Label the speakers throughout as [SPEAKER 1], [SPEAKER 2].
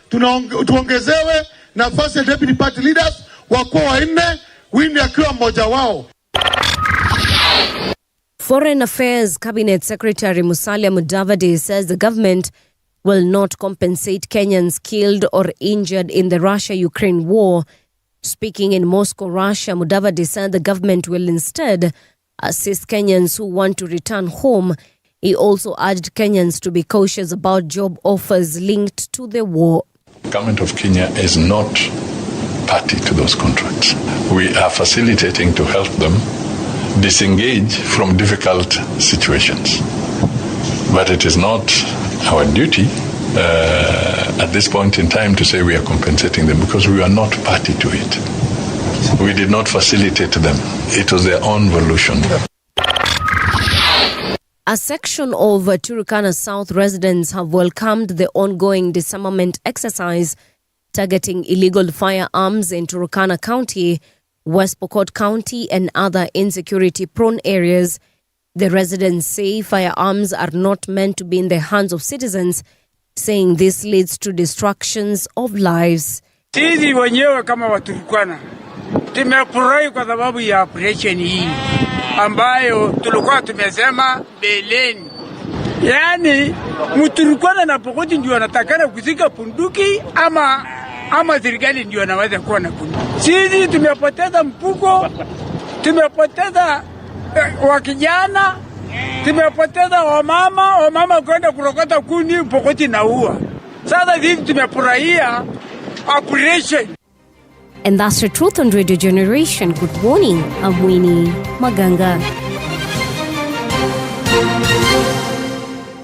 [SPEAKER 1] tuongezewe nafasi ya deputy party leaders wakuwa 4, Winnie akiwa mmoja wao.
[SPEAKER 2] Foreign Affairs Cabinet Secretary Musalia Mudavadi says the government will not compensate Kenyans killed or injured in the Russia-Ukraine war. Speaking in Moscow, Russia, Mudavadi said the government will instead assist Kenyans who want to return home. He also urged Kenyans to be cautious about job offers linked to the war.
[SPEAKER 3] The government of Kenya is not party to those contracts. We are facilitating to help them disengage from difficult situations. But it is not our duty at this point in time to say we are compensating them, because we are not party to it. We did not facilitate them. It was their own volition.
[SPEAKER 2] A section of Turkana South residents have welcomed the ongoing disarmament exercise targeting illegal firearms in Turkana County, West Pokot County, and other insecurity-prone areas. The residents say firearms are not meant to be in the hands of citizens, saying this leads to destructions of lives.
[SPEAKER 4] Sisi wenyewe kama Waturkana tumefurahi kwa sababu ya operation hii ambayo tulikuwa tumesema beleni. Yani Mturkana na Pokoti ndio anatakana kuzika punduki ama serikali ndio anaweza kuwa na punduki. Sisi tumepoteza mpuko, tumepoteza wakijana, tumepoteza wamama kwenda kurokota kuni Pokoti na ua. Sasa sisi tumefurahia operation.
[SPEAKER 2] And that's the truth on Radio Generation. Good morning, I'm Winnie Maganga.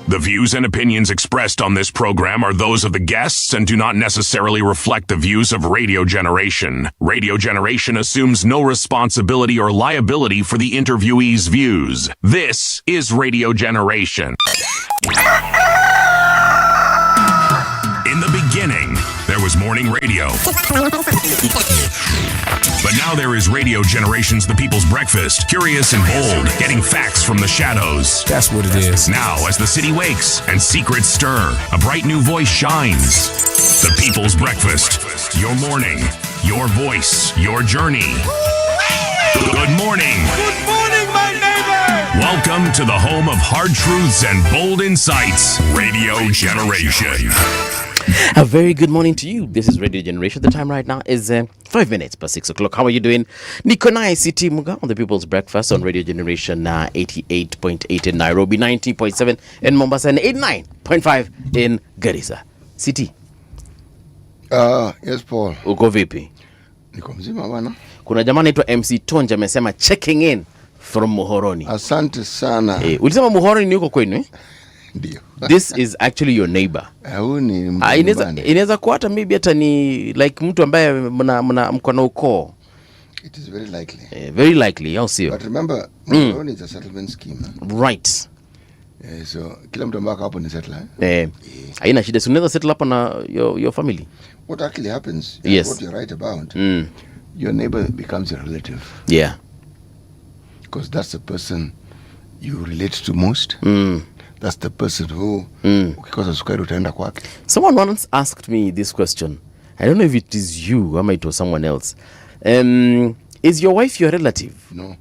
[SPEAKER 5] The views and opinions expressed on this program are those of the guests and do not necessarily reflect the views of Radio Generation. Radio Generation assumes no responsibility or liability for the interviewee's views. This is Radio Generation. In the beginning, there was morning radio. But now there is Radio Generation's The People's Breakfast, curious and bold, getting facts from the shadows.
[SPEAKER 6] That's what it is.
[SPEAKER 5] Now, as the city wakes and secrets stir, a bright new voice shines. The People's Breakfast. Your morning, your voice, your journey. Good morning.
[SPEAKER 4] Good morning, my neighbor.
[SPEAKER 5] Welcome to the home of hard truths and bold insights. Radio Generation.
[SPEAKER 6] A very good morning to you. This is Radio Generation. The time right now is 5 minutes past 6 o'clock. How are you doing? Niko na ICT Muga on the People's Breakfast on Radio Generation 88.8 in Nairobi, 90.7 in Mombasa, and 89.5 in Garissa. City.
[SPEAKER 1] Yes, Paul.
[SPEAKER 6] Uko vipi?
[SPEAKER 1] Niko mzima bwana.
[SPEAKER 6] Kuna jamaa anaitwa MC Tonja amesema checking in from Muhoroni.
[SPEAKER 1] Asante sana.
[SPEAKER 6] Ulisema Muhoroni ni uko kwenu eh?
[SPEAKER 1] Ndio.
[SPEAKER 6] This is actually your neighbor. Inaweza kuwa hata maybe hata ni like mtu ambaye mko na ukoo.
[SPEAKER 1] It is very likely.
[SPEAKER 6] Very likely, I'll see.
[SPEAKER 1] But remember, Manora is a settlement scheme.
[SPEAKER 6] Right.
[SPEAKER 1] So kila mtu ambao hapo ni settler.
[SPEAKER 6] Haina shida, so unaweza settle hapo na your family.
[SPEAKER 1] What actually happens,
[SPEAKER 6] yes,
[SPEAKER 1] what you're right about, your neighbor becomes your relative.
[SPEAKER 6] Yeah.
[SPEAKER 1] Because that's the person you relate to most. That's the person who ukikosa sukari utaenda kwake.
[SPEAKER 6] Someone once asked me this question. I don't know if it is you or it was someone else. Is your wife your relative?
[SPEAKER 1] No.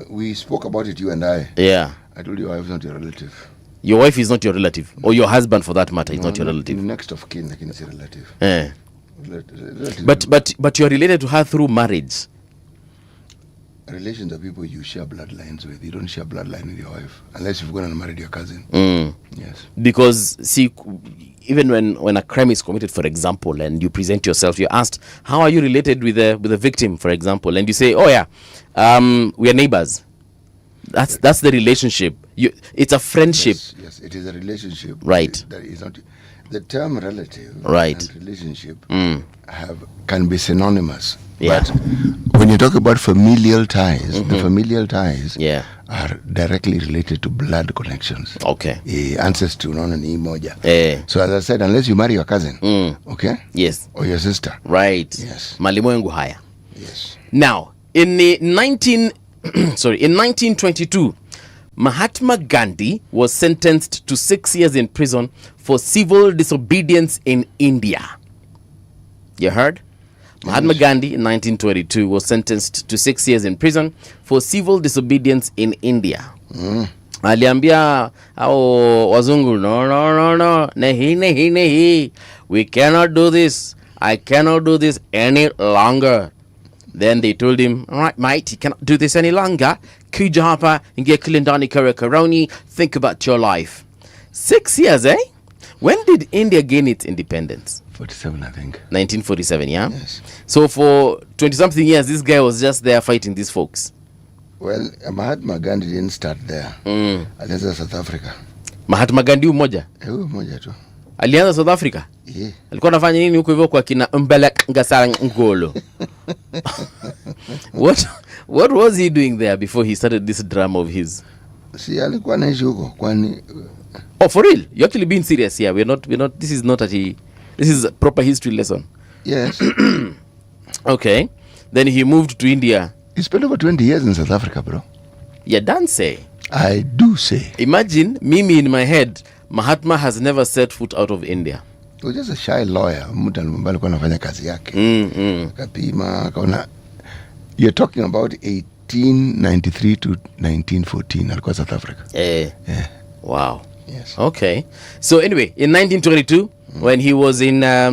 [SPEAKER 1] We spoke about it, you and I.
[SPEAKER 6] Yeah.
[SPEAKER 1] I told you your wife is not your relative.
[SPEAKER 6] Your wife is not your relative, or your husband for that matter is not your relative.
[SPEAKER 1] Next of kin, like it's a relative.
[SPEAKER 6] Relative. But you're related to her through marriage.
[SPEAKER 1] Relations are people you share bloodlines with. You don't share bloodline with your wife unless you've gone and married your cousin. Yes.
[SPEAKER 6] Because see, even when a crime is committed, for example, and you present yourself, you're asked, how are you related with the victim, for example, and you say, oh yeah, we are neighbors. That's the relationship. It's a friendship.
[SPEAKER 1] Yes, it is a relationship.
[SPEAKER 6] Right.
[SPEAKER 1] That is not the term relative.
[SPEAKER 6] Right.
[SPEAKER 1] And relationship can be synonymous.
[SPEAKER 6] Yeah.
[SPEAKER 1] But when you talk about familial ties, the familial ties are directly related to blood connections.
[SPEAKER 6] Okay.
[SPEAKER 1] Ancestry, So as I said, unless you marry your cousin, okay?
[SPEAKER 6] Yes.
[SPEAKER 1] Or your sister.
[SPEAKER 6] Right.
[SPEAKER 1] Yes.
[SPEAKER 6] Malimoengu haya.
[SPEAKER 1] Yes.
[SPEAKER 6] Now, in 1922, Mahatma Gandhi was sentenced to 6 years in prison for civil disobedience in India. You heard? Mahatma Gandhi in 1922 was sentenced to 6 years in prison for civil disobedience in India. Aliambia wazungu, no, nehi, we cannot do this. I cannot do this any longer. Then they told him, all right, mate, you cannot do this any longer. Kuja hapa, ingia kilindani karakaroni, think about your life. 6 years, eh? When did India gain its independence?
[SPEAKER 1] 47, I think.
[SPEAKER 6] 1947, yeah?
[SPEAKER 1] Yes.
[SPEAKER 6] So for 20-something years, this guy was just there fighting these folks.
[SPEAKER 1] Well, Mahatma Gandhi didn't start there. Alianza South Africa. Mahatma Gandhi
[SPEAKER 6] umoja?
[SPEAKER 1] Huyo mmoja tu.
[SPEAKER 6] Alianza South Africa?
[SPEAKER 1] Yeah.
[SPEAKER 6] Alikuwa anafanya nini huko hivyo kwa kina Mbelek Ngasara Ngolo? What was he doing there before he started this drama of his?
[SPEAKER 1] Si alikuwa anaishi huko kwani.
[SPEAKER 6] Oh, for real? You actually being serious here? We're not. This is not this is a proper history lesson.
[SPEAKER 1] Yes.
[SPEAKER 6] Okay. Then he moved to India.
[SPEAKER 1] He spent over 20 years in South Africa, bro.
[SPEAKER 6] You don't say.
[SPEAKER 1] I do say.
[SPEAKER 6] Imagine Mimi in my head. Mahatma has never set foot out of India.
[SPEAKER 1] He was just a shy lawyer. Mtu alikuwa anafanya kazi yake. Kapima, akaona. You're talking about 1893 to 1914. Alikuwa South Africa.
[SPEAKER 6] Yeah. Wow.
[SPEAKER 1] Yes.
[SPEAKER 6] Okay. So anyway, in 1922, when he was in now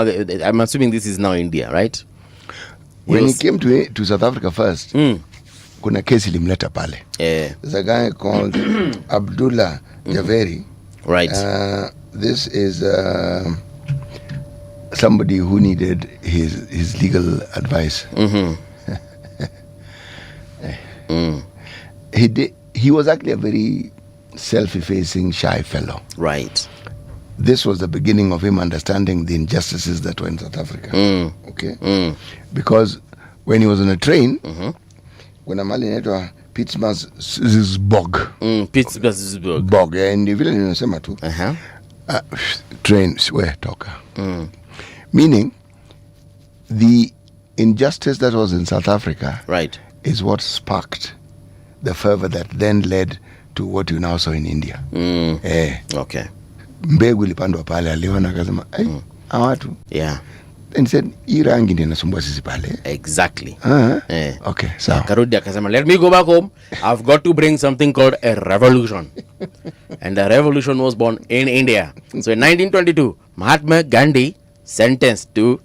[SPEAKER 6] I'm assuming this is now India, right?
[SPEAKER 1] When he came to South Africa first, kuna kesi limleta pale. There's a guy called Abdullah Javeri.
[SPEAKER 6] Right.
[SPEAKER 1] This is somebody who needed his legal advice. He was actually a very self-effacing, shy fellow.
[SPEAKER 6] Right.
[SPEAKER 1] This was the beginning of him understanding the injustices that were in South Africa. Okay? Because when he was on a train, when a mali inaitwa Pittsburghsburg.
[SPEAKER 6] Pittsburghsburg.
[SPEAKER 1] And vile ninasema tu. Train swear toka. Meaning the injustice that was in South Africa,
[SPEAKER 6] right,
[SPEAKER 1] is what sparked the fervor that then led to what you now saw in India.
[SPEAKER 6] Okay.
[SPEAKER 1] Mbegu ilipandwa pale, aliona akasema watu.
[SPEAKER 6] Yeah.
[SPEAKER 1] And said, hii rangi ndio inasumbua sisi pale.
[SPEAKER 6] Exactly.
[SPEAKER 1] Okay, so
[SPEAKER 6] Karudi akasema, let me go back home. I've got to bring something called a revolution. And a revolution was born in India. So in 1922, Mahatma Gandhi sentenced to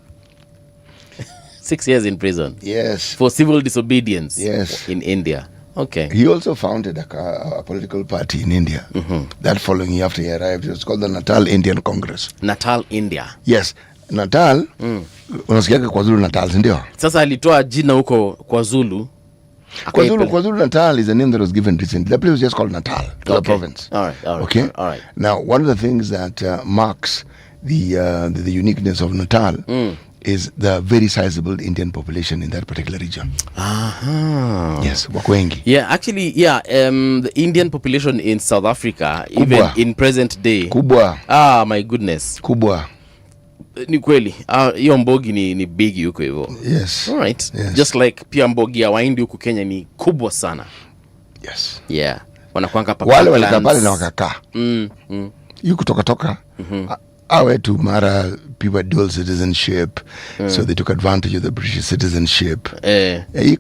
[SPEAKER 6] 6 years in prison.
[SPEAKER 1] Yes.
[SPEAKER 6] For civil disobedience.
[SPEAKER 1] Yes.
[SPEAKER 6] In India. Okay.
[SPEAKER 1] He also founded a political party in India. That following year after he arrived, it was called the Natal Indian Congress.
[SPEAKER 6] Natal, India.
[SPEAKER 1] Yes. Natal, unasikiaga kwa Zulu Natal, ndio?
[SPEAKER 6] Sasa alitoa jina huko kwa Zulu.
[SPEAKER 1] Kwa Zulu Natal is a name that was given recently. The place was just called Natal, the province.
[SPEAKER 6] All right.
[SPEAKER 1] Okay?
[SPEAKER 6] All right.
[SPEAKER 1] Now, one of the things that marks the uniqueness of Natal is the very sizable Indian population in that particular region. Yes, wako wengi.
[SPEAKER 6] Yeah, actually, the Indian population in South Africa, even in present day.
[SPEAKER 1] Kubwa.
[SPEAKER 6] My goodness.
[SPEAKER 1] Kubwa.
[SPEAKER 6] Ni kweli. Hiyo mbogi ni big huko hivyo.
[SPEAKER 1] Yes.
[SPEAKER 6] All right.
[SPEAKER 1] Yes.
[SPEAKER 6] Just like pia mbogi ya Wahindi huko Kenya ni kubwa sana.
[SPEAKER 1] Yes.
[SPEAKER 6] Yeah. Wanakuanga papa.
[SPEAKER 1] Wale walikaa pale na wakakaa. You kutoka. Awe to mara people had dual citizenship, so they took advantage of the British citizenship.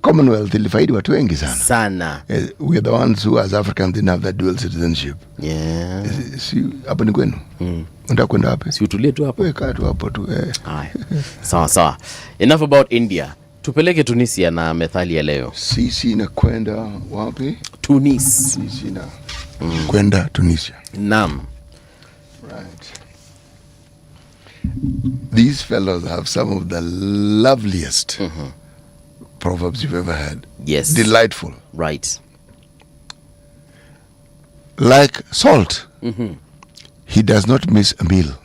[SPEAKER 1] Commonwealth ilifaidi watu wengi sana. We are the ones who as Africans didn't have that dual citizenship.
[SPEAKER 6] Yeah.
[SPEAKER 1] Si hapa ni kwenu. Unataka kwenda wapi?
[SPEAKER 6] Si utulie tu hapo.
[SPEAKER 1] Kaa tu hapo tu.
[SPEAKER 6] Sawa. Enough about India. Tupeleke Tunisia na methali ya leo.
[SPEAKER 1] Sisi na kwenda wapi?
[SPEAKER 6] Tunis.
[SPEAKER 1] Sisi na kwenda Tunisia.
[SPEAKER 6] Naam.
[SPEAKER 1] Right. These fellows have some of the loveliest proverbs you've ever heard.
[SPEAKER 6] Yes.
[SPEAKER 1] Delightful.
[SPEAKER 6] Right.
[SPEAKER 1] Like salt, he does not miss a meal.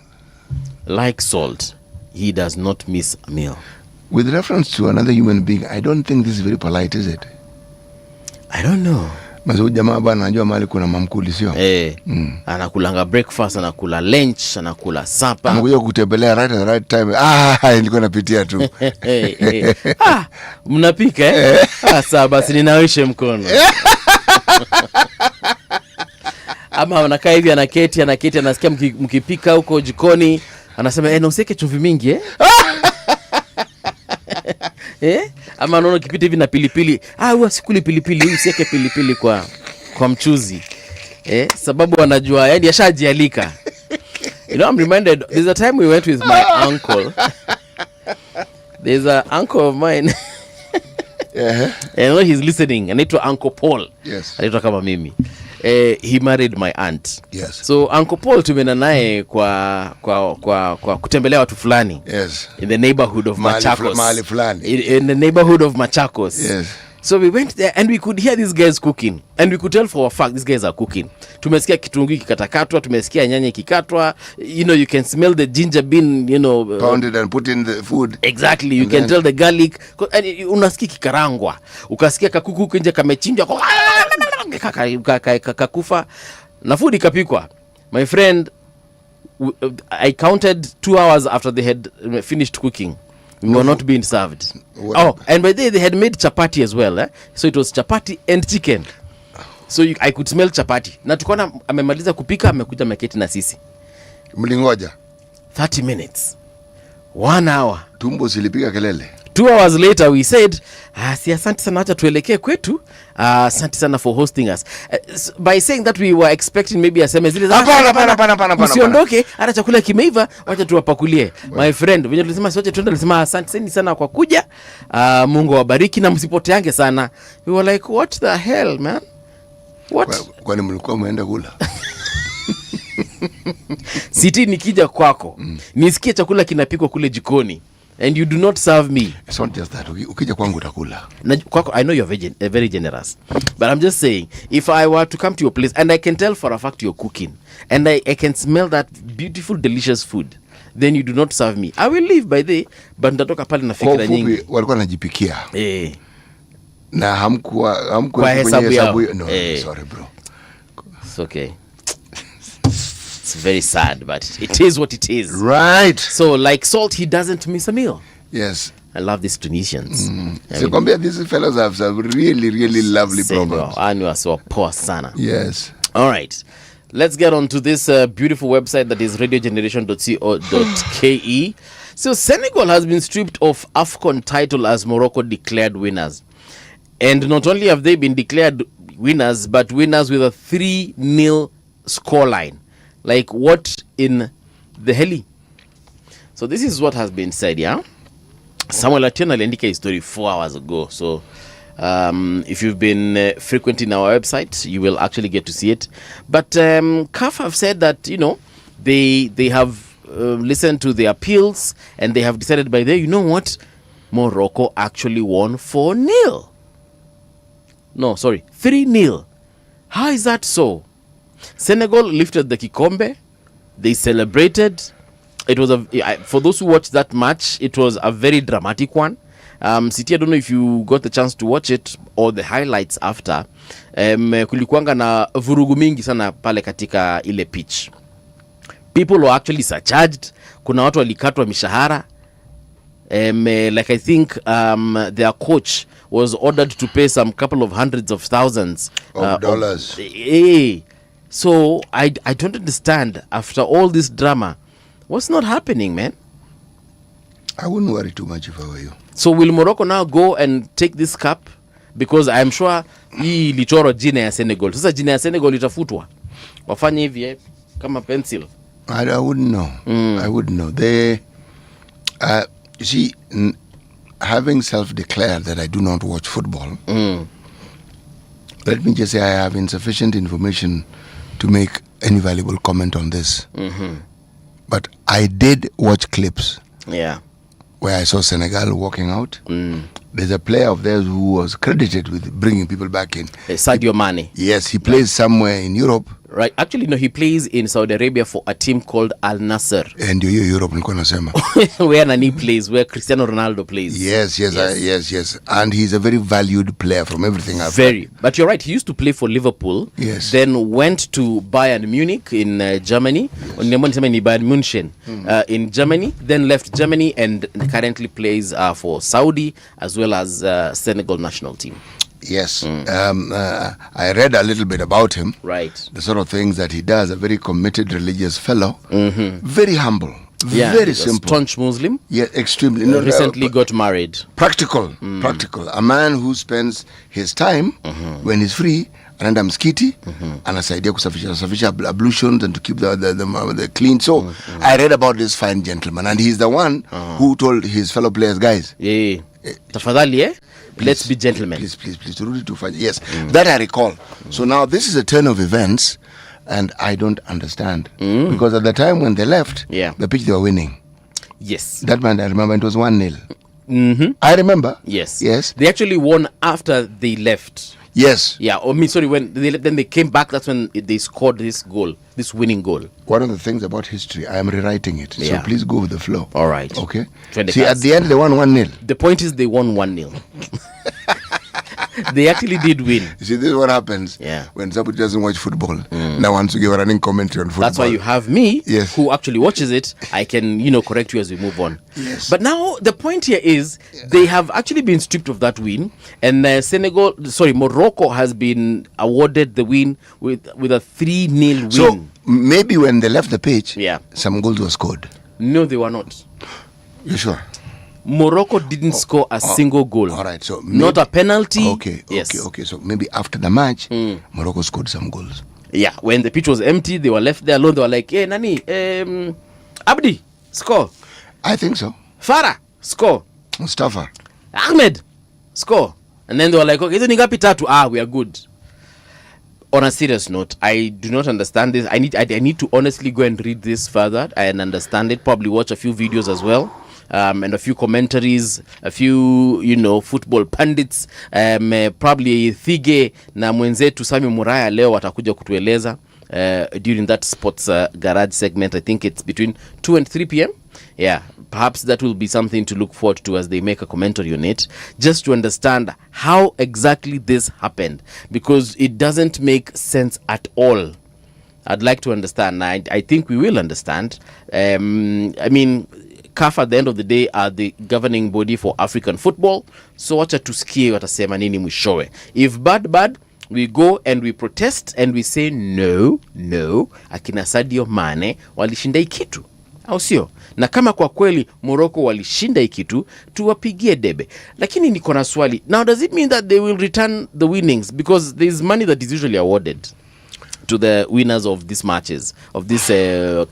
[SPEAKER 6] Like salt, he does not miss a meal.
[SPEAKER 1] With reference to another human being, I don't think this is very polite, is it?
[SPEAKER 6] I don't know.
[SPEAKER 1] Mazu jamaa bana anajua mahali kuna mamkuli sio?
[SPEAKER 6] Anakulanga breakfast, anakula lunch, anakula supper.
[SPEAKER 1] Anakuja kutembelea right at the right time. Nilikuwa napitia tu.
[SPEAKER 6] Mnapika Sawa basi ninawishe mkono. Ama anakaa hivi anaketi anasikia mkipika huko jikoni anasema na usiweke chumvi mingi ama anaona kipita hivi na pilipili huwa sikuli pilipili, usiweke pilipili kwa mchuzi sababu anajua yani ashajialika. I'm reminded there's a time we went with my uncle. There's an uncle of mine. And I know he's listening. Anaitwa Uncle Paul.
[SPEAKER 1] Yes.
[SPEAKER 6] Anaitwa kama mimi. He married my aunt.
[SPEAKER 1] Yes.
[SPEAKER 6] So Uncle Paul tumena naye kwa kutembelea watu fulani.
[SPEAKER 1] Yes.
[SPEAKER 6] In the neighborhood of Machakos.
[SPEAKER 1] Mahali fulani.
[SPEAKER 6] In the neighborhood of Machakos.
[SPEAKER 1] Yes.
[SPEAKER 6] So we went there and we could hear these guys cooking. And we could tell for a fact these guys are cooking. Tumesikia kitunguu kikatakatwa, tumesikia nyanya kikatwa. You can smell the ginger bean,
[SPEAKER 1] pounded and put in the food.
[SPEAKER 6] Exactly. You can tell the garlic. And unasikia kikarangwa. Ukasikia kakuku nje kamechinjwa. Kakufa. Na food ikapikwa. My friend, I counted 2 hours after they had finished cooking. We were not being served. And by the way, they had made chapati as well. So it was chapati and chicken. So I could smell chapati. Na tukaona amemaliza kupika, amekuja maketi na sisi.
[SPEAKER 1] Mlingoja
[SPEAKER 6] 30 minutes. 1 hour.
[SPEAKER 1] Tumbo zilipiga kelele.
[SPEAKER 6] 2 hours later we said, si asante sana, acha tuelekee kwetu. Asante sana for hosting us. By saying that we were expecting maybe aseme zile
[SPEAKER 1] Hapana.
[SPEAKER 6] Usiondoke, hata chakula kimeiva, wacha tuwapakulie. My friend, venye tulisema sote tuende, alisema asante sana kwa kuja. Mungu awabariki na msipoteange sana. We were like, what the hell, man? What?
[SPEAKER 1] Kwani mlikuwa mmeenda kula?
[SPEAKER 6] Siti nikija kwako, nisikie chakula kinapikwa kule jikoni. And you do not serve me.
[SPEAKER 1] It's not just that. Ukija kwangu utakula.
[SPEAKER 6] I know you're very generous. But I'm just saying, if I were to come to your place, and I can tell for a fact you're cooking, and I can smell that beautiful, delicious food, then you do not serve me. I will leave by the but nitatoka pale na fikira nyingi.
[SPEAKER 1] Walikuwa najipikia. Na hamkuwa
[SPEAKER 6] kwa hesabu yao.
[SPEAKER 1] No, sorry bro.
[SPEAKER 6] It's okay. It's very sad, but it is what it is.
[SPEAKER 1] Right.
[SPEAKER 6] So, like salt, he doesn't miss a meal.
[SPEAKER 1] Yes.
[SPEAKER 6] I love these Tunisians.
[SPEAKER 1] So compare these fellows have some really, really lovely proverbs.
[SPEAKER 6] So poor sana.
[SPEAKER 1] Yes.
[SPEAKER 6] All right. Let's get on to this beautiful website that is radiogeneration.co.ke. So Senegal has been stripped of AFCON title as Morocco declared winners. And not only have they been declared winners, but winners with a 3-0 scoreline. Like what in the heli? So this is what has been said, yeah? Samuel Atieno aliandika his story 4 hours ago. So if you've been frequenting our website, you will actually get to see it. But CAF have said that, they have listened to the appeals and they have decided by there, you know what? Morocco actually won 4-0. No, sorry, 3-0. How is that so? Senegal lifted the kikombe. They celebrated. It was for those who watched that match, it was a very dramatic one. Siti, I don't know if you got the chance to watch it or the highlights after. Kulikuanga na vurugu mingi sana pale katika ile pitch. People were actually surcharged. Kuna watu walikatwa mishahara. Like I think their coach was ordered to pay some couple of hundreds of thousands
[SPEAKER 1] of dollars.
[SPEAKER 6] So I don't understand, after all this drama, what's not happening, man?
[SPEAKER 1] I wouldn't worry too much if I were you.
[SPEAKER 6] So will Morocco now go and take this cup? Because I'm sure hii lichoro jina ya Senegal. Sasa jina ya Senegal itafutwa. Wafanye hivi kama pencil.
[SPEAKER 1] I wouldn't know. I wouldn't know. They you see, having self-declared that I do not watch football, let me just say I have insufficient information to make any valuable comment on this. But I did watch clips where I saw Senegal walking out. There's a player of theirs who was credited with bringing people back in.
[SPEAKER 6] Sadio Mane.
[SPEAKER 1] Yes, he plays somewhere in Europe.
[SPEAKER 6] Right. Actually, no, he plays in Saudi Arabia for a team called Al Nassr.
[SPEAKER 1] And you Europe, nilikuwa nasema.
[SPEAKER 6] Where Nani plays, where Cristiano Ronaldo plays.
[SPEAKER 1] Yes. And he's a very valued player from everything I've
[SPEAKER 6] heard. But you're right, he used to play for Liverpool.
[SPEAKER 1] Yes.
[SPEAKER 6] Then went to Bayern Munich in Germany. Bayern München in Germany. Then left Germany and currently plays for Saudi as well as Senegal national team.
[SPEAKER 1] Yes. I read a little bit about him.
[SPEAKER 6] Right.
[SPEAKER 1] The sort of things that he does. A very committed religious fellow. Very humble.
[SPEAKER 6] Yeah,
[SPEAKER 1] very simple.
[SPEAKER 6] Staunch Muslim.
[SPEAKER 1] Yeah, extremely.
[SPEAKER 6] Recently got married.
[SPEAKER 1] Practical. A man who spends his time when he's free anaenda msikiti anasaidia kusafisha ablutions and to keep the clean. So I read about this fine gentleman, and he's the one who told his fellow players, guys,
[SPEAKER 6] tafadhali, let's be gentlemen.
[SPEAKER 1] Please. Yes, that I recall. So now this is a turn of events, and I don't understand because at the time when they left, the pitch they were winning.
[SPEAKER 6] Yes,
[SPEAKER 1] that man, I remember it was 1-0. I remember.
[SPEAKER 6] Yes.
[SPEAKER 1] They
[SPEAKER 6] actually won after they left.
[SPEAKER 1] Yes.
[SPEAKER 6] Yeah. When they came back, that's when they scored this goal, this winning goal.
[SPEAKER 1] One of the things about history, I am rewriting it. So please go with the flow.
[SPEAKER 6] All right.
[SPEAKER 1] Okay. See, at the end they won 1-0.
[SPEAKER 6] The point is they won 1-0. They actually did win.
[SPEAKER 1] You see, this is what happens when somebody doesn't watch football. Now wants to give a running commentary on football.
[SPEAKER 6] That's why you have me,
[SPEAKER 1] yes,
[SPEAKER 6] who actually watches it. I can, correct you as we move on.
[SPEAKER 1] Yes.
[SPEAKER 6] But now the point here is they have actually been stripped of that win, and Morocco has been awarded the win with a 3-0 win.
[SPEAKER 1] So maybe when they left the pitch, some goals were scored.
[SPEAKER 6] No, they were not.
[SPEAKER 1] You sure?
[SPEAKER 6] Morocco didn't score a single goal.
[SPEAKER 1] All right, so
[SPEAKER 6] not a penalty.
[SPEAKER 1] Okay. So maybe after the match, Morocco scored some goals.
[SPEAKER 6] Yeah, when the pitch was empty, they were left there alone. They were like, "Hey, Nani, Abdi, score."
[SPEAKER 1] I think so.
[SPEAKER 6] Farah, score.
[SPEAKER 1] Mustafa,
[SPEAKER 6] Ahmed, score. And then they were like, "Okay, so ningapi tatu? We are good." On a serious note, I do not understand this. I need to honestly go and read this further and understand it. Probably watch a few videos as well. And a few commentaries, a few, football pundits, probably Thige na mwenzetu Sami Muraya leo watakuja kutueleza during that sports garage segment. I think it's between 2 and 3 p.m. Yeah, perhaps that will be something to look forward to as they make a commentary on it, just to understand how exactly this happened, because it doesn't make sense at all. I'd like to understand. I think we will understand. CAF at the end of the day are the governing body for African football. So wacha tusikie watasema nini mwishowe. If bad, we go and we protest and we say no, akina Sadio Mane walishinda ikitu, au sio? Na kama kwa kweli Morocco walishinda ikitu, tuwapigie debe. Lakini niko na swali. Now, does it mean that they will return the winnings? Because there is money that is usually awarded to the winners of these matches, of these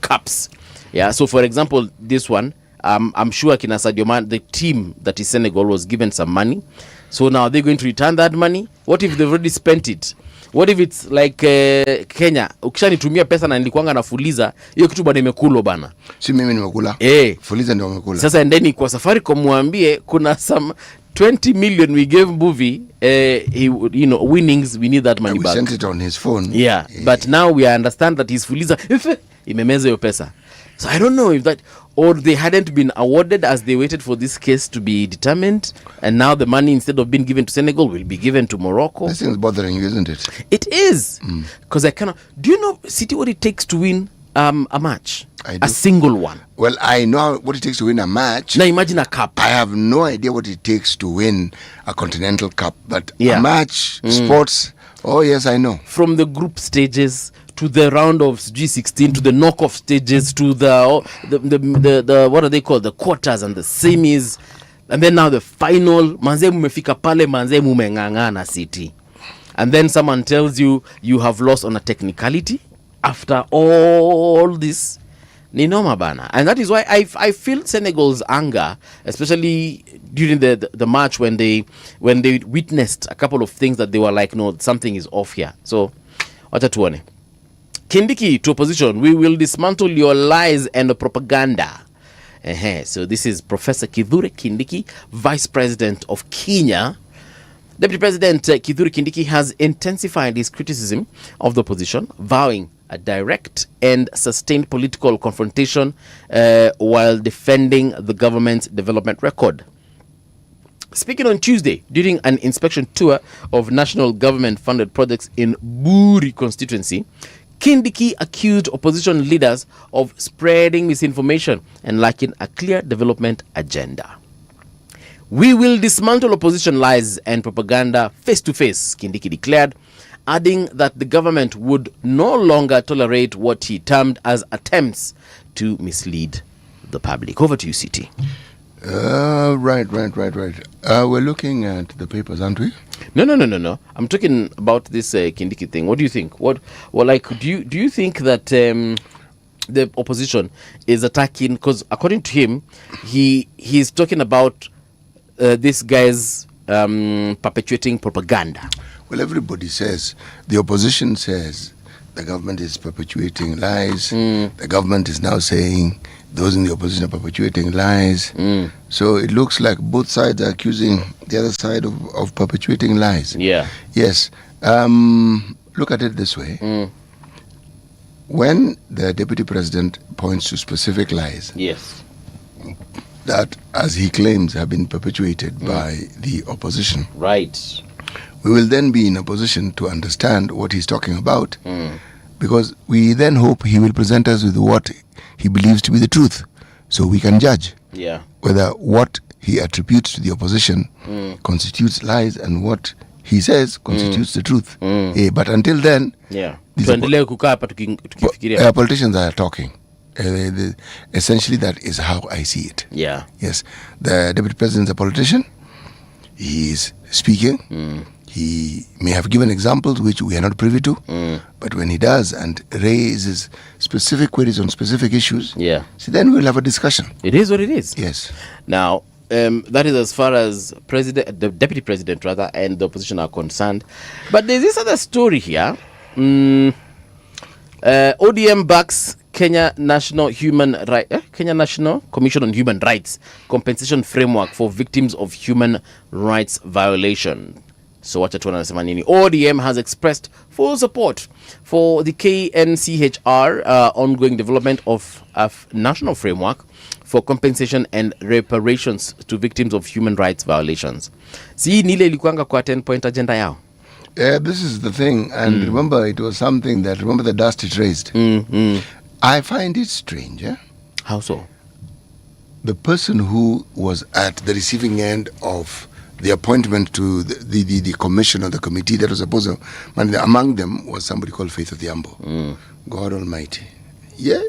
[SPEAKER 6] cups. Yeah, so for example, this one, I'm sure Kina Sadio Mane, the team that is Senegal, was given some money. So now they're going to return that money. What if they've already spent it? What if it's like Kenya, ukishanitumia pesa na nilikuanga nafuliza, hiyo kitu bado imekulwa bana.
[SPEAKER 1] Si mimi nimekula. Fuliza ndio wamekula.
[SPEAKER 6] Sasa endeni kwa safari kumwambie kuna some 20 million we gave movie, winnings, we need that money back.
[SPEAKER 1] We sent it on his phone.
[SPEAKER 6] Yeah. But now we understand that his fuliza imemeza hiyo pesa. So I don't know if that, or they hadn't been awarded as they waited for this case to be determined, and now the money, instead of being given to Senegal, will be given to Morocco.
[SPEAKER 1] This thing's bothering you, isn't it?
[SPEAKER 6] It is. Because I cannot. Do you know, City, what it takes to win a match?
[SPEAKER 1] I do.
[SPEAKER 6] A single one.
[SPEAKER 1] Well, I know what it takes to win a match.
[SPEAKER 6] Now imagine a cup.
[SPEAKER 1] I have no idea what it takes to win a continental cup, but a match, sports, oh yes, I know. From
[SPEAKER 6] the group stages to the round of G16, to the knockoff stages, to the what are they called, the quarters and the semis, and then now the final. Manze mumefika pale, manze mumengangana City, and then someone tells you have lost on a technicality after all this. Ni noma bana. And that is why I feel Senegal's anger, especially during the match when they witnessed a couple of things that they were like, no, something is off here. So wacha tuone. Kindiki to opposition, we will dismantle your lies and propaganda. So this is Professor Kithure Kindiki, Vice President of Kenya. Deputy President Kithure Kindiki has intensified his criticism of the opposition, vowing a direct and sustained political confrontation while defending the government's development record. Speaking on Tuesday during an inspection tour of national government-funded projects in Buri constituency, Kindiki accused opposition leaders of spreading misinformation and lacking a clear development agenda. We will dismantle opposition lies and propaganda face to face, Kindiki declared, adding that the government would no longer tolerate what he termed as attempts to mislead the public. Over to you, CT.
[SPEAKER 1] Right. We're looking at the papers, aren't we?
[SPEAKER 6] No. I'm talking about this Kindiki thing. What do you think? Do you think that the opposition is attacking? Because according to him, he's talking about this guy's perpetuating propaganda.
[SPEAKER 1] Well, everybody says, the opposition says the government is perpetuating lies. The government is now saying those in the opposition are perpetuating lies. So it looks like both sides are accusing the other side of perpetuating lies.
[SPEAKER 6] Yeah.
[SPEAKER 1] Yes. Look at it this way. When the deputy president points to specific lies,
[SPEAKER 6] yes,
[SPEAKER 1] that, as he claims, have been perpetuated by the opposition,
[SPEAKER 6] right,
[SPEAKER 1] we will then be in a position to understand what he's talking about, because we then hope he will present us with what he believes to be the truth, so we can judge whether what he attributes to the opposition constitutes lies and what he says constitutes the truth. But until then, politicians are talking. Essentially, that is how I see it. Yes, the deputy president is a politician. He is speaking. He may have given examples which we are not privy to, but when he does and raises specific queries on specific issues, so then we'll have a discussion.
[SPEAKER 6] It is what it is.
[SPEAKER 1] Yes.
[SPEAKER 6] Now, that is as far as the deputy president rather, and the opposition are concerned. But there's this other story here. ODM backs Kenya National Commission on Human Rights compensation framework for victims of human rights violation. So what wanasema nini? ODM has expressed full support for the KNCHR ongoing development of a national framework for compensation and reparations to victims of human rights violations. Si nile ilikuanga kwa 10-point agenda yao.
[SPEAKER 1] This is the thing, and remember, it was something that, remember the dust it raised. I find it strange.
[SPEAKER 6] How so?
[SPEAKER 1] The person who was at the receiving end of the appointment to the commission or the committee that was supposed to, among them was somebody called Faith Odhiambo. God Almighty. Yeah?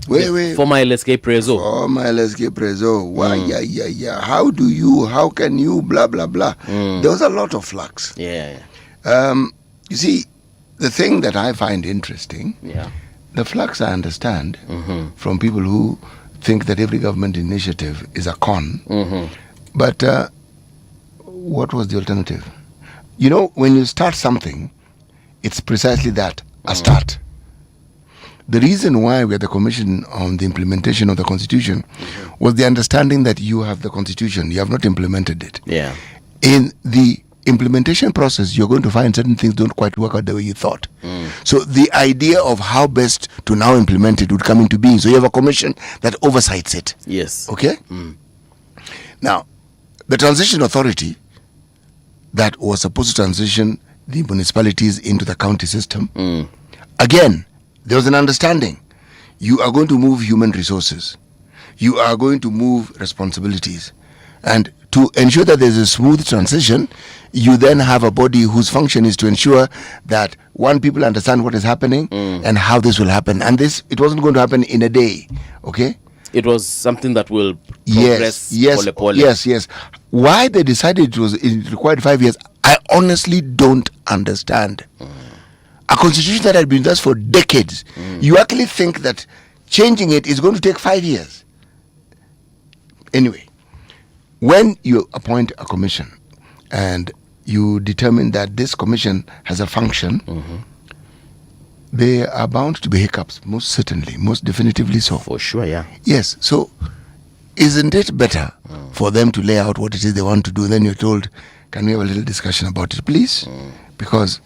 [SPEAKER 6] Former LSK Prezo.
[SPEAKER 1] Former LSK Prezo. Why? Yeah. How can you, blah, blah, blah. There was a lot of flux.
[SPEAKER 6] Yeah.
[SPEAKER 1] You see, the thing that I find interesting, the flux I understand from people who think that every government initiative is a con. But what was the alternative? You know, when you start something, it's precisely that, a start. The reason why we had the commission on the implementation of the constitution was the understanding that you have the constitution, you have not implemented it.
[SPEAKER 6] Yeah.
[SPEAKER 1] In the implementation process, you're going to find certain things don't quite work out the way you thought. So the idea of how best to now implement it would come into being. So you have a commission that oversights it.
[SPEAKER 6] Yes.
[SPEAKER 1] Okay? Now, the transition authority that was supposed to transition the municipalities into the county system, again, there was an understanding. You are going to move human resources. You are going to move responsibilities. And to ensure that there's a smooth transition, you then have a body whose function is to ensure that, one, people understand what is happening and how this will happen. And it wasn't going to happen in a day, okay?
[SPEAKER 6] It was something that will progress.
[SPEAKER 1] Yes. Why they decided it required 5 years, I honestly don't understand. A constitution that had been thus for decades, you actually think that changing it is going to take 5 years. Anyway, when you appoint a commission and you determine that this commission has a function, there are bound to be hiccups, most certainly, most definitively so.
[SPEAKER 6] For sure, yeah.
[SPEAKER 1] Yes, so isn't it better for them to lay out what it is they want to do? Then you're told, can we have a little discussion about it, please? Because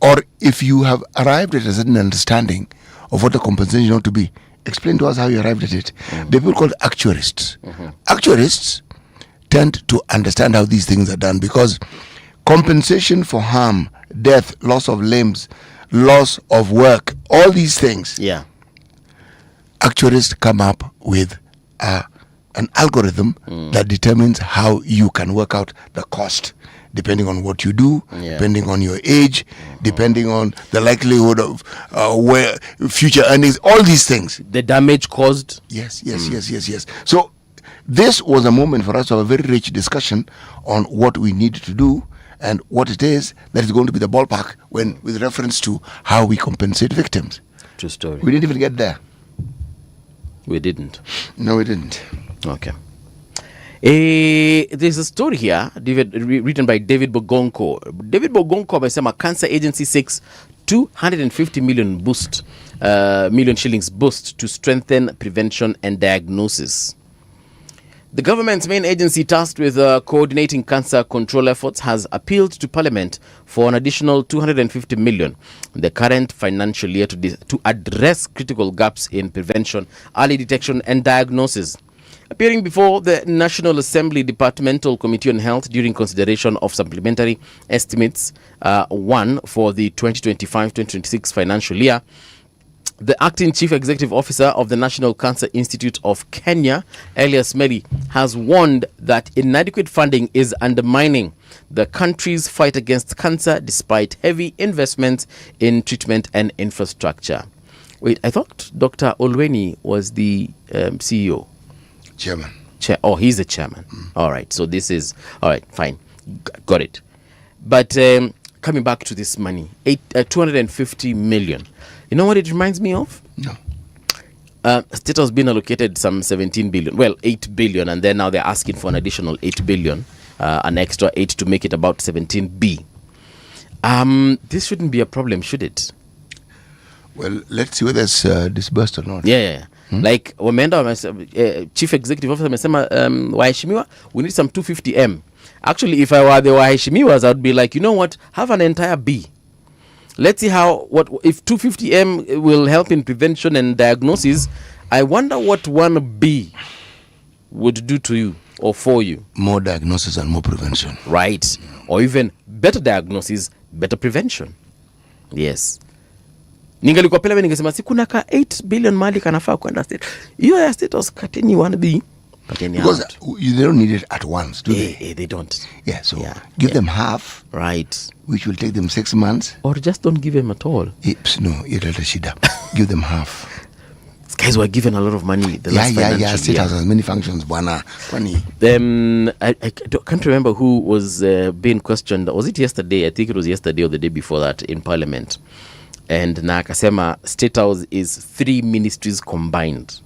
[SPEAKER 1] or if you have arrived at a certain understanding of what the compensation ought to be, explain to us how you arrived at it. The people called actuarists. Actuarists tend to understand how these things are done, because compensation for harm, death, loss of limbs, loss of work, all these things actuaries come up with an algorithm that determines how you can work out the cost, depending on what you do, depending on your age, depending on the likelihood of where future earnings, all these things.
[SPEAKER 6] The damage caused.
[SPEAKER 1] Yes. So this was a moment for us to have a very rich discussion on what we need to do and what it is that is going to be the ballpark with reference to how we compensate victims.
[SPEAKER 6] True story.
[SPEAKER 1] We didn't even get there.
[SPEAKER 6] We didn't.
[SPEAKER 1] No, we didn't.
[SPEAKER 6] Okay. There's a story here written by David Bogonko. David Bogonko amesema Cancer Agency seeks 250 million shillings boost to strengthen prevention and diagnosis. The government's main agency tasked with coordinating cancer control efforts has appealed to Parliament for an additional 250 million in the current financial year to address critical gaps in prevention, early detection and diagnosis. Appearing before the National Assembly Departmental Committee on Health during consideration of supplementary estimates one for the 2025-2026 financial year, the acting chief executive officer of the National Cancer Institute of Kenya, Elias Meli, has warned that inadequate funding is undermining the country's fight against cancer despite heavy investments in treatment and infrastructure. Wait, I thought Dr. Olweni was the CEO.
[SPEAKER 1] Chairman.
[SPEAKER 6] He's the chairman. All right, so this is... All right, fine. Got it. But coming back to this money, 250 million. You know what it reminds me of?
[SPEAKER 1] No.
[SPEAKER 6] State has been allocated some 17 billion. Well, 8 billion, and then now they're asking for an additional 8 billion, an extra 8 to make it about 17B. This shouldn't be a problem, should it?
[SPEAKER 1] Well, let's see whether it's disbursed or not.
[SPEAKER 6] Yeah. Like, Chief Executive Officer amesema, waheshimiwa, we need some 250M. Actually, if I were the waheshimiwas, I'd be like, you know what, have an entire B. Let's see if 250M will help in prevention and diagnosis. I wonder what 1B would do to you or for you.
[SPEAKER 1] More diagnosis and more prevention.
[SPEAKER 6] Right. Or even better diagnosis, better prevention. Yes. Ningalikuwa pele ningesema si kuna ka 8 billion mali kanafaa kwenda state. Hiyo ya state was kateni 1B.
[SPEAKER 1] Because they don't need it at once, do they?
[SPEAKER 6] They don't.
[SPEAKER 1] Yeah, so give them half.
[SPEAKER 6] Right.
[SPEAKER 1] Which will take them 6 months.
[SPEAKER 6] Or just don't give them at all.
[SPEAKER 1] No, shida. Give them half.
[SPEAKER 6] These guys were given a lot of money. The last financial
[SPEAKER 1] State
[SPEAKER 6] year.
[SPEAKER 1] has many functions. I
[SPEAKER 6] can't remember who was being questioned. Was it yesterday? I think it was yesterday or the day before that in Parliament. And Nakasema State House is 3 ministries combined.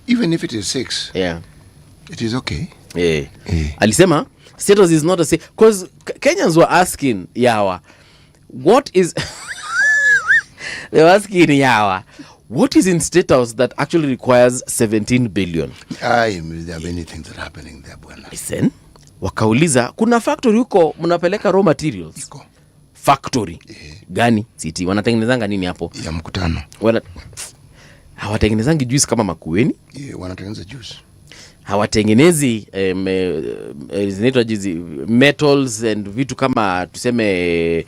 [SPEAKER 1] Even if it is 6, it is okay.
[SPEAKER 6] Alisema State House is not a say, because Kenyans were asking Yawa, what is they were asking Yawa, what is in State House that actually requires 17 billion?
[SPEAKER 1] There are many things that are happening there, bwana.
[SPEAKER 6] Listen, wakauliza kuna factory huko mnapeleka raw materials.
[SPEAKER 1] Iko.
[SPEAKER 6] Factory gani? City wanatengenezanga nini hapo?
[SPEAKER 1] Ya mkutano.
[SPEAKER 6] Hawatengenezangi juice kama Makueni.
[SPEAKER 1] Wanatengeneza juice.
[SPEAKER 6] Hawatengenezi zinaitwa jizi metals and vitu kama tuseme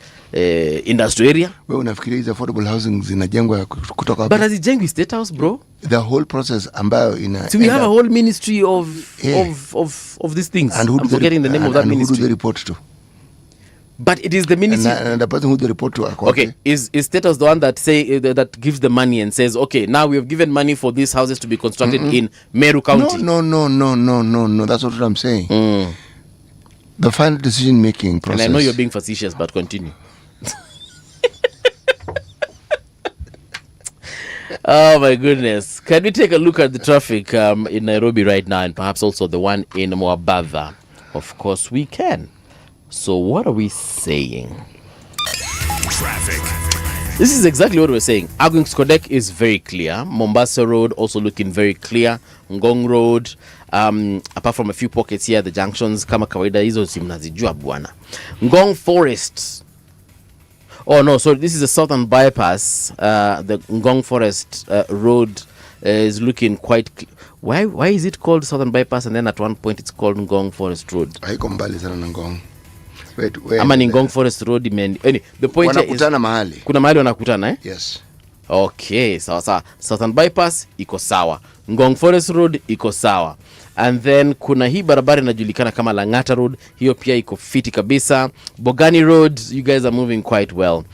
[SPEAKER 6] industrial area.
[SPEAKER 1] Wewe unafikiria hizo affordable housing zinajengwa kutoka
[SPEAKER 6] wapi? But hazijengwi State House, bro.
[SPEAKER 1] The whole process ambayo
[SPEAKER 6] so we have a whole ministry of these things.
[SPEAKER 1] And
[SPEAKER 6] I'm forgetting the name of that ministry.
[SPEAKER 1] Who do they report to?
[SPEAKER 6] But it is the ministry.
[SPEAKER 1] And the person who they report to.
[SPEAKER 6] Okay, is State House the one that that gives the money and says, okay, now we have given money for these houses to be constructed in Meru County?
[SPEAKER 1] No. That's what I'm saying. The final decision making process.
[SPEAKER 6] And I know you're being facetious, but continue. Oh my goodness. Can we take a look at the traffic in Nairobi right now and perhaps also the one in Mombasa? Of course we can. So what are we saying?
[SPEAKER 5] Traffic.
[SPEAKER 6] This is exactly what we're saying. Agwings Kodek is very clear. Mombasa Road also looking very clear. Ngong Road, apart from a few pockets here, the junctions kama kawaida hizo simnazijua bwana. Ngong Forest. Oh no, so this is the southern bypass. The Ngong Forest road is looking quite why is it called southern bypass and then at one point it's called Ngong Forest Road?
[SPEAKER 1] Haiko mbali sana na Ngong.
[SPEAKER 6] Ama ni Ngong Forest Road the point is
[SPEAKER 1] wanakutana mahali.
[SPEAKER 6] Kuna mahali wanakutana
[SPEAKER 1] Yes.
[SPEAKER 6] Okay, sawa. Southern Bypass iko sawa. Ngong Forest Road iko sawa. And then kuna hii barabara inajulikana kama Langata Road, hiyo pia iko fiti kabisa. Bogani Road, you guys are moving quite well.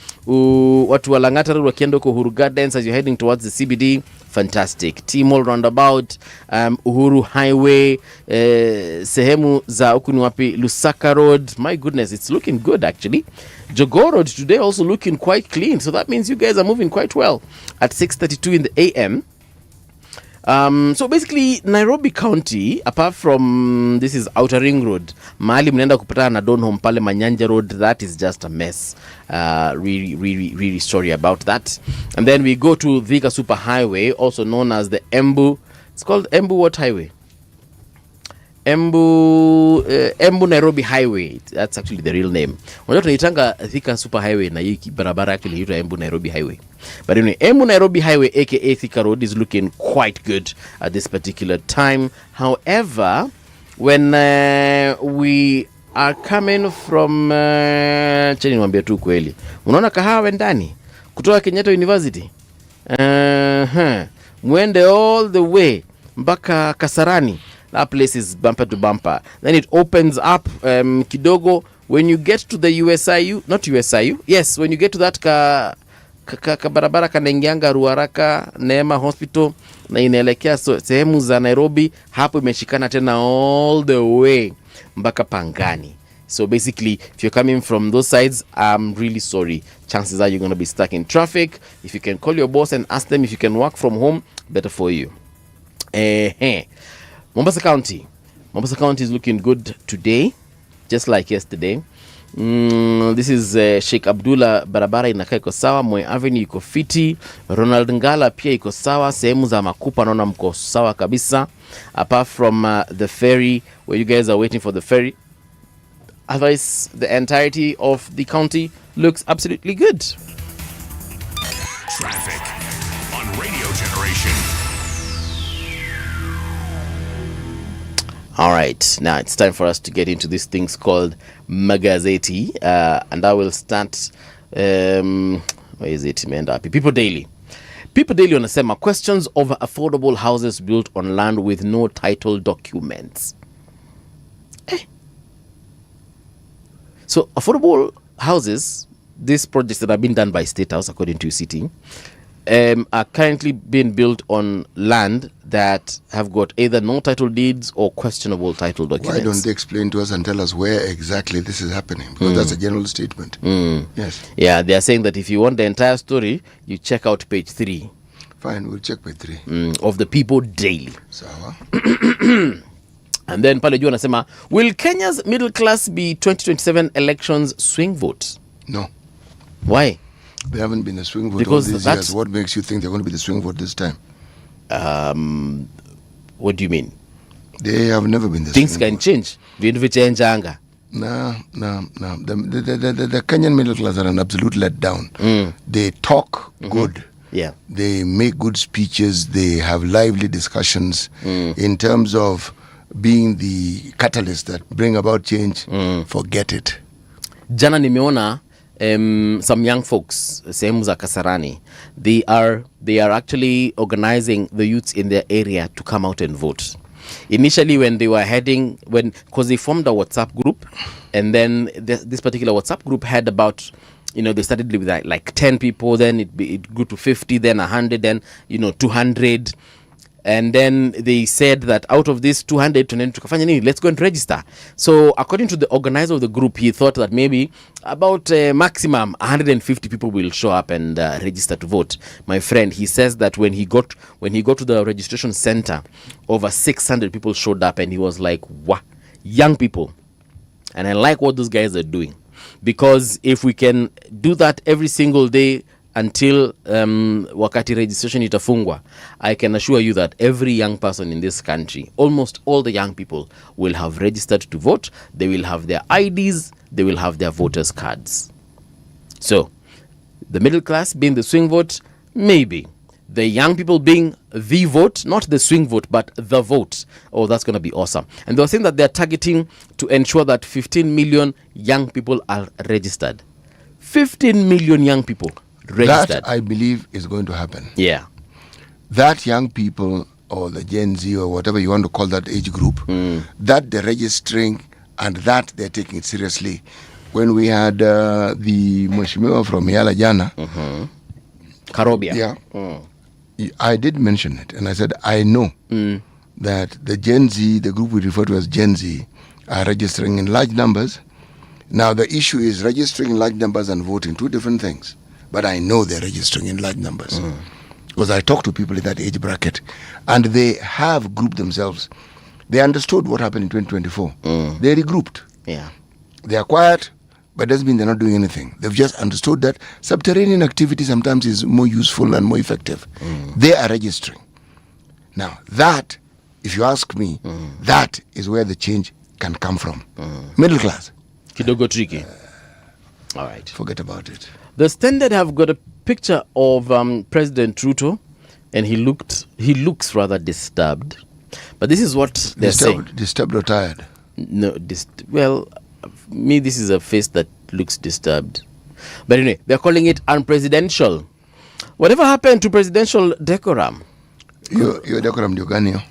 [SPEAKER 6] Watu wa Langata Road wakienda huko Uhuru Gardens as you're heading towards the CBD, fantastic. T-Mall roundabout, Uhuru Highway, sehemu za huku ni wapi, Lusaka Road, my goodness, it's looking good actually. Jogoo Road today also looking quite clean, so that means you guys are moving quite well at 6:32 in the AM. So basically Nairobi County, apart from this is Outer Ring Road, mahali mnaenda kupatana na Donholm pale Manyanja Road, that is just a mess. Really sorry about that. And then we go to Thika Super Highway, also known as the Embu. It's called Embu what highway? Embu Nairobi Highway. That's actually the real name. Unajua tunaitanga Thika Super Highway na hii barabara actually inaitwa Embu Nairobi Highway. But anyway, Embu Nairobi Highway aka Thika Road is looking quite good at this particular time. However, when we are coming from cheni niwaambia tu kweli. Unaona kahawa ndani kutoka Kenyatta University? Mwende all the way mpaka Kasarani. That place is bumper to bumper. Then it opens up kidogo when you get to the USIU, not USIU. Yes, when you get to that barabara kanaingianga Ruaraka Neema Hospital na inaelekea sehemu za Nairobi, hapo imeshikana tena all the way mpaka Pangani. So basically, if you're coming from those sides, I'm really sorry. Chances are you're going to be stuck in traffic. If you can call your boss and ask them if you can work from home, better for you. Mombasa County is looking good today, just like yesterday. This is Sheikh Abdullah barabara inakaa iko sawa. Moi Avenue iko fiti. Ronald Ngala pia iko sawa. Sehemu za Makupa naona mko sawa kabisa. Apart from the ferry, where you guys are waiting for the ferry. Otherwise, the entirety of the county looks absolutely good.
[SPEAKER 5] Traffic on Radio Generation.
[SPEAKER 6] All right, now it's time for us to get into these things called Magazeti, and I will start. Where is it? People Daily. People Daily wanasema questions over affordable houses built on land with no title documents. So affordable houses, these projects that have been done by State House, according to UCT, are currently being built on land that have got either no title deeds or questionable title documents.
[SPEAKER 1] Why don't they explain to us and tell us where exactly this is happening? Because that's a general statement. Yes.
[SPEAKER 6] Yeah, they are saying that if you want the entire story, you check out page 3.
[SPEAKER 1] Fine, we'll check page 3.
[SPEAKER 6] Of the People Daily.
[SPEAKER 1] Sawa.
[SPEAKER 6] And then pale juu anasema, will Kenya's middle class be 2027 elections swing votes?
[SPEAKER 1] No.
[SPEAKER 6] Why?
[SPEAKER 1] They haven't been a swing vote
[SPEAKER 6] Because
[SPEAKER 1] all these years. What makes you think they're going to be the swing vote this time?
[SPEAKER 6] What do you mean?
[SPEAKER 1] They have never been the
[SPEAKER 6] Things
[SPEAKER 1] swing
[SPEAKER 6] can
[SPEAKER 1] vote.
[SPEAKER 6] change. Vindu vichenjanga.
[SPEAKER 1] No. The Kenyan middle class are an absolute letdown. They talk good.
[SPEAKER 6] Yeah.
[SPEAKER 1] They make good speeches. They have lively discussions in terms of being the catalyst that bring about change. Forget it.
[SPEAKER 6] Jana nimeona some young folks sehemu za Kasarani, they are actually organizing the youths in their area to come out and vote. Initially when they were heading, because they formed a WhatsApp group, and then this particular WhatsApp group had about, they started with like 10 people, then it grew to 50, then 100, then 200. And then they said that out of this 200, let's go and register. So according to the organizer of the group, he thought that maybe about maximum 150 people will show up and register to vote. My friend, he says that when he got to the registration center, over 600 people showed up, and he was like, "Wow, young people!" And I like what those guys are doing, because if we can do that every single day until wakati registration itafungwa, I can assure you that every young person in this country, almost all the young people, will have registered to vote. They will have their IDs, they will have their voters cards. So the middle class being the swing vote, maybe. The young people being the vote, not the swing vote, but the vote. Oh, that's going to be awesome. And they were saying that they're targeting to ensure that 15 million young people are registered. 15 million young people. registered.
[SPEAKER 1] That I believe is going to happen.
[SPEAKER 6] Yeah.
[SPEAKER 1] That young people or the Gen Z or whatever you want to call that age group, that they're registering and that they're taking it seriously. When we had the Mheshimiwa from Yala Jana,
[SPEAKER 6] Karobia.
[SPEAKER 1] Yeah, I did mention it, and I said I know that the Gen Z, the group we refer to as Gen Z, are registering in large numbers. Now the issue is registering in large numbers and voting, two different things. But I know they're registering in large numbers because I talk to people in that age bracket, and they have grouped themselves. They understood what happened in 2024. They regrouped.
[SPEAKER 6] Yeah.
[SPEAKER 1] They are quiet, but doesn't mean they're not doing anything. They've just understood that subterranean activity sometimes is more useful and more effective. They are registering. Now, that, if you ask me, that is where the change can come from. Middle class.
[SPEAKER 6] Kidogo tricky. All right.
[SPEAKER 1] Forget about it.
[SPEAKER 6] The Standard have got a picture of President Ruto, and he looks rather disturbed. But this is what they're saying.
[SPEAKER 1] Disturbed or tired?
[SPEAKER 6] No, well, me, this is a face that looks disturbed. But anyway, they're calling it unpresidential. Whatever happened to presidential decorum?
[SPEAKER 1] Your decorum ndio gani hiyo?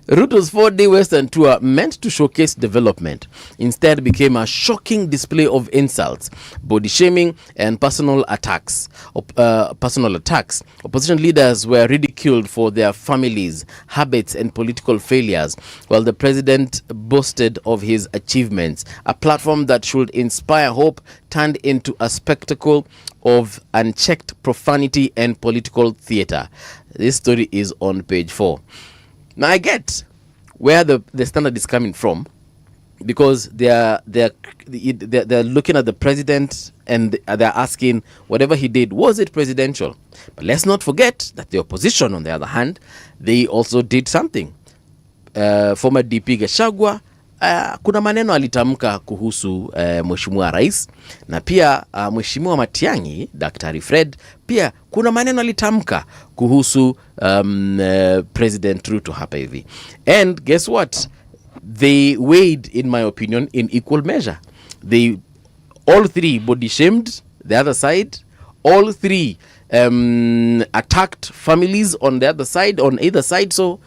[SPEAKER 6] Ruto's 4-day Western tour, meant to showcase development, instead became a shocking display of insults, body shaming, and personal attacks. Opposition leaders were ridiculed for their families, habits, and political failures, while the president boasted of his achievements. A platform that should inspire hope turned into a spectacle of unchecked profanity and political theater. This story is on page 4. Now I get where the Standard is coming from, because they're looking at the president and they're asking whatever he did, was it presidential? But let's not forget that the opposition, on the other hand, they also did something. Former DP Gachagua, kuna maneno alitamka kuhusu Mheshimiwa Rais, na pia Mheshimiwa Matiang'i, Daktari Fred, pia kuna maneno alitamka kuhusu President Ruto hapa hivi. And guess what? They weighed, in my opinion, in equal measure. They all three body shamed the other side. All three attacked families on the other side, on either side. So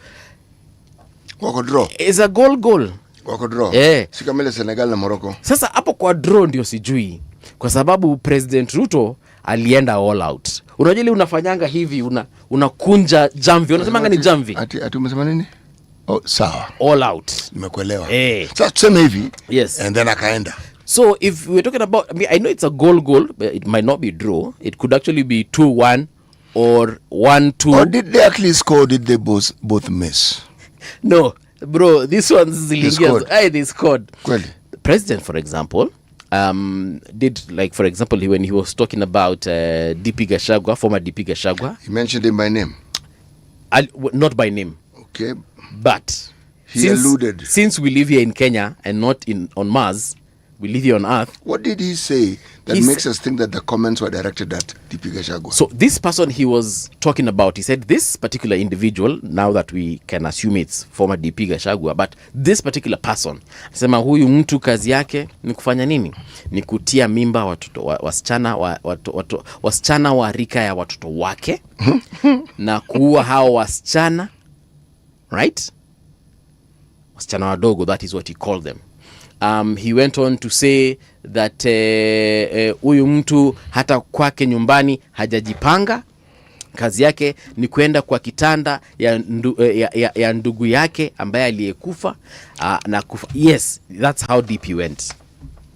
[SPEAKER 1] wako draw.
[SPEAKER 6] It's a goal.
[SPEAKER 1] Wako draw. Si kama ile Senegal na Morocco.
[SPEAKER 6] Sasa hapo kwa draw ndio sijui, kwa sababu President Ruto alienda all out. Unajua ile unafanyanga hivi, unakunja jamvi, unasemanga ni jamvi.
[SPEAKER 1] Ati umesema nini? Oh, sawa.
[SPEAKER 6] All out.
[SPEAKER 1] Nimekuelewa. Sasa tuseme hivi.
[SPEAKER 6] Yes.
[SPEAKER 1] And then akaenda.
[SPEAKER 6] So if we're talking about, I know it's a goal, but it might not be draw. It could actually be 2-1 or 1-2.
[SPEAKER 1] Or did they actually score? Did they both miss?
[SPEAKER 6] No, bro, this one's
[SPEAKER 1] they scored.
[SPEAKER 6] They scored.
[SPEAKER 1] Well,
[SPEAKER 6] The president, for example, did, like, for example, when he was talking about DP Gachagua, former DP Gachagua.
[SPEAKER 1] He mentioned him by name.
[SPEAKER 6] Not by name.
[SPEAKER 1] Okay.
[SPEAKER 6] But
[SPEAKER 1] he alluded.
[SPEAKER 6] Since we live here in Kenya and not on Mars, we live here on Earth.
[SPEAKER 1] What did he say that makes us think that the comments were directed at DP Gachagua?
[SPEAKER 6] So this person he was talking about, he said this particular individual, now that we can assume it's former DP Gachagua, but this particular person, sema huyu mtu kazi yake ni kufanya nini? Ni kutia mimba watoto wasichana wa rika ya watoto wake na kuua hao wasichana, right? Wasichana wadogo, that is what he called them. He went on to say that huyu mtu hata kwake nyumbani hajajipanga, kazi yake ni kwenda kwa kitanda ya ndugu yake ambaye aliyekufa na kufa. Yes, that's how deep he went.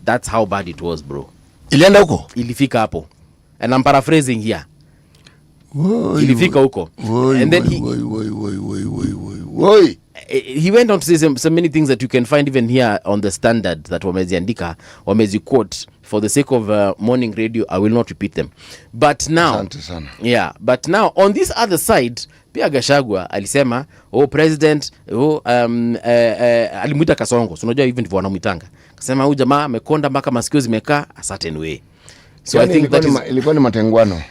[SPEAKER 6] That's how bad it was, bro.
[SPEAKER 1] Ilienda huko?
[SPEAKER 6] Ilifika hapo. And I'm paraphrasing here. Ilifika huko. And then he went on to say so many things that you can find even here on the Standard that wameziandika, quote. For the sake of morning radio, I will not repeat them. But now, but now on this other side, pia Gachagua alisema, president, alimuita kasongo. So unajua even ndivyo wanamuitanga. Akasema huyu jamaa amekonda mpaka masikio zimekaa a certain way. So I think that
[SPEAKER 1] ilikuwa ni matengwano.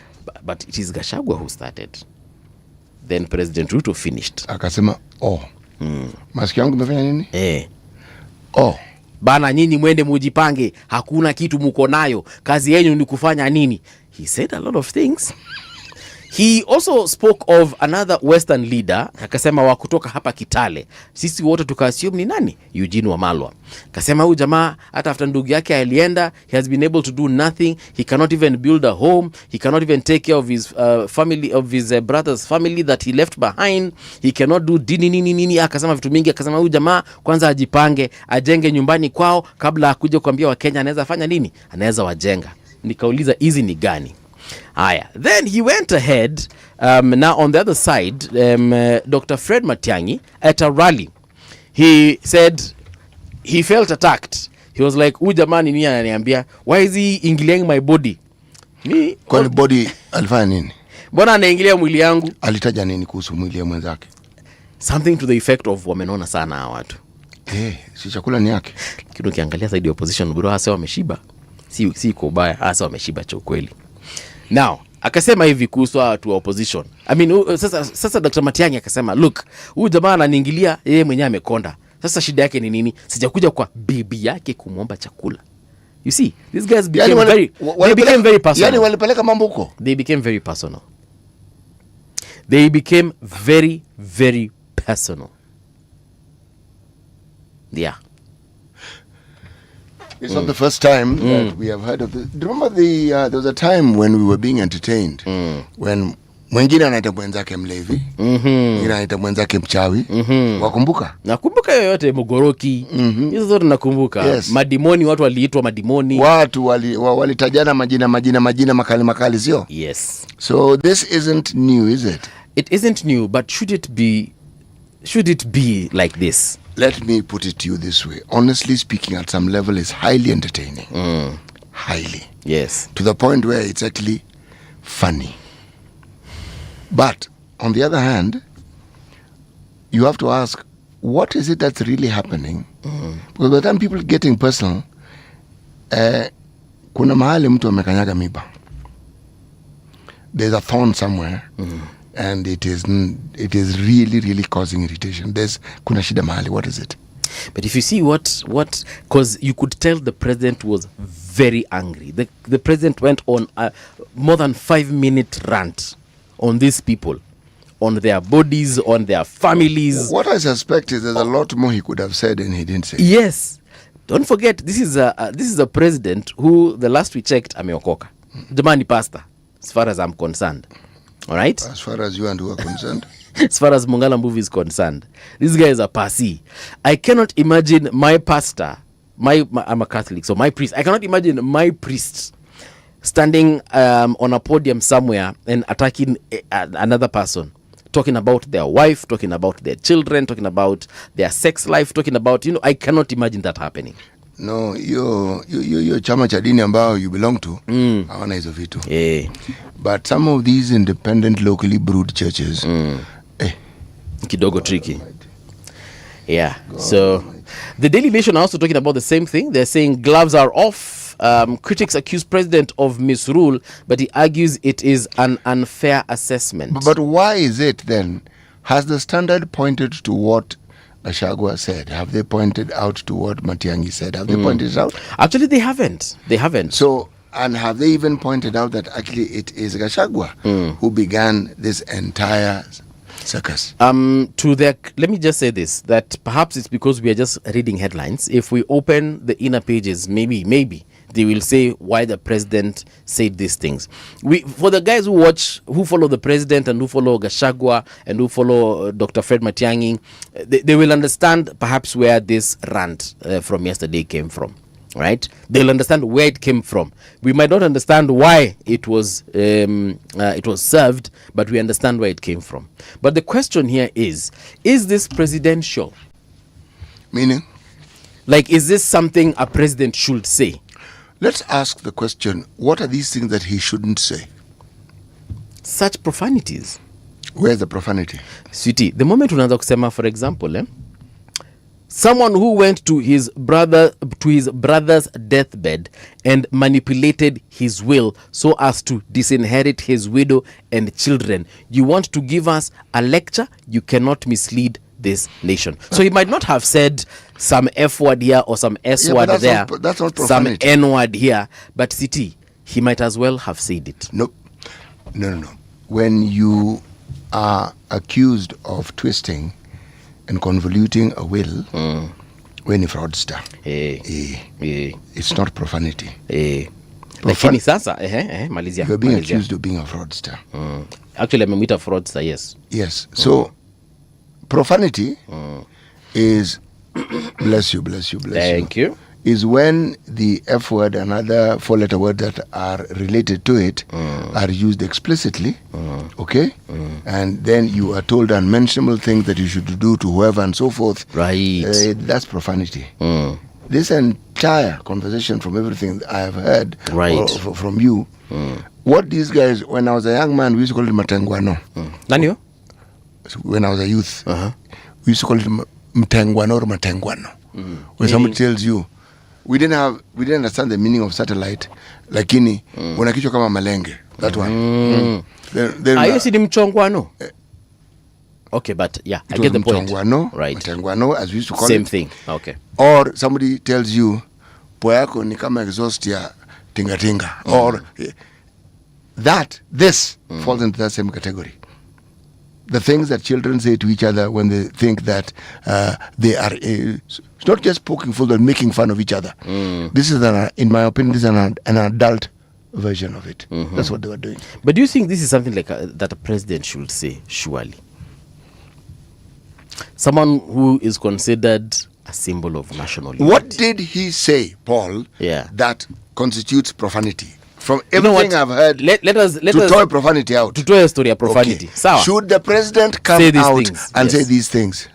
[SPEAKER 6] But it is Gachagua who started. Then President Ruto finished.
[SPEAKER 1] Akasema, masikio yangu imefanya nini?
[SPEAKER 6] Bana, nyinyi mwende mujipange, hakuna kitu mko nayo, kazi yenu ni kufanya nini? he said a lot of things. He also spoke of another Western leader, akasema wa kutoka hapa Kitale. Sisi wote tukaassume ni nani? Eugene Wamalwa. Akasema huyu jamaa hata after ndugu yake alienda, he has been able to do nothing. He cannot even build a home. He cannot even take care of his family, of his brother's family that he left behind. He cannot do nini. Akasema vitu mingi. Akasema huyu jamaa kwanza ajipange, ajenge nyumbani kwao kabla akuje kuambia Wakenya anaweza fanya nini? Anaweza wajenga. Nikauliza hizi ni gani? Aya. Then he went ahead, now on the other side, Dr. Fred Matiang'i at a rally, he said he felt attacked. He was like, huyu jamani ni ananiambia, why is he ingiliang my body?
[SPEAKER 1] Kwa body alifanya nini?
[SPEAKER 6] Mbona anaingilia mwili yangu?
[SPEAKER 1] Alitaja nini kuhusu mwili ya mwenzake?
[SPEAKER 6] Something to the effect of wamenona sana hawa watu.
[SPEAKER 1] Si chakula ni yake.
[SPEAKER 6] Kitu kiangalia zaidi opposition bro, hasa wameshiba. Si kwa ubaya, hasa wameshiba cha ukweli. Now, akasema hivi kuhusu watu wa opposition. I mean, sasa Dr. Matiang'i akasema, look, huyu jamaa ananiingilia, yeye mwenyewe amekonda. Sasa shida yake ni nini? Sijakuja kwa bibi yake kumwomba chakula. You see, these guys became very personal.
[SPEAKER 1] Yani walipeleka mambo huko.
[SPEAKER 6] They became very personal. They became very, very personal. Yeah.
[SPEAKER 1] It's not the first time that we have heard of this. Do you remember there was a time when we were being entertained when mwingine anaita mwenzake mlevi, mwingine anaita mwenzake mchawi. Wakumbuka?
[SPEAKER 6] Nakumbuka yoyote Mogoroki. Hizo zote nakumbuka.
[SPEAKER 1] Yes.
[SPEAKER 6] Madimoni, watu waliitwa madimoni.
[SPEAKER 1] Watu walitajana majina makali sio?
[SPEAKER 6] Yes.
[SPEAKER 1] So this isn't new, is it?
[SPEAKER 6] It isn't new, but should it be like this?
[SPEAKER 1] Let me put it to you this way. Honestly speaking, at some level, it's highly entertaining. Highly.
[SPEAKER 6] Yes.
[SPEAKER 1] To the point where it's actually funny. But, on the other hand, you have to ask, what is it that's really happening? Because by the time people are getting personal, kuna mahali mtu amekanyaga miba. There's a thorn somewhere. And it is really causing irritation. Kuna shida mahali. What is it?
[SPEAKER 6] But if you see what, because you could tell the president was very angry. The president went on a more than 5-minute rant on these people, on their bodies, on their families.
[SPEAKER 1] What I suspect is there's a lot more he could have said and he didn't say.
[SPEAKER 6] Yes. Don't forget, this is a president who, the last we checked, ameokoka. Jamani pastor, as far as I'm concerned. All right?
[SPEAKER 1] As far as you and who are concerned.
[SPEAKER 6] As far as Mungala movie is concerned. This guy is a Pasi. I cannot imagine my pastor, I'm a Catholic, so my priest, I cannot imagine my priest standing on a podium somewhere and attacking another person, talking about their wife, talking about their children, talking about their sex life, talking about, I cannot imagine that happening.
[SPEAKER 1] No, yo chama cha dini ambao you belong to, hawana hizo vitu. But some of these independent, locally brewed churches,
[SPEAKER 6] kidogo tricky. Yeah. So the Daily Nation are also talking about the same thing. They're saying gloves are off. Critics accuse president of misrule, but he argues it is an unfair assessment.
[SPEAKER 1] But why is it then? Has the Standard pointed to what Gachagua said? Have they pointed out to what Matiang'i said? Have they pointed it out?
[SPEAKER 6] Actually, they haven't.
[SPEAKER 1] So, and have they even pointed out that actually it is Gachagua who began this entire circus?
[SPEAKER 6] Let me just say this, that perhaps it's because we are just reading headlines. If we open the inner pages, maybe they will say why the president said these things. For the guys who follow the president and who follow Gachagua and who follow Dr. Fred Matiang'i, they will understand perhaps where this rant from yesterday came from. Right? They'll understand where it came from. We might not understand why it was served, but we understand where it came from. But the question here is this presidential?
[SPEAKER 1] Meaning?
[SPEAKER 6] Like, is this something a president should say?
[SPEAKER 1] Let's ask the question, what are these things that he shouldn't say?
[SPEAKER 6] Such profanities.
[SPEAKER 1] Where's the profanity?
[SPEAKER 6] Sweetie, the moment unaanza kusema, for example, someone who went to his brother's deathbed and manipulated his will so as to disinherit his widow and children. You want to give us a lecture? You cannot mislead this nation. So he might not have said some F word here or some S word there,
[SPEAKER 1] that's not
[SPEAKER 6] some
[SPEAKER 1] profanity.
[SPEAKER 6] N word here, but City, he might as well have said it.
[SPEAKER 1] No. When you are accused of twisting and convoluting a will, when a fraudster, it's not profanity.
[SPEAKER 6] Lakini sasa, malizia.
[SPEAKER 1] You're being accused of being a fraudster.
[SPEAKER 6] Actually, I'm a fraudster, yes.
[SPEAKER 1] Yes. So, profanity is, bless you.
[SPEAKER 6] Thank you.
[SPEAKER 1] Is when the F word and other four-letter words that are related to it are used explicitly, okay? And then you are told unmentionable things that you should do to whoever and so forth.
[SPEAKER 6] Right.
[SPEAKER 1] That's profanity. This entire conversation from everything I have heard from you, what these guys, when I was a young man, we used to call it matengwano.
[SPEAKER 6] Nanyo?
[SPEAKER 1] When I was a youth, we used to call it mtengwano or matengwano. When somebody tells you, we didn't understand the meaning of satellite, lakini una kichwa kama malenge, that one. Then
[SPEAKER 6] Are you seeing mchongwano? Okay, but yeah, I get the point.
[SPEAKER 1] Right. Matengwano, as we used to call
[SPEAKER 6] Same
[SPEAKER 1] it.
[SPEAKER 6] thing. Okay.
[SPEAKER 1] Or somebody tells you, poyako ni kama exhaust ya tinga. Or this falls into that same category. The things that children say to each other when they think that they are, it's not just poking fun, but making fun of each other. This is, in my opinion, this is an adult version of it. That's what they were doing.
[SPEAKER 6] But do you think this is something like that a president should say, surely? Someone who is considered a symbol of national unity.
[SPEAKER 1] What did he say, Paul, that constitutes profanity? From everything I've heard,
[SPEAKER 6] let us
[SPEAKER 1] toy profanity out.
[SPEAKER 6] To toy a story of profanity.
[SPEAKER 1] Okay. Should the president come out and say these things?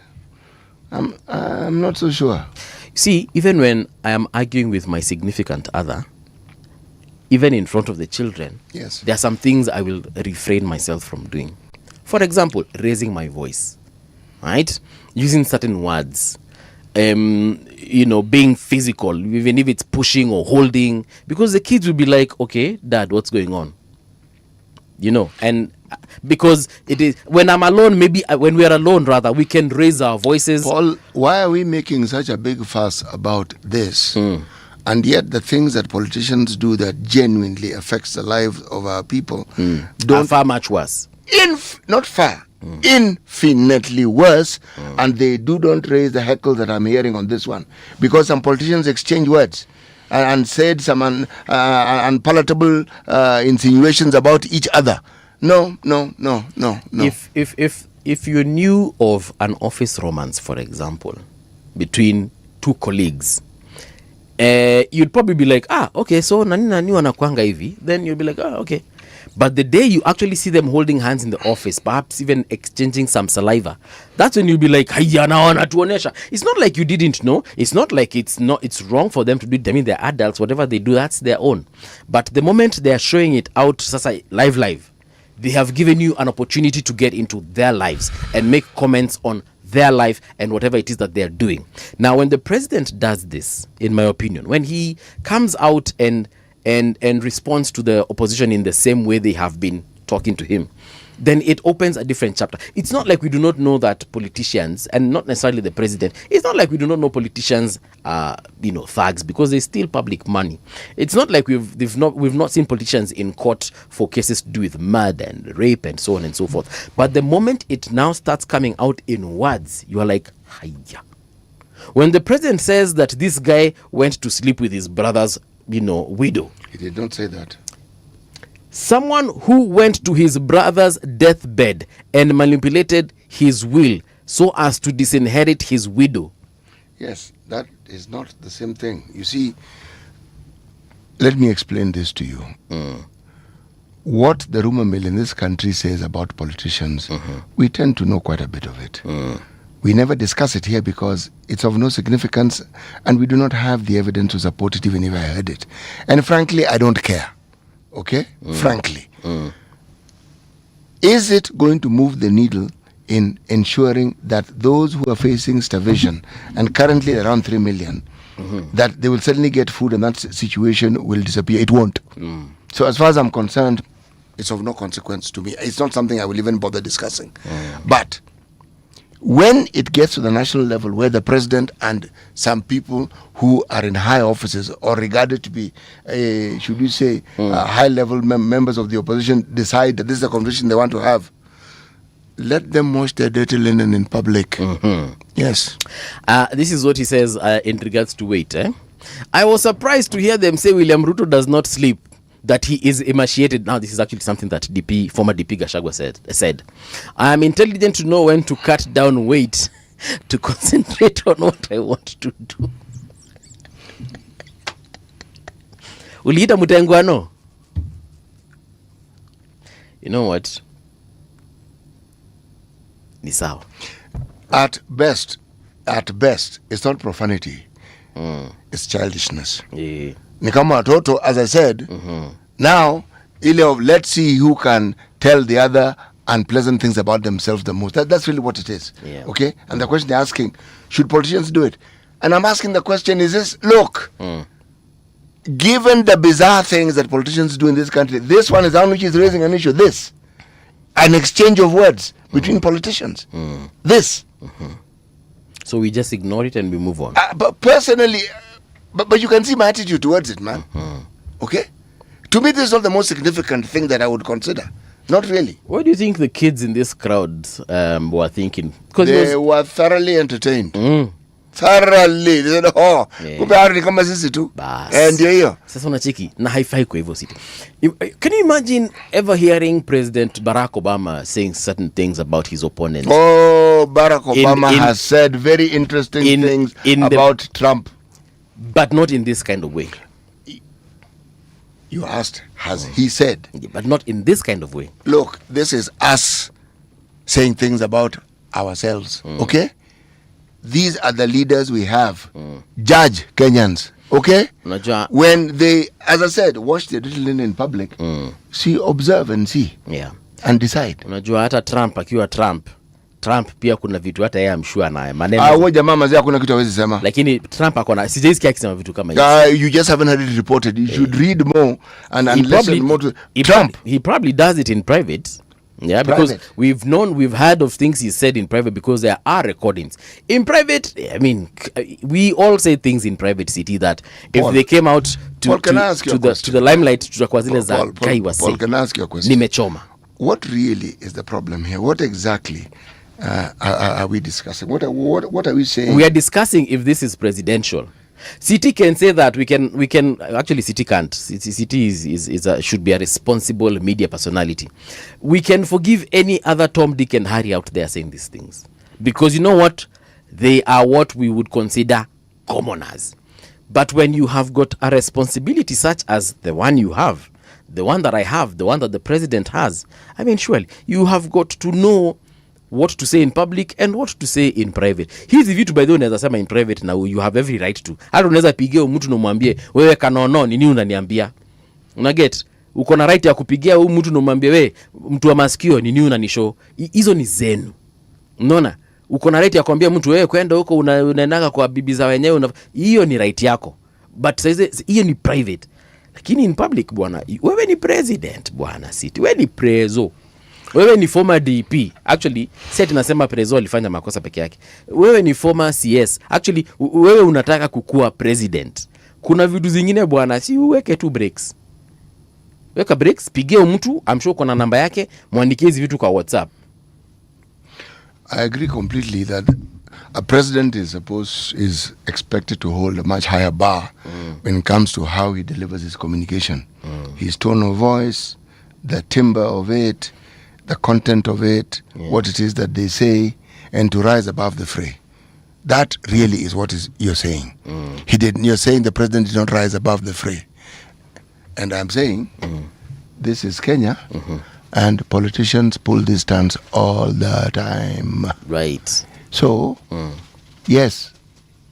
[SPEAKER 1] I'm not so sure.
[SPEAKER 6] See, even when I am arguing with my significant other, even in front of the children, there are some things I will refrain myself from doing. For example, raising my voice, right? Using certain words. Being physical, even if it's pushing or holding, because the kids will be like, okay, Dad, what's going on? And because it is, when I'm alone, maybe when we are alone, rather, we can raise our voices.
[SPEAKER 1] Paul, why are we making such a big fuss about this? And yet the things that politicians do that genuinely affects the lives of our people
[SPEAKER 6] are far much worse.
[SPEAKER 1] Not far. Infinitely worse, and they don't raise the heckle that I'm hearing on this one, because some politicians exchange words and said some unpalatable insinuations about each other. No.
[SPEAKER 6] If you knew of an office romance, for example, between two colleagues, you'd probably be like, okay, so nani wanakuanga hivi, then you'd be like, okay. But the day you actually see them holding hands in the office, perhaps even exchanging some saliva, that's when you'll be like, it's not like you didn't know. It's not like it's wrong for them to do it. I mean, they're adults, whatever they do, that's their own. But the moment they're showing it out live, they have given you an opportunity to get into their lives and make comments on their life and whatever it is that they're doing. Now, when the president does this, in my opinion, when he comes out and responds to the opposition in the same way they have been talking to him, then it opens a different chapter. It's not like we do not know that politicians, and not necessarily the president, it's not like we do not know politicians are, thugs, because they steal public money. It's not like we've not seen politicians in court for cases to do with murder and rape and so on and so forth. But the moment it now starts coming out in words, you are like, hiya. When the president says that this guy went to sleep with his brother's widow.
[SPEAKER 1] He did not say that.
[SPEAKER 6] Someone who went to his brother's deathbed and manipulated his will so as to disinherit his widow.
[SPEAKER 1] Yes, that is not the same thing. You see, let me explain this to you. What the rumor mill in this country says about politicians, we tend to know quite a bit of it. We never discuss it here because it's of no significance, and we do not have the evidence to support it, even if I heard it. And frankly, I don't care. Okay? Frankly. Is it going to move the needle in ensuring that those who are facing starvation, and currently around 3 million, that they will suddenly get food and that situation will disappear? It won't. So as far as I'm concerned, it's of no consequence to me. It's not something I will even bother discussing. But When it gets to the national level, where the president and some people who are in high offices or regarded to be, should we say, high-level members of the opposition decide that this is a conversation they want to have, let them wash their dirty linen in public. Yes.
[SPEAKER 6] This is what he says in regards to weight. I was surprised to hear them say William Ruto does not sleep, that he is emaciated. Now, this is actually something that former DP Gachagua said. I am intelligent to know when to cut down weight to concentrate on what I want to do. Uliita mutengwano. You know what? Ni sawa.
[SPEAKER 1] At best, it's not profanity. It's childishness.
[SPEAKER 6] Yeah.
[SPEAKER 1] Ni kama watoto, as I said, now, let's see who can tell the other unpleasant things about themselves the most. That's really what it is.
[SPEAKER 6] Yeah.
[SPEAKER 1] Okay? And the question they're asking, should politicians do it? And I'm asking the question, is this, look, given the bizarre things that politicians do in this country, this one is one which is raising an issue. This, an exchange of words between politicians. This.
[SPEAKER 6] So we just ignore it and we move on.
[SPEAKER 1] But personally, but you can see my attitude towards it, man. Okay? To me, this is not the most significant thing that I would consider. Not really.
[SPEAKER 6] What do you think the kids in this crowd were thinking?
[SPEAKER 1] They were thoroughly entertained. Thoroughly. They said, oh, kumbe kama sisi tu. And hiyo.
[SPEAKER 6] Sasa unacheki na haifai kwa hivyo city. Can you imagine ever hearing President Barack Obama saying certain things about his opponents?
[SPEAKER 1] Oh, Barack Obama has said very interesting things about Trump.
[SPEAKER 6] But not in this kind of way.
[SPEAKER 1] You asked, has he said?
[SPEAKER 6] But not in this kind of way.
[SPEAKER 1] Look, this is us saying things about ourselves, okay? These are the leaders we have. Judge Kenyans, okay? When they, as I said, wash their little linen in public, see, observe and see.
[SPEAKER 6] Yeah.
[SPEAKER 1] And decide.
[SPEAKER 6] Unajua hata Trump akiwa Trump pia kuna vitu hata yeye amshua naye maneno.
[SPEAKER 1] Wewe jamaa mazee kuna kitu hawezi sema.
[SPEAKER 6] Lakini Trump akona sijaisikia akisema vitu kama
[SPEAKER 1] hizo. You just haven't heard it reported. You should read more and listen more to Trump.
[SPEAKER 6] He probably does it in private. Yeah, because we've heard of things he said in private because there are recordings. In private, I mean, we all say things in private city that if they came out to the limelight tutakuwa zile za kai wasi.
[SPEAKER 1] Paul, can I ask you a question?
[SPEAKER 6] Nimechoma.
[SPEAKER 1] What really is the problem here? What exactly are we discussing? What are we saying?
[SPEAKER 6] We are discussing if this is presidential. City can say that we can actually City can't. City should be a responsible media personality. We can forgive any other Tom, Dick and Harry out there saying these things because you know what, they are what we would consider commoners. But when you have got a responsibility such as the one you have, the one that I have, the one that the president has, I mean, surely you have got to know what to say in public and what to say in private. Hizi vitu by the way unaweza sema in private na you have every right to. Hata unaweza pigia mtu na mwambie wewe kanono nini unaniambia. Una get? Uko na right ya kupigia huyu mtu na mwambie wewe mtu wa masikio nini unanishow. Hizo ni zenu. Unaona? Uko na right ya kuambia mtu wewe kwenda huko unaendanga kwa bibi za wenyewe. Hiyo ni right yako. But sasa hiyo ni private. Lakini in public bwana, wewe ni president bwana city. Wewe ni prezo. Wewe ni former DP. Actually, sasa tunasema prezo alifanya makosa peke yake. Wewe ni former CS. Actually, wewe unataka kukua president. Kuna vitu zingine bwana, si uweke tu breaks. Weka breaks, pigie mtu, I'm sure kuna namba yake, muandikie hizi vitu kwa WhatsApp.
[SPEAKER 1] I agree completely that a president is expected to hold a much higher bar when it comes to how he delivers his communication. His tone of voice, the timbre of it, the content of it, what it is that they say, and to rise above the fray. That really is what you're saying. You're saying the president did not rise above the fray. And I'm saying, this is Kenya, and politicians pull this stance all the time.
[SPEAKER 6] Right.
[SPEAKER 1] So, yes,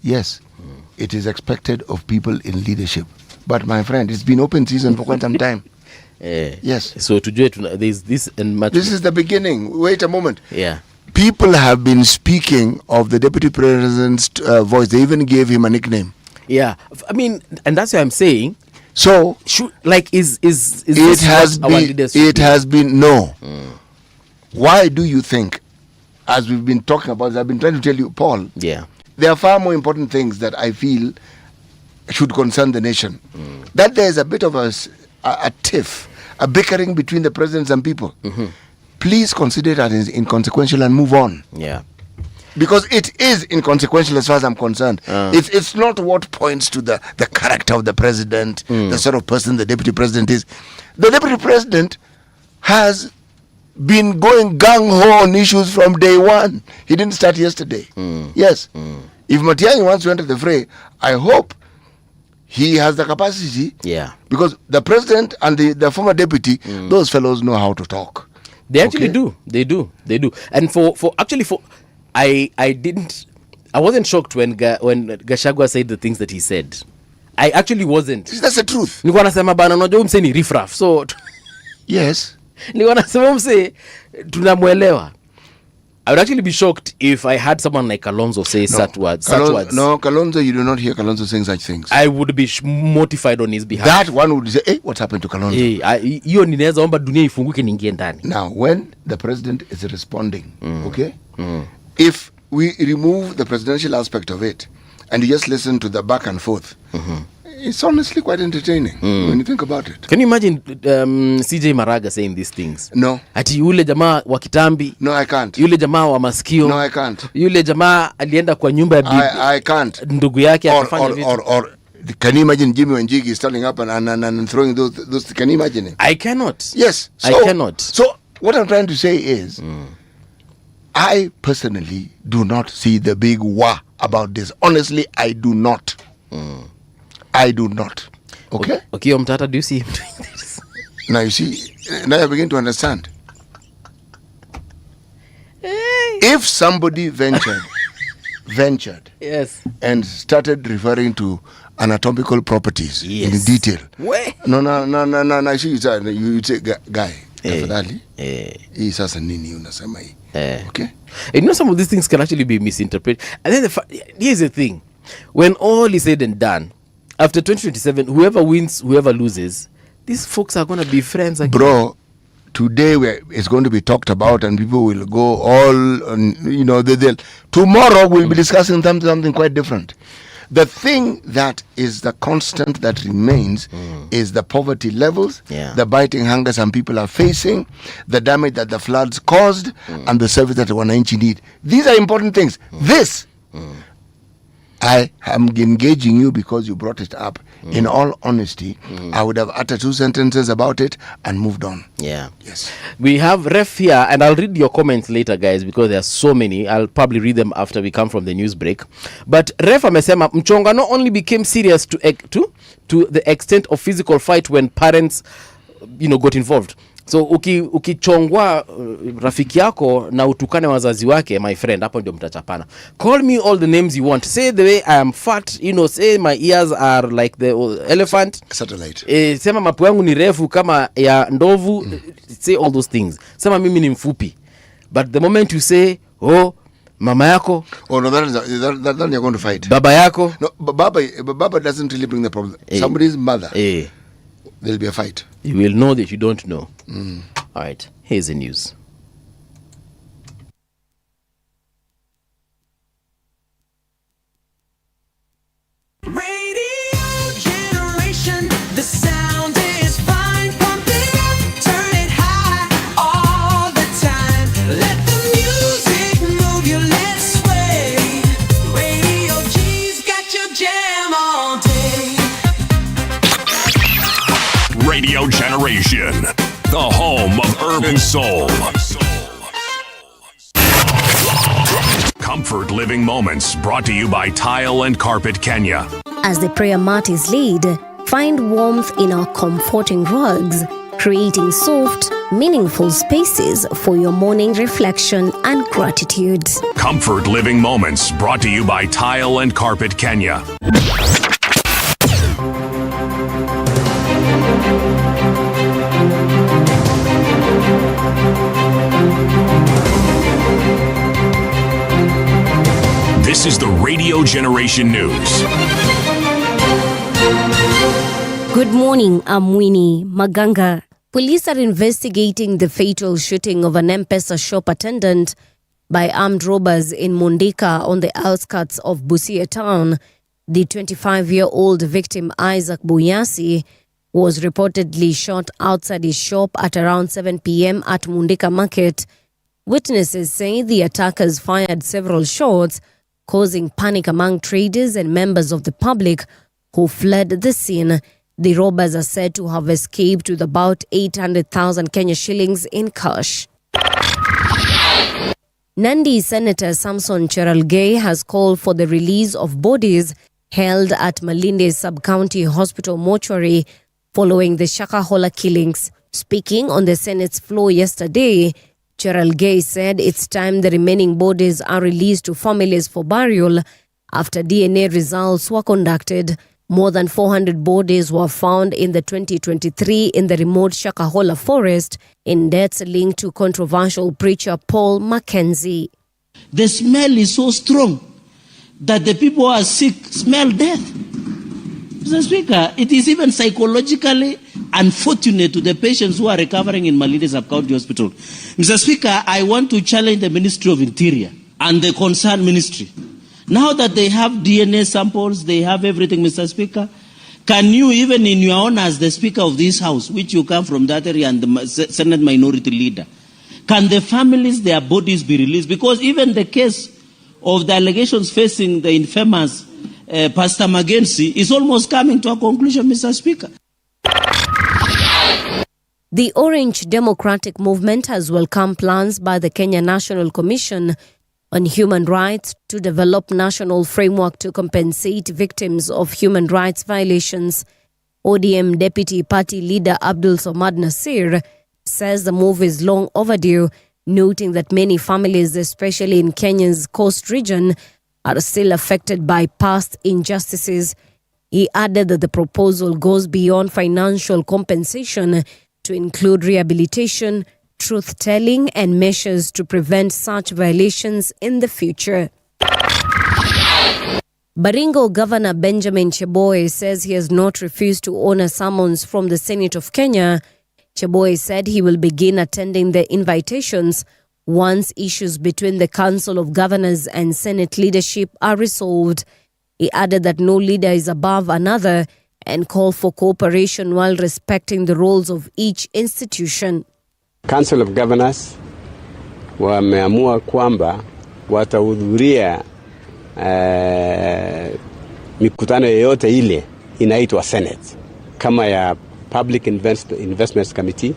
[SPEAKER 1] it is expected of people in leadership. But my friend, it's been open season for quite some time. Yes.
[SPEAKER 6] So there's this and much.
[SPEAKER 1] This is the beginning. Wait a moment.
[SPEAKER 6] Yeah.
[SPEAKER 1] People have been speaking of the deputy president's voice. They even gave him a nickname.
[SPEAKER 6] Yeah. I mean, and that's what I'm saying.
[SPEAKER 1] So,
[SPEAKER 6] is
[SPEAKER 1] it has been no. Why do you think as we've been talking about, I've been trying to tell you, Paul,
[SPEAKER 6] Yeah.
[SPEAKER 1] there are far more important things that I feel should concern the nation. That there is a bit of a tiff, a bickering between the presidents and people. Please consider it as inconsequential and move on.
[SPEAKER 6] Yeah.
[SPEAKER 1] Because it is inconsequential as far as I'm concerned. It's not what points to the character of the president, the sort of person the deputy president is. The deputy president has been going gung-ho on issues from day one. He didn't start yesterday. Yes. If Matiang'i wants to enter the fray, I hope he has the capacity.
[SPEAKER 6] Yeah.
[SPEAKER 1] Because the president and the former deputy, those fellows know how to talk.
[SPEAKER 6] They actually do. They do. And I wasn't shocked when Gachagua said the things that he said. I actually wasn't.
[SPEAKER 1] That's the truth.
[SPEAKER 6] Nilikuwa nasema bana unajua mse ni riffraff. So
[SPEAKER 1] yes.
[SPEAKER 6] Nilikuwa nasema mse tunamwelewa. I would actually be shocked if I had someone like Kalonzo say such words.
[SPEAKER 1] No, Kalonzo, you do not hear Kalonzo saying such things.
[SPEAKER 6] I would be mortified on his behalf.
[SPEAKER 1] That one would say, hey, what's happened to Kalonzo?
[SPEAKER 6] Hiyo ninaweza omba dunia ifunguke niingie ndani.
[SPEAKER 1] Now, when the president is responding, okay? If we remove the presidential aspect of it and you just listen to the back and forth, it's honestly quite entertaining when you think about it.
[SPEAKER 6] Can you imagine CJ Maraga saying these things?
[SPEAKER 1] No.
[SPEAKER 6] Ati yule jamaa wa kitambi.
[SPEAKER 1] No, I can't.
[SPEAKER 6] Yule jamaa wa masikio.
[SPEAKER 1] No, I can't.
[SPEAKER 6] Yule jamaa alienda kwa nyumba ya bibi.
[SPEAKER 1] I can't.
[SPEAKER 6] Ndugu yake akafanya vitu.
[SPEAKER 1] Or can you imagine Jimmy Wanjigi standing up and throwing those? Can you imagine it?
[SPEAKER 6] I cannot.
[SPEAKER 1] Yes.
[SPEAKER 6] I cannot.
[SPEAKER 1] So what I'm trying to say is, I personally do not see the big wah about this. Honestly, I do not. I do not. Okay?
[SPEAKER 6] Okay, Mtata, do you see him doing this?
[SPEAKER 1] Now you see, now I begin to understand. If somebody ventured
[SPEAKER 6] yes,
[SPEAKER 1] and started referring to anatomical properties in detail. No, I see you say guy. Tafadhali. Hii sasa nini unasema hii? Okay?
[SPEAKER 6] You know, some of these things can actually be misinterpreted. And then here's the thing. When all is said and done, after 2027, whoever wins, whoever loses, these folks are going to be friends again.
[SPEAKER 1] Bro, today it's going to be talked about and people will go all, tomorrow we'll be discussing something quite different. The thing that is the constant that remains is the poverty levels, the biting hunger some people are facing, the damage that the floods caused, and the service that wananchi need. These are important things. This, I am engaging you because you brought it up. In all honesty, I would have uttered 2 sentences about it and moved on.
[SPEAKER 6] Yeah.
[SPEAKER 1] Yes.
[SPEAKER 6] We have Ref here, and I'll read your comments later, guys, because there are so many. I'll probably read them after we come from the news break. But Ref amesema mchongano only became serious to the extent of physical fight when parents, got involved. So ukichongwa rafiki yako na utukane wazazi wake, my friend, hapo ndio mtachapana. Call me all the names you want. Say the way I am fat, say my ears are like the elephant.
[SPEAKER 1] Satellite.
[SPEAKER 6] Sema mapu yangu ni refu kama ya ndovu. Say all those things. Sema mimi ni mfupi. But the moment you say, mama yako.
[SPEAKER 1] Oh no, that you're going to fight.
[SPEAKER 6] Baba yako.
[SPEAKER 1] No, Baba doesn't really bring the problem. Somebody's mother. There'll be a fight.
[SPEAKER 6] You will know that you don't know. All right, here's the news.
[SPEAKER 7] Radio generation, the sound is fine. Pump it up, turn it high all the time. Let the music move you, let's sway. Radio G's got your jam all day.
[SPEAKER 5] Radio Generation, the home of urban soul. Comfort Living Moments, brought to you by Tile and Carpet Kenya.
[SPEAKER 2] As the prayer martyrs lead, find warmth in our comforting rugs, creating soft, meaningful spaces for your morning reflection and gratitude.
[SPEAKER 5] Comfort Living Moments, brought to you by Tile and Carpet Kenya. This is the Radio Generation News.
[SPEAKER 2] Good morning, I'm Winnie Maganga. Police are investigating the fatal shooting of an M-Pesa shop attendant by armed robbers in Mundika on the outskirts of Busia town. The 25-year-old victim, Isaac Buyasi, was reportedly shot outside his shop at around 7 p.m. at Mundika Market. Witnesses say the attackers fired several shots, causing panic among traders and members of the public who fled the scene. The robbers are said to have escaped with about 800,000 Kenya shillings in cash. Nandi Senator Samson Cherargei has called for the release of bodies held at Malindi Sub-County Hospital mortuary following the Shakahola killings. Speaking on the Senate's floor yesterday, Cherargei said it's time the remaining bodies are released to families for burial after DNA results were conducted. More than 400 bodies were found in the 2023 in the remote Shakahola forest in deaths linked to controversial preacher Paul Mackenzie.
[SPEAKER 8] The smell is so strong that the people who are sick smell death. Mr. Speaker, it is even psychologically unfortunate to the patients who are recovering in Malindi Sub-County Hospital. Mr. Speaker, I want to challenge the Ministry of Interior and the concerned ministry. Now that they have DNA samples, they have everything, Mr. Speaker, can you, even in your honor as the Speaker of this House, which you come from that area and the Senate Minority Leader, can the families, their bodies be released? Because even the case of the allegations facing the infamous Pastor Mackenzie is almost coming to a conclusion, Mr. Speaker.
[SPEAKER 2] The Orange Democratic Movement has welcomed plans by the Kenya National Commission on Human Rights to develop national framework to compensate victims of human rights violations. ODM Deputy Party Leader Abdul Somad Nasir says the move is long overdue, noting that many families, especially in Kenya's coast region, are still affected by past injustices. He added that the proposal goes beyond financial compensation to include rehabilitation, truth-telling, and measures to prevent such violations in the future. Baringo Governor Benjamin Cheboe says he has not refused to honor summons from the Senate of Kenya. Cheboe said he will begin attending the invitations once issues between the Council of Governors and Senate leadership are resolved. He added that no leader is above another and called for cooperation while respecting the roles of each institution.
[SPEAKER 9] Council of Governors wameamua kwamba watahudhuria mikutano yoyote ile inaitwa Senate kama ya Public Investments Committee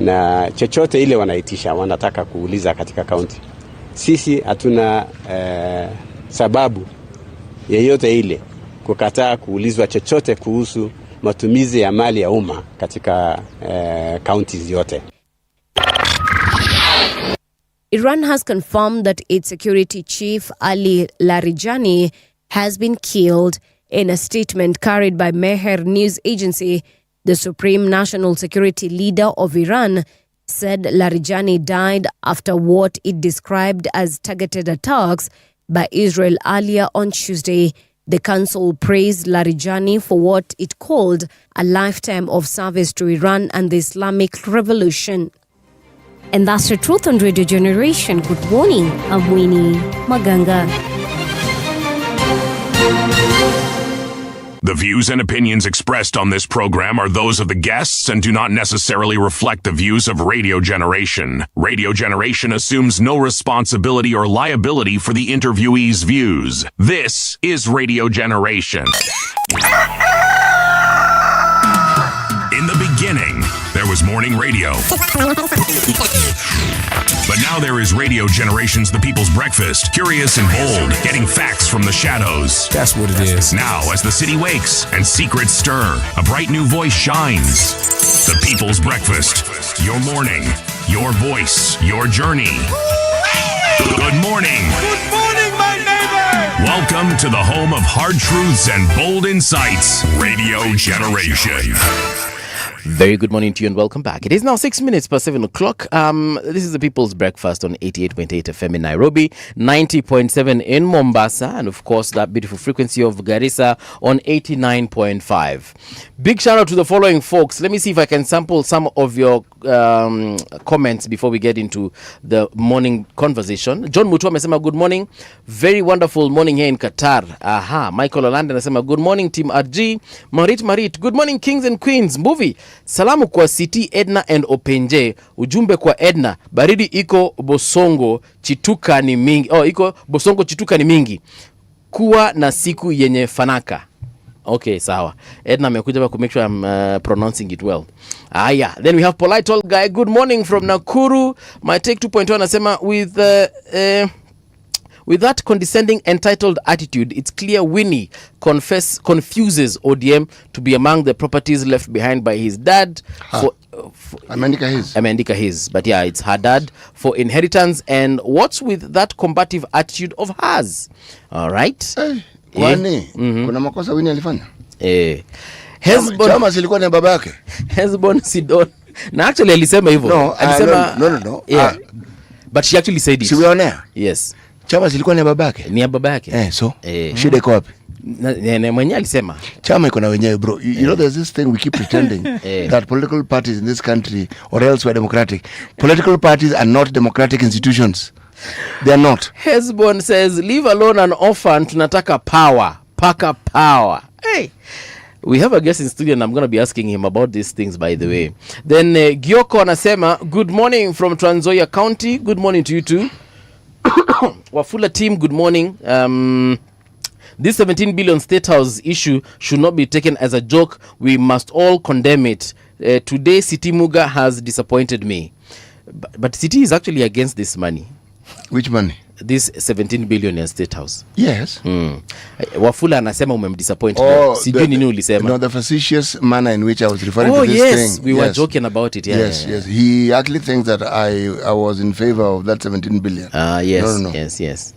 [SPEAKER 9] na chochote ile wanaitisha wanataka kuuliza katika county. Sisi hatuna sababu yeyote ile kukataa kuulizwa chochote kuhusu matumizi ya mali ya umma katika counties yote.
[SPEAKER 2] Iran has confirmed that its security chief Ali Larijani has been killed. In a statement carried by Mehr news agency, the Supreme National Security Leader of Iran said Larijani died after what it described as targeted attacks by Israel earlier on Tuesday. The council praised Larijani for what it called a lifetime of service to Iran and the Islamic Revolution. And that's the truth on Radio Generation. Good morning, I'm Winnie Maganga.
[SPEAKER 5] The views and opinions expressed on this program are those of the guests and do not necessarily reflect the views of Radio Generation. Radio Generation assumes no responsibility or liability for the interviewee's views. This is Radio Generation. In the beginning, there was morning radio. But now there is Radio Generation's The People's Breakfast, curious and bold, getting facts from the shadows.
[SPEAKER 10] That's what it is.
[SPEAKER 5] Now, as the city wakes and secrets stir, a bright new voice shines. The People's Breakfast, your morning, your voice, your journey. Good morning.
[SPEAKER 10] Good morning, my neighbor.
[SPEAKER 5] Welcome to the home of hard truths and bold insights, Radio Generation.
[SPEAKER 6] Very good morning to you and welcome back. It is now 6 minutes past 7 o'clock. This is the People's Breakfast on 88.8 FM in Nairobi, 90.7 in Mombasa, and of course that beautiful frequency of Garissa on 89.5. Big shout out to the following folks. Let me see if I can sample some of your comments before we get into the morning conversation. John Mutua amesema good morning. Very wonderful morning here in Qatar. Aha. Michael Olanda anasema good morning team RG. Marit, good morning kings and queens. Movie. Salamu kwa City Edna and Openje. Ujumbe kwa Edna. Baridi iko Bosongo chituka ni mingi. Iko Bosongo chituka ni mingi. Kuwa na siku yenye fanaka. Okay, sawa. Edna amekuja to make sure I'm pronouncing it well. Yeah. Then we have Polite Old Guy. Good morning from Nakuru. My take 2.1 anasema with that condescending entitled attitude, it's clear Winnie confuses ODM to be among the properties left behind by his dad. Amandika his. But yeah, it's her dad for inheritance. And what's with that combative attitude of hers? All right.
[SPEAKER 1] Kwani kuna makosa Winnie alifanya?
[SPEAKER 6] Chama
[SPEAKER 1] silikuwa ni baba yake.
[SPEAKER 6] Hezbon Sidon. Na actually alisema hivyo.
[SPEAKER 1] No.
[SPEAKER 6] Yeah. But she actually said it.
[SPEAKER 1] Si weonea?
[SPEAKER 6] Yes.
[SPEAKER 1] Chama silikuwa ni baba yake.
[SPEAKER 6] Ni baba yake.
[SPEAKER 1] Shida iko wapi?
[SPEAKER 6] Mwenye alisema.
[SPEAKER 1] Chama iko na wenyewe bro. You know there's this thing we keep pretending that political parties in this country or else we're democratic. Political parties are not democratic institutions. They are not.
[SPEAKER 6] Hezbon says, leave alone an orphan, tunataka power. Paka power. Hey. We have a guest in studio and I'm going to be asking him about these things, by the way. Then Gyoko anasema, good morning from Trans Nzoia County. Good morning to you too. Wafula team, good morning. This 17 billion State House issue should not be taken as a joke. We must all condemn it. Today, City Muga has disappointed me. But City is actually against this money.
[SPEAKER 1] Which money?
[SPEAKER 6] This 17 billion in State House.
[SPEAKER 1] Yes.
[SPEAKER 6] Wafula anasema umemdisappoint. Sijui nini ulisema.
[SPEAKER 1] No, the facetious manner in which I was referring to this thing.
[SPEAKER 6] We were joking about it.
[SPEAKER 1] Yes. He actually thinks that I was in favor of that 17 billion. No.
[SPEAKER 6] Yes.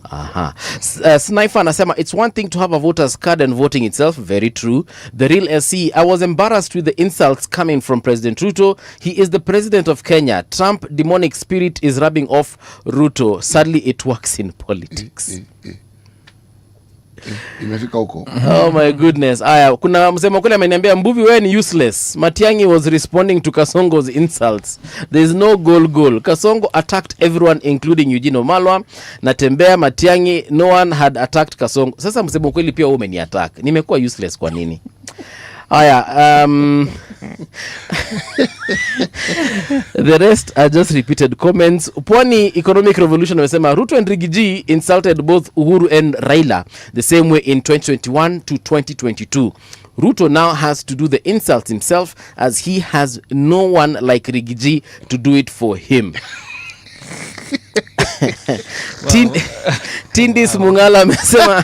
[SPEAKER 6] Sniper anasema, it's one thing to have a voter's card and voting itself. Very true. The real SC, I was embarrassed with the insults coming from President Ruto. He is the president of Kenya. Trump demonic spirit is rubbing off Ruto. Sadly, it works in politics.
[SPEAKER 1] Imefika huko.
[SPEAKER 6] Oh my goodness. Aya, kuna msemo kule ameniambia Mbuvi wewe ni useless. Matiang'i was responding to Kasongo's insults. There is no goal. Kasongo attacked everyone including Eugene Wamalwa. Natembea Matiang'i, no one had attacked Kasongo. Sasa msemo kweli pia wewe umeni-attack. Nimekuwa useless kwa nini? Aya, the rest are just repeated comments. Pwani Economic Revolution wamesema Ruto and Rigiji insulted both Uhuru and Raila the same way in 2021 to 2022. Ruto now has to do the insults himself as he has no one like Rigiji to do it for him. Tindis Mungala amesema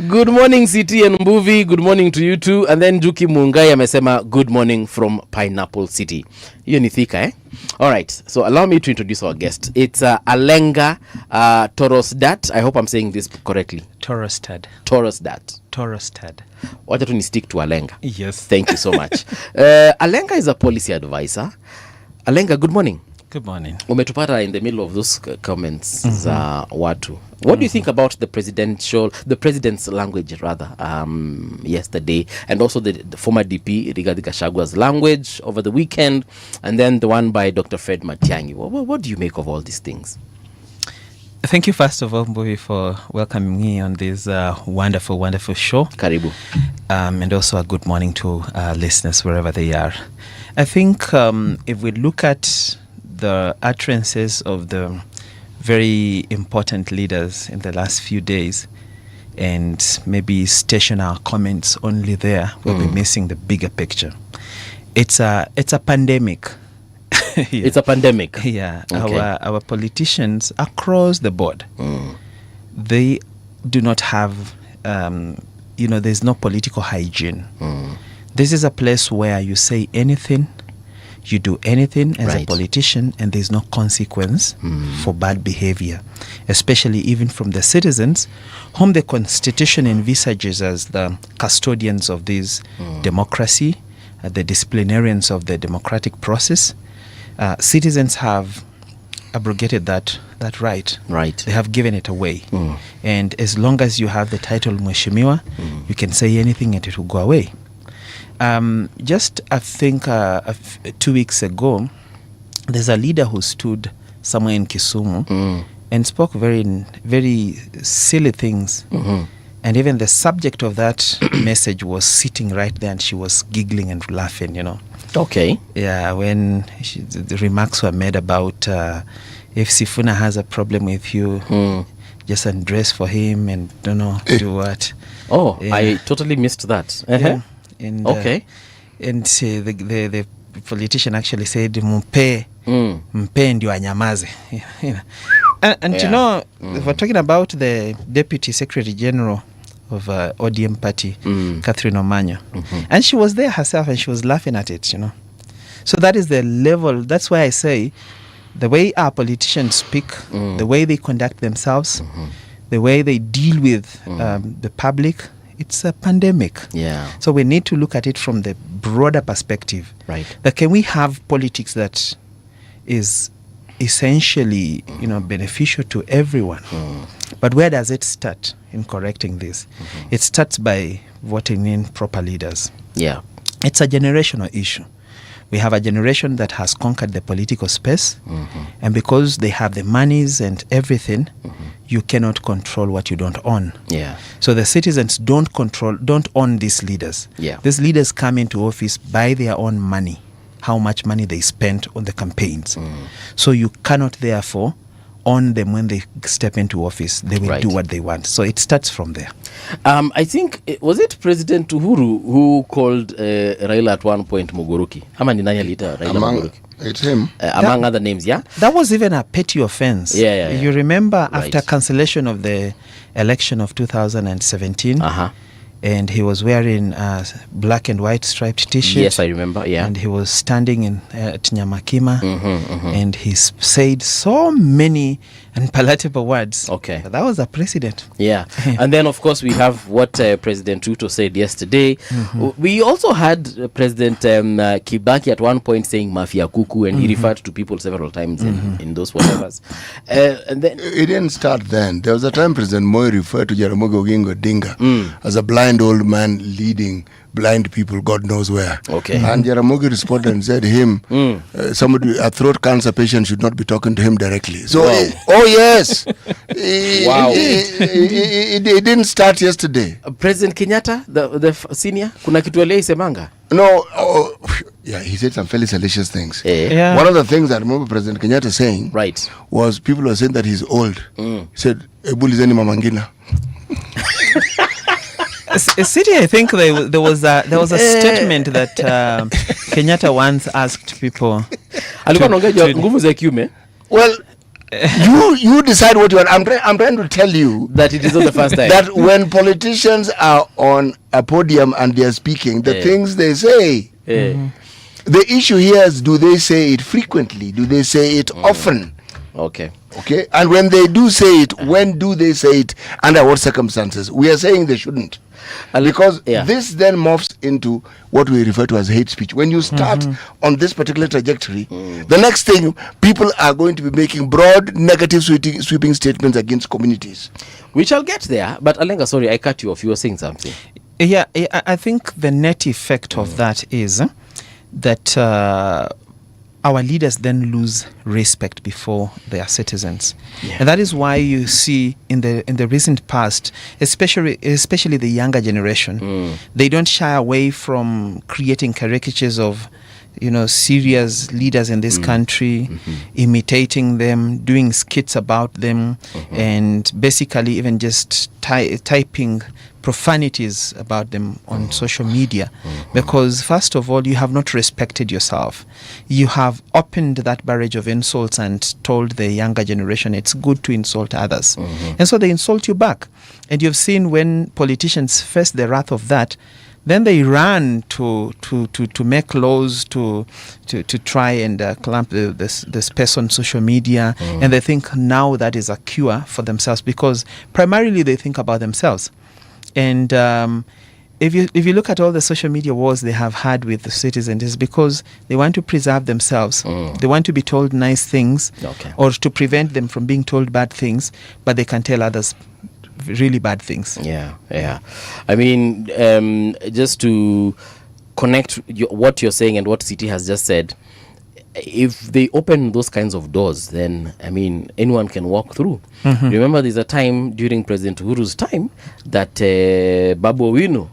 [SPEAKER 6] good morning City and Mbuvi, good morning to you too. And then Juki Mungai amesema good morning from Pineapple City. Hiyo ni thika Alright, so allow me to introduce our guest. It's Alenga Torosdat. I hope I'm saying this correctly.
[SPEAKER 11] Torostat.
[SPEAKER 6] Wacha tu ni stick to Alenga.
[SPEAKER 11] Yes.
[SPEAKER 6] Thank you so much. Alenga is a policy advisor. Alenga, good morning.
[SPEAKER 11] Good morning.
[SPEAKER 6] Umetupata in the middle of those comments za watu. What do you think about the president's language rather yesterday, and also the former DP Rigathi Gachagua's language over the weekend, and then the one by Dr. Fred Matiang'i? What do you make of all these things?
[SPEAKER 11] Thank you first of all, Mbuvi, for welcoming me on this wonderful show.
[SPEAKER 6] Karibu.
[SPEAKER 11] And also a good morning to listeners wherever they are. I think if we look at the utterances of the very important leaders in the last few days and maybe station our comments only there, we'll be missing the bigger picture. It's a pandemic.
[SPEAKER 6] It's a pandemic.
[SPEAKER 11] Yeah.
[SPEAKER 6] Okay.
[SPEAKER 11] Our politicians across the board, they do not have, there's no political hygiene. This is a place where you say anything, you do anything as a politician, and there's no consequence for bad behavior, especially even from the citizens whom the Constitution envisages as the custodians of this democracy, the disciplinarians of the democratic process. Citizens have abrogated that right.
[SPEAKER 6] Right.
[SPEAKER 11] They have given it away. And as long as you have the title Mheshimiwa, you can say anything and it will go away. Just, I think, 2 weeks ago, there's a leader who stood somewhere in Kisumu and spoke very, very silly things. And even the subject of that message was sitting right there, and she was giggling and laughing,
[SPEAKER 6] Okay.
[SPEAKER 11] Yeah, when the remarks were made about if Sifuna has a problem with you, just undress for him and don't know do what.
[SPEAKER 6] Oh,
[SPEAKER 11] Yeah.
[SPEAKER 6] I totally missed that.
[SPEAKER 11] Yeah. And,
[SPEAKER 6] Okay.
[SPEAKER 11] And the politician actually said, mpe ndio anyamaze. And we're talking about the Deputy Secretary General of ODM party, Catherine Omanyo. And she was there herself and she was laughing at it, So that is the level. That's why I say the way our politicians speak, the way they conduct themselves, the way they deal with the public, it's a pandemic.
[SPEAKER 6] Yeah.
[SPEAKER 11] So we need to look at it from the broader perspective.
[SPEAKER 6] Right.
[SPEAKER 11] That can we have politics that is essentially, beneficial to everyone? But where does it start in correcting this? It starts by voting in proper leaders.
[SPEAKER 6] Yeah.
[SPEAKER 11] It's a generational issue. We have a generation that has conquered the political space, and because they have the monies and everything, you cannot control what you don't own.
[SPEAKER 6] Yeah.
[SPEAKER 11] So the citizens don't own these leaders.
[SPEAKER 6] Yeah.
[SPEAKER 11] These leaders come into office by their own money, how much money they spent on the campaigns. So you cannot therefore own them when they step into office. They will do what they want. So it starts from there.
[SPEAKER 6] I think, was it President Uhuru who called Raila at one point Muguruki? Ama ni nani aliita Raila Muguruki?
[SPEAKER 1] It's him.
[SPEAKER 6] Among other names, yeah?
[SPEAKER 11] That was even a petty offense.
[SPEAKER 6] Yeah.
[SPEAKER 11] You remember after cancellation of the election of 2017, and he was wearing a black and white striped T-shirt.
[SPEAKER 6] Yes, I remember, yeah.
[SPEAKER 11] And he was standing at Nyamakima, and he said so many unpalatable words.
[SPEAKER 6] Okay.
[SPEAKER 11] That was a precedent.
[SPEAKER 6] Yeah. And then, of course, we have what President Ruto said yesterday. We also had President Kibaki at one point saying mafia kuku, and he referred to people several times in those whatevers. And then
[SPEAKER 1] it didn't start then. There was a time President Moi referred to Jaramogi Oginga Odinga as a blind old man leading blind people God knows where.
[SPEAKER 6] Okay.
[SPEAKER 1] And Jaramogi responded and said somebody, a throat cancer patient should not be talking to him directly. So yes. It didn't start yesterday.
[SPEAKER 6] President Kenyatta, the senior, kuna kitu alisemanga?
[SPEAKER 1] No, he said some fairly salacious things.
[SPEAKER 11] Yeah.
[SPEAKER 1] One of the things I remember President Kenyatta saying was people were saying that he's old. He said, Ebulizeni Mamangina.
[SPEAKER 11] City, I think there was a statement that Kenyatta once asked people.
[SPEAKER 1] Well, you decide what you want. I'm trying to tell you
[SPEAKER 6] that it is not the first time
[SPEAKER 1] that when politicians are on a podium and they are speaking, the things they say. The issue here is, do they say it frequently? Do they say it often?
[SPEAKER 6] Okay.
[SPEAKER 1] And when they do say it, when do they say it? Under what circumstances? We are saying they shouldn't. Because this then morphs into what we refer to as hate speech. When you start on this particular trajectory, the next thing, people are going to be making broad, negative, sweeping statements against communities.
[SPEAKER 6] We shall get there. But Alenga, sorry, I cut you off. You were saying something.
[SPEAKER 11] Yeah, I think the net effect of that is that our leaders then lose respect before their citizens. And that is why you see in the recent past, especially the younger generation, they don't shy away from creating caricatures of serious leaders in this country, imitating them, doing skits about them, and basically even just typing profanities about them on social media. Because first of all, you have not respected yourself. You have opened that barrage of insults and told the younger generation it's good to insult others. And so they insult you back. And you've seen when politicians face the wrath of that, then they run to make laws to try and clamp the space on social media, and they think now that is a cure for themselves, because primarily they think about themselves. And if you look at all the social media wars they have had with the citizens, it's because they want to preserve themselves. They want to be told nice things, or to prevent them from being told bad things, but they can tell others really bad things.
[SPEAKER 6] Yeah. I mean, just to connect what you're saying and what CT has just said, if they open those kinds of doors, then I mean anyone can walk through. Remember, there's a time during President Uhuru's time that Babu Owino,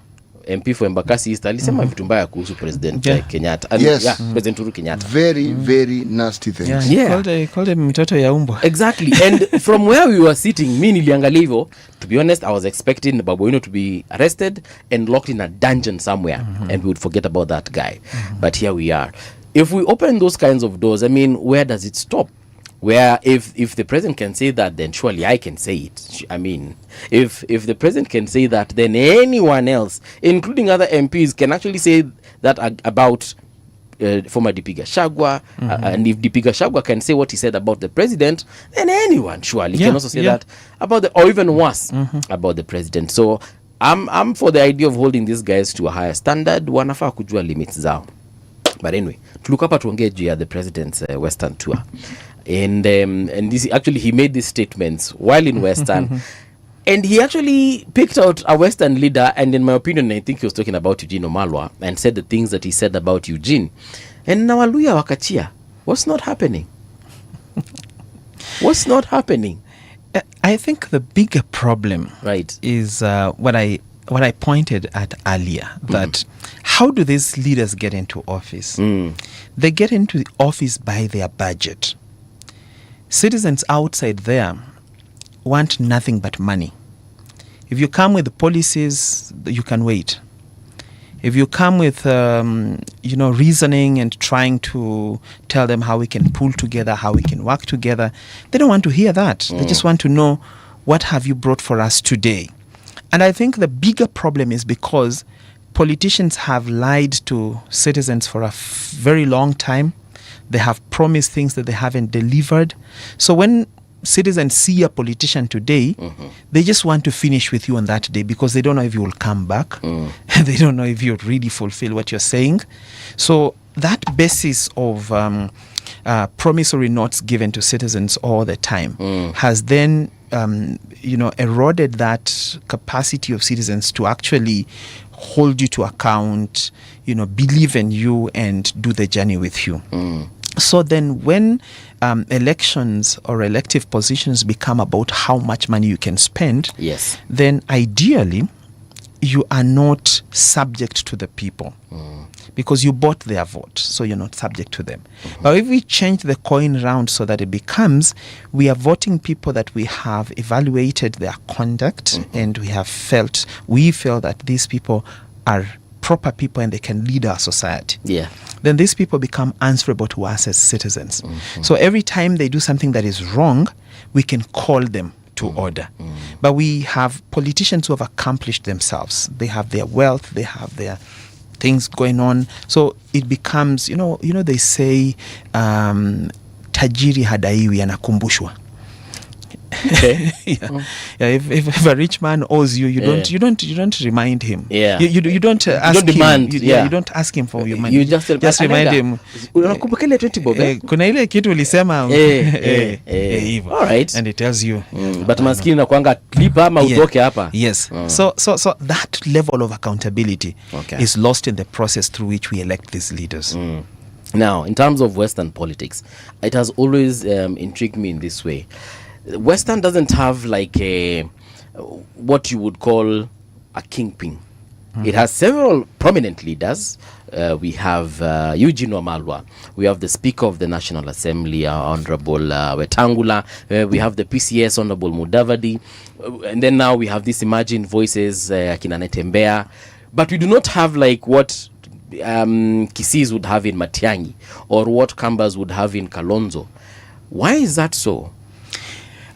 [SPEAKER 6] MP for Embakasi East, alisema vitu mbaya kuhusu President Kenyatta. President Uhuru Kenyatta.
[SPEAKER 1] Very nasty things.
[SPEAKER 11] Called him mtoto ya umbwa.
[SPEAKER 6] Exactly. And from where we were sitting, me niliangalia hivyo, to be honest, I was expecting Babu Owino to be arrested and locked in a dungeon somewhere, and we would forget about that guy. But here we are. If we open those kinds of doors, I mean, where does it stop? Where if the president can say that, then surely I can say it. I mean, if the president can say that, then anyone else, including other MPs, can actually say that about former DP Gachagua. And if DP Gachagua can say what he said about the president, then anyone surely can also say that about or even worse, about the president. So I'm for the idea of holding these guys to a higher standard. Wanafaa kujua limits zao. But anyway, look up at the president's Western tour. And this, actually, he made these statements while in Western. And he actually picked out a Western leader. And in my opinion, I think he was talking about Eugene Omalwa, and said the things that he said about Eugene. And now Waluya wakachia. What's not happening? What's not happening?
[SPEAKER 11] I think the bigger problem is what I pointed at earlier, that how do these leaders get into office? They get into the office by their budget. Citizens outside there want nothing but money. If you come with the policies, you can wait. If you come with reasoning and trying to tell them how we can pull together, how we can work together, they don't want to hear that. They just want to know, what have you brought for us today? And I think the bigger problem is because politicians have lied to citizens for a very long time. They have promised things that they haven't delivered. So when citizens see a politician today, they just want to finish with you on that day, because they don't know if you will come back. They don't know if you'll really fulfill what you're saying. So that basis of promissory notes given to citizens all the time has then eroded that capacity of citizens to actually hold you to account, believe in you and do the journey with you. So then when elections or elective positions become about how much money you can spend, then ideally you are not subject to the people. Because you bought their vote, so you're not subject to them. But if we change the coin round so that it becomes, we are voting people that we have evaluated their conduct, and we felt that these people are proper people and they can lead our society. Then these people become answerable to us as citizens. So every time they do something that is wrong, we can call them to order. But we have politicians who have accomplished themselves. They have their wealth, they have their things going on, so it becomes, they say tajiri hadaiwi anakumbushwa. If a rich man owes you, you don't remind him. You don't ask him. You don't ask him for your money.
[SPEAKER 6] You just
[SPEAKER 11] remind him.
[SPEAKER 6] Unakumbuka ile 20 bob.
[SPEAKER 11] Kuna ile kitu ulisema hivyo.
[SPEAKER 6] All right.
[SPEAKER 11] And it tells you.
[SPEAKER 6] But maskini na kuanga lipa ama utoke hapa.
[SPEAKER 11] Yes. So that level of accountability is lost in the process through which we elect these leaders.
[SPEAKER 6] Now, in terms of Western politics, it has always intrigued me in this way. Western doesn't have like what you would call a kingpin. It has several prominent leaders. We have Eugene Omalwa. We have the Speaker of the National Assembly, Honorable Wetangula. We have the PCS, Honorable Mudavadi. And then now we have these emerging voices, Akina Netembea. But we do not have like what Kisis would have in Matiang'i, or what Kambas would have in Kalonzo. Why is that so?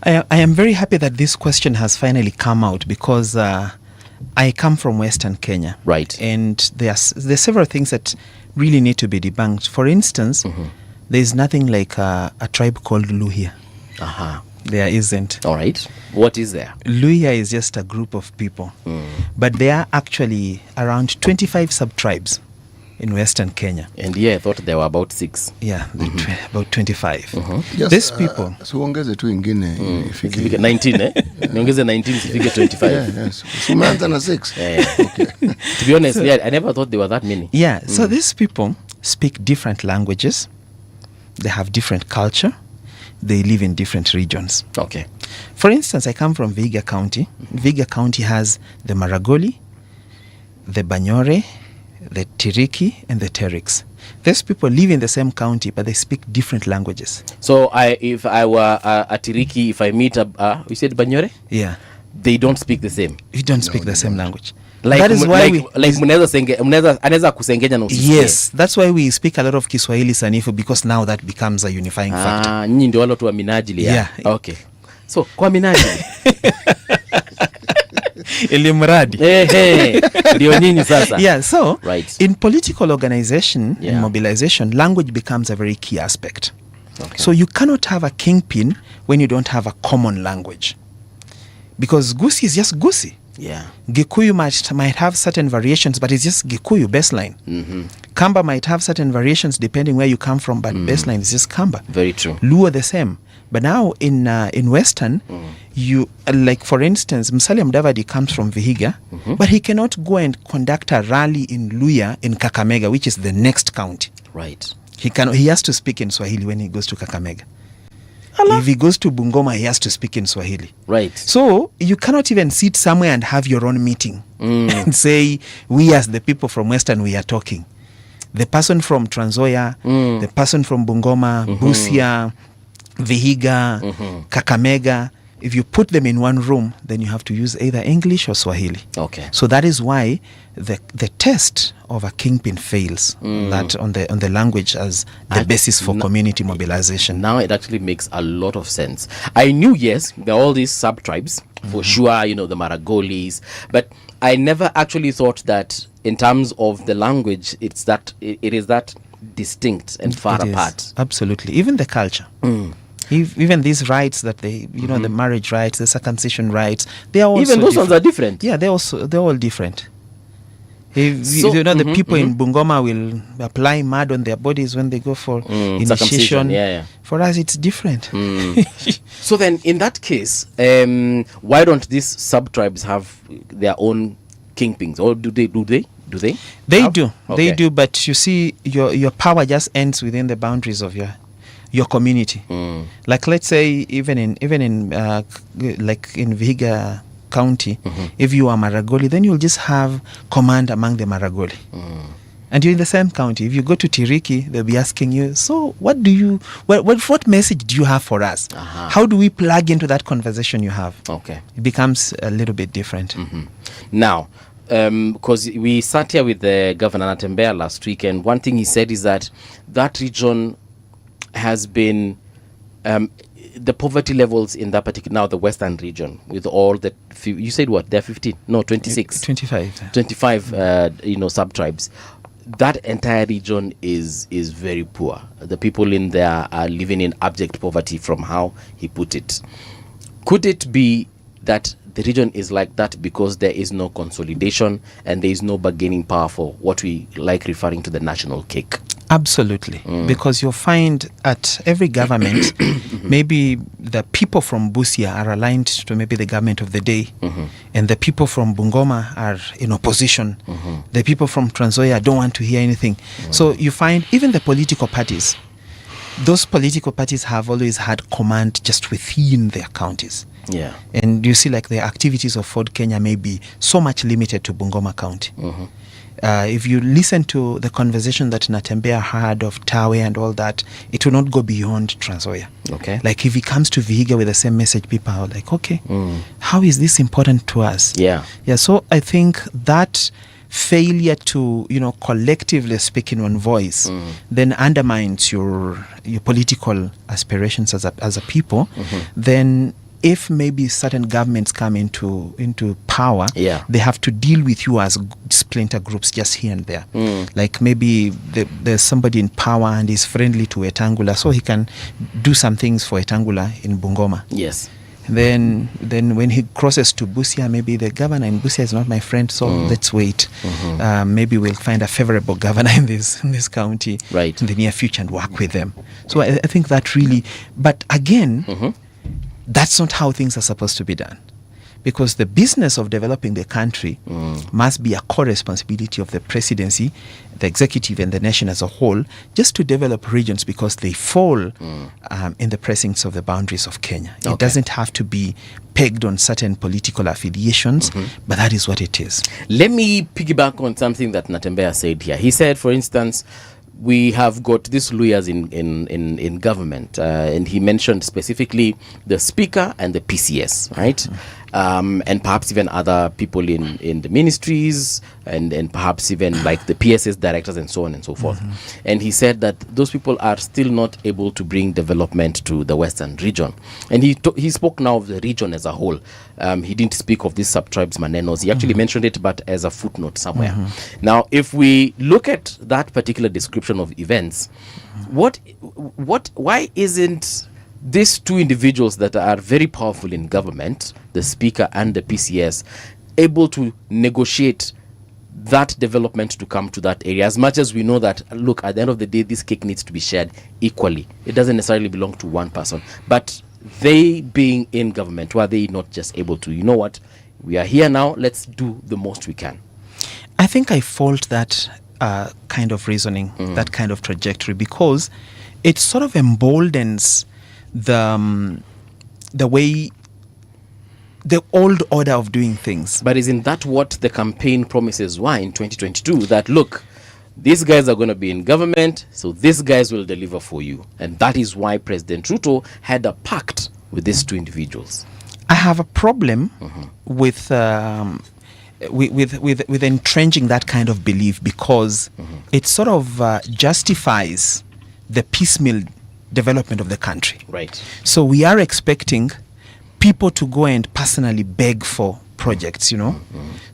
[SPEAKER 11] I am very happy that this question has finally come out, because I come from Western Kenya.
[SPEAKER 6] Right.
[SPEAKER 11] And there's several things that really need to be debunked. For instance, there's nothing like a tribe called Luhya. There isn't.
[SPEAKER 6] All right. What is there?
[SPEAKER 11] Luhya is just a group of people. But there are actually around 25 subtribes in Western Kenya.
[SPEAKER 6] And yeah, I thought there were about 6.
[SPEAKER 11] Yeah, about 25.
[SPEAKER 1] Yes,
[SPEAKER 11] These people.
[SPEAKER 1] So ongeze tu ingine ifike.
[SPEAKER 6] Sifike 19, eh? Niongeze 19, sifike 25.
[SPEAKER 1] Yes. Umeanza na 6.
[SPEAKER 6] Okay. To be honest, I never thought there were that many.
[SPEAKER 11] Yeah, so these people speak different languages. They have different culture. They live in different regions.
[SPEAKER 6] Okay.
[SPEAKER 11] For instance, I come from Vihiga County. Vihiga County has the Maragoli, the Banyore, the Tiriki, and the Teriks. These people live in the same county, but they speak different languages.
[SPEAKER 6] So if I were a Tiriki, if I meet you said Banyore?
[SPEAKER 11] Yeah.
[SPEAKER 6] They don't speak the same.
[SPEAKER 11] You don't speak the same language.
[SPEAKER 6] Like,
[SPEAKER 11] that is why
[SPEAKER 6] anaweza kusengenya na usisikie.
[SPEAKER 11] Yes, that's why we speak a lot of Kiswahili sanifu, because now that becomes a unifying factor.
[SPEAKER 6] Nyinyi ndio wale watu wa minajili ya.
[SPEAKER 11] Yeah.
[SPEAKER 6] Okay. So kwa minajili.
[SPEAKER 11] Ilimradi.
[SPEAKER 6] Ndio nyinyi sasa.
[SPEAKER 11] Yeah, so
[SPEAKER 6] right.
[SPEAKER 11] In political organization and mobilization, language becomes a very key aspect.
[SPEAKER 6] Okay.
[SPEAKER 11] So you cannot have a kingpin when you don't have a common language. Because Gusi is just Gusi.
[SPEAKER 6] Yeah.
[SPEAKER 11] Gikuyu might have certain variations, but it's just Gikuyu baseline. Kamba might have certain variations depending where you come from, but baseline is just Kamba.
[SPEAKER 6] Very true.
[SPEAKER 11] Luo the same. But now in Western, you like, for instance, Musalia Mudavadi comes from Vihiga, but he cannot go and conduct a rally in Luhya in Kakamega, which is the next county.
[SPEAKER 6] Right.
[SPEAKER 11] He has to speak in Swahili when he goes to Kakamega. If he goes to Bungoma, he has to speak in Swahili.
[SPEAKER 6] Right.
[SPEAKER 11] So you cannot even sit somewhere and have your own meeting and say, we as the people from Western, we are talking. The person from Trans Nzoia, the person from Bungoma, Busia, Vihiga, Kakamega, if you put them in one room, then you have to use either English or Swahili.
[SPEAKER 6] Okay.
[SPEAKER 11] So that is why the test of a kingpin fails that on the language as the basis for community mobilization.
[SPEAKER 6] Now it actually makes a lot of sense. I knew, yes, there are all these sub-tribes, for sure, you know, the Maragolis, but I never actually thought that in terms of the language, it is that distinct and far apart.
[SPEAKER 11] Absolutely. Even the culture. Even these rights that they, the marriage rights, the circumcision rights, they are also
[SPEAKER 6] even those ones are different.
[SPEAKER 11] Yeah, they're all different. The people in Bungoma will apply mud on their bodies when they go for initiation.
[SPEAKER 6] Yeah.
[SPEAKER 11] For us, it's different.
[SPEAKER 6] So then, in that case, why don't these sub-tribes have their own kingpins, or do they?
[SPEAKER 11] They do.
[SPEAKER 6] Okay.
[SPEAKER 11] They do. But you see, your power just ends within the boundaries of your community. Like, let's say even in like in Vihiga County, if you are Maragoli, then you'll just have command among the Maragoli. And you're in the same county. If you go to Tiriki, they'll be asking you, so what message do you have for us? How do we plug into that conversation you have?
[SPEAKER 6] Okay.
[SPEAKER 11] It becomes a little bit different.
[SPEAKER 6] Now, because we sat here with the Governor Natembeya last week, and one thing he said is that region has been the poverty levels in that particular, now the western region, with all the you said what, they're 15, no, 26, 25 sub-tribes. That entire region is very poor. The people in there are living in abject poverty, from how he put it. Could it be that the region is like that because there is no consolidation and there is no bargaining power for what we like referring to the national cake?
[SPEAKER 11] Absolutely. Because you'll find at every government, maybe the people from Busia are aligned to maybe the government of the day, and the people from Bungoma are in opposition. The people from Trans Nzoia don't want to hear anything. So you find even the political parties, those political parties have always had command just within their counties.
[SPEAKER 6] Yeah.
[SPEAKER 11] And you see, like, the activities of Ford Kenya may be so much limited to Bungoma County. If you listen to the conversation that Natembeya had of Tawe and all that, it will not go beyond Trans Nzoia.
[SPEAKER 6] Okay.
[SPEAKER 11] Like, if he comes to Vihiga with the same message, people are like, okay, how is this important to us?
[SPEAKER 6] Yeah.
[SPEAKER 11] So I think that failure to, collectively speak in one voice then undermines your political aspirations as a people. Then if maybe certain governments come into power, they have to deal with you as splinter groups just here and there. Like maybe there's somebody in power and is friendly to Wetangula, so he can do some things for Wetangula in Bungoma.
[SPEAKER 6] Yes.
[SPEAKER 11] Then when he crosses to Busia, maybe the governor in Busia is not my friend, so let's wait. Maybe we'll find a favorable governor in this county in the near future and work with them. So I think that really, but again, that's not how things are supposed to be done. Because the business of developing the country must be a core responsibility of the presidency, the executive, and the nation as a whole, just to develop regions because they fall in the precincts of the boundaries of Kenya. It doesn't have to be pegged on certain political affiliations, but that is what it is.
[SPEAKER 6] Let me piggyback on something that Natembeya said here. He said, for instance, we have got these lawyers in government, and he mentioned specifically the speaker and the PCS, right? And perhaps even other people in the ministries and perhaps even like the PSS directors and so on and so forth. And he said that those people are still not able to bring development to the Western region. And he spoke now of the region as a whole. He didn't speak of these subtribes manenos. He actually mentioned it, but as a footnote somewhere. Now, if we look at that particular description of events, why isn't these two individuals that are very powerful in government, the speaker and the PCS, able to negotiate that development to come to that area? As much as we know that, look, at the end of the day, this cake needs to be shared equally. It doesn't necessarily belong to one person. But they being in government, were they not just able to, you know what, we are here now, let's do the most we can?
[SPEAKER 11] I think I fault that kind of reasoning, that kind of trajectory, because it sort of emboldens the way, the old order of doing things.
[SPEAKER 6] But isn't that what the campaign promises were in 2022? That, look, these guys are going to be in government, so these guys will deliver for you. And that is why President Ruto had a pact with these two individuals.
[SPEAKER 11] I have a problem with entrenching that kind of belief, because it sort of justifies the piecemeal development of the country.
[SPEAKER 6] Right.
[SPEAKER 11] So we are expecting people to go and personally beg for projects, you know.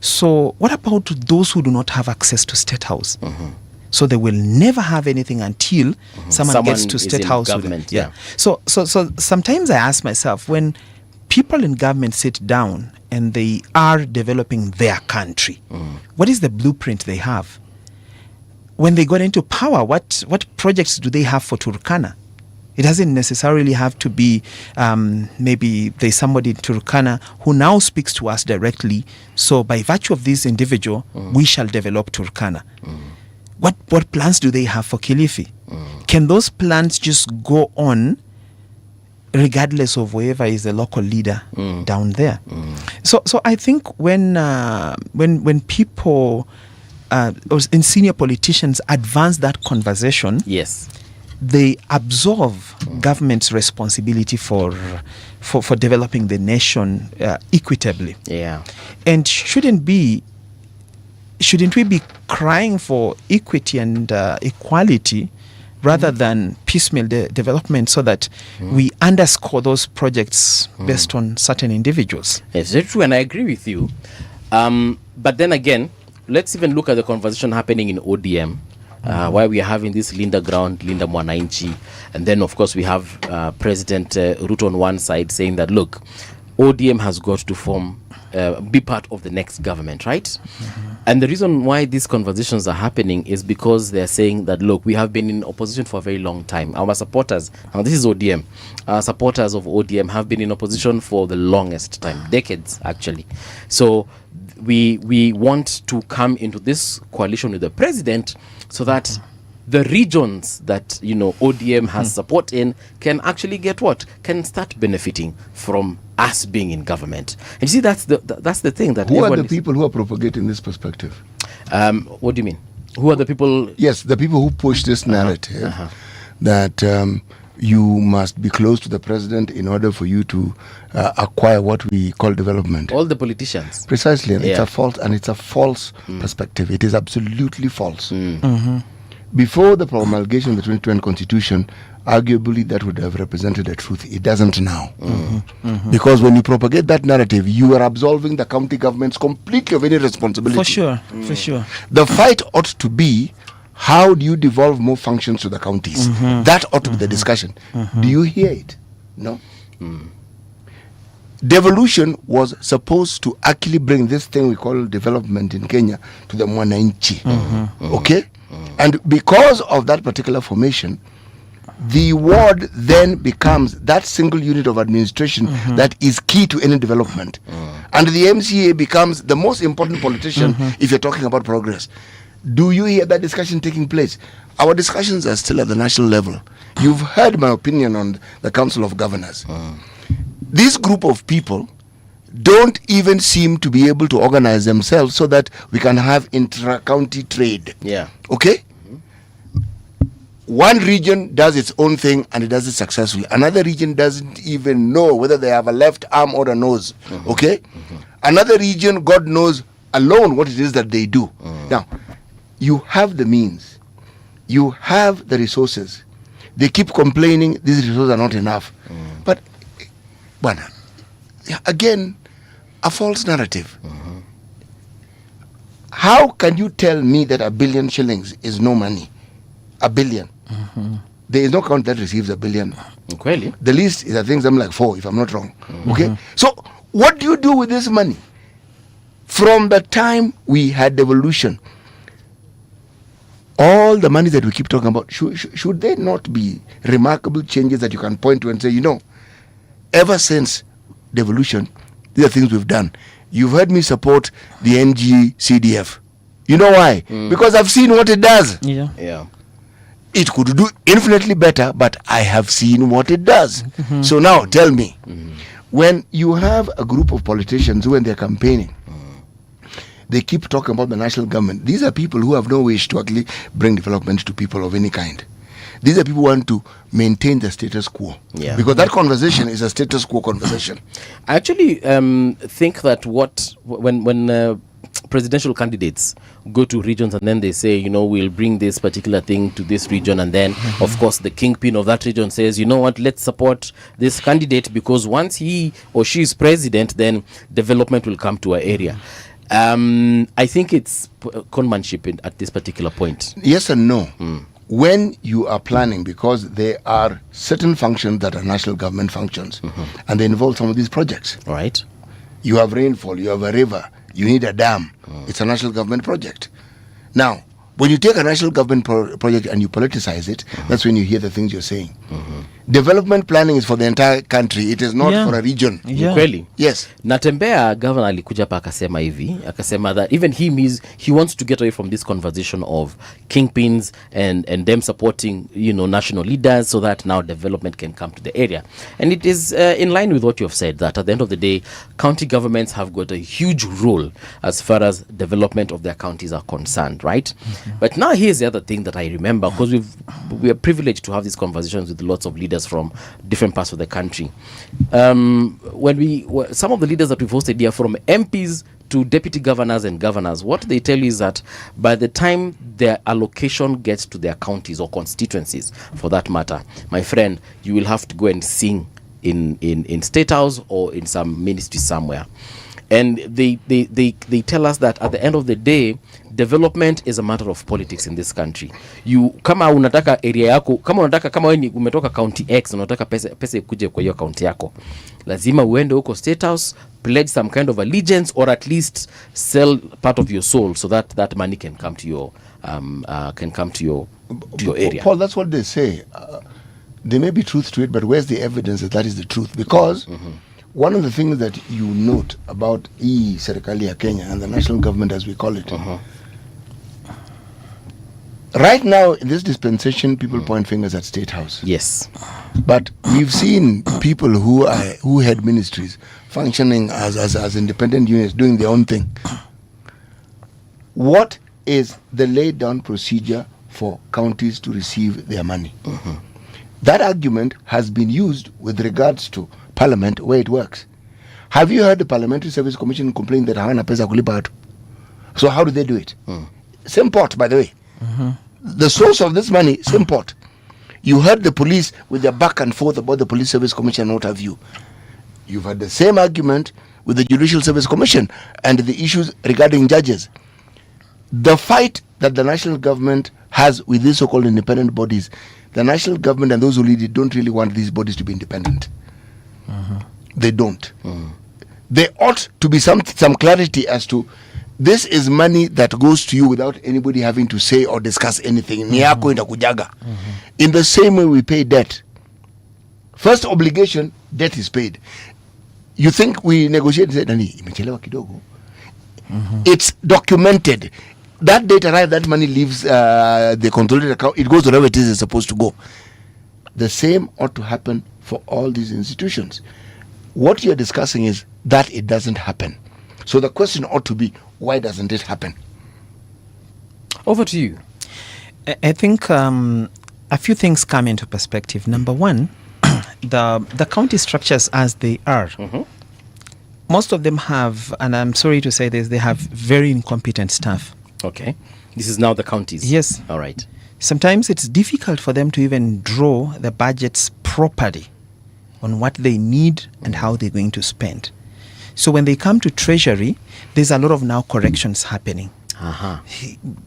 [SPEAKER 11] So what about those who do not have access to State House? So they will never have anything until someone gets to State House.
[SPEAKER 6] Government,
[SPEAKER 11] yeah. So sometimes I ask myself, when people in government sit down and they are developing their country, what is the blueprint they have? When they got into power, what projects do they have for Turkana? It doesn't necessarily have to be maybe there's somebody in Turkana who now speaks to us directly. So by virtue of this individual, we shall develop Turkana. What plans do they have for Kilifi? Can those plans just go on regardless of whoever is the local leader down there? So I think when people in senior politicians advance that conversation, they absolve government's responsibility for developing the nation equitably. And shouldn't we be crying for equity and equality rather than piecemeal development, so that we underscore those projects based on certain individuals?
[SPEAKER 6] Yes, that's true, and I agree with you. But then again, let's even look at the conversation happening in ODM. Why we are having this Linda Ground, Linda Mwananchi, and then of course we have President Ruto on one side saying that, look, ODM has got to be part of the next government, right? And the reason why these conversations are happening is because they're saying that, look, we have been in opposition for a very long time. Our supporters, now this is ODM, our supporters of ODM have been in opposition for the longest time, decades actually. So we want to come into this coalition with the president so that the regions that, you know, ODM has support in can actually get what? Can start benefiting from us being in government. And you see, that's the thing that
[SPEAKER 1] who are the people who are propagating this perspective?
[SPEAKER 6] What do you mean? Who are the people?
[SPEAKER 1] Yes, the people who push this narrative that you must be close to the president in order for you to acquire what we call development.
[SPEAKER 6] All the politicians.
[SPEAKER 1] Precisely, and it's a false perspective. It is absolutely false. Before the promulgation of the 2020 Constitution, arguably that would have represented the truth. It doesn't now. Because when you propagate that narrative, you are absolving the county governments completely of any responsibility.
[SPEAKER 11] For sure.
[SPEAKER 1] The fight ought to be, how do you devolve more functions to the counties? That ought to be the discussion. Do you hear it? No. Devolution was supposed to actually bring this thing we call development in Kenya to the mwananchi. Okay? And because of that particular formation, the ward then becomes that single unit of administration that is key to any development. And the MCA becomes the most important politician if you're talking about progress. Do you hear that discussion taking place? Our discussions are still at the national level. You've heard my opinion on the Council of Governors. This group of people don't even seem to be able to organize themselves so that we can have intra-county trade.
[SPEAKER 6] Yeah.
[SPEAKER 1] Okay? One region does its own thing and it does it successfully. Another region doesn't even know whether they have a left arm or a nose. Okay? Another region, God knows alone what it is that they do. Now, you have the means. You have the resources. They keep complaining these resources are not enough. But, again, a false narrative. How can you tell me that 1 billion shillings is no money? 1 billion. There is no count that receives 1 billion.
[SPEAKER 6] Really?
[SPEAKER 1] The least is, I think, something like 4, if I'm not wrong. Okay? So, what do you do with this money? From the time we had devolution, all the money that we keep talking about, should there not be remarkable changes that you can point to and say, ever since devolution, these are things we've done. You've heard me support the NG-CDF. You know why? Because I've seen what it does.
[SPEAKER 6] Yeah.
[SPEAKER 1] It could do infinitely better, but I have seen what it does. So now, tell me, when you have a group of politicians who, when they're campaigning, they keep talking about the national government. These are people who have no wish to actually bring development to people of any kind. These are people who want to maintain the status quo.
[SPEAKER 6] Yeah.
[SPEAKER 1] Because that conversation is a status quo conversation.
[SPEAKER 6] I actually think that when presidential candidates go to regions and then they say, we'll bring this particular thing to this region, and then of course the kingpin of that region says, let's support this candidate because once he or she is president, then development will come to our area. I think it's conmanship at this particular point.
[SPEAKER 1] Yes and no. When you are planning, because there are certain functions that are national government functions, and they involve some of these projects.
[SPEAKER 6] Right.
[SPEAKER 1] You have rainfall, you have a river, you need a dam. It's a national government project. Now, when you take a national government project and you politicize it, that's when you hear the things you're saying. Development planning is for the entire country. It is not for a region.
[SPEAKER 6] Kweli?
[SPEAKER 1] Yes.
[SPEAKER 6] Natembea governor alikuja pa akasema hivi, akasema that even he wants to get away from this conversation of kingpins and them supporting, national leaders so that now development can come to the area. And it is in line with what you have said, that at the end of the day, county governments have got a huge role as far as development of their counties are concerned, right? But now here's the other thing that I remember, because we are privileged to have these conversations with lots of leaders from different parts of the country. Some of the leaders that we've hosted here, from MPs to deputy governors and governors, what they tell you is that by the time their allocation gets to their counties or constituencies, for that matter, my friend, you will have to go and sing in State House or in some ministry somewhere. And they tell us that at the end of the day, development is a matter of politics in this country. Kama unataka area yako, kama wewe umetoka county X, unataka pesa ikuje kwa hiyo county yako, lazima uende huko State House, pledge some kind of allegiance, or at least sell part of your soul so that that money can come to your area.
[SPEAKER 1] Paul, that's what they say. There may be truth to it, but where's the evidence that is the truth? Because one of the things that you note about serikali ya Kenya and the national government, as we call it, right now in this dispensation, people point fingers at State House.
[SPEAKER 6] Yes,
[SPEAKER 1] but we've seen people who had ministries functioning as independent units, doing their own thing. What is the laid down procedure for counties to receive their money? That argument has been used with regards to Parliament, where it works. Have you heard the Parliamentary Service Commission complain that hawana pesa kulipa watu? So how do they do it? Same pot, by the way. the source of this money is import. You heard the police with their back and forth about the Police Service Commission and what have you. You've had the same argument with the Judicial Service Commission and the issues regarding judges. The fight that the national government has with these so-called independent bodies, the national government and those who lead it don't really want these bodies to be independent. They don't. There ought to be some clarity as to this is money that goes to you without anybody having to say or discuss anything. Ni yako inakujaga. In the same way we pay debt. First obligation, debt is paid. You think we negotiate and say, nani, imechelewa kidogo. It's documented. That date arrives, that money leaves the consolidated account. It goes wherever it is it's supposed to go. The same ought to happen for all these institutions. What you're discussing is that it doesn't happen. So the question ought to be, why doesn't it happen?
[SPEAKER 6] Over to you.
[SPEAKER 11] I think a few things come into perspective. Number one, the county structures as they are, most of them have, and I'm sorry to say this, they have very incompetent staff.
[SPEAKER 6] Okay. This is now the counties.
[SPEAKER 11] Yes.
[SPEAKER 6] All right.
[SPEAKER 11] Sometimes it's difficult for them to even draw the budgets properly on what they need and how they're going to spend. So when they come to Treasury, there's a lot of now corrections happening.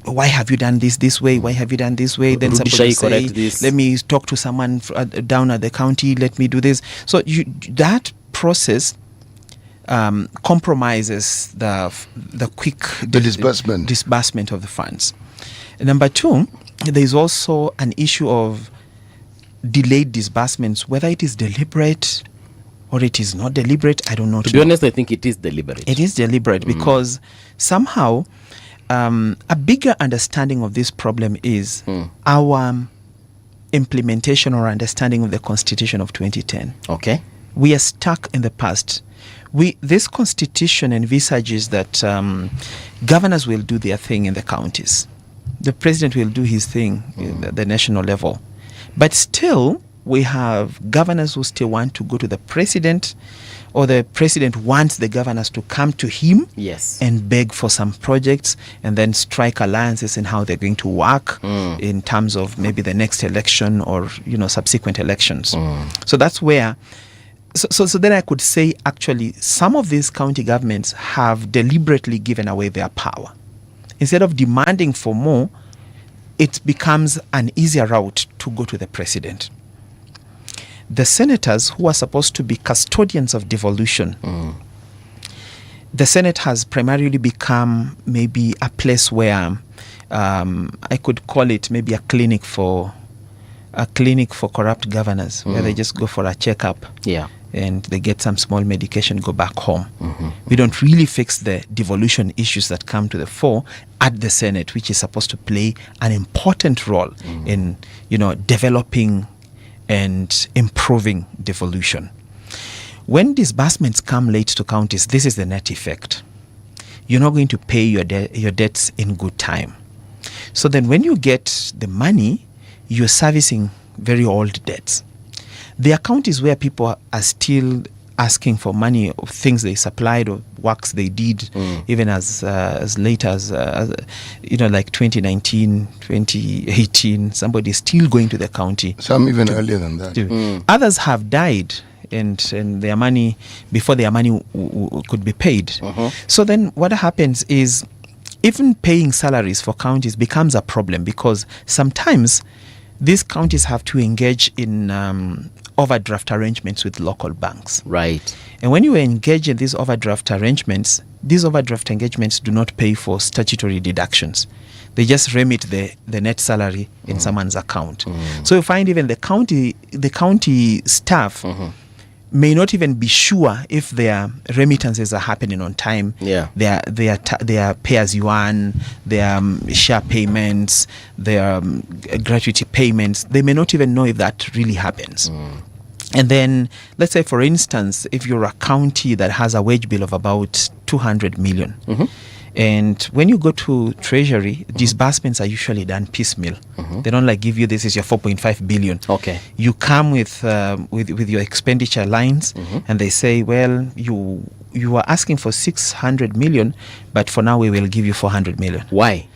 [SPEAKER 11] Why have you done this way? Why have you done this way? Then somebody say, let me talk to someone down at the county, let me do this. So that process compromises the quick disbursement of the funds. Number two, there's also an issue of delayed disbursements, whether it is deliberate or it is not deliberate. I don't know.
[SPEAKER 6] To be honest, I think it is deliberate.
[SPEAKER 11] It is deliberate because somehow a bigger understanding of this problem is our implementation or understanding of the Constitution of 2010.
[SPEAKER 6] Okay.
[SPEAKER 11] We are stuck in the past. This Constitution envisages that governors will do their thing in the counties. The president will do his thing at the national level. But still, we have governors who still want to go to the president, or the president wants the governors to come to him and beg for some projects and then strike alliances in how they're going to work in terms of maybe the next election or subsequent elections. So that's where so then I could say actually some of these county governments have deliberately given away their power. Instead of demanding for more, it becomes an easier route to go to the president. The senators, who are supposed to be custodians of devolution, the Senate has primarily become maybe a place where I could call it maybe a clinic for corrupt governors, where they just go for a checkup. And they get some small medication, go back home. We don't really fix the devolution issues that come to the fore at the Senate, which is supposed to play an important role in, developing and improving devolution. When disbursements come late to counties, this is the net effect. You're not going to pay your debts in good time. So then when you get the money, you're servicing very old debts. There are counties where people are still asking for money of things they supplied or works they did, even as late as like 2019, 2018. Somebody is still going to the county.
[SPEAKER 1] Some even earlier than that.
[SPEAKER 11] Others have died, and their money before their money could be paid. So then what happens is even paying salaries for counties becomes a problem, because sometimes these counties have to engage in overdraft arrangements with local banks.
[SPEAKER 6] Right.
[SPEAKER 11] And when you engage in these overdraft engagements do not pay for statutory deductions. They just remit the net salary in someone's account. So you find even the county staff may not even be sure if their remittances are happening on time. Their pay as you earn, their share payments, their gratuity payments, they may not even know if that really happens. And then, let's say, for instance, if you're a county that has a wage bill of about 200 million, and when you go to Treasury, disbursements are usually done piecemeal. They don't give you, this is your 4.5 billion.
[SPEAKER 6] Okay.
[SPEAKER 11] You come with your expenditure lines, and they say, well, you are asking for 600 million, but for now we will give you 400 million.
[SPEAKER 6] Why?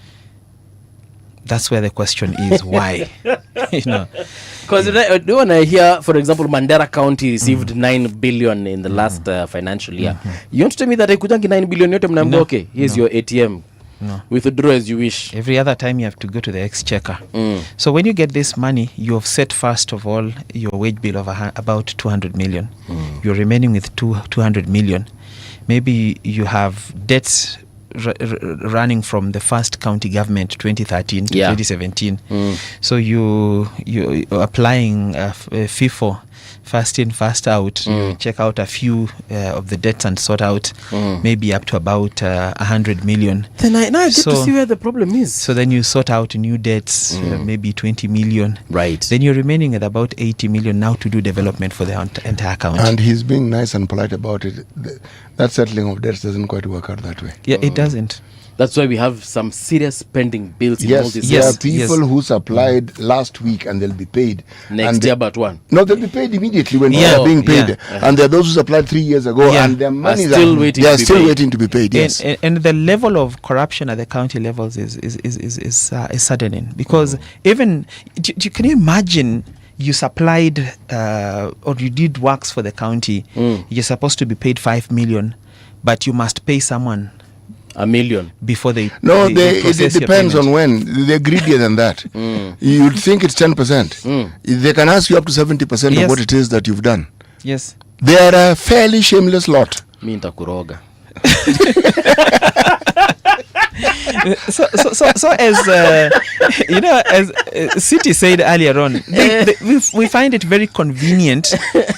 [SPEAKER 11] That's where the question is, why?
[SPEAKER 6] Because when I hear, for example, Mandera County received 9 billion in the last financial year, you want to tell me that I couldn't get 9 billion?
[SPEAKER 11] No.
[SPEAKER 6] Okay, here's your ATM.
[SPEAKER 11] No.
[SPEAKER 6] Withdraw as you wish.
[SPEAKER 11] Every other time you have to go to the exchequer. So when you get this money, you have set first of all your wage bill of about 200 million. You're remaining with 200 million. Maybe you have debts running from the first county government 2013 to 2017. So you applying FIFO, first in, first out. You check out a few of the debts and sort out maybe up to about 100 million.
[SPEAKER 6] Then I get to see where the problem is.
[SPEAKER 11] So then you sort out new debts, maybe 20 million.
[SPEAKER 6] Right.
[SPEAKER 11] Then you're remaining at about 80 million now to do development for the entire county.
[SPEAKER 1] And he's being nice and polite about it. That settling of debts doesn't quite work out that way.
[SPEAKER 11] Yeah, it doesn't.
[SPEAKER 6] That's why we have some serious pending bills in all these.
[SPEAKER 1] There are people who supplied last week and they'll be paid
[SPEAKER 6] next year, but one.
[SPEAKER 1] No, they'll be paid immediately when they are being paid. And there are those who supplied 3 years ago and their money
[SPEAKER 6] are still waiting
[SPEAKER 1] to be paid. Yes,
[SPEAKER 11] and the level of corruption at the county levels is saddening, because even can you imagine? You supplied or you did works for the county. You're supposed to be paid 5 million, but you must pay someone $1 million before they.
[SPEAKER 1] No, it depends on when. They're greedier than that. You'd think it's 10%. They can ask you up to 70% of what it is that you've done.
[SPEAKER 11] Yes,
[SPEAKER 1] they are a fairly shameless lot.
[SPEAKER 6] Mi nitakuroga.
[SPEAKER 11] So as as City said earlier on, we find it very convenient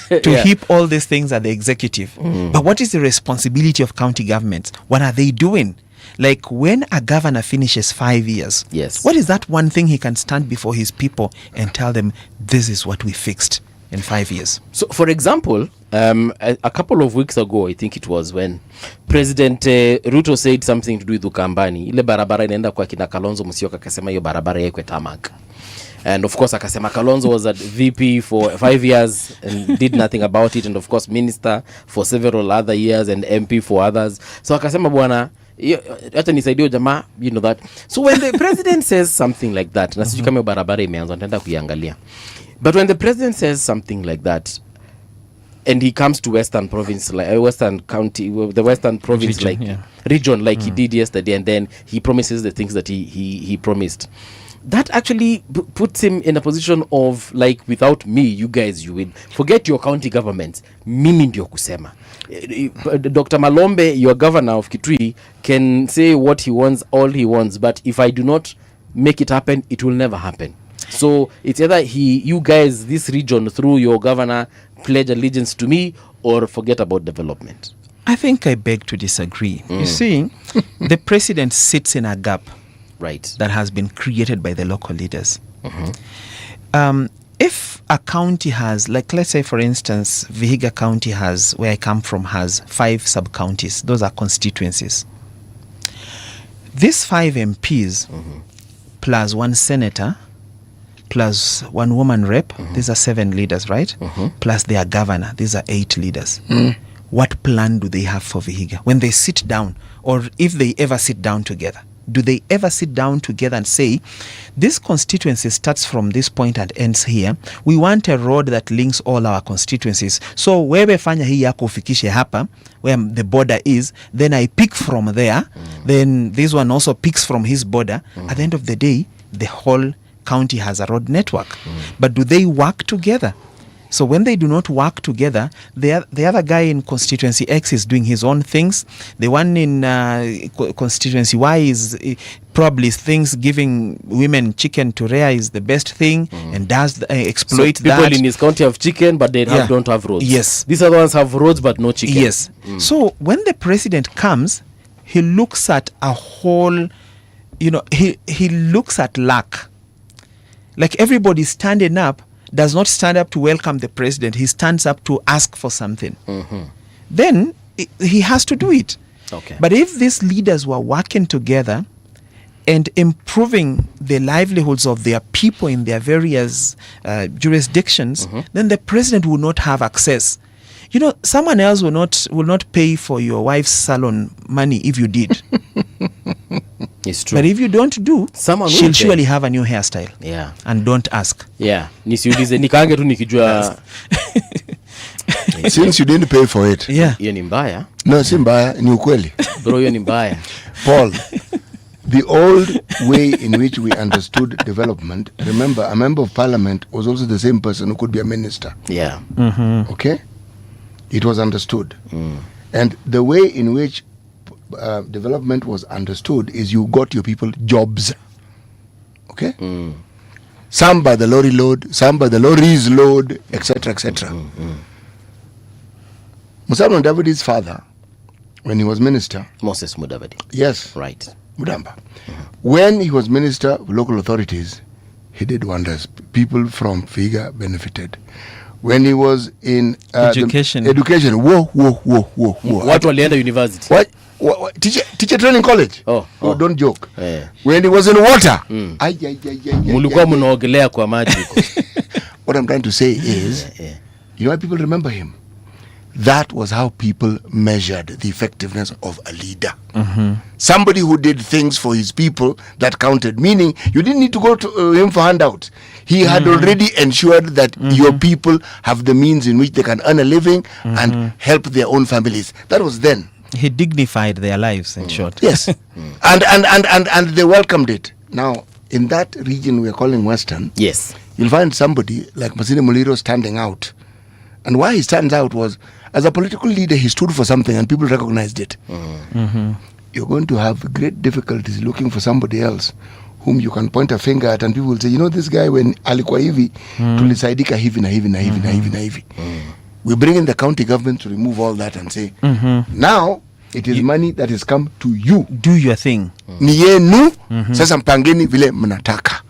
[SPEAKER 11] to heap all these things at the executive. But what is the responsibility of county governments? What are they doing? Like when a governor finishes 5 years, what is that one thing he can stand before his people and tell them, this is what we fixed in 5 years?
[SPEAKER 6] So, for example, a couple of weeks ago, I think it was when President Ruto said something to do with Ukambani. Ile barabara inaenda kwa kina Kalonzo Musyoka, akasema hiyo barabara yekwe tarmac. And of course, akasema Kalonzo was at VP for 5 years and did nothing about it. And of course, minister for several other years and MP for others. So akasema bwana, hata nisaidio jamaa, you know that. So when the president says something like that, na sijui kama barabara imeanza, nitaenda kuiangalia. But when the president says something like that, and he comes to Western Province, like Western County, the Western Province, region, like he did yesterday, and then he promises the things that he promised. That actually puts him in a position of like, without me, you guys, you will forget your county government. Mimi ndio kusema. Dr. Malombe, your governor of Kitui, can say what he wants, all he wants, but if I do not make it happen, it will never happen. So it's either you guys, this region, through your governor, pledge allegiance to me, or forget about development.
[SPEAKER 11] I think I beg to disagree. You see, the president sits in a gap, that has been created by the local leaders. If a county has, like, let's say for instance, Vihiga County has, where I come from, has 5 sub-counties. Those are constituencies. These 5 MPs plus 1 senator plus 1 woman rep, these are 7 leaders, right? Plus their governor, these are 8 leaders. What plan do they have for Vihiga? When they sit down, or if they ever sit down together, do they ever sit down together and say, this constituency starts from this point and ends here. We want a road that links all our constituencies. So wewe fanya hii yako ufikishe hapa, where the border is, then I pick from there, then this one also picks from his border. At the end of the day, the whole county has a road network. But do they work together? So when they do not work together, the other guy in constituency X is doing his own things. The one in constituency Y is probably things giving women chicken to rear is the best thing, and does exploit
[SPEAKER 6] so people
[SPEAKER 11] that.
[SPEAKER 6] in his county have chicken, but they don't have roads.
[SPEAKER 11] Yes.
[SPEAKER 6] These other ones have roads, but no chicken.
[SPEAKER 11] Yes. So when the president comes, he looks at a whole, he looks at luck. Like everybody standing up, does not stand up to welcome the president. He stands up to ask for something. Then he has to do it.
[SPEAKER 6] Okay.
[SPEAKER 11] But if these leaders were working together and improving the livelihoods of their people in their various jurisdictions, then the president will not have access. Someone else will not pay for your wife's salon money if you did.
[SPEAKER 6] It's true.
[SPEAKER 11] But if you don't do,
[SPEAKER 6] Someone
[SPEAKER 11] she'll
[SPEAKER 6] will
[SPEAKER 11] surely have a new hairstyle.
[SPEAKER 6] Yeah.
[SPEAKER 11] And don't ask.
[SPEAKER 6] Yeah. Nisiulize nikaange tu nikijua
[SPEAKER 1] Since you didn't pay for it.
[SPEAKER 11] Yeah.
[SPEAKER 6] hiyo ni mbaya.
[SPEAKER 1] No, si mbaya, ni ukweli.
[SPEAKER 6] Bro, hiyo ni mbaya.
[SPEAKER 1] Paul, the old way in which we understood development, remember, a member of parliament was also the same person who could be a minister.
[SPEAKER 6] Yeah.
[SPEAKER 1] Okay? It was understood. And the way in which development was understood is you got your people jobs. Okay? Some by the lorry load, some by the lorry's load, etc., etc. Musalia Mudavadi's father, when he was minister,
[SPEAKER 6] Moses Mudavadi.
[SPEAKER 1] yes,
[SPEAKER 6] Right.
[SPEAKER 1] Mudamba. When he was minister of local authorities, he did wonders. People from Figa benefited. When he was in
[SPEAKER 11] Education.
[SPEAKER 1] education, whoa.
[SPEAKER 6] Watu walienda university.
[SPEAKER 1] What? Teacher training college?
[SPEAKER 6] Oh.
[SPEAKER 1] Don't joke.
[SPEAKER 6] Eh.
[SPEAKER 1] When he was in water,
[SPEAKER 6] Mulikuwa mnaogelea kwa maji huko.
[SPEAKER 1] what I'm trying to say is, you know why people remember him? That was how people measured the effectiveness of a leader. Somebody who did things for his people that counted, meaning you didn't need to go to him for handouts. He had already ensured that your people have the means in which they can earn a living and help their own families. That was then.
[SPEAKER 11] He dignified their lives, in short.
[SPEAKER 1] Yes. and they welcomed it. Now, in that region we are calling Western,
[SPEAKER 6] Yes.
[SPEAKER 1] you'll find somebody like Masini Muliro standing out. And why he stands out was, as a political leader, he stood for something and people recognized it. You're going to have great difficulties looking for somebody else whom you can point a finger at and people will say, you know, this guy when alikuwa hivi, tulisaidika hivi na hivi na hivi na hivi na hivi. We bring in the county government to remove all that and say, now it is money that has come to you.
[SPEAKER 11] Do your thing.
[SPEAKER 1] Ni yenu, sasa mpangeni vile mnataka.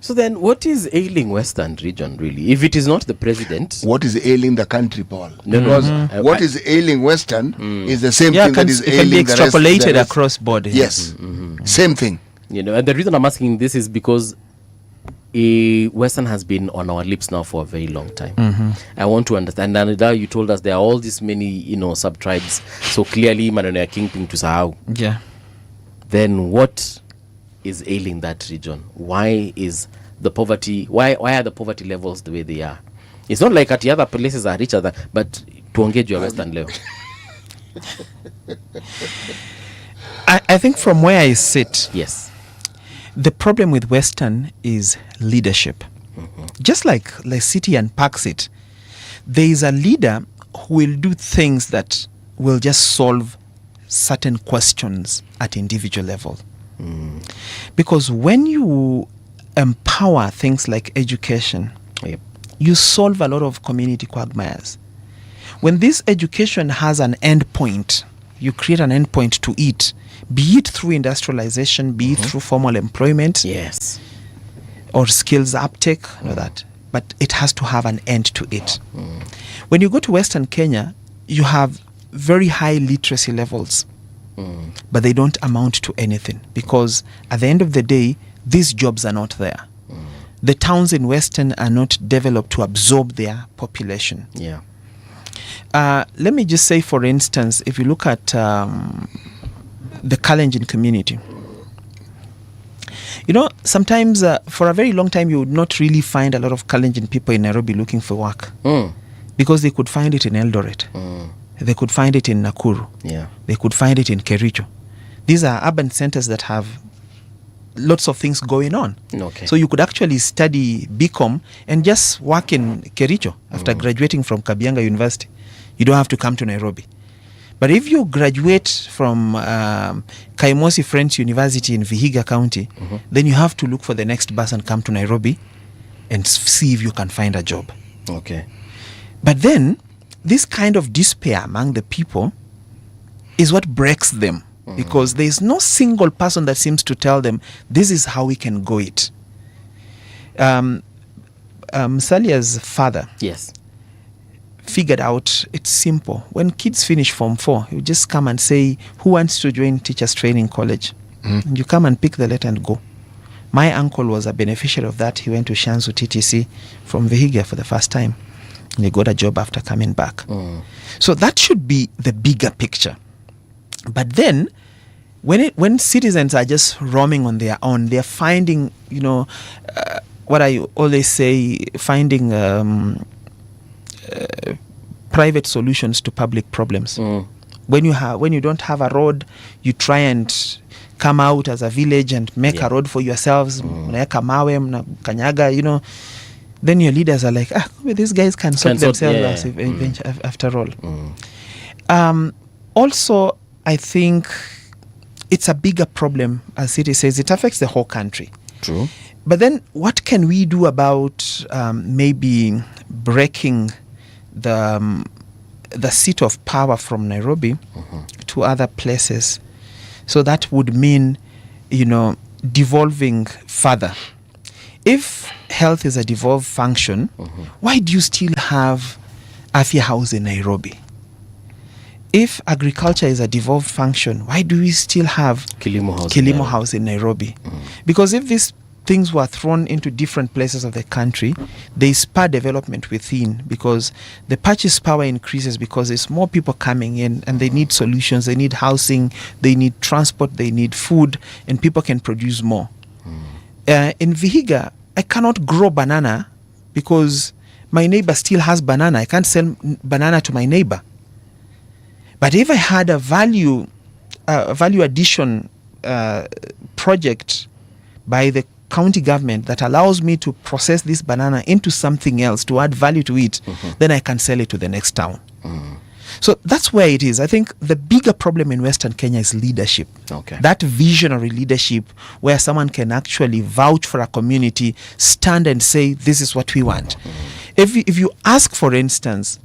[SPEAKER 6] So then, what is ailing Western region really? If it is not the president,
[SPEAKER 1] What is ailing the country, Paul?
[SPEAKER 6] No,
[SPEAKER 1] Because what
[SPEAKER 6] I-
[SPEAKER 1] is ailing Western is the same
[SPEAKER 11] Yeah,
[SPEAKER 1] thing that is
[SPEAKER 11] it can be
[SPEAKER 1] ailing the rest.
[SPEAKER 11] extrapolated across board.
[SPEAKER 1] Yes, same thing.
[SPEAKER 6] you know, and the reason I'm asking this is because Western has been on our lips now for a very long time. I want to understand. And now you told us there are all these many, you know, subtribes. So clearly, maneno ya kingpin tusahau.
[SPEAKER 11] Yeah.
[SPEAKER 6] Then what is ailing that region? Why is the poverty? Why are the poverty levels the way they are? It's not like at the other places are richer than, but tuongee juu ya Western leo.
[SPEAKER 11] I think from where I sit,
[SPEAKER 6] Yes.
[SPEAKER 11] the problem with Western is leadership. Just like City and Parks it, there is a leader who will do things that will just solve certain questions at individual level. Because when you empower things like education,
[SPEAKER 6] Yep.
[SPEAKER 11] you solve a lot of community quagmires. When this education has an end point, you create an end point to it, be it through industrialization, be it through formal employment,
[SPEAKER 6] Yes.
[SPEAKER 11] or skills uptake, or that. But it has to have an end to it. When you go to Western Kenya, you have very high literacy levels, but they don't amount to anything because at the end of the day, these jobs are not there. The towns in Western are not developed to absorb their population.
[SPEAKER 6] Yeah.
[SPEAKER 11] Let me just say, for instance, if you look at the Kalenjin community, you know, sometimes for a very long time you would not really find a lot of Kalenjin people in Nairobi looking for work because they could find it in Eldoret. They could find it in Nakuru.
[SPEAKER 6] Yeah.
[SPEAKER 11] They could find it in Kericho. These are urban centers that have lots of things going on.
[SPEAKER 6] Okay.
[SPEAKER 11] So you could actually study BCom and just work in Kericho after graduating from Kabianga University. You don't have to come to Nairobi. But if you graduate from Kaimosi Friends University in Vihiga County, then you have to look for the next bus and come to Nairobi and see if you can find a job.
[SPEAKER 6] Okay.
[SPEAKER 11] But then, this kind of despair among the people is what breaks them because there is no single person that seems to tell them, this is how we can go it. Salia's father
[SPEAKER 6] Yes.
[SPEAKER 11] figured out it's simple. When kids finish Form 4, you just come and say, who wants to join Teachers Training College? And you come and pick the letter and go. My uncle was a beneficiary of that. He went to Shanzu TTC from Vihiga for the first time. And he got a job after coming back. So that should be the bigger picture. But then, when citizens are just roaming on their own, they're finding, what I always say, finding private solutions to public problems. When you don't have a road, you try and come out as a village and make a road for yourselves. Mnaweka mawe, mnakanyaga, then your leaders are like, these guys can sort themselves after all. Also, I think it's a bigger problem, as City says. It affects the whole country.
[SPEAKER 6] True.
[SPEAKER 11] But then what can we do about maybe breaking the seat of power from Nairobi to other places? So that would mean, devolving further. If health is a devolved function, why do you still have Afya House in Nairobi? If agriculture is a devolved function, why do we still have Kilimo House in Nairobi? Because if these things were thrown into different places of the country, they spur development within, because the purchase power increases because there's more people coming in and they need solutions, they need housing, they need transport, they need food, and people can produce more. In Vihiga, I cannot grow banana because my neighbor still has banana. I can't sell banana to my neighbor. But if I had a value addition project by the county government that allows me to process this banana into something else, to add value to it, then I can sell it to the next town. So that's where it is. I think the bigger problem in Western Kenya is leadership.
[SPEAKER 6] Okay.
[SPEAKER 11] That visionary leadership where someone can actually vouch for a community, stand and say, this is what we want. If you ask, for instance,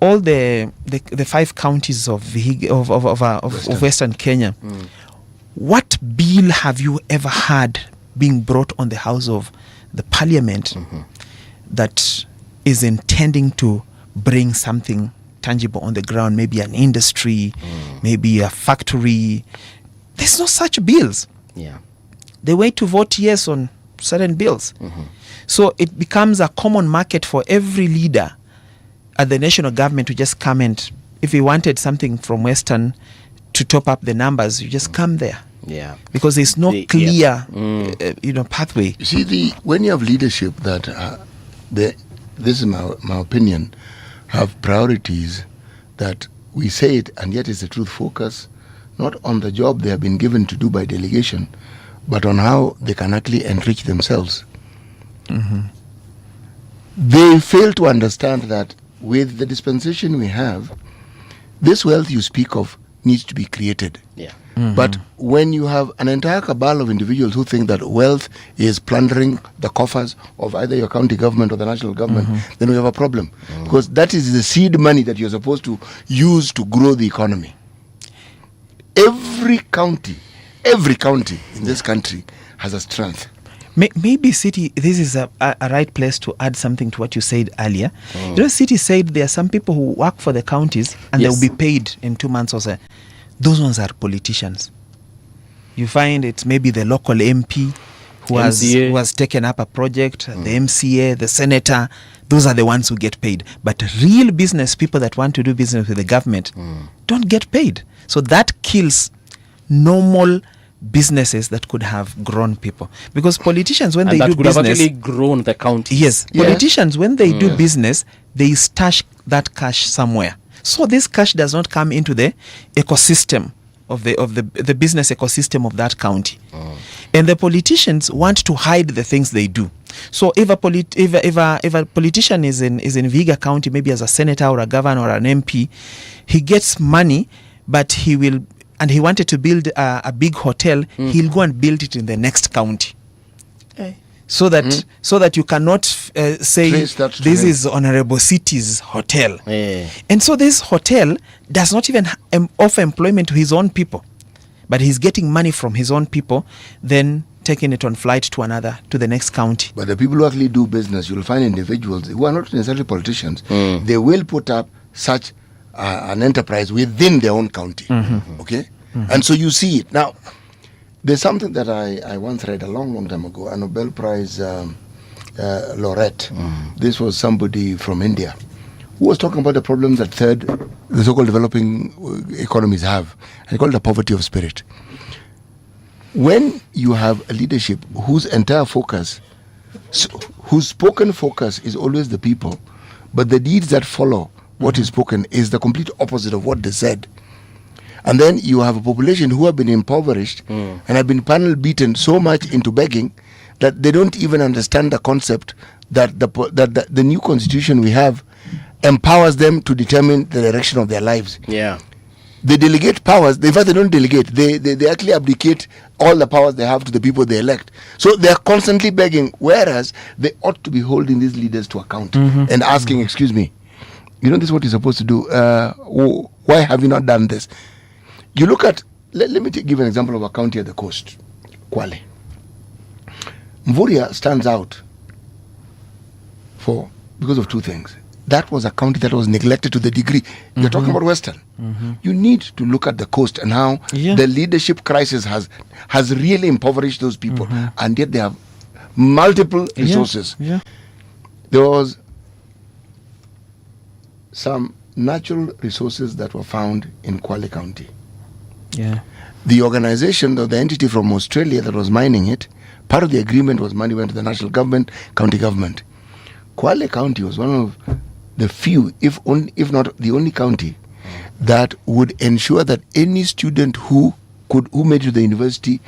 [SPEAKER 11] all the 5 counties of Western Kenya, what bill have you ever had being brought on the house of the parliament that is intending to bring something tangible on the ground, maybe an industry, maybe a factory? There's no such bills. They wait to vote yes on certain bills. So it becomes a common market for every leader at the national government to just come and, if you wanted something from Western to top up the numbers, you just come there. Because there's no clear pathway.
[SPEAKER 1] You see, when you have leadership that this is my opinion, have priorities that we say it and yet it's a truth focus, not on the job they have been given to do by delegation, but on how they can actually enrich themselves. They fail to understand that with the dispensation we have, this wealth you speak of needs to be created. But when you have an entire cabal of individuals who think that wealth is plundering the coffers of either your county government or the national government, then we have a problem. Because that is the seed money that you're supposed to use to grow the economy. Every county in this country has a strength.
[SPEAKER 11] Maybe City, this is a right place to add something to what you said earlier. City said there are some people who work for the counties and they'll be paid in 2 months or so. Those ones are politicians. You find it's maybe the local MP who has taken up a project, the MCA, the senator. Those are the ones who get paid. But real business people that want to do business with the government don't get paid. So that kills normal businesses that could have grown people. Because politicians, when they do business,
[SPEAKER 6] have actually grown the county.
[SPEAKER 11] Yes, politicians, when they do business, they stash that cash somewhere. So this cash does not come into the ecosystem of the business ecosystem of that county. And the politicians want to hide the things they do. So if a politician is in Vihiga County, maybe as a senator or a governor or an MP, he gets money, but he wanted to build a big hotel, he'll go and build it in the next county. So that you cannot say this is Honorable City's hotel. And so this hotel does not even offer employment to his own people, but he's getting money from his own people, then taking it on flight to the next county.
[SPEAKER 1] But the people who actually do business, you'll find individuals who are not necessarily politicians. They will put up such an enterprise within their own county. Okay? And so you see it. Now, there's something that I once read a long time ago, a Nobel Prize laureate. This was somebody from India who was talking about the problems that the so-called developing economies have. And he called it the poverty of spirit. when you have a leadership whose entire focus, whose spoken focus is always the people, but the deeds that follow what is spoken is the complete opposite of what they said. And then you have a population who have been impoverished and have been panel beaten so much into begging that they don't even understand the concept that the new constitution we have empowers them to determine the direction of their lives.
[SPEAKER 6] Yeah.
[SPEAKER 1] They delegate powers. In fact, they don't delegate. They actually abdicate all the powers they have to the people they elect. So they are constantly begging, whereas they ought to be holding these leaders to account and asking, excuse me, you know, this is what you're supposed to do. Why have you not done this? You look at, let me give an example of a county at the coast, Kwale. Mvurya stands out because of two things. That was a county that was neglected to the degree. You're talking about Western. You need to look at the coast and how the leadership crisis has really impoverished those people, and yet they have multiple resources. There was some natural resources that were found in Kwale County. The organization, or the entity from Australia that was mining it, part of the agreement was money went to the national government, county government. Kwale County was one of the few, if not the only county, that would ensure that any student who made it to the university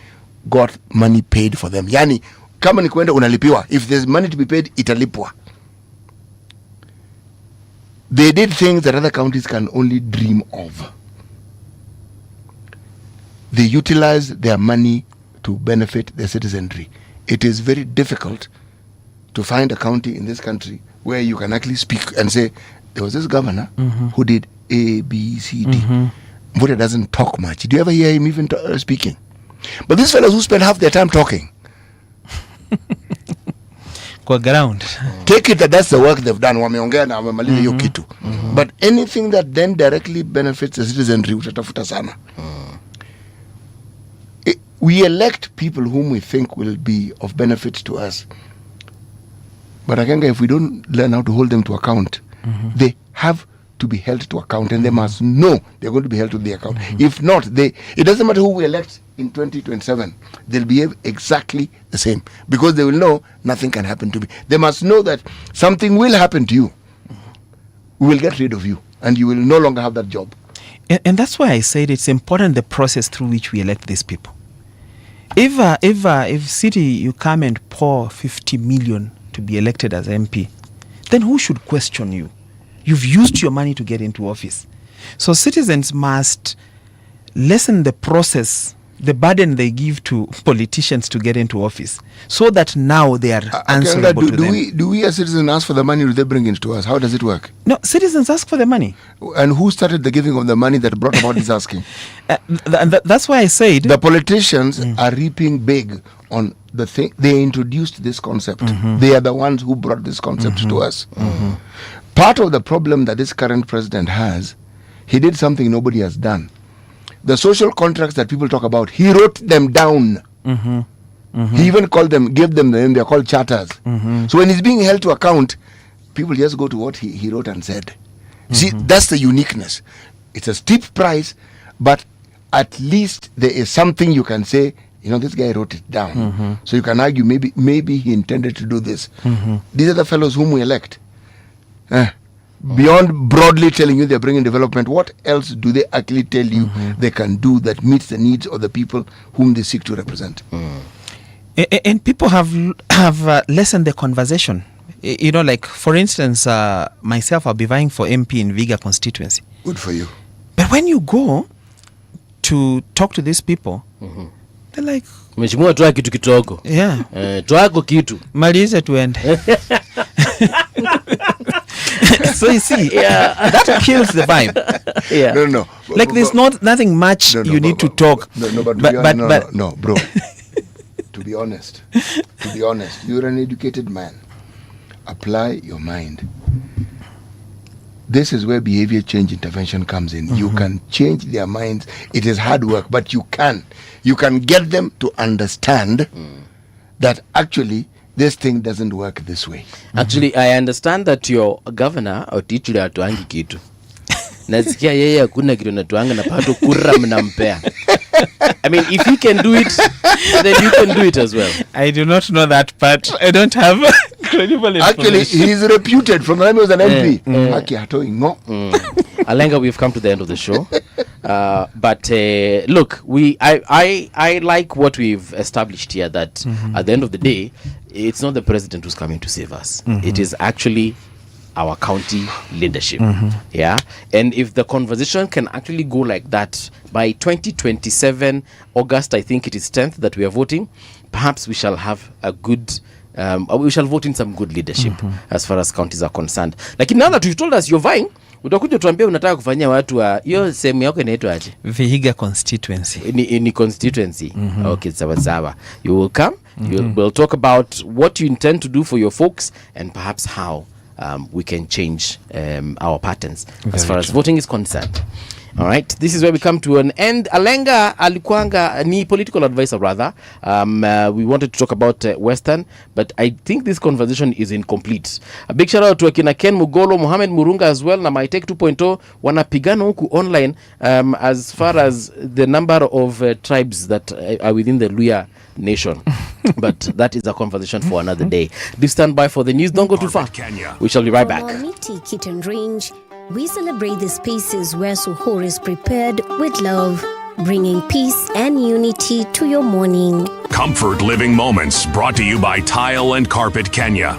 [SPEAKER 1] got money paid for them. Yani, kama ni kuenda unalipiwa. If there's money to be paid, italipwa. They did things that other counties can only dream of. They utilized their money to benefit their citizenry. It is very difficult to find a county in this country where you can actually speak and say, there was this governor who did A, B, C, D. Mvurya doesn't talk much. Do you ever hear him even speaking? But these fellows who spend half their time talking,
[SPEAKER 11] Kwa ground.
[SPEAKER 1] take it that's the work they've done. Wameongea na wamemaliza hiyo kitu. But anything that then directly benefits the citizenry, utatafuta sana. We elect people whom we think will be of benefit to us. But again, if we don't learn how to hold them to account, they have to be held to account, and they must know they're going to be held to the account. If not, it doesn't matter who we elect in 2027, they'll behave exactly the same, because they will know nothing can happen to me. They must know that something will happen to you. We will get rid of you, and you will no longer have that job.
[SPEAKER 11] And that's why I said it's important the process through which we elect these people. If city you come and pour 50 million to be elected as MP, then who should question you? You've used your money to get into office. So citizens must lessen the process, the burden they give to politicians to get into office, so that now they are answerable to them.
[SPEAKER 1] Do we as citizens ask for the money, or do they bring it to us? How does it work?
[SPEAKER 11] No, citizens ask for the money.
[SPEAKER 1] And who started the giving of the money that brought about this asking?
[SPEAKER 11] That's why I said
[SPEAKER 1] the politicians are reaping big on the thing. They introduced this concept. They are the ones who brought this concept to us. Part of the problem that this current president has, he did something nobody has done. The social contracts that people talk about, he wrote them down. He even gave them the name. They're called charters. So when he's being held to account, people just go to what he wrote and said. See, that's the uniqueness. It's a steep price, but at least there is something you can say, you know, this guy wrote it down. So you can argue maybe he intended to do this. These are the fellows whom we elect. Beyond broadly telling you they're bringing development, what else do they actually tell you they can do that meets the needs of the people whom they seek to represent?
[SPEAKER 11] And people have lessened the conversation. You know, like, for instance, myself, I'll be vying for MP in Viga constituency.
[SPEAKER 1] Good for you.
[SPEAKER 11] But when you go to talk to these people, they're like,
[SPEAKER 6] Mheshimiwa, toa kitu kitoko.
[SPEAKER 11] Yeah.
[SPEAKER 6] Toa kitu.
[SPEAKER 11] Malize tuende. So you see, that kills the vibe.
[SPEAKER 1] No.
[SPEAKER 11] Like, there's nothing much you need to talk.
[SPEAKER 1] No, bro. To be honest, you're an educated man. Apply your mind. This is where behavior change intervention comes in. You can change their minds. It is hard work, but you can get them to understand that actually this thing doesn't work this way.
[SPEAKER 6] Actually, I understand that your governor Otichule atuangi kitu. Nasikia yeye hakuna kitu natuanga na pato kura mnampea. I mean, if he can do it, then you can do it as well.
[SPEAKER 11] I do not know that part. I don't have credible information.
[SPEAKER 1] Actually, he is reputed from the time he was an MP.
[SPEAKER 6] Alenga, we've come to the end of the show. But look, I like what we've established here, that at the end of the day, it's not the president who's coming to save us. It is actually our county leadership. Yeah. And if the conversation can actually go like that by 2027 August, I think it is 10th that we are voting, perhaps we shall have a good we shall vote in some good leadership as far as counties are concerned. Like now that you've told us you're vying, utakuja tuambie unataka kufanyia watu wa hiyo sehemu yako inaitwa aje?
[SPEAKER 11] Vihiga constituency.
[SPEAKER 6] Ni constituency. Okay, sawa. You will come, we'll talk about what you intend to do for your folks and perhaps how we can change our patterns as far as voting is concerned. All right, this is where we come to an end. Alenga alikuanga ni political advisor rather. We wanted to talk about Western, but I think this conversation is incomplete. A big shout out to akina Ken Mugolo, Mohamed Murunga as well, na My Tech 2.0 wanapigana huku online as far as the number of tribes that are within the Luya nation. But that is a conversation for another day. Do stand by for the news. Don't go too far. We shall be right back.
[SPEAKER 2] From Miti Kitten Range, we celebrate the spaces where Suhoor is prepared with love, bringing peace and unity to your morning.
[SPEAKER 5] Comfort Living Moments, brought to you by Tile and Carpet Kenya.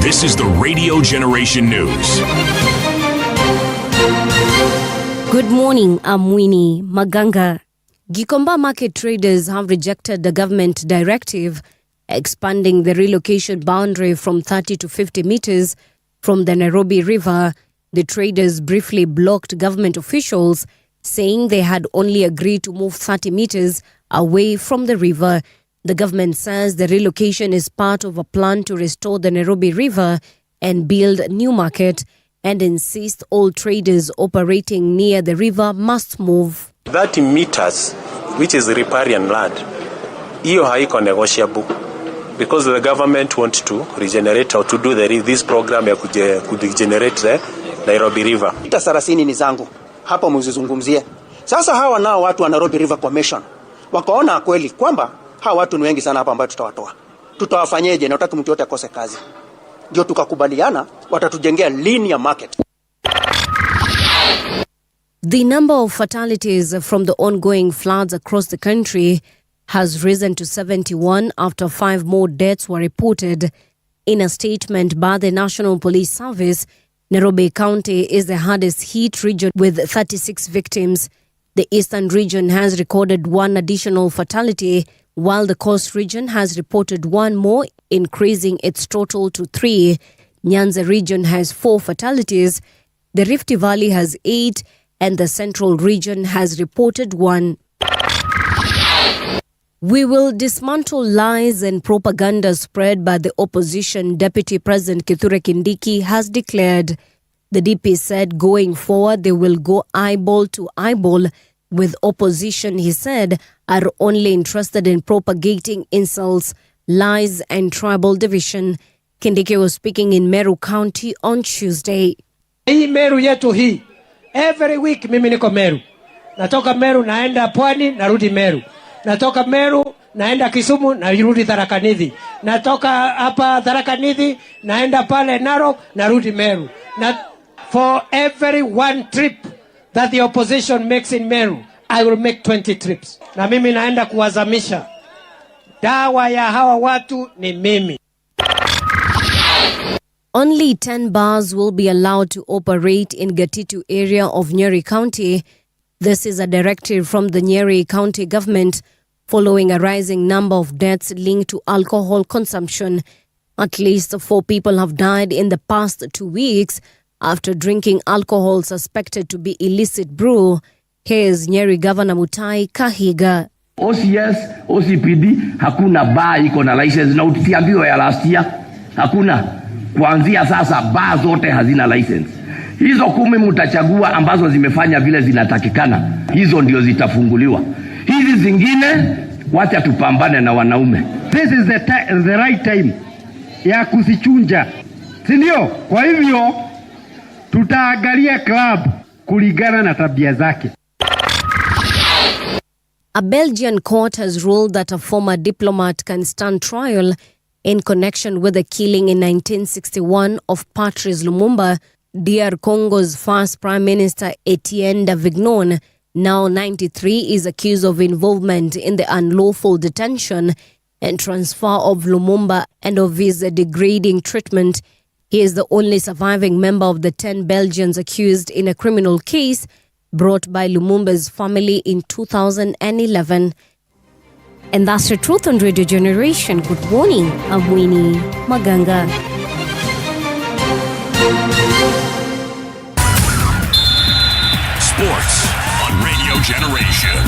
[SPEAKER 5] This is the Radio Generation News.
[SPEAKER 2] Good morning, I'm Winnie Maganga. Gikomba market traders have rejected the government directive expanding the relocation boundary from 30 to 50 meters from the Nairobi River. The traders briefly blocked government officials, saying they had only agreed to move 30 meters away from the river. The government says the relocation is part of a plan to restore the Nairobi River and build a new market, and insists all traders operating near the river must move.
[SPEAKER 12] 30 meters, which is riparian land, hiyo haiko negotiable because the government wants to regenerate or to do this program ya kuregenerate the Nairobi River.
[SPEAKER 13] Mita 30 ni zangu, hapo muzizungumzie. Sasa hawa nao watu wa Nairobi River Commission wakaona kweli kwamba hawa watu ni wengi sana hapa ambao tutawatoa. Tutawafanyeje na utaki mtu yote akose kazi? Ndio tukakubaliana watatujengea linear market.
[SPEAKER 2] The number of fatalities from the ongoing floods across the country has risen to 71 after 5 more deaths were reported. In a statement by the National Police Service, Nairobi County is the hardest hit region with 36 victims. The Eastern region has recorded 1 additional fatality, while the Coast region has reported 1 more, increasing its total to 3. Nyanza region has 4 fatalities, the Rift Valley has 8, and the Central region has reported 1. We will dismantle lies and propaganda spread by the opposition, Deputy President Kithure Kindiki has declared. The DP said going forward they will go eyeball to eyeball with opposition, he said, are only interested in propagating insults, lies and tribal division. Kindiki was speaking in Meru County on Tuesday.
[SPEAKER 14] Hii Meru yetu hii, every week mimi niko Meru. Natoka Meru naenda Pwani, narudi Meru. Natoka Meru naenda Kisumu, narudi Tharaka Nithi. Natoka hapa Tharaka Nithi naenda pale Narok, narudi Meru. For every 1 trip that the opposition makes in Meru, I will make 20 trips. Na mimi naenda kuwazamisha. Dawa ya hawa watu ni mimi.
[SPEAKER 2] Only 10 bars will be allowed to operate in Gatitu area of Nyeri County. This is a directive from the Nyeri County government following a rising number of deaths linked to alcohol consumption. At least 4 people have died in the past 2 weeks after drinking alcohol suspected to be illicit brew. Here's Nyeri Governor Mutai Kahiga.
[SPEAKER 15] OCS, OCPD, hakuna bar iko na license na utiambiwa ya last year. Hakuna. Kuanzia sasa bar zote hazina license. Hizo 10 mutachagua ambazo zimefanya vile zinatakikana. Hizo ndio zitafunguliwa. Hizi zingine Wacha tupambane na wanaume. This is the right time ya kusichunja, si ndio? Kwa hivyo tutaangalia club kulingana na tabia zake.
[SPEAKER 2] A Belgian court has ruled that a former diplomat can stand trial in connection with the killing in 1961 of Patrice Lumumba. DR Congo's first Prime Minister Etienne Davignon, now 93, is accused of involvement in the unlawful detention and transfer of Lumumba and of his degrading treatment. He is the only surviving member of the 10 Belgians accused in a criminal case brought by Lumumba's family in 2011. And that's the truth on Radio Generation. Good morning, I'm Winnie Maganga.
[SPEAKER 5] Sports on Radio Generation.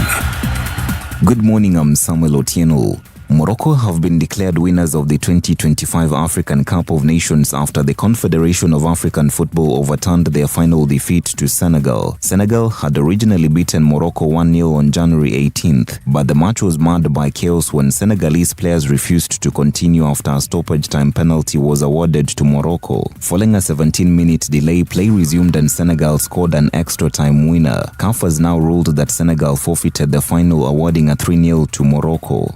[SPEAKER 16] Good morning, I'm Samuel Otieno. Morocco have been declared winners of the 2025 African Cup of Nations after the Confederation of African Football overturned their final defeat to Senegal. Senegal had originally beaten Morocco 1-0 on January 18th, but the match was marred by chaos when Senegalese players refused to continue after a stoppage time penalty was awarded to Morocco. Following a 17-minute delay, play resumed and Senegal scored an extra time winner. CAF has now ruled that Senegal forfeited the final, awarding a 3-0 to Morocco.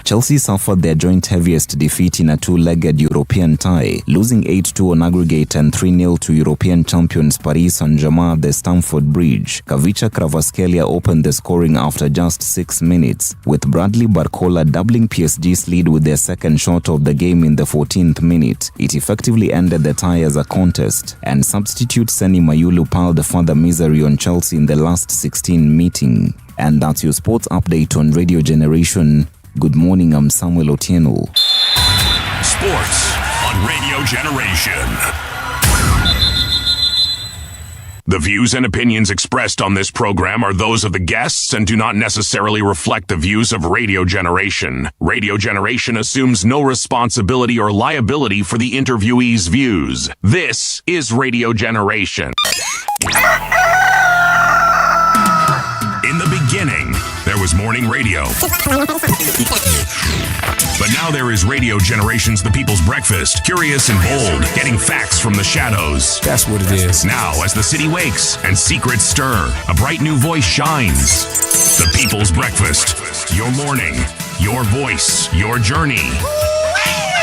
[SPEAKER 16] Chelsea suffered their joint heaviest defeat in a two-legged European tie, losing 8-2 on aggregate and 3-0 to European champions Paris Saint-Germain at the Stamford Bridge. Kavicha Kvaratskhelia opened the scoring after just 6 minutes, with Bradley Barcola doubling PSG's lead with their second shot of the game in the 14th minute. It effectively ended the tie as a contest, and substitute Seni Mayulu piled further misery on Chelsea in the last 16 meeting. And that's your sports update on Radio Generation. Good morning, I'm Samuel Otieno.
[SPEAKER 5] Sports on Radio Generation. The views and opinions expressed on this program are those of the guests and do not necessarily reflect the views of Radio Generation. Radio Generation assumes no responsibility or liability for the interviewee's views. This is Radio Generation. In the beginning, there was morning radio. But now there is Radio Generation's The People's Breakfast, curious and bold, getting facts from the shadows.
[SPEAKER 10] That's what it is.
[SPEAKER 5] Now, as the city wakes and secrets stir, a bright new voice shines. The People's Breakfast, your morning, your voice, your journey.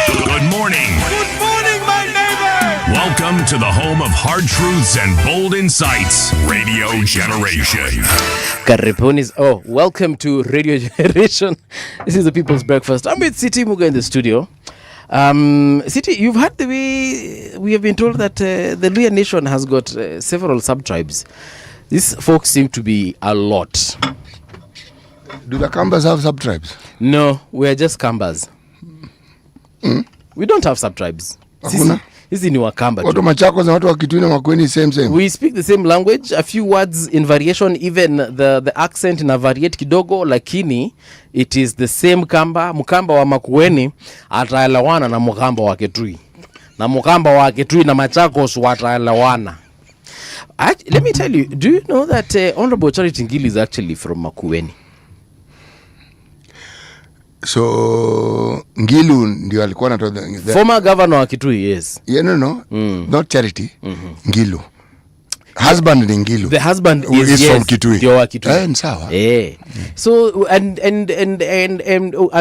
[SPEAKER 5] Good morning.
[SPEAKER 10] Good morning, my neighbor.
[SPEAKER 5] Welcome to the home of hard truths and bold insights, Radio Generation.
[SPEAKER 6] Welcome to Radio Generation. This is the People's Breakfast. I'm with Siti Muga in the studio. Siti, you've heard the way we have been told that the Luya Nation has got several subtribes. These folks seem to be a lot.
[SPEAKER 1] Do the Kambas have subtribes?
[SPEAKER 6] No, we are just Kambas. We don't have subtribes. Hizi ni Wakamba.
[SPEAKER 1] Watu Machakos na watu wa Kitui na Makueni same.
[SPEAKER 6] We speak the same language, a few words in variation, even the accent na variate kidogo, lakini it is the same Kamba. Mkamba wa Makueni ataelewana na Mkamba wa Kitui. Na Mkamba wa Kitui na Machakos wataelewana. Let me tell you, do you know that Honorable Charity Ngili is actually from Makueni?
[SPEAKER 1] So Ngilu ndio alikuwa anatoa
[SPEAKER 6] former governor wa Kitui, yes.
[SPEAKER 1] Yeah, no. Not Charity. Ngilu. Husband ni Ngilu.
[SPEAKER 6] The husband
[SPEAKER 1] is from Kitui.
[SPEAKER 6] Ndio wa Kitui.
[SPEAKER 1] Sawa.
[SPEAKER 6] So and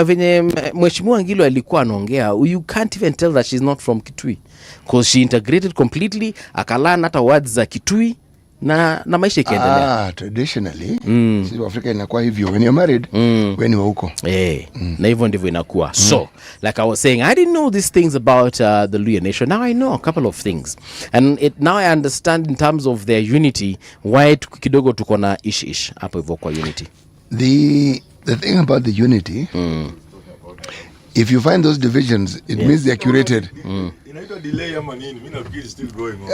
[SPEAKER 6] venye Mheshimiwa Ngilu alikuwa anaongea, you can't even tell that she's not from Kitui because she integrated completely, akala hata words za Kitui na maisha ikiendelea.
[SPEAKER 1] Traditionally sisi Afrika inakuwa hivyo, when you're married when you huko
[SPEAKER 6] na hivyo ndivyo inakuwa. So like I was saying, I didn't know these things about the Luya Nation. Now I know a couple of things, and now I understand in terms of their unity why kidogo tuko na ish hapo hivyo kwa unity.
[SPEAKER 1] The thing about the unity, if you find those divisions, it means they're curated.
[SPEAKER 17] Inaitwa delay ama nini? Mimi nafikiri still going on.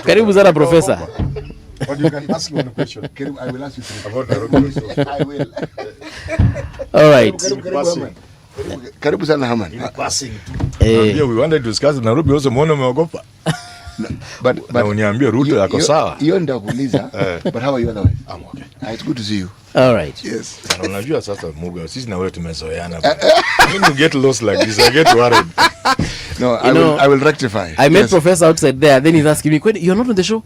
[SPEAKER 6] Karibu sana professor.
[SPEAKER 17] But you can ask me one question.
[SPEAKER 1] I will ask you
[SPEAKER 17] about Nairobi.
[SPEAKER 1] I will.
[SPEAKER 6] All right.
[SPEAKER 1] Karibu sana Haman.
[SPEAKER 17] Passing. Yeah, we wanted to discuss Nairobi also, mbona umeogopa? Na uniambie Ruto yako sawa.
[SPEAKER 1] Hiyo ndio kuuliza. But how are you otherwise?
[SPEAKER 17] I'm okay.
[SPEAKER 1] It's good to see you.
[SPEAKER 6] All right.
[SPEAKER 1] Yes.
[SPEAKER 17] Na unajua sasa Muga, sisi na wewe tumezoeana. When you get lost like this, I get worried.
[SPEAKER 1] No, I will rectify.
[SPEAKER 6] I met Professor outside there, then he's asking me, "You're not on the show?"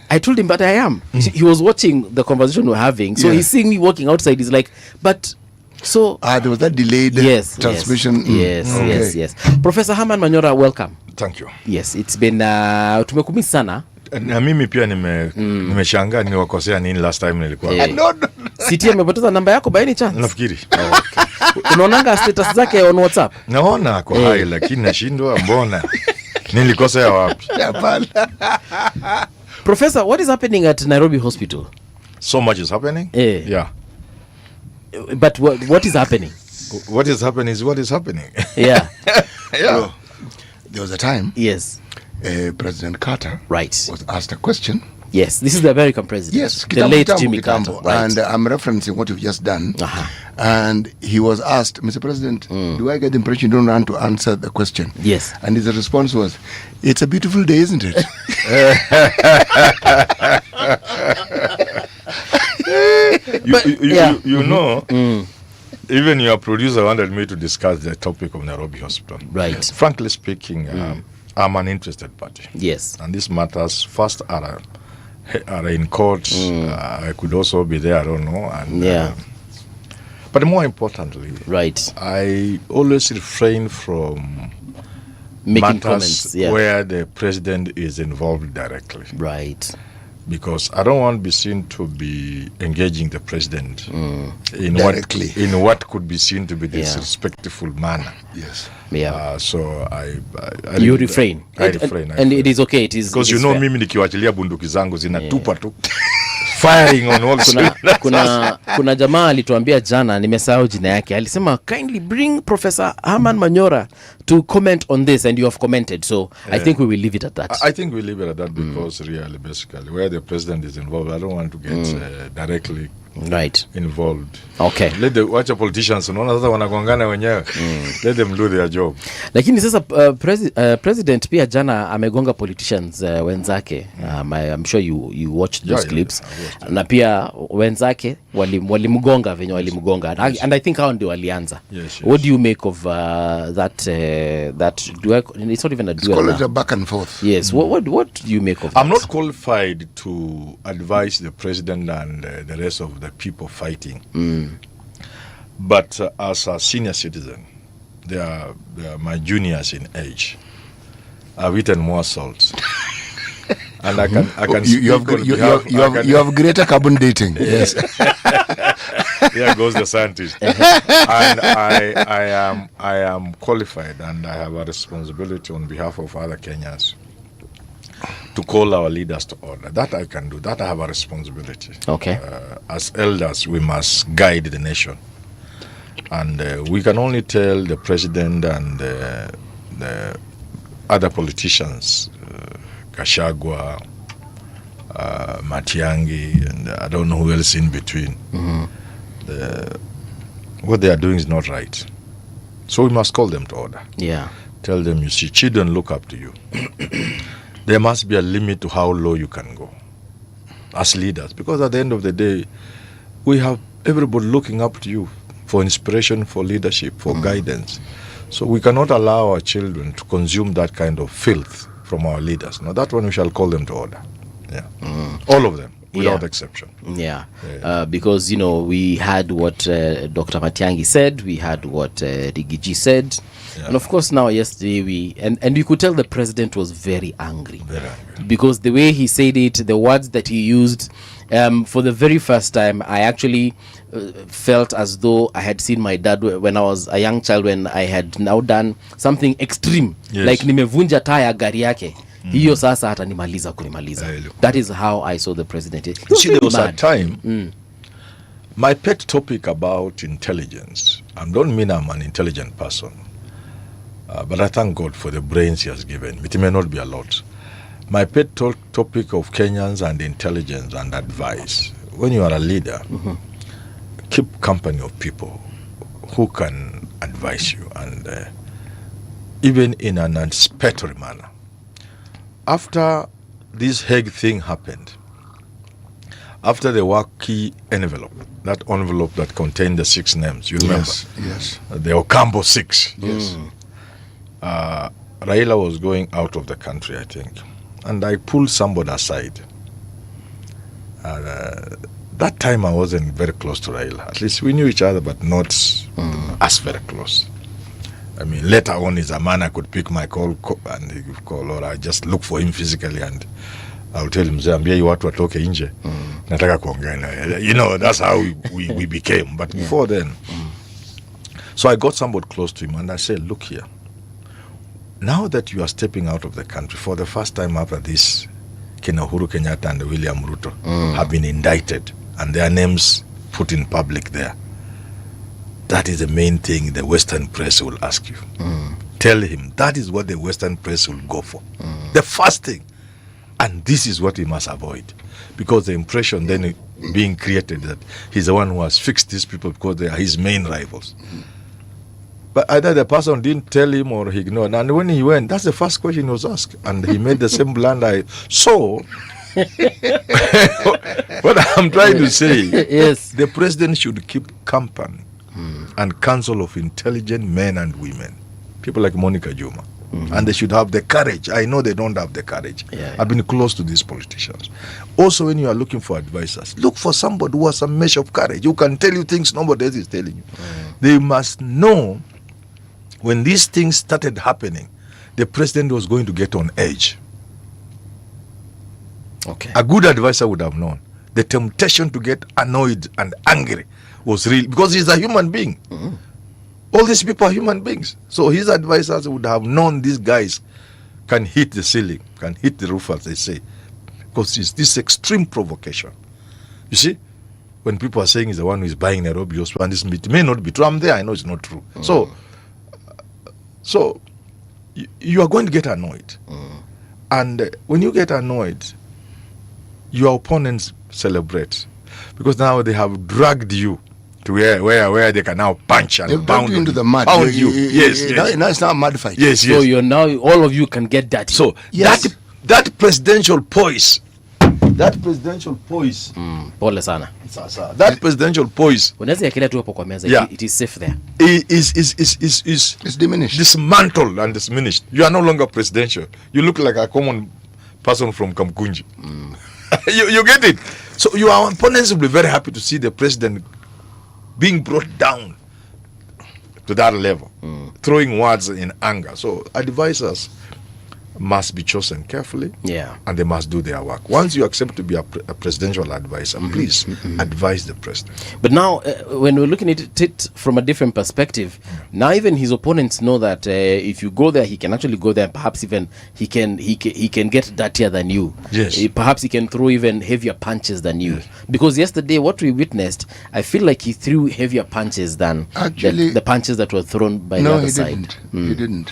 [SPEAKER 6] I told him, but I am. He was watching the conversation we're having. So he's seeing me walking outside. He's like, but so...
[SPEAKER 1] there was that delayed transmission.
[SPEAKER 6] Yes. Professor Herman Manora, welcome.
[SPEAKER 17] Thank you.
[SPEAKER 6] Yes, it's been... tumekumiss sana.
[SPEAKER 17] Na mimi pia nimeshangaa niwakosea nini last time nilikuwa.
[SPEAKER 6] City amepoteza namba yako by any chance?
[SPEAKER 17] Nafikiri.
[SPEAKER 6] Unaonanga status zake on WhatsApp?
[SPEAKER 17] Naona kwa hai lakini nashindwa mbona. Nilikosea wapi?
[SPEAKER 6] Professor, what is happening at Nairobi Hospital?
[SPEAKER 17] So much is happening? Yeah.
[SPEAKER 6] But what is happening?
[SPEAKER 17] What is happening is what is happening.
[SPEAKER 6] Yeah.
[SPEAKER 17] Yeah.
[SPEAKER 1] There was a time.
[SPEAKER 6] Yes.
[SPEAKER 1] President Carter
[SPEAKER 6] was
[SPEAKER 1] asked a question.
[SPEAKER 6] Yes, this is the American president.
[SPEAKER 1] Yes,
[SPEAKER 6] the late Jimmy Carter. Right.
[SPEAKER 1] And I'm referencing what you've just done. And he was asked, Mr. President, do I get the impression you don't want to answer the question?
[SPEAKER 6] Yes.
[SPEAKER 1] And his response was, it's a beautiful day, isn't it?
[SPEAKER 17] You know, even your producer wanted me to discuss the topic of Nairobi Hospital.
[SPEAKER 6] Right.
[SPEAKER 17] Frankly speaking, I'm an interested party.
[SPEAKER 6] Yes.
[SPEAKER 17] And these matters first are in court. I could also be there, I don't know. And, but more importantly, I always refrain from
[SPEAKER 6] making
[SPEAKER 17] matters
[SPEAKER 6] comments
[SPEAKER 17] where the president is involved directly.
[SPEAKER 6] Right.
[SPEAKER 17] Because I don't want to be seen to be engaging the president in what could be seen to be disrespectful manner.
[SPEAKER 1] Yes.
[SPEAKER 17] So I
[SPEAKER 6] you refrain.
[SPEAKER 17] I refrain.
[SPEAKER 6] And it is okay. It is
[SPEAKER 17] because you know
[SPEAKER 6] fair.
[SPEAKER 17] mimi nikiwachilia bunduki zangu zinatupa tu. Firing on all
[SPEAKER 6] kuna jamaa alituambia jana, nimesahau jina yake, alisema kindly bring Professor Herman Manora to comment on this, and you have commented, so I think we will leave it at that.
[SPEAKER 17] I think we leave it at that because really basically where the president is involved, I don't want to get directly involved.
[SPEAKER 6] Okay.
[SPEAKER 17] Let the politicians unaona sasa wanagongana wenyewe. Let them do their job.
[SPEAKER 6] Lakini sasa president pia jana amegonga politicians wenzake. I'm sure you watched those clips. Na pia wenzake walimgonga venye walimgonga. And I think hao ndio walianza. What do you make of that it's not even a duel.
[SPEAKER 1] It's a back and forth.
[SPEAKER 6] Yes. What do you make of that?
[SPEAKER 17] I'm not qualified to advise the president and the rest of the people fighting. But as a senior citizen, they are my juniors in age. I've eaten more salt. And I can
[SPEAKER 1] you have greater carbon dating.
[SPEAKER 17] Yes. There goes the scientist. And I am qualified, and I have a responsibility on behalf of other Kenyans to call our leaders to order. That I can do. That I have a responsibility.
[SPEAKER 6] Okay.
[SPEAKER 17] As elders, we must guide the nation. And we can only tell the president and the other politicians, Gachagua, Matiang'i, and I don't know who else in between. What they are doing is not right. So we must call them to order.
[SPEAKER 6] Yeah.
[SPEAKER 17] Tell them, you see, children look up to you. There must be a limit to how low you can go as leaders. Because at the end of the day, we have everybody looking up to you for inspiration, for leadership, for guidance. So we cannot allow our children to consume that kind of filth from our leaders. Now that one we shall call them to order. Yeah. All of them, without exception.
[SPEAKER 6] Yeah. Because, you know, we had what Dr. Matiang'i said, we had what Rigiji said. Yeah. And of course now yesterday and you could tell the president was very angry.
[SPEAKER 17] Very angry.
[SPEAKER 6] Because the way he said it, the words that he used, for the very first time, I actually felt as though I had seen my dad when I was a young child, when I had now done something extreme.
[SPEAKER 17] Yes.
[SPEAKER 6] Like nimevunja taya gari yake. Hiyo sasa hata nimaliza kunimaliza. That is how I saw the president.
[SPEAKER 17] You see, there was a time, my pet topic about intelligence, I don't mean I'm an intelligent person, but I thank God for the brains he has given. It may not be a lot. My pet topic of Kenyans and intelligence and advice. When you are a leader, keep company of people who can advise you, and even in an anticipatory manner. After this Hague thing happened, after the Waki envelope, that envelope that contained the 6 names, you remember?
[SPEAKER 1] Yes.
[SPEAKER 17] The Ocampo 6.
[SPEAKER 1] Yes.
[SPEAKER 17] Raila was going out of the country, I think. And I pulled somebody aside. That time I wasn't very close to Raila. At least we knew each other, but not as very close. I mean, later on, is a man I could pick my call and he would call, or I just look for him physically and I'll tell him, ambia watu watoke nje. Nataka kuongea naye. You know, that's how we became. But before then, so I got somebody close to him and I said, look here. Now that you are stepping out of the country for the first time after this, Uhuru Kenyatta and William Ruto have been indicted and their names put in public there. That is the main thing the Western press will ask you. Tell him that is what the Western press will go for. The first thing. And this is what he must avoid. Because the impression then being created that he's the one who has fixed these people because they are his main rivals. But either the person didn't tell him or he ignored. And when he went, that's the first question he was asked. And he made the same blunder. So, what I'm trying to say,
[SPEAKER 6] yes,
[SPEAKER 17] the president should keep company and counsel of intelligent men and women, people like Monica Juma. And they should have the courage. I know they don't have the courage. I've been close to these politicians. Also, when you are looking for advisors, look for somebody who has a measure of courage, who can tell you things nobody else is telling you. They must know when these things started happening, the president was going to get on edge.
[SPEAKER 6] Okay.
[SPEAKER 17] A good advisor would have known. The temptation to get annoyed and angry was real because he's a human being. All these people are human beings. So his advisors would have known these guys can hit the ceiling, can hit the roof, as they say. Because it's this extreme provocation. You see, when people are saying he's the one who is buying Nairobi, and this may not be true. I'm there, I know it's not true. So you are going to get annoyed. And when you get annoyed, your opponents celebrate. Because now they have dragged you to where they can now punch and
[SPEAKER 1] They've
[SPEAKER 17] pound
[SPEAKER 1] you into the mud.
[SPEAKER 17] Pound you. Yes.
[SPEAKER 1] Now it's not a mud fight.
[SPEAKER 17] Yes.
[SPEAKER 6] So you're now, all of you can get dirty.
[SPEAKER 17] So that presidential poise,
[SPEAKER 6] pole sana.
[SPEAKER 17] That presidential poise,
[SPEAKER 6] unaweza yakelea tu hapo kwa meza. It is safe there.
[SPEAKER 1] Is diminished,
[SPEAKER 17] dismantled and diminished. You are no longer presidential. You look like a common person from Kamkunji. You get it. So your opponents will be very happy to see the president being brought down to that level, throwing words in anger. So advisors must be chosen carefully, and they must do their work. Once you accept to be a presidential advisor, please advise the president.
[SPEAKER 6] But now, when we're looking at it from a different perspective, now even his opponents know that if you go there, he can actually go there. Perhaps even he can get dirtier than you.
[SPEAKER 17] Yes.
[SPEAKER 6] Perhaps he can throw even heavier punches than you. Because yesterday, what we witnessed, I feel like he threw heavier punches than
[SPEAKER 1] actually
[SPEAKER 6] the punches that were thrown by the other side.
[SPEAKER 1] He didn't.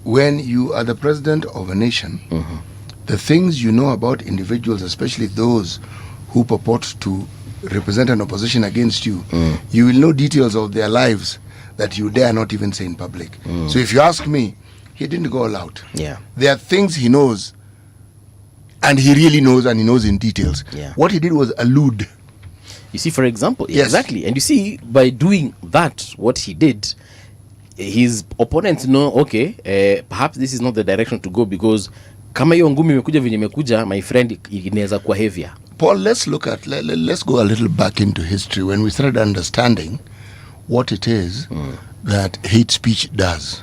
[SPEAKER 1] When you are the president of a nation, the things you know about individuals, especially those who purport to represent an opposition against you, you will know details of their lives that you dare not even say in public. So if you ask me, he didn't go all out. There are things he knows, and he really knows, and he knows in details. What he did was allude.
[SPEAKER 6] You see, for example, exactly. And you see, by doing that, what he did, his opponents know, okay, perhaps this is not the direction to go, because kama hiyo ngumi imekuja venye imekuja, my friend, inaweza kuwa heavier.
[SPEAKER 1] Paul, let's go a little back into history when we started understanding what it is that hate speech does.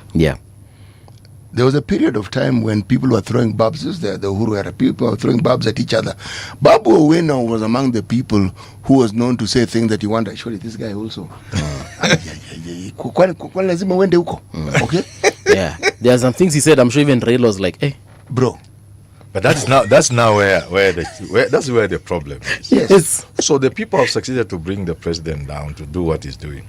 [SPEAKER 1] There was a period of time when people were throwing barbs. The Uhuru era, people were throwing barbs at each other. Babu Owino was among the people who was known to say things that you wonder, surely this guy also. Okay?
[SPEAKER 6] There are some things he said, I'm sure even Raila was like, hey,
[SPEAKER 1] bro.
[SPEAKER 17] But that's now where the problem is.
[SPEAKER 6] Yes.
[SPEAKER 17] So the people have succeeded to bring the president down to do what he's doing.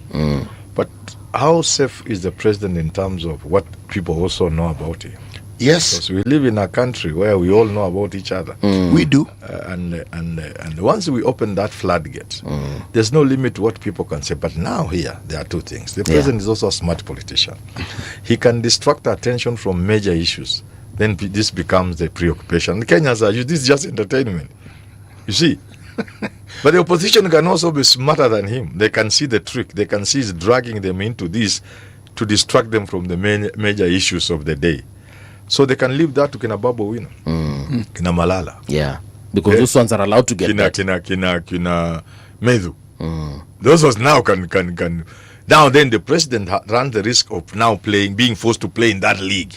[SPEAKER 17] But how safe is the president in terms of what people also know about him?
[SPEAKER 1] Yes.
[SPEAKER 17] Because we live in a country where we all know about each other.
[SPEAKER 1] We do.
[SPEAKER 17] And once we open that floodgate, there's no limit to what people can say. But now here, there are two things. The president is also a smart politician. He can distract attention from major issues then this becomes the preoccupation. The Kenyans are, this is just entertainment. You see? But the opposition can also be smarter than him. They can see the trick. They can see he's dragging them into this to distract them from the major issues of the day. So they can leave that to Kina Babu Wino, Kina Malala.
[SPEAKER 6] Yeah, because those ones are allowed to get that.
[SPEAKER 17] Kina Medhu. Those ones now can. Now then the president runs the risk of now being forced to play in that league.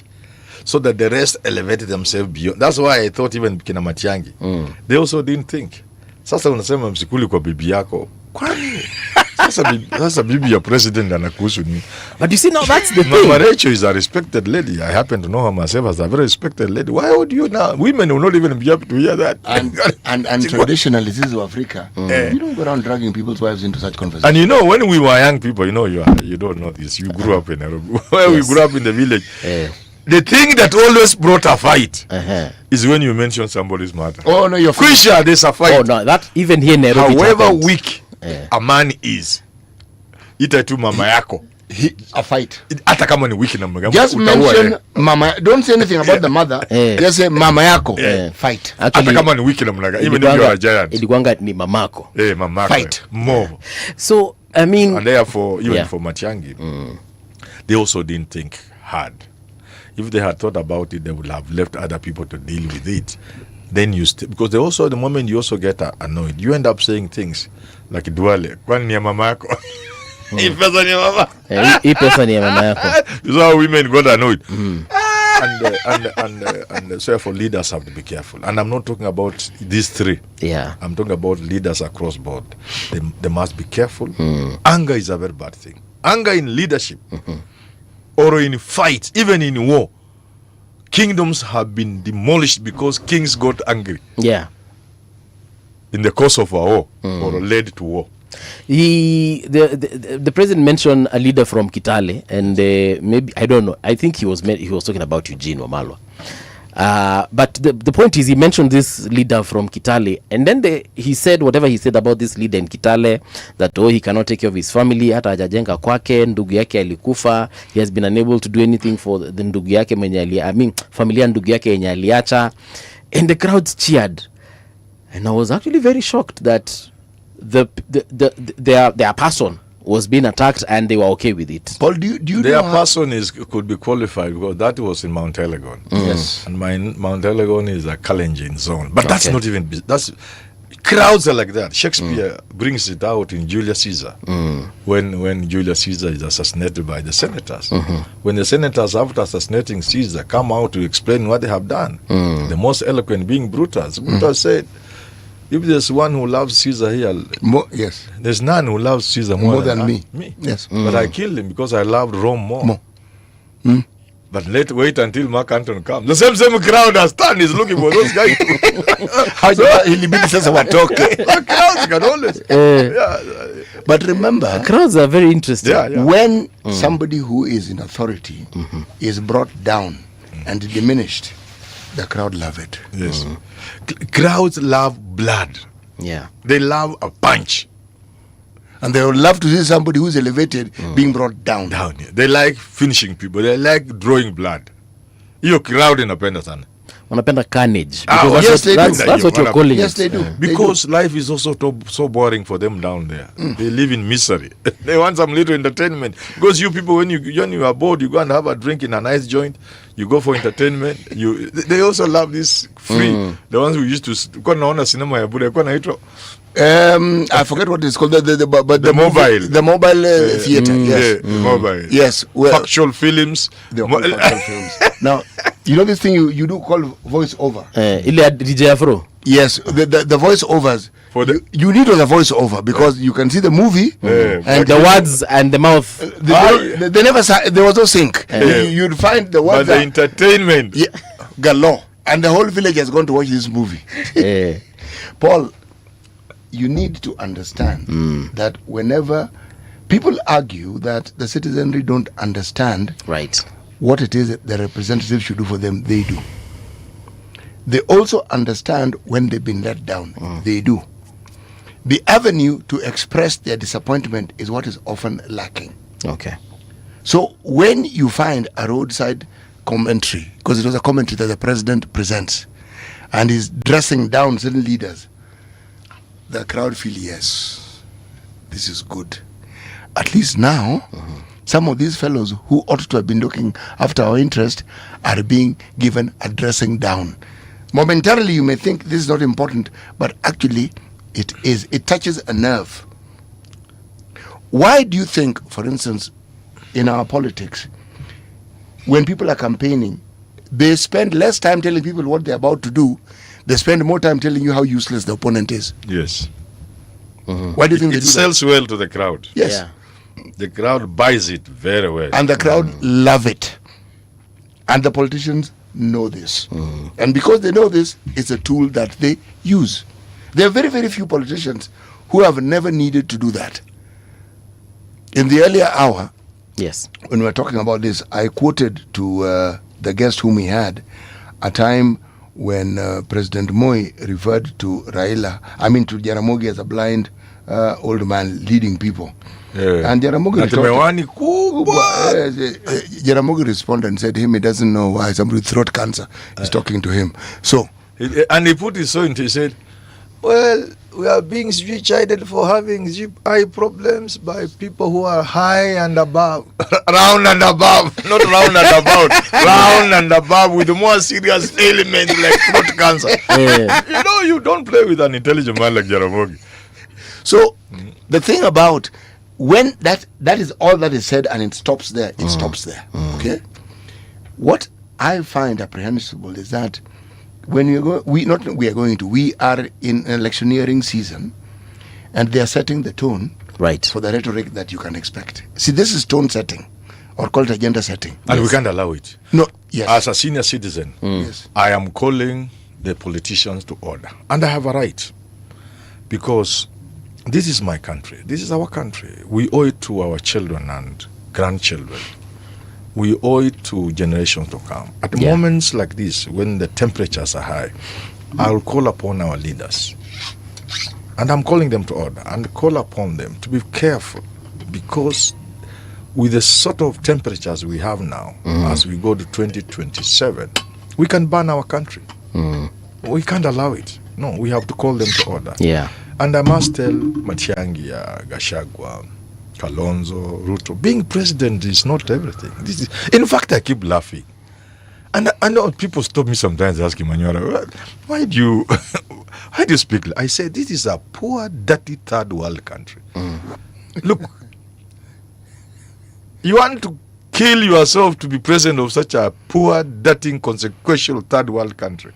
[SPEAKER 17] So that the rest elevated themselves beyond. That's why I thought even Kina Matiang'i, they also didn't think. Sasa unasema msikuli kwa bibi yako. Kwani? Sasa bibi ya president anakuhusu nini?
[SPEAKER 6] But you see now that's the thing.
[SPEAKER 17] Mama Rachel is a respected lady. I happen to know her myself as a very respected lady. Why would you now? Women will not even be happy to hear that.
[SPEAKER 1] And traditionally, this is Africa. You don't go around dragging people's wives into such conversations.
[SPEAKER 17] And you know, when we were young people, you know, you don't know this. You grew up in Nairobi. Where we grew up in the village. The thing that always brought a fight is when you mention somebody's mother.
[SPEAKER 1] Oh no, you're
[SPEAKER 17] Quisha, there's a fight.
[SPEAKER 6] Oh no, that even here in Nairobi.
[SPEAKER 17] However weak a man is, ita tu mama yako.
[SPEAKER 1] A fight.
[SPEAKER 17] Hata kama ni weak na mama.
[SPEAKER 1] Just mention mama. Don't say anything about the mother. Just say mama yako. Fight.
[SPEAKER 17] Hata kama ni weak na mama. Even if you are a giant.
[SPEAKER 6] Ilikuanga ni mamako.
[SPEAKER 17] Mamako.
[SPEAKER 1] Fight.
[SPEAKER 17] More.
[SPEAKER 6] So I mean,
[SPEAKER 17] and therefore even for Matiang'i, they also didn't think hard. If they had thought about it, they would have left other people to deal with it. Then you because they also, the moment you also get annoyed, you end up saying things like Duale, kwani ni ya mama yako. Hii pesa ni ya mama.
[SPEAKER 6] Hii pesa ni ya mama yako.
[SPEAKER 17] So how women got annoyed. And so therefore leaders have to be careful. And I'm not talking about these three.
[SPEAKER 6] Yeah.
[SPEAKER 17] I'm talking about leaders across board. They must be careful. Anger is a very bad thing. Anger in leadership. Or in fight, even in war, kingdoms have been demolished because kings got angry.
[SPEAKER 6] Yeah.
[SPEAKER 17] In the course of a war or led to war.
[SPEAKER 6] The president mentioned a leader from Kitale, and maybe I don't know. I think he was talking about Eugene Wamalwa. But the point is, he mentioned this leader from Kitale, and then he said whatever he said about this leader in Kitale, that he cannot take care of his family, hata hajajenga kwake, ndugu yake alikufa, he has been unable to do anything for the ndugu yake familia ndugu yake yenye aliacha, and the crowds cheered, and I was actually very shocked that their person was being attacked and they were okay with it.
[SPEAKER 1] Paul, do you
[SPEAKER 17] their
[SPEAKER 1] know
[SPEAKER 17] person could be qualified because that was in Mount Elgon.
[SPEAKER 1] Yes.
[SPEAKER 17] And Mount Elgon is a Kalenjin zone. But that's not even, that's crowds are like that. Shakespeare brings it out in Julius Caesar. When Julius Caesar is assassinated by the senators. When the senators, after assassinating Caesar, come out to explain what they have done. The most eloquent being Brutus. Brutus said, if there's one who loves Caesar here,
[SPEAKER 1] yes,
[SPEAKER 17] there's none who loves Caesar more than me.
[SPEAKER 1] Yes.
[SPEAKER 17] But I killed him because I loved Rome more. But wait until Mark Antony comes. The same crowd has turned is looking for those guys. Crowds can always.
[SPEAKER 1] But remember,
[SPEAKER 6] crowds are very interesting.
[SPEAKER 1] When somebody who is in authority is brought down and diminished, the crowd love it.
[SPEAKER 17] Yes. Crowds love blood.
[SPEAKER 6] Yeah.
[SPEAKER 17] They love a punch.
[SPEAKER 1] And they would love to see somebody who's elevated being brought down.
[SPEAKER 17] They like finishing people. They like drawing blood. Your crowd inapenda sana.
[SPEAKER 6] Wanapenda carnage.
[SPEAKER 1] Yes, they do.
[SPEAKER 6] That's what you're calling it.
[SPEAKER 1] Yes, they do.
[SPEAKER 17] Because life is also so boring for them down there. They live in misery. They want some little entertainment. Because you people, when you are bored, you go and have a drink in a nice joint. You go for entertainment. They also love this free. The ones who used to naona cinema ya bure.
[SPEAKER 1] I forget what it's called. The mobile theater. Yes.
[SPEAKER 17] Mobile.
[SPEAKER 1] Yes.
[SPEAKER 17] Factual films.
[SPEAKER 1] Factual films. Now, you know this thing you do call voice over.
[SPEAKER 6] Ile DJ Afro.
[SPEAKER 1] Yes, the voice overs. You need the voice over because you can see the movie
[SPEAKER 6] and the words and the mouth.
[SPEAKER 1] They never. There was no sync. You'd find the words.
[SPEAKER 17] But the entertainment.
[SPEAKER 1] Yeah, galore, and the whole village has gone to watch this movie. Paul, you need to understand that whenever people argue that the citizenry don't understand what it is that the representatives should do for them, they do. They also understand when they've been let down. They do. The avenue to express their disappointment is what is often lacking.
[SPEAKER 6] Okay.
[SPEAKER 1] So when you find a roadside commentary, because it was a commentary that the president presents, and he's dressing down certain leaders, the crowd feel, yes, this is good. At least now, some of these fellows who ought to have been looking after our interest are being given a dressing down. Momentarily, you may think this is not important, but actually, it is. It touches a nerve. Why do you think, for instance, in our politics, when people are campaigning, they spend less time telling people what they're about to do, they spend more time telling you how useless the opponent is?
[SPEAKER 17] Yes.
[SPEAKER 1] Why do you think
[SPEAKER 17] it sells well to the crowd?
[SPEAKER 1] Yes. Yeah.
[SPEAKER 17] The crowd buys it very well.
[SPEAKER 1] And the crowd love it. And the politicians know this. And because they know this, it's a tool that they use. There are very, very few politicians who have never needed to do that. In the earlier hour,
[SPEAKER 6] yes,
[SPEAKER 1] when we were talking about this, I quoted to the guest whom we had a time when President Moi referred to to Jaramogi as a blind old man leading people. And Jaramogi Jaramogi responded and said him he doesn't know why somebody with throat cancer is talking to him. So
[SPEAKER 17] and he put his so into, he said, well, we are being chided for having eye problems by people who are high and above. Round and above. Not round and about. Round and above with more serious ailments like throat cancer. You know, you don't play with an intelligent man like Jaramogi.
[SPEAKER 1] So, the thing about when that is all that is said and it stops there, it stops there. Okay? What I find apprehensible is that when we are in electioneering season, and they are setting the tone for the rhetoric that you can expect. See, this is tone setting, or called agenda setting.
[SPEAKER 17] And we can't allow it.
[SPEAKER 1] No, yes.
[SPEAKER 17] As a senior citizen,
[SPEAKER 1] yes,
[SPEAKER 17] I am calling the politicians to order. And I have a right. Because this is my country. This is our country. We owe it to our children and grandchildren. We owe it to generations to come. At moments like this, when the temperatures are high, I'll call upon our leaders. And I'm calling them to order and call upon them to be careful, because with the sort of temperatures we have now, as we go to 2027, we can burn our country. We can't allow it. No, we have to call them to order.
[SPEAKER 6] Yeah.
[SPEAKER 17] And I must tell Matiang'i, Gachagua, Kalonzo, Ruto, being president is not everything. In fact, I keep laughing. And I know people stop me sometimes asking Manora, why do you speak? I say, this is a poor, dirty third world country. Look, you want to kill yourself to be president of such a poor, dirty, inconsequential third world country.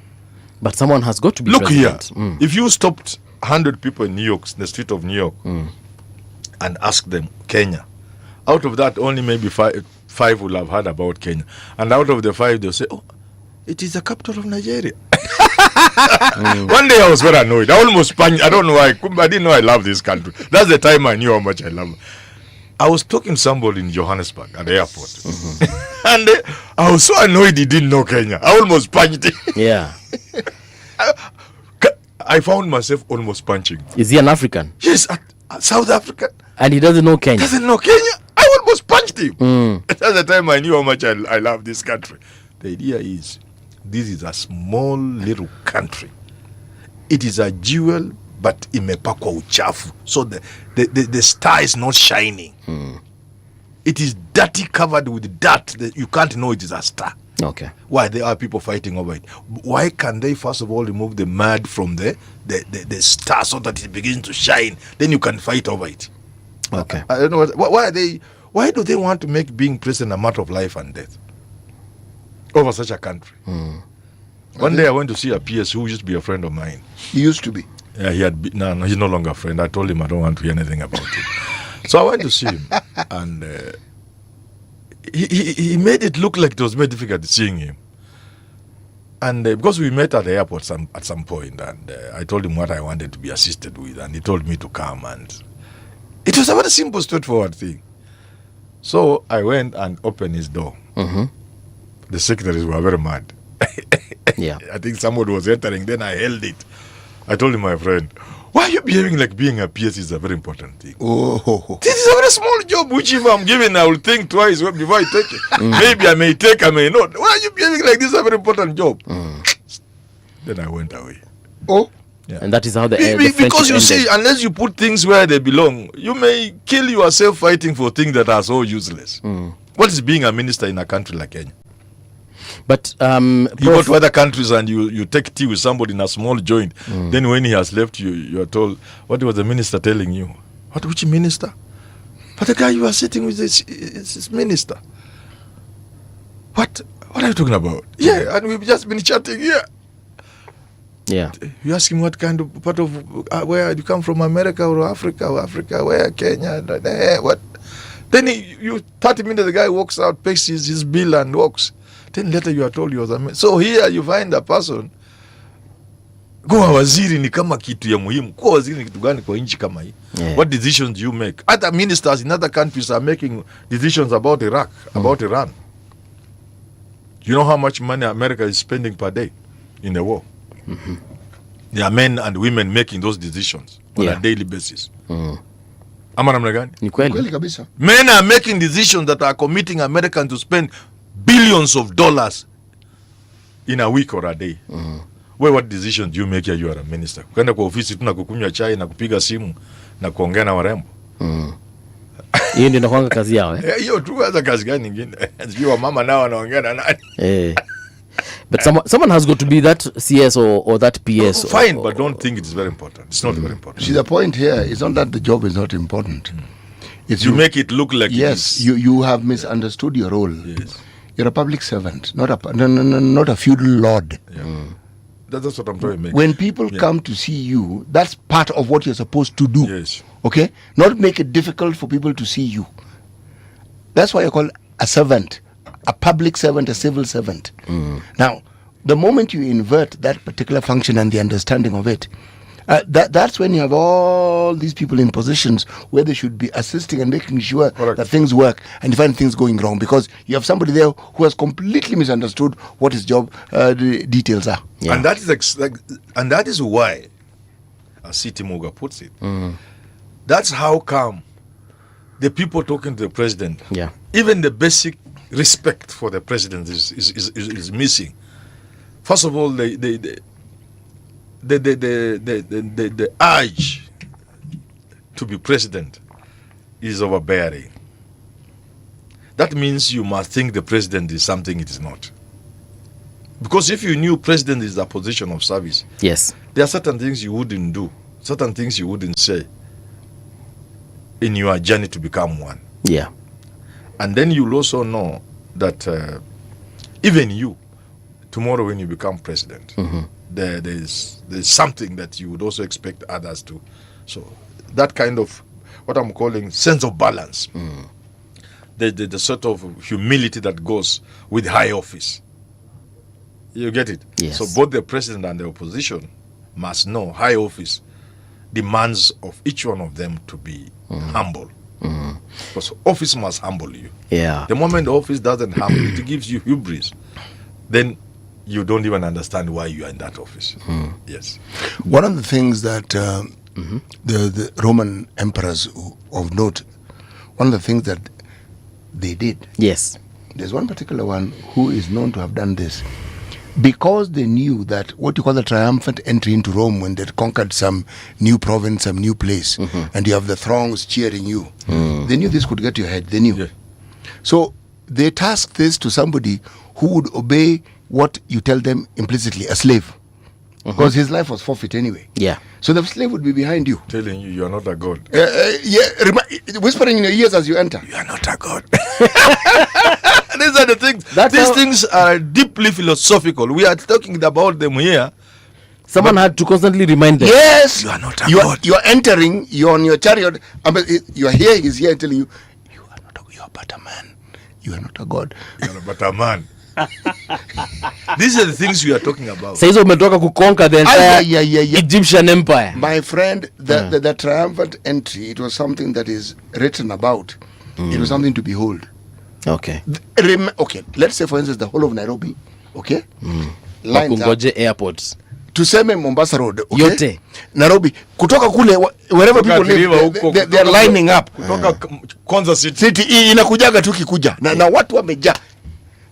[SPEAKER 6] But someone has got to be
[SPEAKER 17] president. Look here, if you stopped 100 people in New York, in the street of New York, and asked them, Kenya, out of that, only maybe five will have heard about Kenya. And out of the 5, they'll say, oh, it is the capital of Nigeria. One day I was very annoyed. I almost punched. I don't know why. I didn't know I love this country. That's the time I knew how much I love it. I was talking to somebody in Johannesburg at the airport. And I was so annoyed he didn't know Kenya. I almost punched him.
[SPEAKER 6] Yeah.
[SPEAKER 17] I found myself almost punching.
[SPEAKER 6] Is he an African?
[SPEAKER 17] Yes, South African.
[SPEAKER 6] And he doesn't know Kenya?
[SPEAKER 17] Doesn't know Kenya. I almost punched him. That's the time I knew how much I love this country. The idea is, this is a small little country. It is a jewel, but imepakwa uchafu. So the star is not shining. It is dirty, covered with dirt. You can't know it is a star.
[SPEAKER 6] Okay.
[SPEAKER 17] Why there are people fighting over it? Why can they first of all remove the mud from the star so that it begins to shine? Then you can fight over it.
[SPEAKER 6] Okay.
[SPEAKER 17] I don't know why do they want to make being president a matter of life and death over such a country? One day I went to see a PS who used to be a friend of mine.
[SPEAKER 1] He used to be.
[SPEAKER 17] Yeah, he's no longer a friend. I told him I don't want to hear anything about it. So I went to see him, and he made it look like it was very difficult seeing him. And because we met at the airport at some point, and I told him what I wanted to be assisted with, and he told me to come, and it was a very simple, straightforward thing. So I went and opened his door. The secretaries were very mad.
[SPEAKER 6] Yeah.
[SPEAKER 17] I think somebody was entering, then I held it. I told him, my friend, why are you behaving like being a PS is a very important thing?
[SPEAKER 1] Oh.
[SPEAKER 17] This is a very small job, which if I'm given, I will think twice before I take it. Maybe I may take, I may not. Why are you behaving like this is a very important job? Then I went away.
[SPEAKER 1] Oh.
[SPEAKER 17] Yeah.
[SPEAKER 6] And that is how the
[SPEAKER 17] because you
[SPEAKER 6] ended.
[SPEAKER 17] see, unless you put things where they belong, you may kill yourself fighting for things that are so useless. What is being a minister in a country like Kenya?
[SPEAKER 6] But
[SPEAKER 17] you go to other countries and you take tea with somebody in a small joint. Then when he has left you are told, what was the minister telling you? Which minister? But the guy you are sitting with is minister. What are you talking about? Yeah, and we've just been chatting here.
[SPEAKER 6] Yeah.
[SPEAKER 17] You ask him what kind of part of where you come from, America or Africa, where Kenya, what? Then you 30 minutes the guy walks out, pays his bill and walks. Then later you are told you was a so here you find a person. Kuwa waziri ni kama kitu ya muhimu. Kuwa waziri ni kitu gani kwa nchi kama hii? What decisions do you make? Other ministers in other countries are making decisions about Iraq, about Iran. You know how much money America is spending per day in the war? There are men and women making those decisions on a daily basis. Ama namna gani?
[SPEAKER 6] Ni kweli.
[SPEAKER 1] Kweli kabisa.
[SPEAKER 17] Men are making decisions that are committing Americans to spend billions of dollars in a week or a day. What decision do you make here you are a minister? Kwenda kwa ofisi tu na kukunywa chai na kupiga simu na kuongea na warembo.
[SPEAKER 6] Hiyo ndio inakuwa kazi yao
[SPEAKER 17] Hiyo tu hata kazi gani nyingine? Sio mama nao wanaongea na nani?
[SPEAKER 6] But someone has got to be that CS or that PS.
[SPEAKER 17] Fine, but don't think it's very important. It's not very important.
[SPEAKER 1] See, the point here is not that the job is not important. It's
[SPEAKER 17] you make it look like
[SPEAKER 1] yes,
[SPEAKER 17] it is.
[SPEAKER 1] you have misunderstood your role.
[SPEAKER 17] Yes.
[SPEAKER 1] You're a public servant, not a feudal lord.
[SPEAKER 17] That's what I'm trying to make.
[SPEAKER 1] When people come to see you, that's part of what you're supposed to do.
[SPEAKER 17] Yes.
[SPEAKER 1] Okay? Not make it difficult for people to see you. That's why you call a servant, a public servant, a civil servant. Now, the moment you invert that particular function and the understanding of it, that's when you have all these people in positions where they should be assisting and making sure that things work, and you find things going wrong because you have somebody there who has completely misunderstood what his job the details are.
[SPEAKER 17] And that is and that is why, as C.T. Muga puts it, that's how come the people talking to the president, even the basic respect for the president is missing. First of all, the urge to be president is overbearing. That means you must think the president is something it is not. Because if you knew president is a position of service, there are certain things you wouldn't do, certain things you wouldn't say in your journey to become one. And then you'll also know that even you, tomorrow when you become president, there's something that you would also expect others to. So that kind of what I'm calling sense of balance, the sort of humility that goes with high office. You get it?
[SPEAKER 6] Yes.
[SPEAKER 17] So both the president and the opposition must know high office demands of each one of them to be humble. Because office must humble you. The moment the office doesn't humble you, it gives you hubris. Then you don't even understand why you are in that office. Yes.
[SPEAKER 1] One of the things that the Roman emperors of note, one of the things that they did. There's one particular one who is known to have done this. Because they knew that what you call the triumphant entry into Rome, when they'd conquered some new province, some new place, and you have the throngs cheering you, they knew this could get your head. They knew. So they tasked this to somebody who would obey what you tell them implicitly, a slave. Because his life was forfeit anyway. So the slave would be behind you.
[SPEAKER 17] Telling you are not a god.
[SPEAKER 1] Whispering in your ears as you enter.
[SPEAKER 17] You are not a god. These are the things. These things are deeply philosophical. We are talking about them here.
[SPEAKER 6] Someone had to constantly remind them.
[SPEAKER 1] Yes.
[SPEAKER 17] You are not a god.
[SPEAKER 1] You are entering, you're on your chariot. You are here, he's here telling you, you are but a man. You are not a god.
[SPEAKER 17] You are but a man. These are the things we are talking about.
[SPEAKER 6] Saizo umetoka kuconquer the entire Egyptian empire.
[SPEAKER 1] My friend, the triumphant entry, it was something that is written about. It was something to behold.
[SPEAKER 6] Okay,
[SPEAKER 1] let's say for instance the whole of Nairobi, lines up
[SPEAKER 6] Wakungoje airports.
[SPEAKER 1] tuseme Mombasa Road, okay?
[SPEAKER 6] Yote.
[SPEAKER 1] Nairobi, kutoka kule wherever people live, they are lining up.
[SPEAKER 17] Kutoka Kwanza
[SPEAKER 1] City inakujaga tu kikuja na watu wamejaa.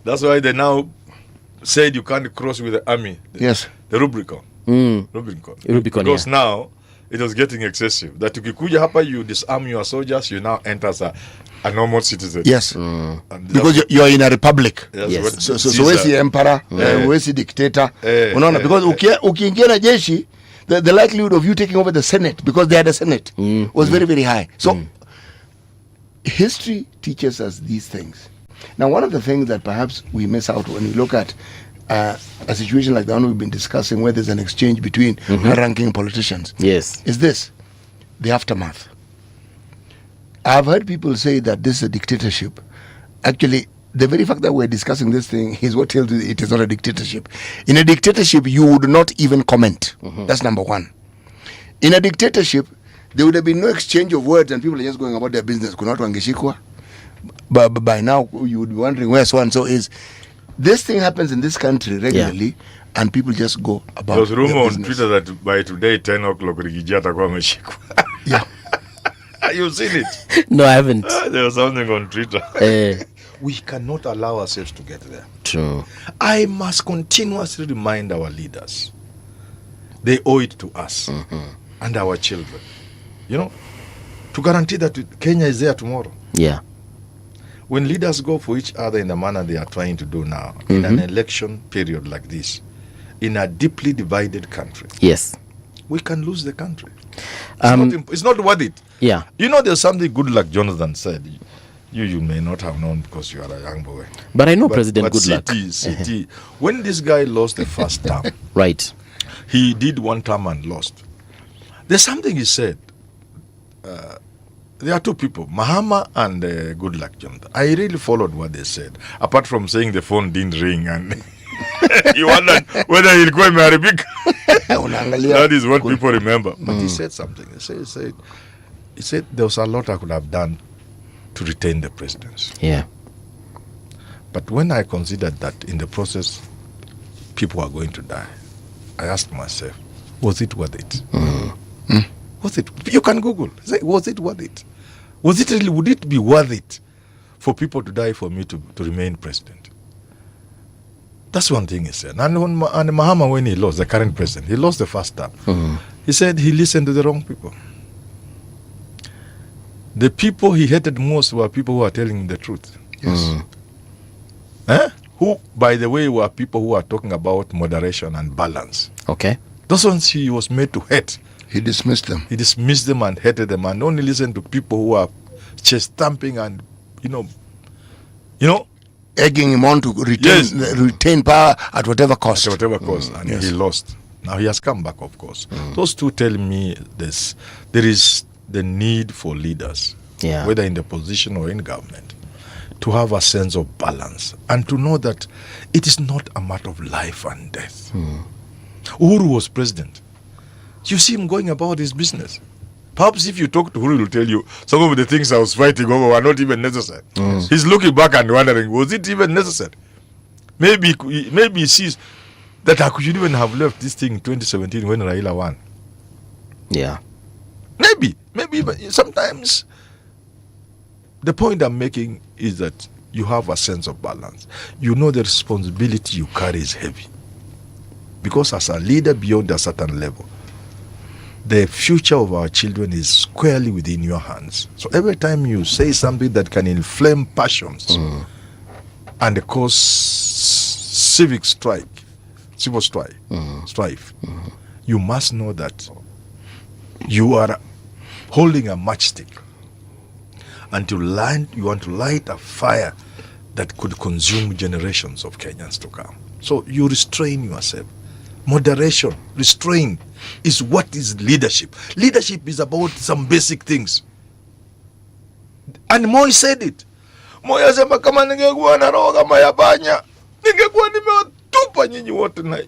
[SPEAKER 17] That's why they now said you can't cross with the army.
[SPEAKER 1] Yes.
[SPEAKER 17] The Rubicon.
[SPEAKER 6] Rubicon,
[SPEAKER 17] because now it was getting excessive. That ukikuja hapa, you disarm your soldiers, you now enter as a normal citizen.
[SPEAKER 1] Yes. Because you're in a republic.
[SPEAKER 17] Yes.
[SPEAKER 1] So where's the emperor? Where's the dictator? Unaona, because ukiingia na jeshi, the likelihood of you taking over the Senate, because they had a Senate, was very, very high. So history teaches us these things. Now, one of the things that perhaps we miss out when we look at a situation like the one we've been discussing, where there's an exchange between high-ranking politicians, is this, the aftermath. I've heard people say that this is a dictatorship. Actually, the very fact that we're discussing this thing is what tells you it is not a dictatorship. In a dictatorship, you would not even comment. That's number one. In a dictatorship, there would have been no exchange of words and people are just going about their business. Kuna watu wangeshikwa. But by now, you would be wondering where so-and-so is. This thing happens in this country regularly, and people just go about
[SPEAKER 17] there's rumor
[SPEAKER 1] their
[SPEAKER 17] on
[SPEAKER 1] business.
[SPEAKER 17] Twitter that by today, 10 o'clock, Rigiji atakuwa ameshikwa.
[SPEAKER 1] Yeah.
[SPEAKER 17] You've seen it?
[SPEAKER 6] No, I haven't.
[SPEAKER 17] There was something on Twitter. We cannot allow ourselves to get there.
[SPEAKER 6] True.
[SPEAKER 17] I must continuously remind our leaders. They owe it to us and our children. You know, to guarantee that Kenya is there tomorrow.
[SPEAKER 6] Yeah.
[SPEAKER 17] When leaders go for each other in the manner they are trying to do now, in an election period like this, in a deeply divided country,
[SPEAKER 6] yes,
[SPEAKER 17] we can lose the country. It's not worth it.
[SPEAKER 6] Yeah.
[SPEAKER 17] You know, there's something Goodluck Jonathan said. You may not have known because you are a young boy.
[SPEAKER 6] But I know President Goodluck.
[SPEAKER 17] CT, when this guy lost the first term,
[SPEAKER 6] right,
[SPEAKER 17] he did one term and lost. There's something he said. There are two people, Mahama and Goodluck Jonathan. I really followed what they said, apart from saying the phone didn't ring and you wondered whether he'll go in Arabic. That is what people remember. But he said something. He said there was a lot I could have done to retain the presidency.
[SPEAKER 6] Yeah.
[SPEAKER 17] But when I considered that in the process people are going to die, I asked myself, was it worth it? Was it? You can Google. Say, was it worth it? Was it really? Would it be worth it for people to die for me to remain president? That's one thing he said. And Mahama, when he lost, the current president, he lost the first term. He said he listened to the wrong people. The people he hated most were people who are telling him the truth.
[SPEAKER 1] Yes.
[SPEAKER 17] Who, by the way, were people who are talking about moderation and balance.
[SPEAKER 6] Okay.
[SPEAKER 17] Those ones he was made to hate.
[SPEAKER 1] He dismissed them.
[SPEAKER 17] He dismissed them and hated them, and only listened to people who are chest stamping and, you know,
[SPEAKER 1] egging him on to retain power at whatever cost.
[SPEAKER 17] At whatever cost, and he lost. Now he has come back, of course. Those two tell me this: there is the need for leaders, whether in the position or in government, to have a sense of balance and to know that it is not a matter of life and death. Uhuru was president. You see him going about his business. Perhaps if you talk to Uhuru, he'll tell you some of the things I was fighting over were not even necessary. He's looking back and wondering, was it even necessary? Maybe he sees that I could even have left this thing in 2017 when Raila won.
[SPEAKER 6] Yeah.
[SPEAKER 17] Maybe, but sometimes the point I'm making is that you have a sense of balance. You know the responsibility you carry is heavy. Because as a leader beyond a certain level, the future of our children is squarely within your hands. So every time you say something that can inflame passions and cause civil strife, you must know that you are holding a matchstick and you want to light a fire that could consume generations of Kenyans to come. So you restrain yourself. Moderation, restraint is what is leadership. Leadership is about some basic things. And Moi said it. Moi asema kama ningekuwa na roho kama ya panya, ningekuwa nimewatupa nyinyi wote na,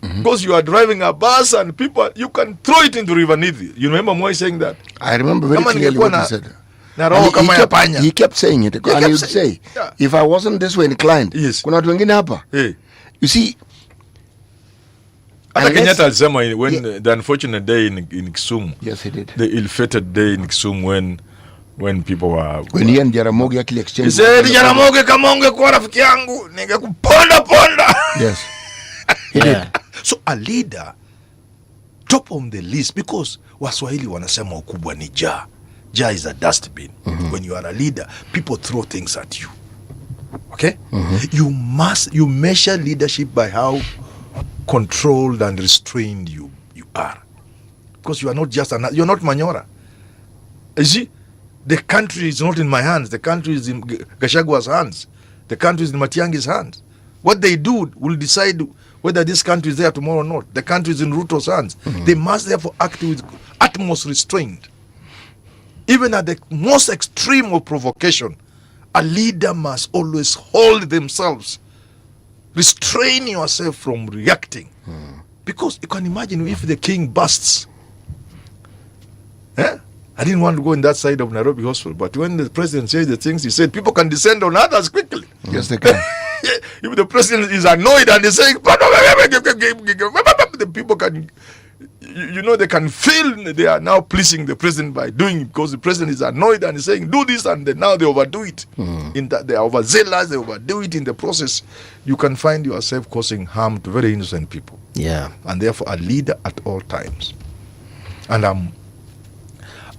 [SPEAKER 17] because you are driving a bus and people, you can throw it into River Nithi. You remember Moi saying that?
[SPEAKER 1] I remember very clearly what he said.
[SPEAKER 17] Na roho kama ya panya.
[SPEAKER 1] He kept saying it. And he would say, if I wasn't this way inclined, kuna watu wengine hapa. You see,
[SPEAKER 17] Hata
[SPEAKER 1] Unless-
[SPEAKER 17] Kenyatta alisema when the unfortunate day in Kisumu.
[SPEAKER 1] Yes, he did.
[SPEAKER 17] The ill-fated day in Kisumu when people were...
[SPEAKER 1] When he and Jaramogi actually
[SPEAKER 17] He
[SPEAKER 1] exchanged...
[SPEAKER 17] said, Jaramogi, kama ungekuwa rafiki yangu, ningekuponda ponda.
[SPEAKER 1] Yes. He did.
[SPEAKER 17] So a leader, top on the list, because Waswahili wanasema ukubwa ni jaa. Jaa is a dustbin. When you are a leader, people throw things at you. Okay? You measure leadership by how controlled and restrained you are. Because you are not just you're not Manora. You see, the country is not in my hands. The country is in Gachagua's hands. The country is in Matiangi's hands. What they do will decide whether this country is there tomorrow or not. The country is in Ruto's hands. They must therefore act with utmost restraint. Even at the most extreme of provocation, a leader must always hold themselves. Restrain yourself from reacting. Because you can imagine if the king busts. I didn't want to go in that side of Nairobi hospital, but when the president says the things he said, people can descend on others quickly.
[SPEAKER 1] Yes, they can.
[SPEAKER 17] If the president is annoyed and he's saying, the people can, they can feel they are now pleasing the president by doing it, because the president is annoyed and he's saying, do this, and then now they overdo it. In that they are overzealous, they overdo it in the process. You can find yourself causing harm to very innocent people.
[SPEAKER 6] Yeah.
[SPEAKER 17] And therefore a leader at all times. And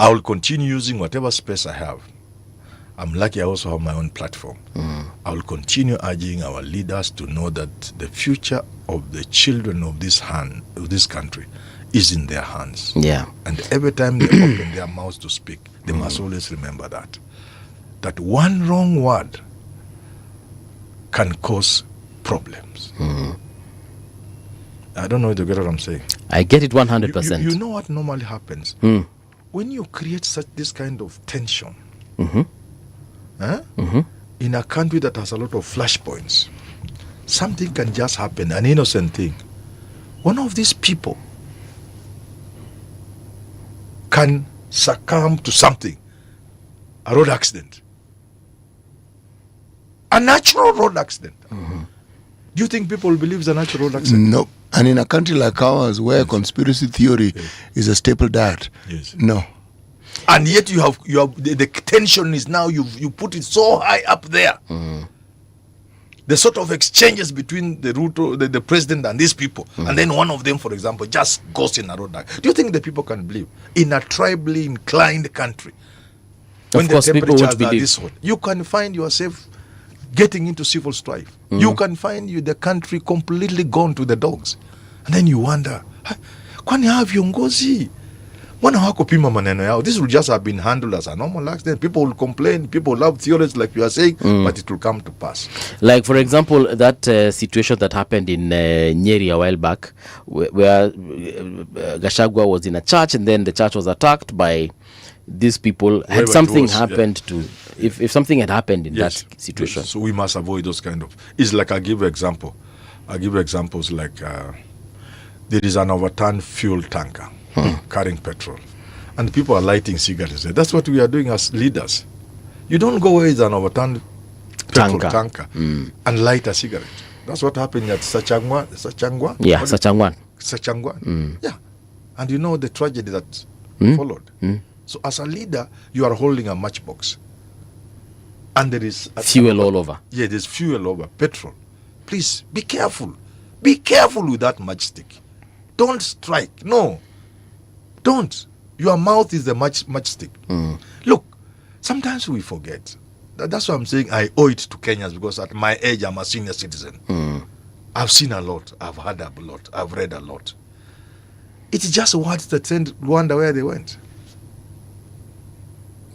[SPEAKER 17] I will continue using whatever space I have. I'm lucky I also have my own platform. I will continue urging our leaders to know that the future of the children of this country is in their hands.
[SPEAKER 6] Yeah.
[SPEAKER 17] And every time they open their mouths to speak, they must always remember that one wrong word can cause problems. I don't know if you get what I'm saying.
[SPEAKER 6] I get it 100%.
[SPEAKER 17] You know what normally happens? When you create this kind of tension in a country that has a lot of flashpoints, something can just happen, an innocent thing. One of these people can succumb to something, a road accident, a natural road accident. Do you think people will believe it's a natural road accident?
[SPEAKER 1] No. And in a country like ours, where conspiracy theory is a staple diet, no.
[SPEAKER 17] And yet you have the tension is now you put it so high up there. The sort of exchanges between the Ruto, the president, and these people, and then one of them, for example, just goes in a road. Do you think the people can believe in a tribally inclined country? When
[SPEAKER 6] Of course,
[SPEAKER 17] the
[SPEAKER 6] people
[SPEAKER 17] temperatures
[SPEAKER 6] won't
[SPEAKER 17] are
[SPEAKER 6] believe.
[SPEAKER 17] this hot, you can find yourself getting into civil strife. You can find the country completely gone to the dogs, and then you wonder, kwani hawa viongozi mbona hawakupima maneno yao? This will just have been handled as a normal accident. People will complain, people love theories like you are saying, but it will come to pass.
[SPEAKER 6] Like, for example, that situation that happened in Nyeri a while back, where Gachagua was in a church, and then the church was attacked by these people. Had something happened to, if something had happened in that situation.
[SPEAKER 17] Yes. So we must avoid those kind of. It's like I give you example. I give you examples like there is an overturned fuel tanker carrying petrol, and people are lighting cigarettes. That's what we are doing as leaders. You don't go where it's an overturned petrol tanker and light a cigarette. That's what happened at Sachangwa.
[SPEAKER 6] Yeah, Sachangwan.
[SPEAKER 17] Yeah, and you know the tragedy that followed. So as a leader, you are holding a matchbox, and there is
[SPEAKER 6] fuel all over.
[SPEAKER 17] Yeah, there's fuel over, petrol. Please be careful. Be careful with that matchstick. Don't strike. No, don't. Your mouth is the matchstick. Look, sometimes we forget. That's why I'm saying I owe it to Kenyans, because at my age I'm a senior citizen. I've seen a lot. I've heard a lot. I've read a lot. It's just words that send Rwanda where they went.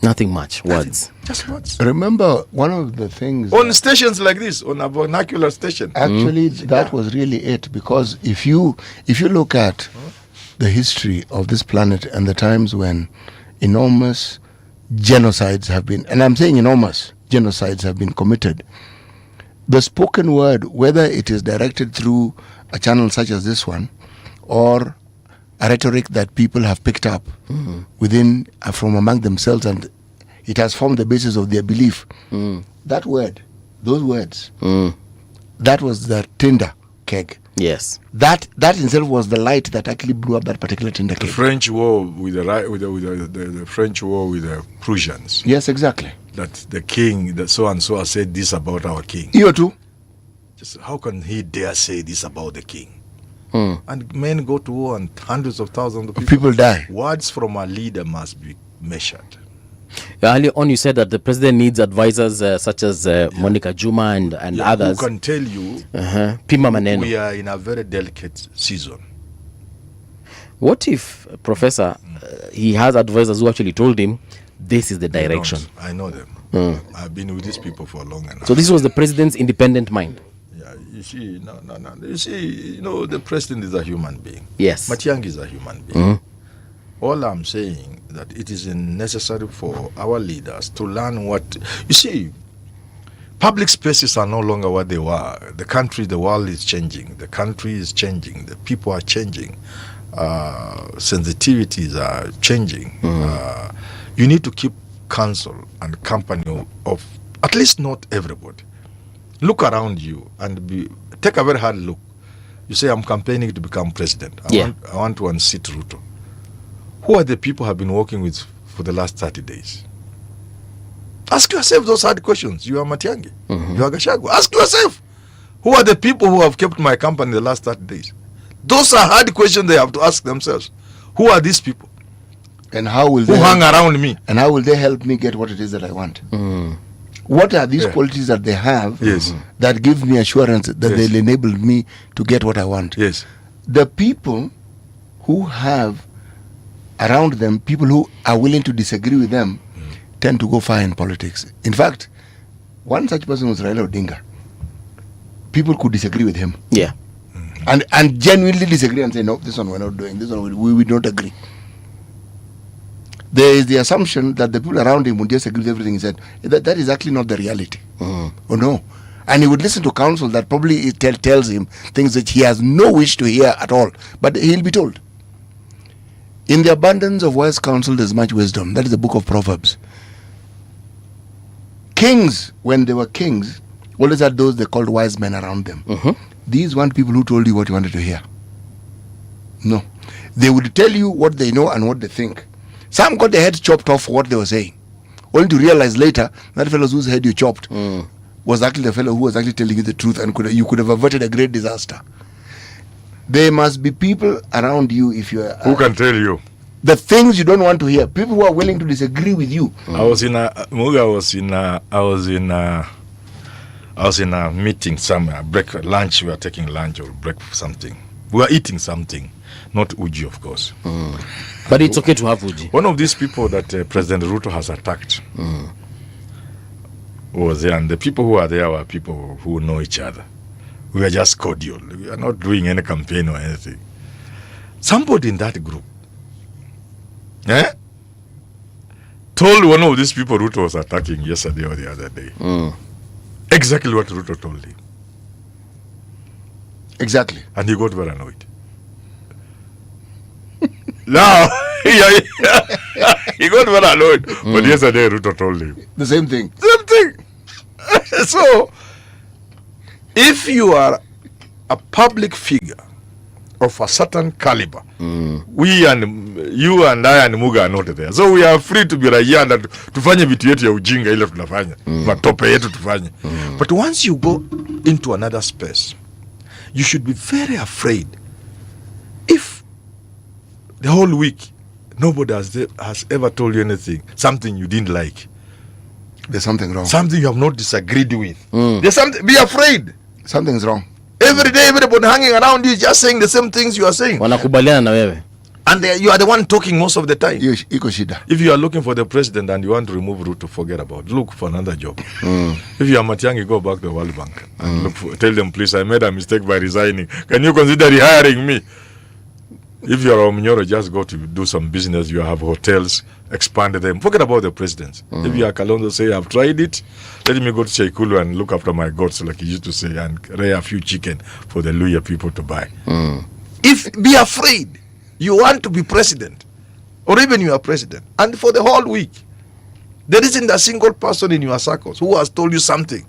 [SPEAKER 6] Nothing much. Words.
[SPEAKER 17] Just words.
[SPEAKER 1] Remember, one of the things
[SPEAKER 17] on stations like this, on a vernacular station.
[SPEAKER 1] Actually, that was really it. Because if you look at the history of this planet and the times when enormous genocides have been, and I'm saying enormous genocides have been committed, the spoken word, whether it is directed through a channel such as this one, or a rhetoric that people have picked up within, from among themselves, and it has formed the basis of their belief. That word, those words, that was the tinder keg
[SPEAKER 6] Yes.
[SPEAKER 1] That itself was the light that actually blew up that particular tinder
[SPEAKER 17] The
[SPEAKER 1] cake.
[SPEAKER 17] French war with the French war with the Prussians.
[SPEAKER 1] Yes, exactly.
[SPEAKER 17] That the king, the so and so, said this about our king.
[SPEAKER 1] You too.
[SPEAKER 17] Just how can he dare say this about the king? And men go to war and hundreds of thousands of
[SPEAKER 1] people die.
[SPEAKER 17] Words from a leader must be measured.
[SPEAKER 6] Earlier on, you said that the president needs advisors such as Monica Juma and others.
[SPEAKER 17] Who can tell you
[SPEAKER 6] Pima Maneno.
[SPEAKER 17] we are in a very delicate season.
[SPEAKER 6] What if, Professor, he has advisors who actually told him this is the direction?
[SPEAKER 17] I know them. I've been with these people for long enough.
[SPEAKER 6] So this was the president's independent mind?
[SPEAKER 17] Yeah, you see, no. You see, the president is a human being.
[SPEAKER 6] Yes.
[SPEAKER 17] Matiang'i is a human being. All I'm saying that it is necessary for our leaders to learn what... You see, public spaces are no longer what they were. The world is changing. The country is changing. The people are changing. Sensitivities are changing. You need to keep counsel and company of at least not everybody. Look around you and take a very hard look. You say, I'm campaigning to become president. I want to unseat Ruto. Who are the people I've been working with for the last 30 days? Ask yourself those hard questions. You are Matiang'i. You are Gachagua. Ask yourself, who are the people who have kept my company the last 30 days? Those are hard questions they have to ask themselves. Who are these people?
[SPEAKER 1] And how will
[SPEAKER 17] who hang around me?
[SPEAKER 1] And how will they help me get what it is that I want? What are these qualities that they have that give me assurance that they'll enable me to get what I want?
[SPEAKER 17] Yes.
[SPEAKER 1] The people who have around them, people who are willing to disagree with them, tend to go far in politics. In fact, one such person was Raila Odinga. People could disagree with him.
[SPEAKER 6] Yeah.
[SPEAKER 1] And genuinely disagree and say, no, this one we're not doing, this one we don't agree. There is the assumption that the people around him would just agree with everything he said. That is actually not the reality. Oh no. And he would listen to counsel that probably tells him things that he has no wish to hear at all. But he'll be told. In the abundance of wise counsel, there's much wisdom. That is the book of Proverbs. Kings, when they were kings, always had those they called wise men around them. These weren't people who told you what you wanted to hear. No. They would tell you what they know and what they think. Some got their heads chopped off for what they were saying, only to realize later that fellow whose head you chopped was actually the fellow who was actually telling you the truth, and you could have averted a great disaster. There must be people around you if you are...
[SPEAKER 17] Who can tell you?
[SPEAKER 1] The things you don't want to hear. People who are willing to disagree with you.
[SPEAKER 17] I was in a meeting somewhere, lunch, we were taking lunch or breakfast, something. We were eating something, not uji, of course.
[SPEAKER 6] But it's okay to have uji.
[SPEAKER 17] One of these people that President Ruto has attacked was there, and the people who are there were people who know each other. We are just cordial. We are not doing any campaign or anything. Somebody in that group told one of these people Ruto was attacking yesterday or the other day exactly what Ruto told him.
[SPEAKER 1] Exactly.
[SPEAKER 17] And he got very annoyed. Now, he got very annoyed. But yesterday Ruto told him
[SPEAKER 1] the same thing.
[SPEAKER 17] Same thing. So, if you are a public figure of a certain caliber, we and you and I and Muga are not there. So we are free to be raia na tufanye vitu yetu ya ujinga ile tunafanya. Matope yetu tufanye. But once you go into another space, you should be very afraid if the whole week nobody has ever told you anything, something you didn't like.
[SPEAKER 1] There's something wrong.
[SPEAKER 17] Something you have not disagreed with. There's something. Be afraid.
[SPEAKER 1] Something's wrong.
[SPEAKER 17] Every day, everybody hanging around you just saying the same things you are saying.
[SPEAKER 6] Wanakubaliana na wewe.
[SPEAKER 17] And you are the one talking most of the time.
[SPEAKER 1] Iko shida.
[SPEAKER 17] If you are looking for the president and you want to remove Ruto, forget about it. Look for another job. If you are Matiang'i, go back to the World Bank and tell them, please, I made a mistake by resigning. Can you consider rehiring me? If you are Manora, just go to do some business. You have hotels, expand them. Forget about the president. If you are Kalonzo, say, I've tried it. Let me go to Sheikulu and look after my goats, like he used to say, and rear a few chicken for the Luya people to buy. Be afraid. You want to be president, or even you are president, and for the whole week, there isn't a single person in your circles who has told you something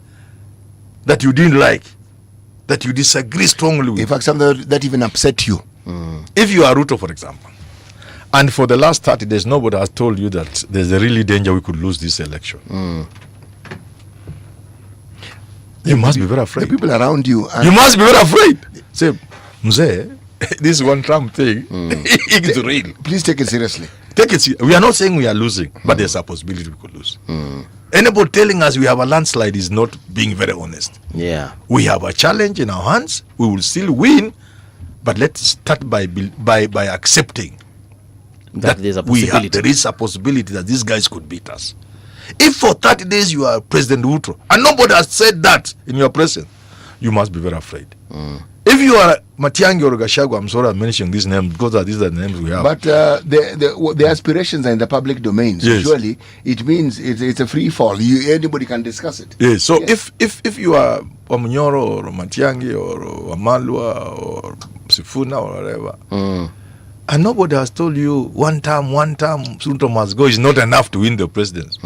[SPEAKER 17] that you didn't like. that you disagree strongly with.
[SPEAKER 1] In fact, something that even upset you.
[SPEAKER 17] If you are Ruto, for example, and for the last 30 days, nobody has told you that there's a really danger we could lose this election. You must be very afraid.
[SPEAKER 1] The people around you.
[SPEAKER 17] You must be very afraid. Say, Mzee, this one Trump thing, it's real.
[SPEAKER 1] Please take it seriously.
[SPEAKER 17] Take it seriously. We are not saying we are losing, but there's a possibility we could lose. Anybody telling us we have a landslide is not being very honest.
[SPEAKER 6] Yeah.
[SPEAKER 17] We have a challenge in our hands. We will still win, but let's start by accepting that
[SPEAKER 6] there's a
[SPEAKER 17] there is a possibility that these guys could beat us. If for 30 days you are President Ruto and nobody has said that in your presence, you must be very afraid. If you are Matiang'i or Gachagua, I'm sorry I'm mentioning these names because these are the names we have.
[SPEAKER 1] But the aspirations are in the public domain. So
[SPEAKER 17] Yes.
[SPEAKER 1] surely it means it's a free fall. Anybody can discuss it.
[SPEAKER 17] Yes. So if you are Manora or Matiang'i or Wamalwa or Sifuna or whatever, and nobody has told you one term, Ruto must go is not enough to win the presidency,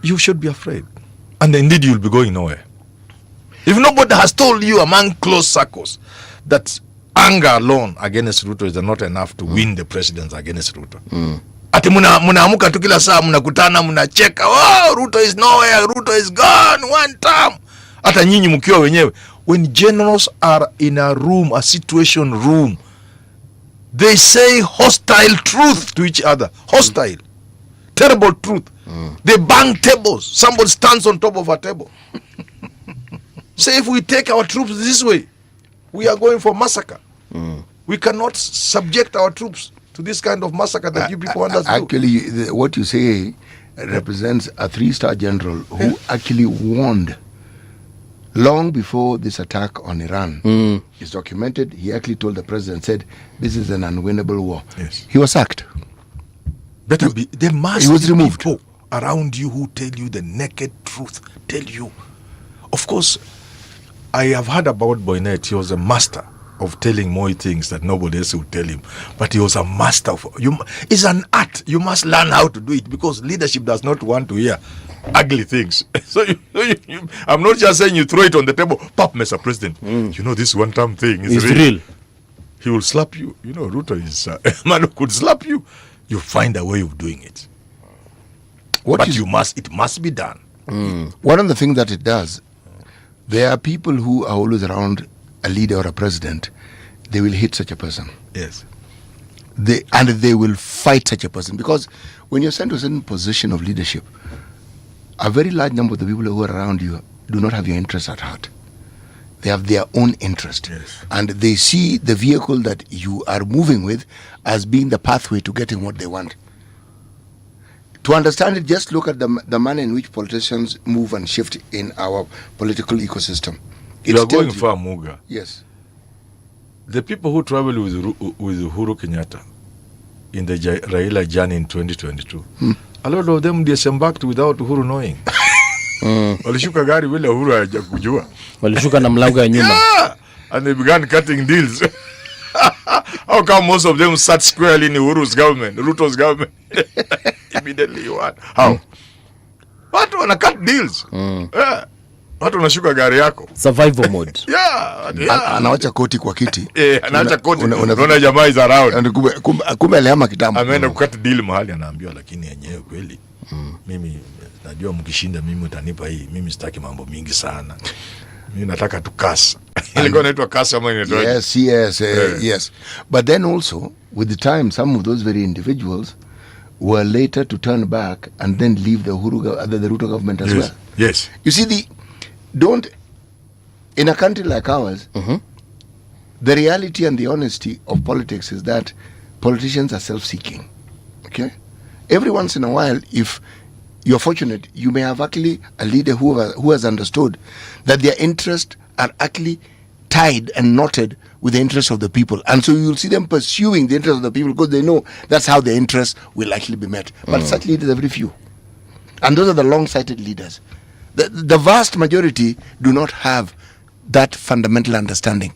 [SPEAKER 17] you should be afraid. And indeed you'll be going nowhere. If nobody has told you among close circles that anger alone against Ruto is not enough to win the presidency against Ruto. Ati mnaamuka tu kila saa mnakutana mnacheka, oh, Ruto is nowhere, Ruto is gone, one term. Hata nyinyi mkiwa wenyewe. When generals are in a room, a situation room, they say hostile truth to each other. Hostile. Terrible truth. They bang tables. Somebody stands on top of a table. Say if we take our troops this way, we are going for massacre. We cannot subject our troops to this kind of massacre that you people want us to do.
[SPEAKER 1] Actually, what you say represents a 3-star general who actually warned long before this attack on Iran is documented. He actually told the president, said, this is an unwinnable war.
[SPEAKER 17] Yes.
[SPEAKER 1] He was sacked.
[SPEAKER 17] There must
[SPEAKER 1] He was
[SPEAKER 17] be
[SPEAKER 1] removed.
[SPEAKER 17] people around you who tell you the naked truth. Tell you. Of course, I have heard about Boynet. He was a master of telling more things that nobody else would tell him. But he was a master of it's an art. You must learn how to do it because leadership does not want to hear ugly things. So I'm not just saying you throw it on the table, pop, Mr. President. You know this one-time thing is real. He will slap you. You know, Ruto is a man who could slap you. You find a way of doing it. It must be done.
[SPEAKER 1] One of the things that it does, there are people who are always around a leader or a president. They will hit such a person.
[SPEAKER 17] Yes.
[SPEAKER 1] They will fight such a person because when you're sent to a certain position of leadership, a very large number of the people who are around you do not have your interests at heart. They have their own interest.
[SPEAKER 17] Yes.
[SPEAKER 1] And they see the vehicle that you are moving with as being the pathway to getting what they want. To understand it, just look at the manner in which politicians move and shift in our political ecosystem.
[SPEAKER 17] You are going far, Muga.
[SPEAKER 1] Yes.
[SPEAKER 17] The people who travel with Uhuru Kenyatta in the Raila journey in 2022, a lot of them disembarked without Uhuru knowing. Walishuka gari vile Uhuru hajakujua.
[SPEAKER 6] Walishuka na mlango ya nyuma.
[SPEAKER 17] Yeah! And they began cutting deals. How come most of them sat squarely in Uhuru's government, Ruto's government? Immediately what? How? Watu wana cut deals. Yeah. Watu wanashuka gari yako.
[SPEAKER 6] Survival mode.
[SPEAKER 17] Yeah.
[SPEAKER 1] Anawacha koti kwa kiti.
[SPEAKER 17] Anawacha koti. Unaona jamaa is around.
[SPEAKER 1] Kumbe alihama kitambo.
[SPEAKER 17] Ameenda kukata deal mahali anaambiwa lakini yenyewe kweli. Mimi najua mkishinda mimi utanipa hii. Mimi sitaki mambo mingi sana. Mimi nataka tu kasa. Ilikuwa inaitwa kasa ama inaitwa.
[SPEAKER 1] Yes. But then also with the time some of those very individuals were later to turn back and then leave the Ruto government as well.
[SPEAKER 17] Yes.
[SPEAKER 1] You see in a country like ours, the reality and the honesty of politics is that politicians are self-seeking. Okay? Every once in a while, if you're fortunate, you may have actually a leader who has understood that their interests are actually tied and knotted with the interests of the people. And so you'll see them pursuing the interests of the people because they know that's how their interests will actually be met. But such leaders are very few. And those are the long-sighted leaders. The vast majority do not have that fundamental understanding.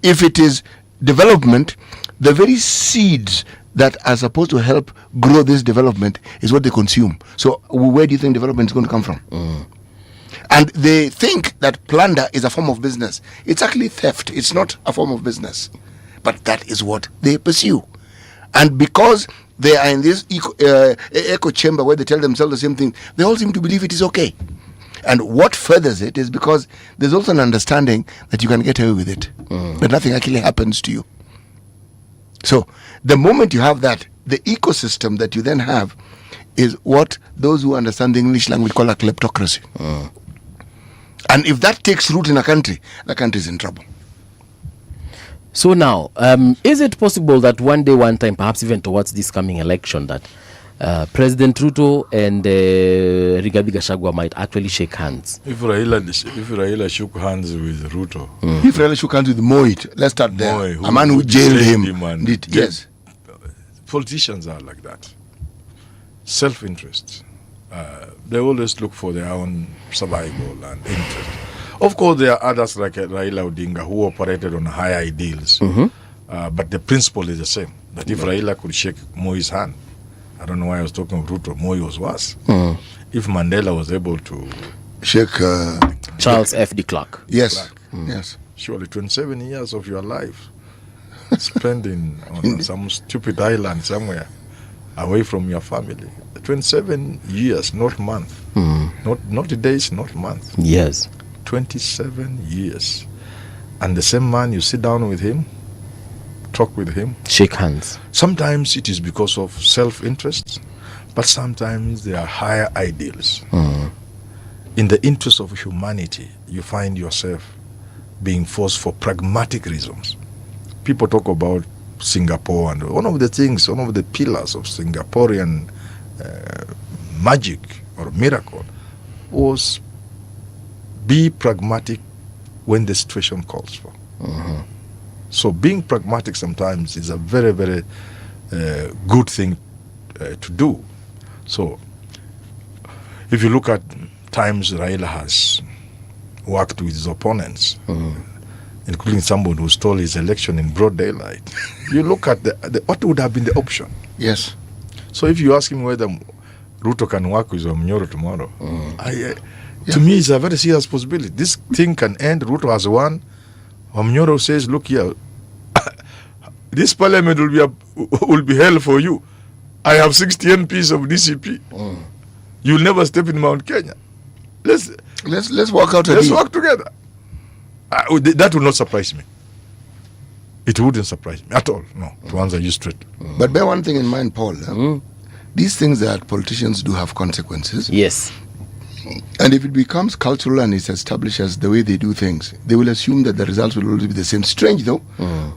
[SPEAKER 1] If it is development, the very seeds that are supposed to help grow this development is what they consume. So where do you think development is going to come from? And they think that plunder is a form of business. It's actually theft. It's not a form of business. But that is what they pursue. And because they are in this echo chamber where they tell themselves the same thing, they all seem to believe it is okay. And what furthers it is because there's also an understanding that you can get away with it, that nothing actually happens to you. So the moment you have that, the ecosystem that you then have is what those who understand the English language call a kleptocracy. And if that takes root in a country, the country is in trouble.
[SPEAKER 6] So now, is it possible that one day, one time, perhaps even towards this coming election, that President Ruto and Rigathi Gachagua might actually shake hands?
[SPEAKER 17] If Raila shook hands with Ruto.
[SPEAKER 1] If Raila shook hands with Moi, let's start there.
[SPEAKER 17] Moi,
[SPEAKER 1] a man who jailed him. Yes.
[SPEAKER 17] Politicians are like that. Self-interest. They always look for their own survival and interest. Of course, there are others like Raila Odinga who operated on higher ideals. But the principle is the same. That if Raila could shake Moi's hand, I don't know why I was talking of Ruto, Moi was worse. If Mandela was able to
[SPEAKER 1] shake
[SPEAKER 6] Charles F. de Klerk.
[SPEAKER 1] Yes. Yes.
[SPEAKER 17] Surely 27 years of your life spending on some stupid island somewhere away from your family. 27 years, not month. Not days, not month.
[SPEAKER 6] Yes.
[SPEAKER 17] 27 years. And the same man, you sit down with him, talk with him,
[SPEAKER 6] shake hands.
[SPEAKER 17] Sometimes it is because of self-interest, but sometimes there are higher ideals. In the interest of humanity, you find yourself being forced for pragmatic reasons. People talk about Singapore, and one of the pillars of Singaporean magic or miracle was be pragmatic when the situation calls for. So being pragmatic sometimes is a very, very good thing to do. So if you look at times Raila has worked with his opponents, including someone who stole his election in broad daylight, you look at what would have been the option.
[SPEAKER 1] Yes.
[SPEAKER 17] So if you ask him whether Ruto can work with Manora tomorrow, to me it's a very serious possibility. This thing can end. Ruto has won. Manora says, look here, this parliament will be hell for you. I have 60 MPs of DCP. You'll never step in Mount Kenya. Let's
[SPEAKER 1] work out.
[SPEAKER 17] Let's work together. That would not surprise me. It wouldn't surprise me at all. No, to answer you straight.
[SPEAKER 1] But bear one thing in mind, Paul. These things that politicians do have consequences.
[SPEAKER 6] Yes.
[SPEAKER 1] And if it becomes cultural and it's established as the way they do things, they will assume that the results will always be the same. Strange though,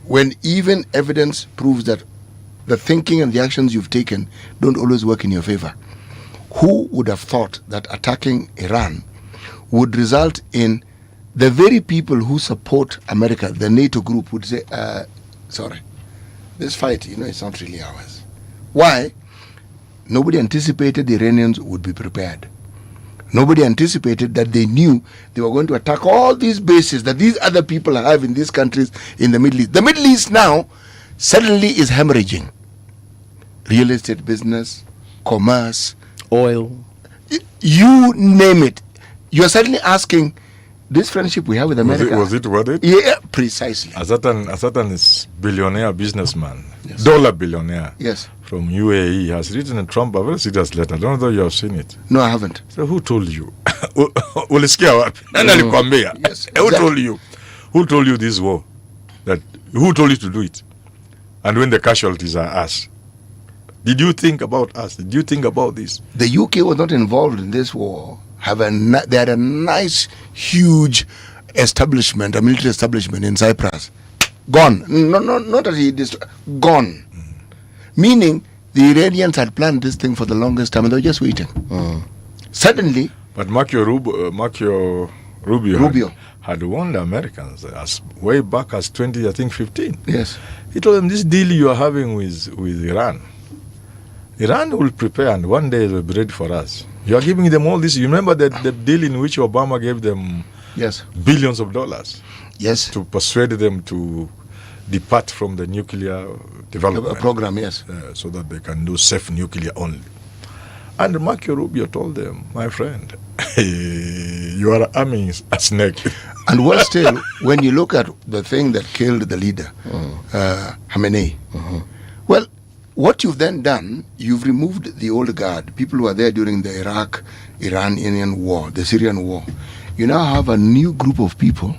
[SPEAKER 1] when even evidence proves that the thinking and the actions you've taken don't always work in your favor. Who would have thought that attacking Iran would result in the very people who support America, the NATO group, would say, sorry, this fight, it's not really ours. Why? Nobody anticipated the Iranians would be prepared. Nobody anticipated that they knew they were going to attack all these bases that these other people have in these countries in the Middle East. The Middle East now suddenly is hemorrhaging. Real estate business, commerce,
[SPEAKER 6] oil,
[SPEAKER 1] you name it. You're suddenly asking, this friendship we have with America.
[SPEAKER 17] Was it worth it?
[SPEAKER 1] Yeah, precisely.
[SPEAKER 17] A certain is billionaire businessman, dollar billionaire.
[SPEAKER 1] Yes.
[SPEAKER 17] From UAE has written to Trump a very serious letter. I don't know if you have seen it.
[SPEAKER 1] No, I haven't.
[SPEAKER 17] So who told you? Yes, who told you? Who told you this war? Who told you to do it? And when the casualties are us? Did you think about us? Did you think about this?
[SPEAKER 1] The UK was not involved in this war. They had a nice, huge establishment, a military establishment in Cyprus. Gone. No, not that he destroyed. Gone. Meaning, the Iranians had planned this thing for the longest time and they were just waiting. Suddenly...
[SPEAKER 17] But Marco Rubio had warned the Americans as way back as 2015.
[SPEAKER 1] Yes.
[SPEAKER 17] He told them, this deal you are having with Iran will prepare and one day it will be ready for us. You are giving them all this. You remember the deal in which Obama gave them billions of dollars?
[SPEAKER 1] Yes.
[SPEAKER 17] To persuade them to depart from the nuclear development
[SPEAKER 1] program, yes.
[SPEAKER 17] So that they can do safe nuclear only. And Marco Rubio told them, my friend, you You are arming a snake.
[SPEAKER 1] And worse still, when you look at the thing that killed the leader, Khamenei, well, what you've then done, you've removed the old guard, people who were there during the Iranian war, the Syrian war. You now have a new group of people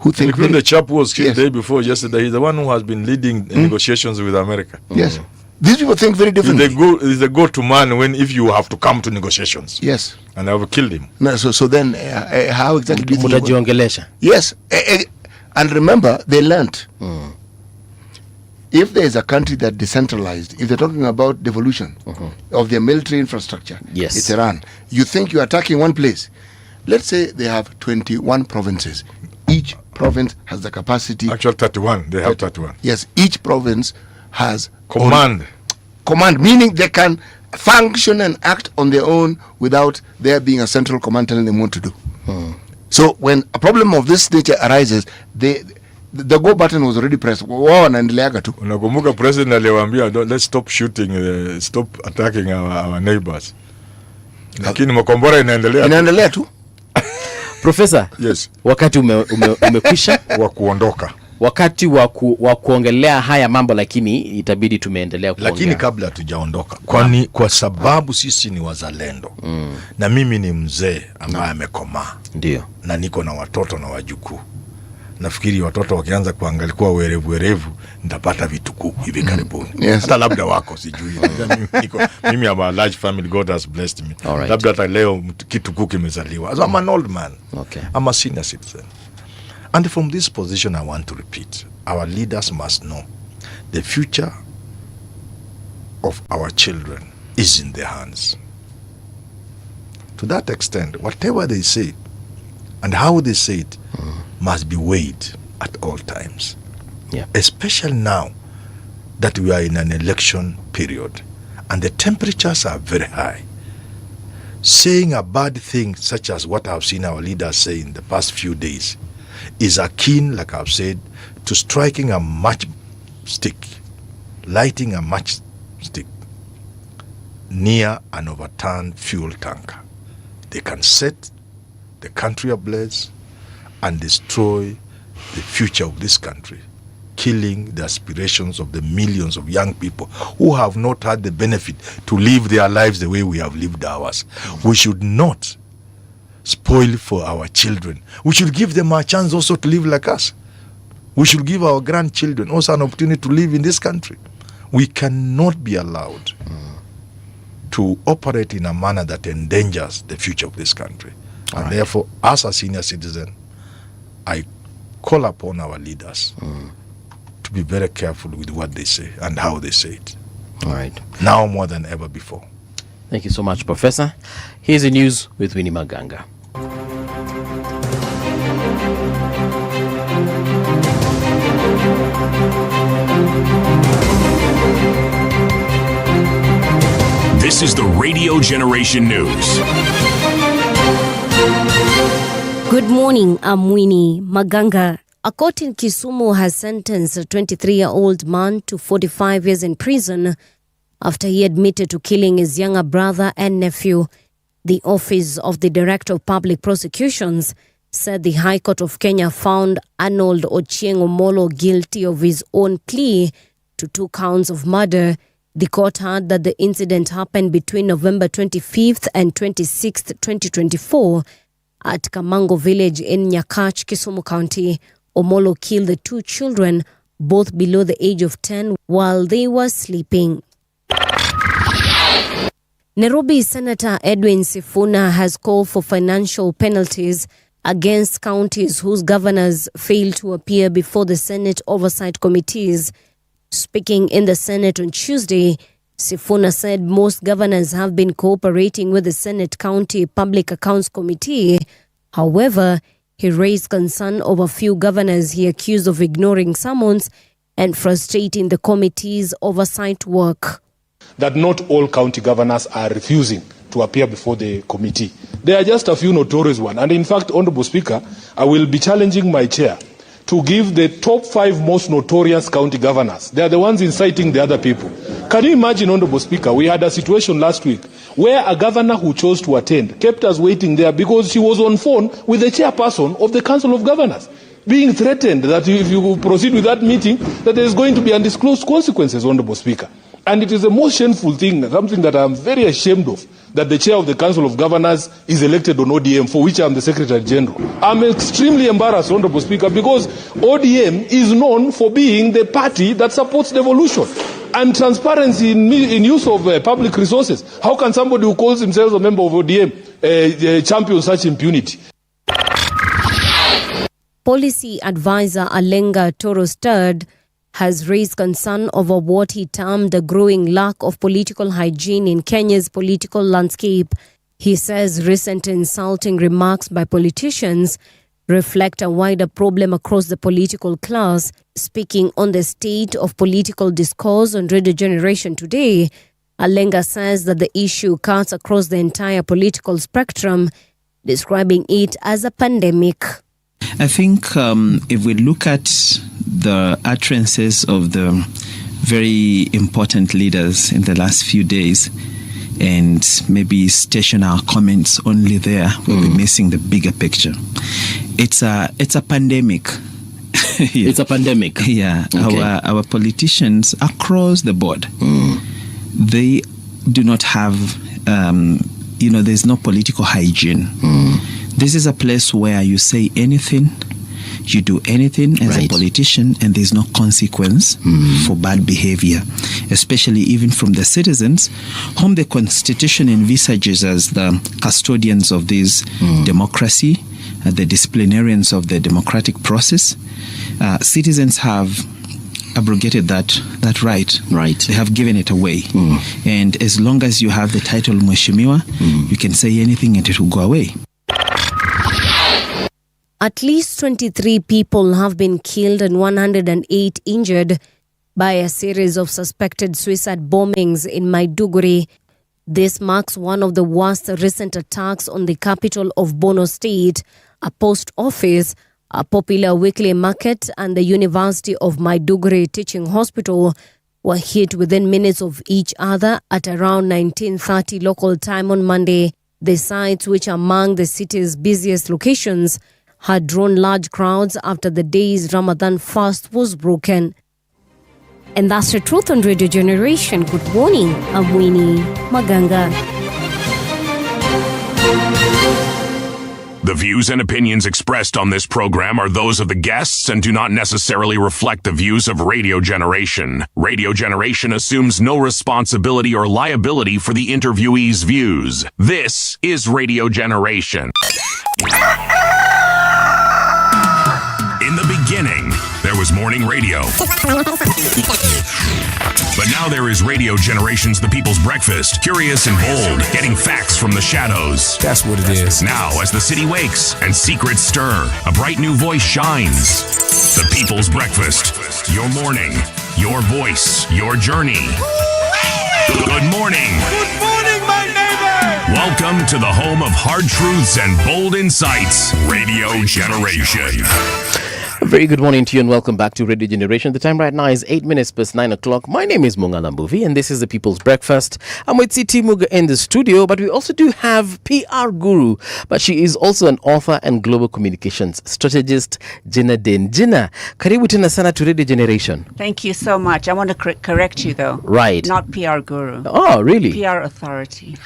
[SPEAKER 1] who think...
[SPEAKER 17] Including the chap who was killed the day before yesterday. He's the one who has been leading negotiations with America.
[SPEAKER 1] Yes. These people think very differently.
[SPEAKER 17] He's the go-to man if you have to come to negotiations.
[SPEAKER 1] Yes.
[SPEAKER 17] And I have killed him.
[SPEAKER 1] No, so then, how exactly do you think... Yes. And remember, they learnt. If there is a country that decentralized, if they're talking about devolution of their military infrastructure, it's Iran. You think you're attacking one place. Let's say they have 21 provinces. Each province has the capacity...
[SPEAKER 17] Actually, 31. They have 31.
[SPEAKER 1] Yes, each province has...
[SPEAKER 17] Command,
[SPEAKER 1] meaning they can function and act on their own without there being a central command telling them what to do. So when a problem of this nature arises, the go button was already pressed.
[SPEAKER 17] Unakumbuka president aliwaambia, let's stop shooting, stop attacking our neighbors. Lakini makombora inaendelea
[SPEAKER 1] tu.
[SPEAKER 6] Professor,
[SPEAKER 17] yes.
[SPEAKER 6] Wakati umekwisha
[SPEAKER 17] wa kuondoka.
[SPEAKER 6] Wakati wa kuongelea haya mambo, lakini itabidi tumeendelea kuongea.
[SPEAKER 17] Lakini kabla tujaondoka, kwa sababu sisi ni wazalendo. Na mimi ni mzee ambaye amekomaa.
[SPEAKER 6] Ndio.
[SPEAKER 17] Na niko na watoto na wajukuu. Nafikiri watoto wakianza kuangalia werevu nitapata vitukuu hivi karibuni. Hata labda wako sijui. Mimi am a large family, God has blessed me. Labda hata leo kitukuu kimezaliwa. So I'm an old man.
[SPEAKER 6] Okay.
[SPEAKER 17] I'm a senior citizen. And from this position, I want to repeat, our leaders must know the future of our children is in their hands. To that extent, whatever they say and how they say it must be weighed at all times.
[SPEAKER 6] Yeah.
[SPEAKER 17] Especially now that we are in an election period and the temperatures are very high. Saying a bad thing such as what I've seen our leaders say in the past few days is akin, like I've said, to striking a matchstick, lighting a matchstick near an overturned fuel tanker. They can set the country ablaze and destroy the future of this country, killing the aspirations of the millions of young people who have not had the benefit to live their lives the way we have lived ours. We should not spoil for our children. We should give them a chance also to live like us. We should give our grandchildren also an opportunity to live in this country. We cannot be allowed to operate in a manner that endangers the future of this country. And therefore, as a senior citizen, I call upon our leaders to be very careful with what they say and how they say it.
[SPEAKER 6] All right.
[SPEAKER 17] Now more than ever before.
[SPEAKER 6] Thank you so much, Professor. Here's the news with Winnie Maganga.
[SPEAKER 5] This is the Radio Generation News.
[SPEAKER 2] Good morning, I'm Winnie Maganga. A court in Kisumu has sentenced a 23-year-old man to 45 years in prison after he admitted to killing his younger brother and nephew. The Office of the Director of Public Prosecutions said the High Court of Kenya found Arnold Ochieng Omolo guilty of his own plea to 2 counts of murder. The court heard that the incident happened between November 25th and 26th, 2024 at Kamango village in Nyakach, Kisumu County. Omolo killed the 2 children, both below the age of 10, while they were sleeping. Nairobi Senator Edwin Sifuna has called for financial penalties against counties whose governors fail to appear before the Senate oversight committees. Speaking in the Senate on Tuesday, Sifuna said most governors have been cooperating with the Senate County Public Accounts Committee. However, he raised concern over few governors he accused of ignoring summons and frustrating the committee's oversight work.
[SPEAKER 18] That not all county governors are refusing to appear before the committee. There are just a few notorious ones. And in fact, Honorable Speaker, I will be challenging my chair to give the top 5 most notorious county governors. They are the ones inciting the other people. Can you imagine, Honorable Speaker, we had a situation last week where a governor who chose to attend kept us waiting there because she was on phone with the chairperson of the Council of Governors, being threatened that if you proceed with that meeting, that there is going to be undisclosed consequences, Honorable Speaker. And it is the most shameful thing, something that I'm very ashamed of, that the chair of the Council of Governors is elected on ODM, for which I'm the Secretary General. I'm extremely embarrassed, Honorable Speaker, because ODM is known for being the party that supports devolution and transparency in use of public resources. How can somebody who calls himself a member of ODM champion such impunity?
[SPEAKER 2] Policy advisor Alenga Toro-Sturd has raised concern over what he termed a growing lack of political hygiene in Kenya's political landscape. He says recent insulting remarks by politicians reflect a wider problem across the political class. Speaking on the state of political discourse on Radio Generation today, Alenga says that the issue cuts across the entire political spectrum, describing it as a pandemic.
[SPEAKER 11] I think if we look at the utterances of the very important leaders in the last few days and maybe station our comments only there, we'll be missing the bigger picture. It's a pandemic. Yeah.
[SPEAKER 6] It's a pandemic.
[SPEAKER 11] Yeah.
[SPEAKER 6] Okay.
[SPEAKER 11] Our politicians across the board, they do not have, there's no political hygiene. This is a place where you say anything, you do anything as a politician, and there's no consequence for bad behavior, especially even from the citizens, whom the Constitution envisages as the custodians of this democracy, the disciplinarians of the democratic process. Citizens have abrogated that right. They have given it away. And as long as you have the title Mheshimiwa, you can say anything and it will go away.
[SPEAKER 2] At least 23 people have been killed and 108 injured by a series of suspected suicide bombings in Maiduguri. This marks one of the worst recent attacks on the capital of Borno State. A post office, a popular weekly market, and the University of Maiduguri Teaching Hospital were hit within minutes of each other at around 19:30 local time on Monday. The sites, which are among the city's busiest locations, had drawn large crowds after the day's Ramadan fast was broken. And that's the truth on Radio Generation. Good morning, I'm Winnie Maganga.
[SPEAKER 5] The views and opinions expressed on this program are those of the guests and do not necessarily reflect the views of Radio Generation. Radio Generation assumes no responsibility or liability for the interviewee's views. This is Radio Generation. In the beginning, there was morning radio. But now there is Radio Generation's The People's Breakfast, curious and bold, getting facts from the shadows.
[SPEAKER 10] That's what it is.
[SPEAKER 5] Now, as the city wakes and secrets stir, a bright new voice shines. The People's Breakfast, your morning, your voice, your journey. Good morning.
[SPEAKER 10] Good morning, my neighbor.
[SPEAKER 5] Welcome to the home of hard truths and bold insights, Radio Generation.
[SPEAKER 6] A very good morning to you and welcome back to Radio Generation. The time right now is 8 minutes past 9 o'clock. My name is Mungala Mbuvi and this is the People's Breakfast. I'm with CT Muga in the studio, but we also do have PR guru, but she is also an author and global communications strategist, Jina Den. Jina, karibu tena sana to Radio Generation.
[SPEAKER 19] Thank you so much. I want to correct you though.
[SPEAKER 6] Right.
[SPEAKER 19] Not PR guru.
[SPEAKER 6] Oh, really?
[SPEAKER 19] PR authority.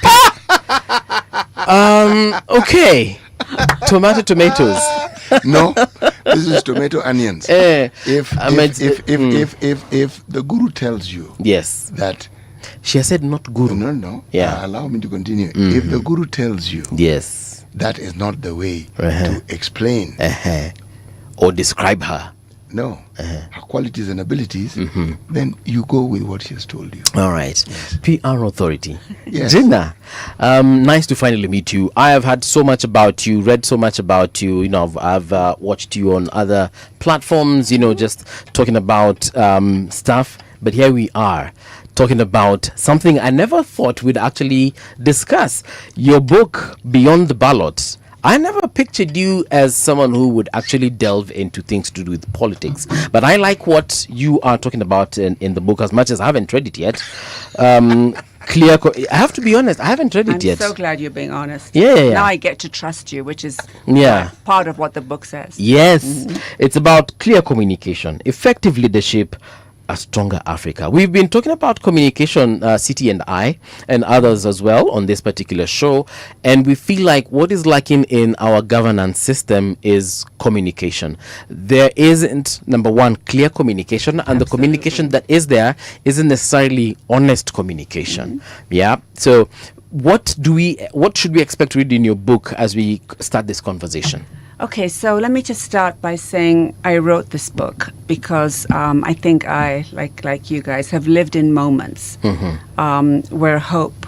[SPEAKER 6] Okay. Tomatoes.
[SPEAKER 1] No, this is tomato onions. If the guru tells you,
[SPEAKER 6] yes,
[SPEAKER 1] that
[SPEAKER 6] she has said not guru.
[SPEAKER 1] No.
[SPEAKER 6] Yeah.
[SPEAKER 1] Allow me to continue. If the guru tells you,
[SPEAKER 6] yes,
[SPEAKER 1] that is not the way to explain
[SPEAKER 6] or describe her.
[SPEAKER 1] No, her qualities and abilities, then you go with what she has told you.
[SPEAKER 6] All right. Yes. PR authority.
[SPEAKER 1] Yes.
[SPEAKER 6] Jina, nice to finally meet you. I have heard so much about you, read so much about you. You know, I've watched you on other platforms, you know, just talking about stuff. But here we are, talking about something I never thought we'd actually discuss. Your book, Beyond the Ballot, I never pictured you as someone who would actually delve into things to do with politics. But I like what you are talking about in the book, as much as I haven't read it yet. I have to be honest, I haven't read it yet.
[SPEAKER 19] I'm so glad you're being honest.
[SPEAKER 6] Yeah.
[SPEAKER 19] Now I get to trust you, which is part of what the book says.
[SPEAKER 6] Yes. It's about clear communication, effective leadership, a stronger Africa. We've been talking about communication, City and I, and others as well on this particular show. And we feel like what is lacking in our governance system is communication. There isn't, number one, clear communication, and the communication that is there isn't necessarily honest communication. Yeah. So what should we expect to read in your book as we start this conversation?
[SPEAKER 19] Okay, so let me just start by saying I wrote this book because I think I, like you guys, have lived in moments where hope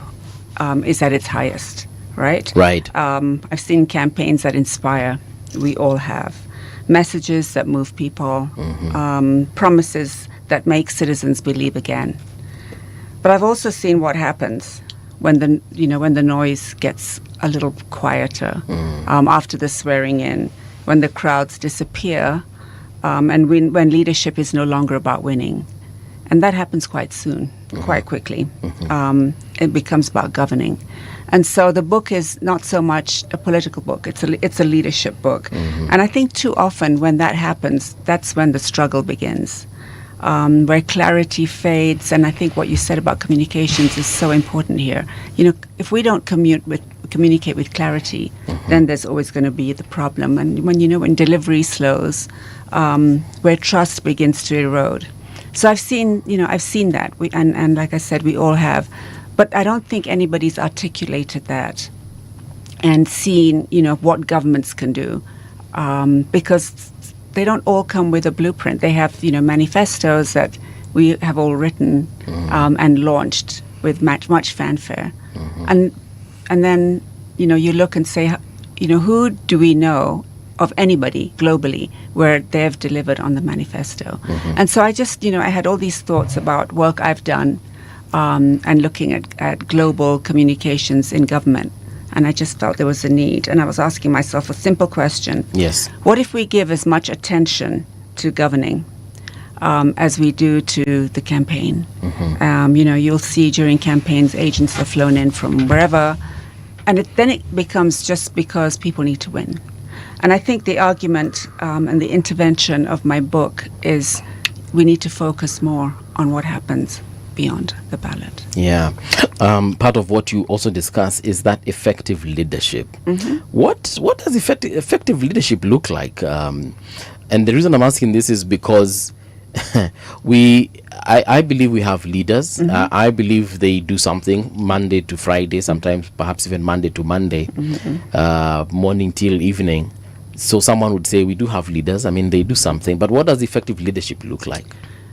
[SPEAKER 19] is at its highest, right?
[SPEAKER 6] Right.
[SPEAKER 19] I've seen campaigns that inspire. We all have. Messages that move people, promises that make citizens believe again. But I've also seen what happens when the noise gets a little quieter after the swearing in, when the crowds disappear, and when leadership is no longer about winning. And that happens quite soon, quite quickly. It becomes about governing. And so the book is not so much a political book, it's a leadership book. And I think too often when that happens, that's when the struggle begins. Where clarity fades, and I think what you said about communications is so important here. If we don't communicate with clarity, then there's always going to be the problem. And when delivery slows, where trust begins to erode. So I've seen that, and like I said, we all have, but I don't think anybody's articulated that and seen what governments can do, because they don't all come with a blueprint. They have, manifestos that we have all written and launched with much fanfare. And then, you look and say, who do we know of anybody globally where they've delivered on the manifesto? And so I just, I had all these thoughts about work I've done and looking at global communications in government. And I just felt there was a need. And I was asking myself a simple question.
[SPEAKER 6] Yes.
[SPEAKER 19] What if we give as much attention to governing as we do to the campaign? You'll see during campaigns, agents are flown in from wherever. And then it becomes just because people need to win. And I think the argument and the intervention of my book is we need to focus more on what happens beyond the ballot.
[SPEAKER 6] Yeah. Part of what you also discuss is that effective leadership. What does effective leadership look like? And the reason I'm asking this is because I believe we have leaders. I believe they do something Monday to Friday, sometimes perhaps even Monday to Monday, morning till evening. So someone would say we do have leaders. I mean, they do something. But what does effective leadership look like?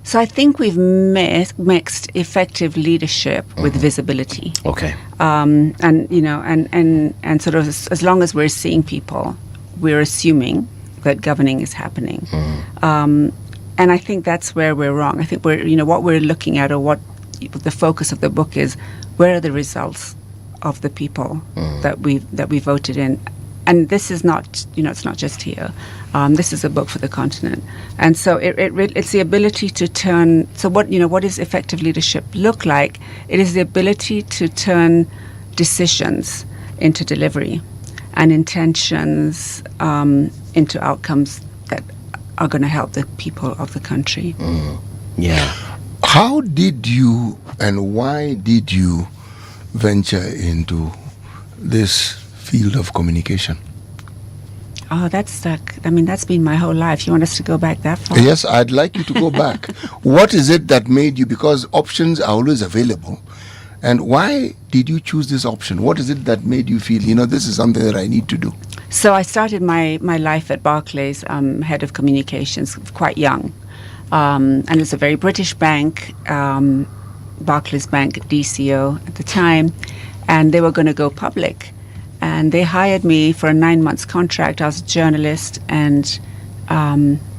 [SPEAKER 19] So I think we've mixed effective leadership with visibility.
[SPEAKER 6] Okay.
[SPEAKER 19] And sort of as long as we're seeing people, we're assuming that governing is happening. And I think that's where we're wrong. I think what we're looking at, or what the focus of the book is, where are the results of the people that we voted in? And this is not, it's not just here. This is a book for the continent. And so it's the ability to turn, so what does effective leadership look like? It is the ability to turn decisions into delivery and intentions into outcomes that are going to help the people of the country.
[SPEAKER 6] Yeah.
[SPEAKER 1] How did you and why did you venture into this field of communication?
[SPEAKER 19] Oh, that's been my whole life. You want us to go back that far?
[SPEAKER 1] Yes, I'd like you to go back. What is it that made you, because options are always available, and why did you choose this option? What is it that made you feel, this is something that I need to do?
[SPEAKER 19] So I started my life at Barclays, head of communications, quite young. And it's a very British bank, Barclays Bank, DCO at the time, and they were going to go public. And they hired me for a 9-month contract. I was a journalist, and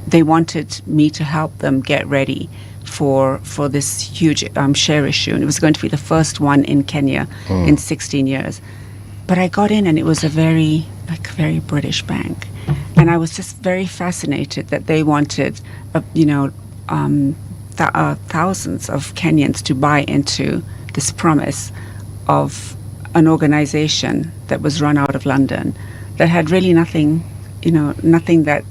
[SPEAKER 19] they wanted me to help them get ready for this huge share issue. And it was going to be the first one in Kenya in 16 years. But I got in, and it was a very like a very British bank. And I was just very fascinated that they wanted, thousands of Kenyans to buy into this promise of an organization that was run out of London that had really nothing that,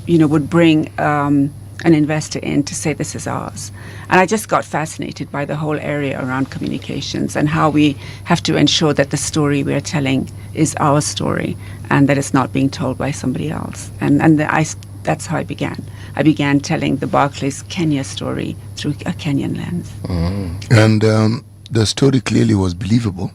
[SPEAKER 19] would bring an investor in to say this is ours. And I just got fascinated by the whole area around communications and how we have to ensure that the story we're telling is our story and that it's not being told by somebody else. That's how I began. I began telling the Barclays Kenya story through a Kenyan lens.
[SPEAKER 1] And the story clearly was believable.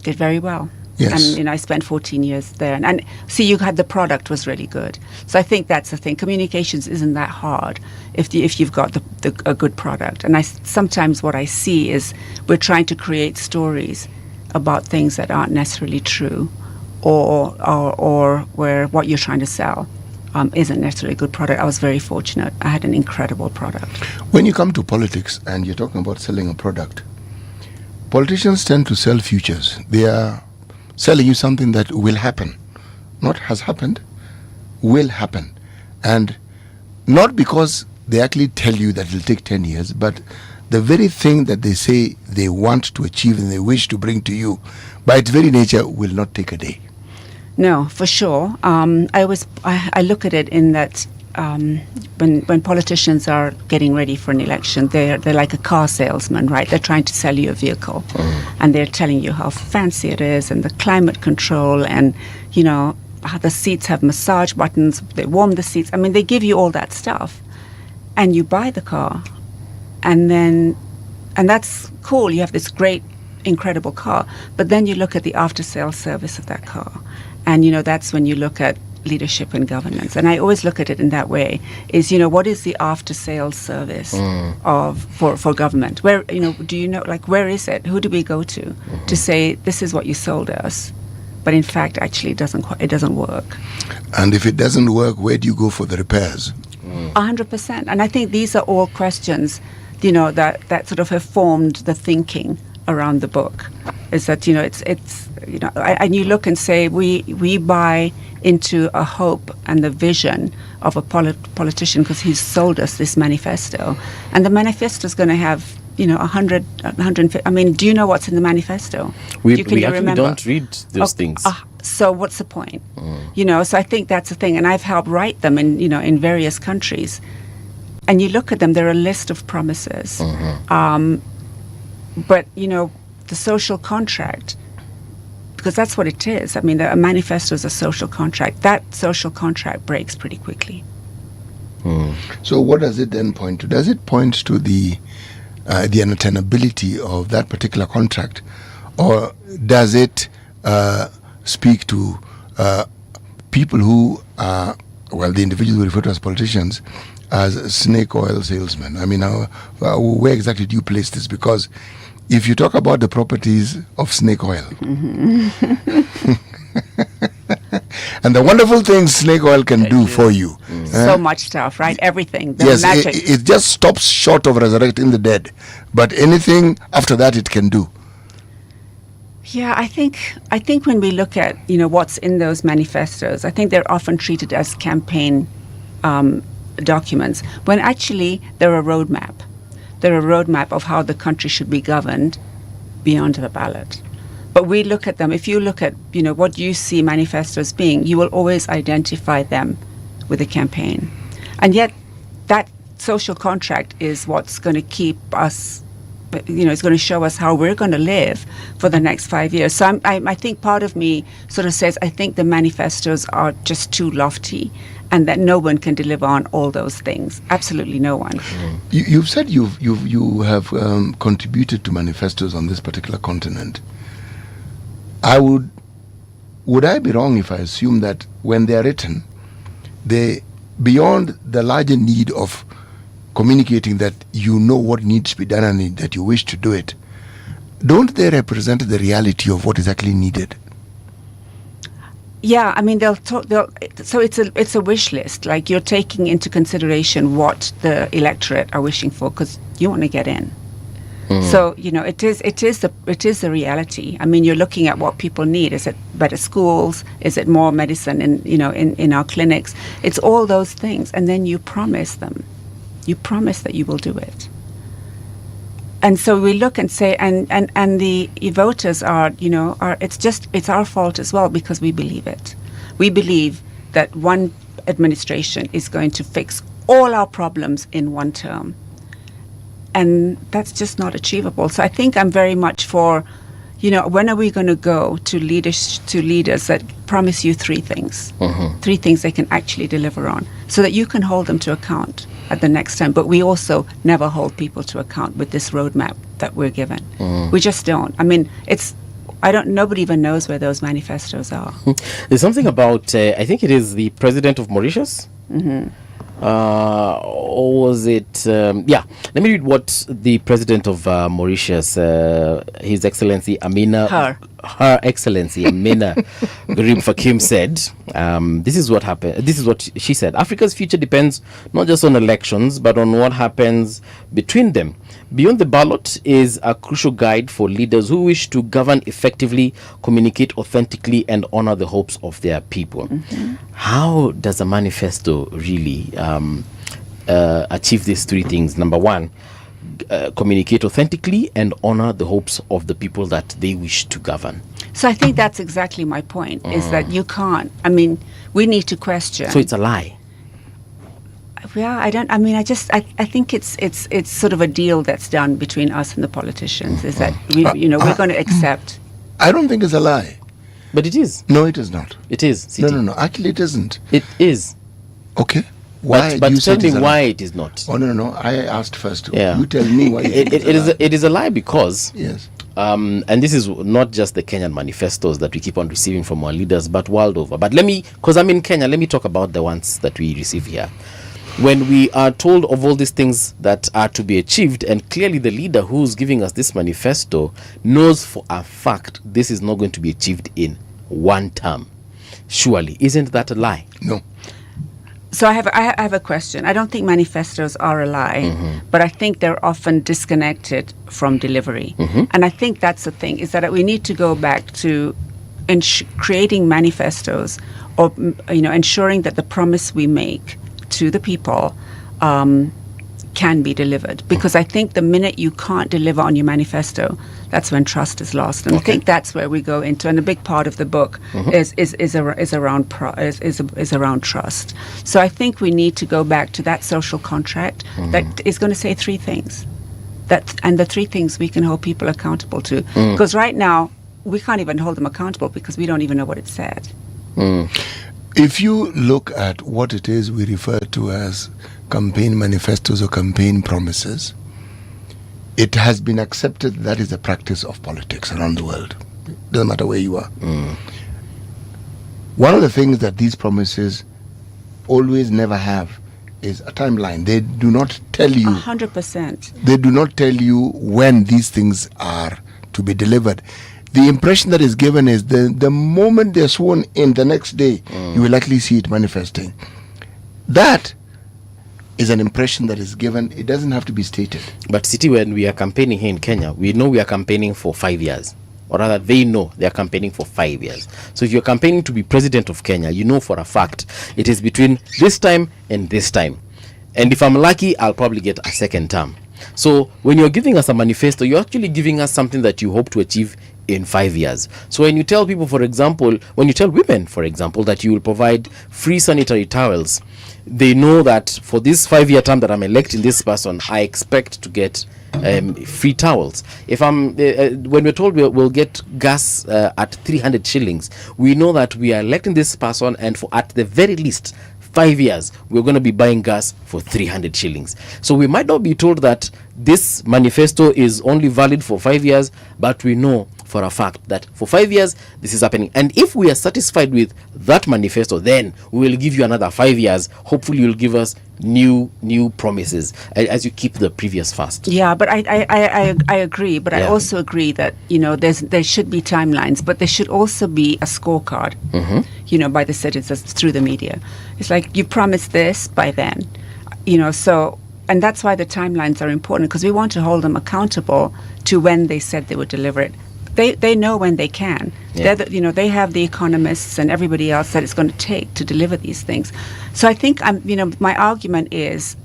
[SPEAKER 19] Did very well.
[SPEAKER 1] Yes.
[SPEAKER 19] And I spent 14 years there. And see, you had the product was really good. So I think that's the thing. Communications isn't that hard if you've got a good product. And sometimes what I see is we're trying to create stories about things that aren't necessarily true, or where what you're trying to sell isn't necessarily a good product. I was very fortunate. I had an incredible product.
[SPEAKER 1] When you come to politics and you're talking about selling a product, politicians tend to sell futures. They are selling you something that will happen, not has happened, will happen. And not because they actually tell you that it'll take 10 years, but the very thing that they say they want to achieve and they wish to bring to you, by its very nature, will not take a day.
[SPEAKER 19] No, for sure. I look at it in that when politicians are getting ready for an election, they're like a car salesman, right? They're trying to sell you a vehicle, and they're telling you how fancy it is, and the climate control, and how the seats have massage buttons. They warm the seats. I mean, they give you all that stuff, and you buy the car, and that's cool. You have this great, incredible car, but then you look at the after-sales service of that car, and that's when you look at leadership and governance. And I always look at it in that way, is what is the after sales service for government? Where where is it? Who do we go to say this is what you sold us, but in fact actually it doesn't work?
[SPEAKER 1] And if it doesn't work, where do you go for the repairs?
[SPEAKER 19] 100%. And I think these are all questions that sort of have formed the thinking around the book. Is that and you look and say we buy into a hope and the vision of a politician because he's sold us this manifesto, and the manifesto is going to have 100, 150. I mean, do you know what's in the manifesto?
[SPEAKER 6] We actually don't read those things.
[SPEAKER 19] So what's the point? So I think that's the thing, and I've helped write them in various countries, and you look at them, they're a list of promises, but the social contract, because that's what it is. I mean, a manifesto is a social contract. That social contract breaks pretty quickly.
[SPEAKER 1] So what does it then point to? Does it point to the unattainability of that particular contract, or does it speak to people who are, the individuals we refer to as politicians, as snake oil salesmen? I mean, where exactly do you place this? Because if you talk about the properties of snake oil, and the wonderful things snake oil can do for you.
[SPEAKER 19] So much stuff, right? Everything.
[SPEAKER 1] Yes, it just stops short of resurrecting the dead. But anything after that it can do.
[SPEAKER 19] Yeah, I think when we look at, what's in those manifestos, I think they're often treated as campaign documents, when actually they're a roadmap. They're a roadmap of how the country should be governed beyond the ballot. But we look at them, if you look at, what you see manifestos being, you will always identify them with a campaign. And yet that social contract is what's going to keep us, it's going to show us how we're going to live for the next 5 years. So I think part of me sort of says, I think the manifestos are just too lofty, and that no one can deliver on all those things. Absolutely no one.
[SPEAKER 1] You've said you have contributed to manifestos on this particular continent. Would I be wrong if I assume that when they are written, they, beyond the larger need of communicating that you know what needs to be done and that you wish to do it, don't they represent the reality of what is actually needed?
[SPEAKER 19] Yeah, I mean, so it's a wish list. Like, you're taking into consideration what the electorate are wishing for, because you want to get in. So it is the reality. I mean, you're looking at what people need. Is it better schools? Is it more medicine in our clinics? It's all those things, and then you promise them. You promise that you will do it. And so we look and say, and the voters are it's our fault as well, because we believe it. We believe that one administration is going to fix all our problems in one term. And that's just not achievable. So I think I'm very much for, when are we going to go to leaders that promise you three things, three things they can actually deliver on, so that you can hold them to account at the next time. But we also never hold people to account with this roadmap that we're given. We just don't. I mean, nobody even knows where those manifestos are.
[SPEAKER 6] There's something about, I think it is the president of Mauritius. Or was it? Let me read what the president of Mauritius, His Excellency Amina, Her Excellency Amina Garib Fakim said. This is what happened. This is what she said. Africa's future depends not just on elections, but on what happens between them. Beyond the ballot is a crucial guide for leaders who wish to govern effectively, communicate authentically, and honor the hopes of their people. How does a manifesto really achieve these three things? Number one, communicate authentically and honor the hopes of the people that they wish to govern.
[SPEAKER 19] So I think that's exactly my point, is that you can't. I mean, we need to question.
[SPEAKER 6] So it's a lie.
[SPEAKER 19] Yeah, I think it's sort of a deal that's done between us and the politicians. Is that we're going to accept.
[SPEAKER 1] I don't think it's a lie.
[SPEAKER 6] But it is.
[SPEAKER 1] No, it is not.
[SPEAKER 6] It is. City.
[SPEAKER 1] No. Actually, it isn't.
[SPEAKER 6] It is.
[SPEAKER 1] Okay. Why?
[SPEAKER 6] But tell me why it is not.
[SPEAKER 1] Oh no! I asked first.
[SPEAKER 6] Yeah.
[SPEAKER 1] You tell me why.
[SPEAKER 6] It is a lie because.
[SPEAKER 1] Yes.
[SPEAKER 6] And this is not just the Kenyan manifestos that we keep on receiving from our leaders, but world over. But because I'm in Kenya, let me talk about the ones that we receive here. When we are told of all these things that are to be achieved, and clearly the leader who's giving us this manifesto knows for a fact this is not going to be achieved in one term. Surely, isn't that a lie?
[SPEAKER 1] No.
[SPEAKER 19] So I have a question. I don't think manifestos are a lie, but I think they're often disconnected from delivery. And I think that's the thing, is that we need to go back to creating manifestos, or ensuring that the promise we make to the people can be delivered. Because I think the minute you can't deliver on your manifesto, that's when trust is lost. And I think that's where we go into, and a big part of the book is around trust. So I think we need to go back to that social contract that is going to say three things, and the three things we can hold people accountable to. Because right now we can't even hold them accountable because we don't even know what it said.
[SPEAKER 1] If you look at what it is we refer to as campaign manifestos or campaign promises, it has been accepted that is the practice of politics around the world. Doesn't matter where you are. One of the things that these promises always never have is a timeline. They do not tell you
[SPEAKER 19] 100%.
[SPEAKER 1] They do not tell you when these things are to be delivered. The impression that is given is the moment they're sworn in, the next day, you will likely see it manifesting. That is an impression that is given. It doesn't have to be stated.
[SPEAKER 6] But City, when we are campaigning here in Kenya, we know we are campaigning for 5 years. Or rather, they know they are campaigning for 5 years. So if you're campaigning to be president of Kenya, you know for a fact it is between this time and this time. And if I'm lucky, I'll probably get a second term. So when you're giving us a manifesto, you're actually giving us something that you hope to achieve in 5 years. So when you tell people, for example, when you tell women, for example, that you will provide free sanitary towels, they know that for this 5-year term that I'm electing this person, I expect to get free towels. If I'm when we're told we'll get gas at 300 shillings, we know that we are electing this person, and for at the very least 5 years we're going to be buying gas for 300 shillings. So we might not be told that this manifesto is only valid for 5 years, but we know for a fact that for 5 years this is happening. And if we are satisfied with that manifesto, then we will give you another 5 years. Hopefully you'll give us new promises as you keep the previous first.
[SPEAKER 19] Yeah, but I agree, but I also agree that there should be timelines, but there should also be a scorecard by the citizens through the media. It's like, you promised this by then, so and that's why the timelines are important, because we want to hold them accountable to when they said they would deliver it. They know when they can.
[SPEAKER 6] Yeah.
[SPEAKER 19] They have the economists and everybody else that it's going to take to deliver these things. So I think my argument is,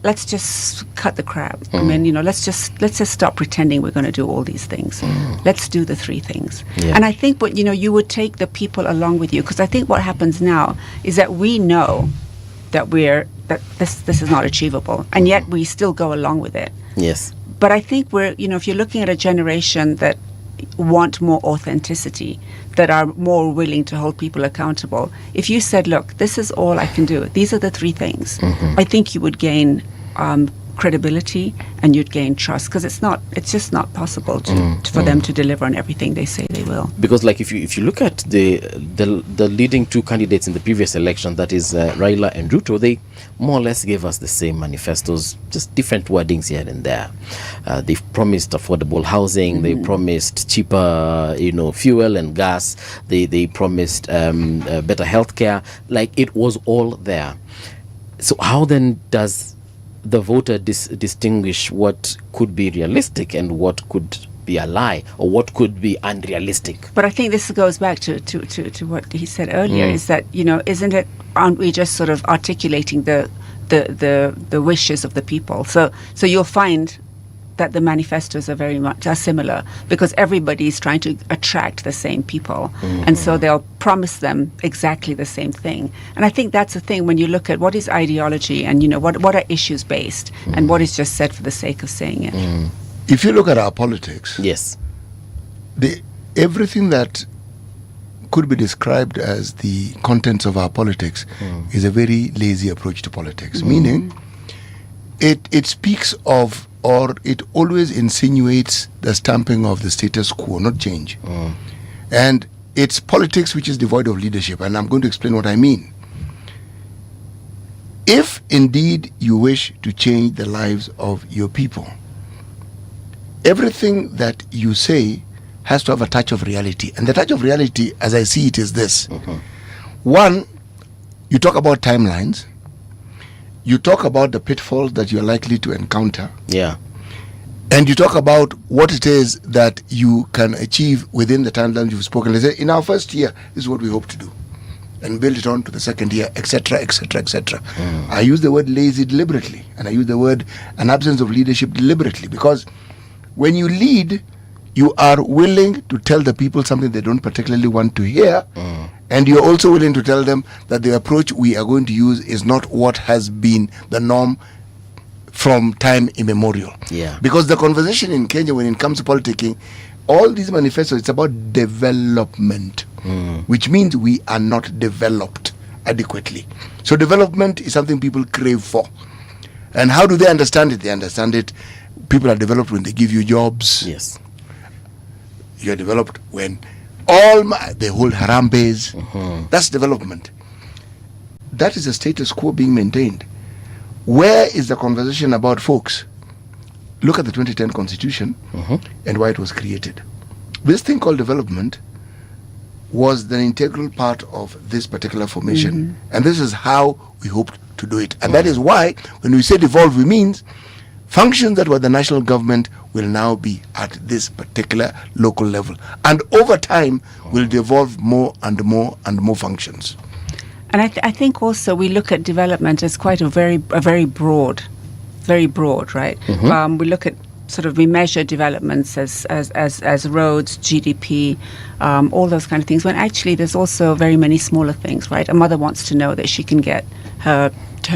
[SPEAKER 19] let's just cut the crap. I mean, let's just stop pretending we're going to do all these things. Let's do the three things.
[SPEAKER 6] Yeah.
[SPEAKER 19] And I think what you would take the people along with you, because I think what happens now is that we know that this is not achievable, and yet we still go along with it.
[SPEAKER 6] Yes.
[SPEAKER 19] But I think if you're looking at a generation that want more authenticity, that are more willing to hold people accountable, if you said, look, this is all I can do, these are the three things, I think you would gain credibility and you'd gain trust, because it's just not possible for them to deliver on everything they say they will.
[SPEAKER 6] Because like if you look at the leading two candidates in the previous election, that is Raila and Ruto, they more or less gave us the same manifestos, just different wordings here and there. They've promised affordable housing, they promised cheaper fuel and gas, they promised better healthcare. Like, it was all there. So how then does the voter distinguish what could be realistic and what could be a lie, or what could be unrealistic?
[SPEAKER 19] But I think this goes back to what he said earlier, is that, aren't we just sort of articulating the wishes of the people? So you'll find that the manifestos are very much similar, because everybody is trying to attract the same people, and so they'll promise them exactly the same thing. And I think that's the thing when you look at what is ideology and what are issues based and what is just said for the sake of saying it.
[SPEAKER 1] If you look at our politics,
[SPEAKER 6] yes,
[SPEAKER 1] everything that could be described as the contents of our politics is a very lazy approach to politics, meaning it speaks of, or it always insinuates, the stamping of the status quo, not change. And it's politics which is devoid of leadership, and I'm going to explain what I mean. If indeed you wish to change the lives of your people, everything that you say has to have a touch of reality. And the touch of reality, as I see it, is this. One, you talk about timelines. You talk about the pitfalls that you're likely to encounter.
[SPEAKER 6] Yeah.
[SPEAKER 1] And you talk about what it is that you can achieve within the timelines you've spoken. Let's say, in our first year, this is what we hope to do, and build it on to the second year, etc., etc., etc. I use the word lazy deliberately, and I use the word an absence of leadership deliberately, because when you lead, you are willing to tell the people something they don't particularly want to hear, and you're also willing to tell them that the approach we are going to use is not what has been the norm from time immemorial.
[SPEAKER 6] Yeah.
[SPEAKER 1] Because the conversation in Kenya, when it comes to politicking, all these manifestos, it's about development, which means we are not developed adequately. So development is something people crave for. And how do they understand it? They understand it, people are developed when they give you jobs.
[SPEAKER 6] Yes.
[SPEAKER 1] You're developed when they hold harambes. That's development. That is a status quo being maintained. Where is the conversation about, folks? Look at the 2010 Constitution and why it was created. This thing called development was the integral part of this particular formation. And this is how we hoped to do it. And that is why, when we say devolve, we mean functions that were the national government will now be at this particular local level. And over time, will devolve more and more and more functions.
[SPEAKER 19] And I think also we look at development as quite a very broad, right? We look at we measure developments as roads, GDP, all those kind of things, when actually there's also very many smaller things, right? A mother wants to know that she can get her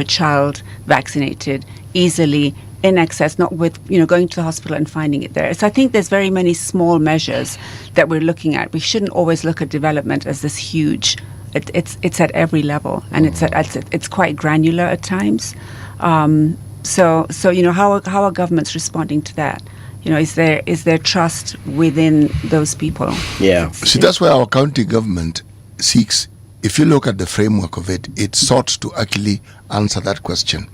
[SPEAKER 19] child vaccinated easily, in access, not with going to the hospital and finding it there. So I think there's very many small measures that we're looking at. We shouldn't always look at development as this huge. It's at every level, and it's quite granular at times. So how are governments responding to that? Is there trust within those people?
[SPEAKER 6] Yeah.
[SPEAKER 1] See, that's why our county government seeks. If you look at the framework of it, it sought to actually answer that question.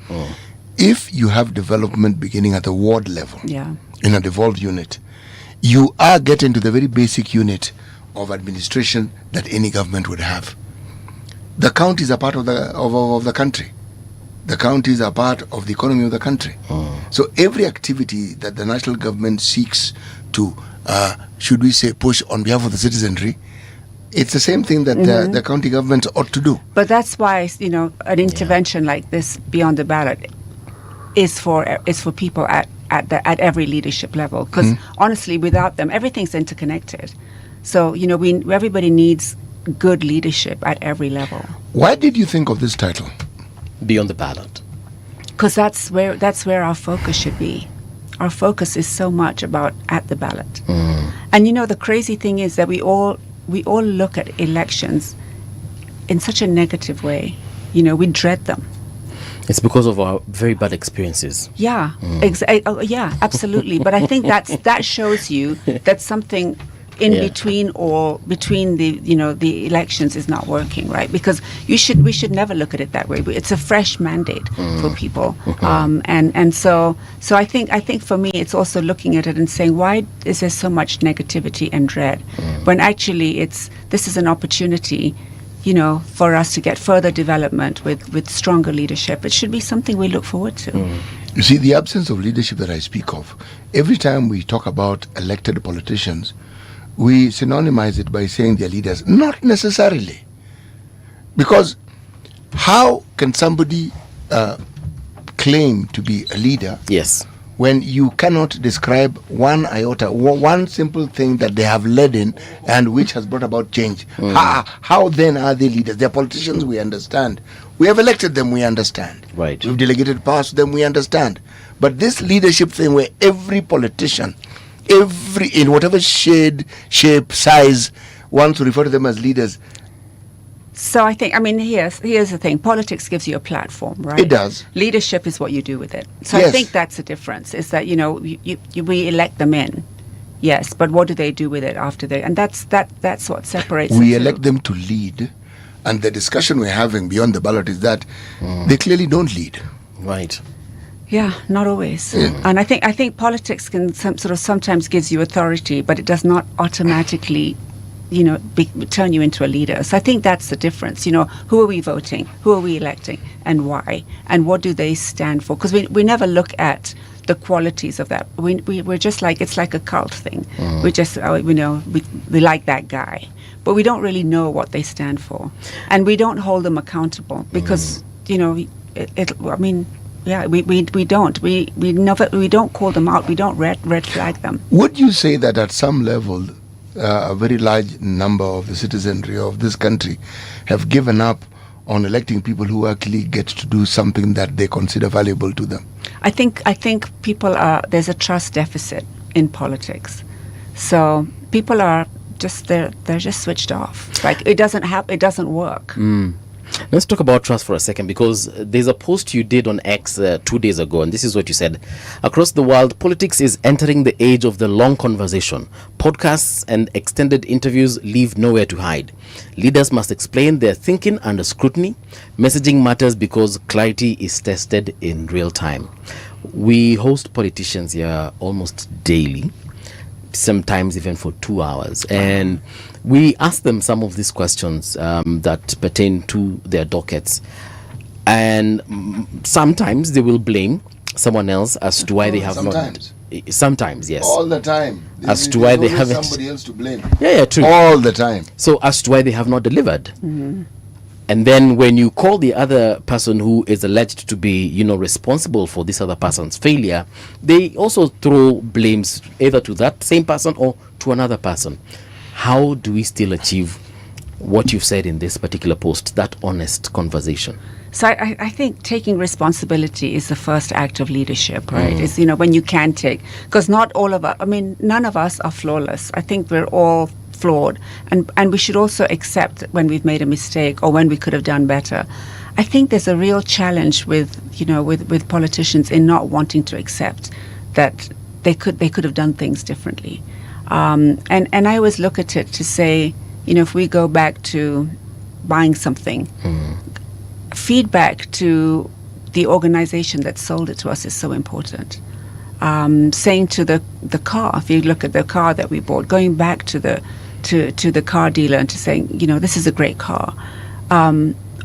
[SPEAKER 1] If you have development beginning at the ward level, in a devolved unit, you are getting to the very basic unit of administration that any government would have. The counties are part of the country. the counties are part of the economy of the country. So every activity that the national government seeks to, should we say, push on behalf of the citizenry, it's the same thing that the county governments ought to do.
[SPEAKER 19] But that's why, an intervention like this beyond the ballot is for people at every leadership level. Because honestly, without them, everything's interconnected. So everybody needs good leadership at every level.
[SPEAKER 1] Why did you think of this title?
[SPEAKER 6] Beyond the ballot.
[SPEAKER 19] Because that's where our focus should be. Our focus is so much about at the ballot. And the crazy thing is that we all look at elections in such a negative way. We dread them.
[SPEAKER 6] It's because of our very bad experiences.
[SPEAKER 19] Yeah, yeah, absolutely. But I think that shows you that something in between the elections is not working, right? Because we should never look at it that way. It's a fresh mandate for people, and so I think for me it's also looking at it and saying, why is there so much negativity and dread when actually this is an opportunity, for us to get further development with stronger leadership. It should be something we look forward to.
[SPEAKER 1] You see, the absence of leadership that I speak of, every time we talk about elected politicians, we synonymize it by saying they're leaders. Not necessarily. Because how can somebody claim to be a leader when you cannot describe one iota, one simple thing that they have led in and which has brought about change? How then are they leaders? They're politicians, we understand. We have elected them, we understand.
[SPEAKER 6] Right.
[SPEAKER 1] We've delegated powers to them, we understand. But this leadership thing where every politician, in whatever shade, shape, size, wants to refer to them as leaders.
[SPEAKER 19] So I think, here's the thing. Politics gives you a platform, right?
[SPEAKER 1] It does.
[SPEAKER 19] Leadership is what you do with it. So I think that's the difference, is that, we elect them in. Yes, but what do they do with it after they... And that's what separates
[SPEAKER 1] We elect them to lead. And the discussion we're having beyond the ballot is that they clearly don't lead.
[SPEAKER 6] Right.
[SPEAKER 19] Yeah, not always. And I think politics can sometimes gives you authority, but it does not automatically, turn you into a leader. So I think that's the difference. Who are we voting? Who are we electing? And why? And what do they stand for? Because we never look at the qualities of that. We're just like, it's like a cult thing. We just, we like that guy. But we don't really know what they stand for. And we don't hold them accountable because, yeah, we don't. We don't call them out. We don't red flag them.
[SPEAKER 1] Would you say that at some level, a very large number of the citizenry of this country have given up on electing people who actually get to do something that they consider valuable to them?
[SPEAKER 19] I think people there's a trust deficit in politics. So people are they're just switched off. Like it doesn't work.
[SPEAKER 6] Let's talk about trust for a second, because there's a post you did on X 2 days ago, and this is what you said. Across the world, politics is entering the age of the long conversation. Podcasts and extended interviews leave nowhere to hide. Leaders must explain their thinking under scrutiny. Messaging matters because clarity is tested in real time. We host politicians here almost daily, sometimes even for 2 hours, and we ask them some of these questions that pertain to their dockets, and sometimes they will blame someone else as to why they have not. Sometimes, yes.
[SPEAKER 1] All the time.
[SPEAKER 6] As to why they haven't.
[SPEAKER 1] Somebody else to blame.
[SPEAKER 6] Yeah, true.
[SPEAKER 1] All the time.
[SPEAKER 6] So as to why they have not delivered. And then when you call the other person who is alleged to be, responsible for this other person's failure, they also throw blames either to that same person or to another person. How do we still achieve what you've said in this particular post, that honest conversation?
[SPEAKER 19] So I think taking responsibility is the first act of leadership, right? It's, when you can take, because not all of us, none of us are flawless. I think we're all flawed, and we should also accept when we've made a mistake or when we could have done better. I think there's a real challenge with politicians in not wanting to accept that they could have done things differently. And I always look at it to say, if we go back to buying something, feedback to the organization that sold it to us is so important. Saying to the car, if you look at the car that we bought, going back to the car dealer and to saying, this is a great car.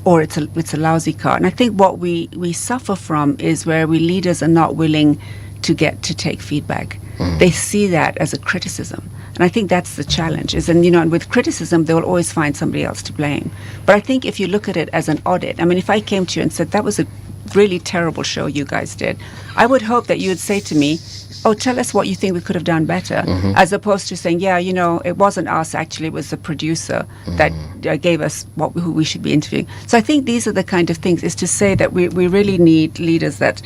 [SPEAKER 19] or it's a lousy car. And I think what we suffer from is where we leaders are not willing to take feedback. They see that as a criticism. And I think that's the challenge. And with criticism, they will always find somebody else to blame. But I think if you look at it as an audit, I mean, if I came to you and said, that was a really terrible show you guys did, I would hope that you would say to me, oh, tell us what you think we could have done better, as opposed to saying, yeah, it wasn't us, actually, it was the producer that gave us who we should be interviewing. So I think these are the kind of things, is to say that we really need leaders that,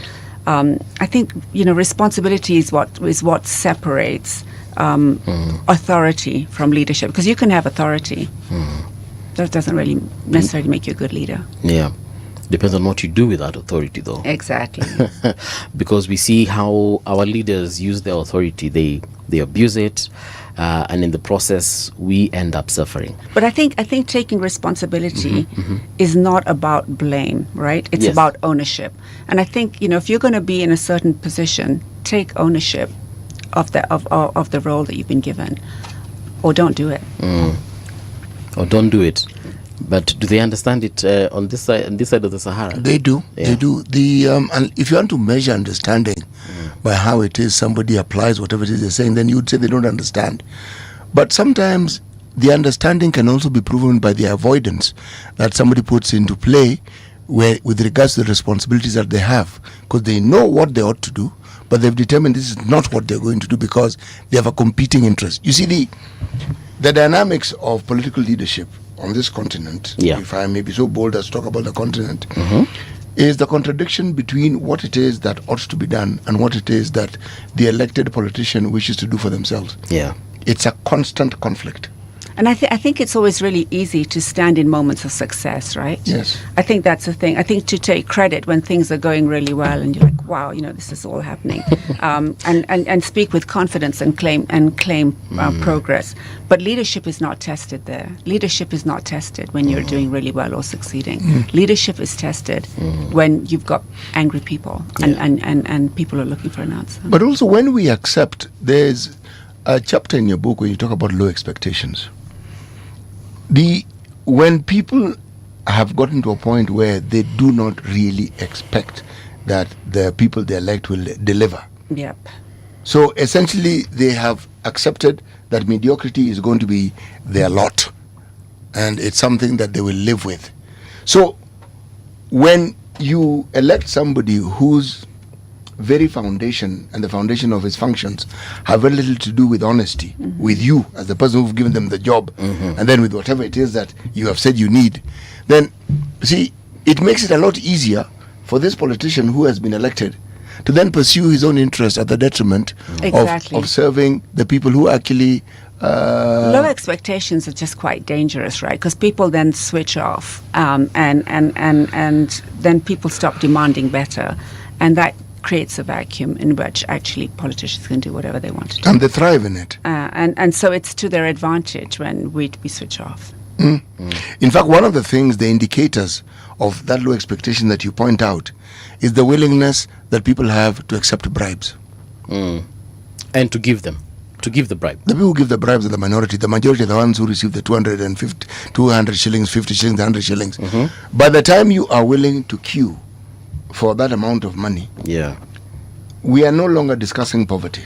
[SPEAKER 19] I think, responsibility is what separates authority from leadership. Because you can have authority. That doesn't really necessarily make you a good leader.
[SPEAKER 6] Yeah. Depends on what you do with that authority, though.
[SPEAKER 19] Exactly.
[SPEAKER 6] Because we see how our leaders use their authority. They abuse it, and in the process, we end up suffering.
[SPEAKER 19] But I think taking responsibility is not about blame, right? It's about ownership. And I think, if you're going to be in a certain position, take ownership of the role that you've been given, or don't do it.
[SPEAKER 6] Or don't do it. But do they understand it on this side of the Sahara?
[SPEAKER 1] They do. Yeah. They do. And if you want to measure understanding by how it is somebody applies whatever it is they're saying, then you would say they don't understand. But sometimes the understanding can also be proven by the avoidance that somebody puts into play with regards to the responsibilities that they have, because they know what they ought to do, but they've determined this is not what they're going to do because they have a competing interest. You see, the dynamics of political leadership on this continent, if I may be so bold as to talk about the continent, is the contradiction between what it is that ought to be done and what it is that the elected politician wishes to do for themselves.
[SPEAKER 6] Yeah.
[SPEAKER 1] It's a constant conflict.
[SPEAKER 19] And I think it's always really easy to stand in moments of success, right?
[SPEAKER 1] Yes.
[SPEAKER 19] I think that's the thing. I think to take credit when things are going really well and you're like, wow, this is all happening, and speak with confidence and claim progress. But leadership is not tested there. Leadership is not tested when you're doing really well or succeeding. Leadership is tested when you've got angry people and people are looking for an answer.
[SPEAKER 1] But also when we accept, there's a chapter in your book where you talk about low expectations. When people have gotten to a point where they do not really expect that the people they elect will deliver.
[SPEAKER 19] Yep.
[SPEAKER 1] So essentially they have accepted that mediocrity is going to be their lot, and it's something that they will live with. So when you elect somebody whose very foundation and the foundation of his functions have very little to do with honesty, with you as the person who've given them the job, and then with whatever it is that you have said you need, then see, it makes it a lot easier for this politician who has been elected to then pursue his own interest at the detriment of serving the people who actually
[SPEAKER 19] low expectations are just quite dangerous, right? Because people then switch off, and then people stop demanding better, and that creates a vacuum in which actually politicians can do whatever they want to do.
[SPEAKER 1] And they thrive in it.
[SPEAKER 19] And so it's to their advantage when we switch off.
[SPEAKER 1] In fact, one of the things, the indicators of that low expectation that you point out, is the willingness that people have to accept bribes.
[SPEAKER 6] And to give them. To give the bribe.
[SPEAKER 1] The people who give the bribes are the minority. The majority are the ones who receive the 200 shillings, 50 shillings, 100 shillings. By the time you are willing to queue for that amount of money, we are no longer discussing poverty.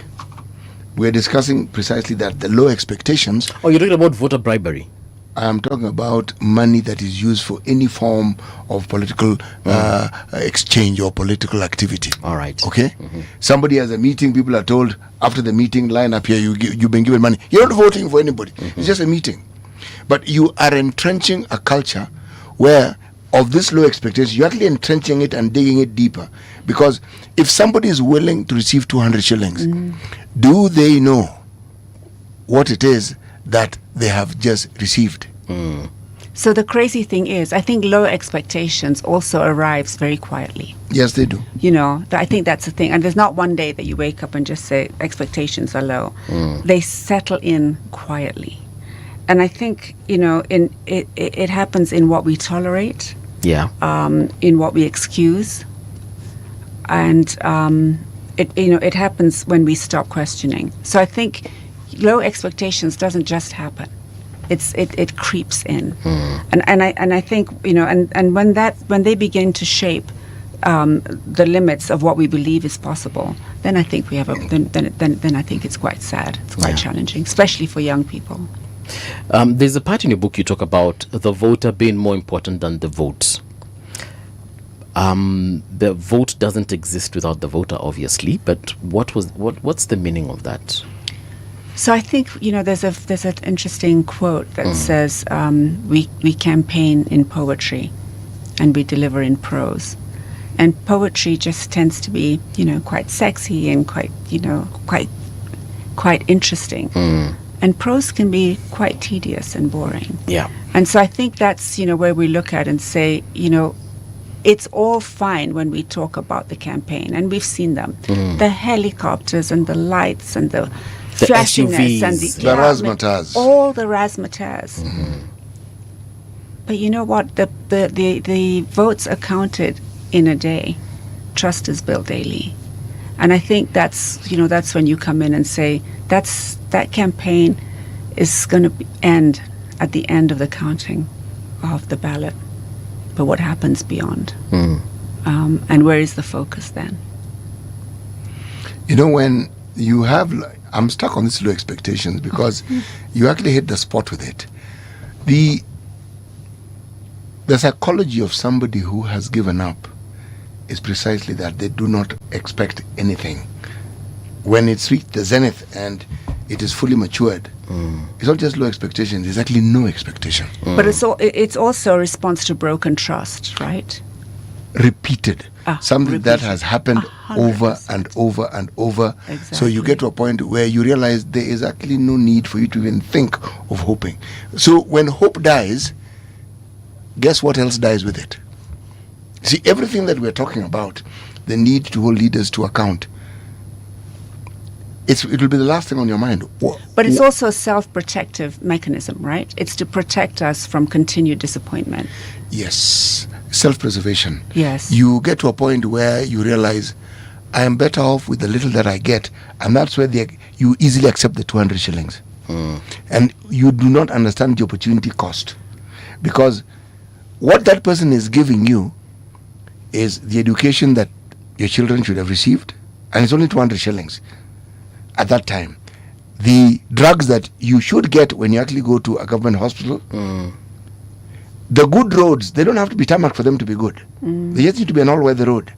[SPEAKER 1] We are discussing precisely that, the low expectations.
[SPEAKER 6] Oh, you're talking about voter bribery?
[SPEAKER 1] I am talking about money that is used for any form of political exchange or political activity.
[SPEAKER 6] All right.
[SPEAKER 1] Okay? Somebody has a meeting, people are told, after the meeting, line up here, you've been given money. You're not voting for anybody. It's just a meeting. But you are entrenching a culture where, of this low expectation, you're actually entrenching it and digging it deeper. Because if somebody is willing to receive 200 shillings, do they know what it is that they have just received?
[SPEAKER 19] So the crazy thing is, I think low expectations also arrives very quietly.
[SPEAKER 1] Yes, they do.
[SPEAKER 19] I think that's the thing. And there's not one day that you wake up and just say expectations are low. They settle in quietly. And I think, it happens in what we tolerate. In what we excuse. And it happens when we stop questioning. So I think low expectations doesn't just happen. it creeps in, and I think and when they begin to shape the limits of what we believe is possible, then I think we have then I think it's quite sad. It's quite challenging, especially for young people.
[SPEAKER 6] There's a part in your book you talk about the voter being more important than the vote. The vote doesn't exist without the voter, obviously. But what's the meaning of that?
[SPEAKER 19] So I think there's an interesting quote that says we campaign in poetry, and we deliver in prose. And poetry just tends to be, quite sexy and quite interesting. And prose can be quite tedious and boring.
[SPEAKER 6] Yeah.
[SPEAKER 19] And so I think that's, where we look at and say, it's all fine when we talk about the campaign, and we've seen them. The helicopters and the lights and the flashiness
[SPEAKER 6] SUVs.
[SPEAKER 19] and
[SPEAKER 1] The razzmatazz.
[SPEAKER 19] all the razzmatazz. But you know what? The votes are counted in a day. Trust is built daily. And I think that's when you come in and say that campaign is going to end at the end of the counting of the ballot. But what happens beyond? And where is the focus then?
[SPEAKER 1] When you have, I'm stuck on these low expectations because you actually hit the spot with it. The psychology of somebody who has given up is precisely that they do not expect anything. When it's reached the zenith and it is fully matured, it's not just low expectations, it's actually no expectation.
[SPEAKER 19] But it's also a response to broken trust, right?
[SPEAKER 1] Repeated. Something that has happened over and over and over.
[SPEAKER 19] Exactly.
[SPEAKER 1] So you get to a point where you realize there is actually no need for you to even think of hoping. So when hope dies, guess what else dies with it? See, everything that we're talking about, the need to hold leaders to account, it will be the last thing on your mind.
[SPEAKER 19] But it's also a self-protective mechanism, right? It's to protect us from continued disappointment.
[SPEAKER 1] Yes, self-preservation.
[SPEAKER 19] Yes.
[SPEAKER 1] You get to a point where you realize, I am better off with the little that I get, and that's where you easily accept the 200 shillings. And you do not understand the opportunity cost. Because what that person is giving you is the education that your children should have received, and it's only 200 shillings at that time. The drugs that you should get when you actually go to a government hospital, the good roads, they don't have to be tarmac for them to be good. They just need to be an all-weather road.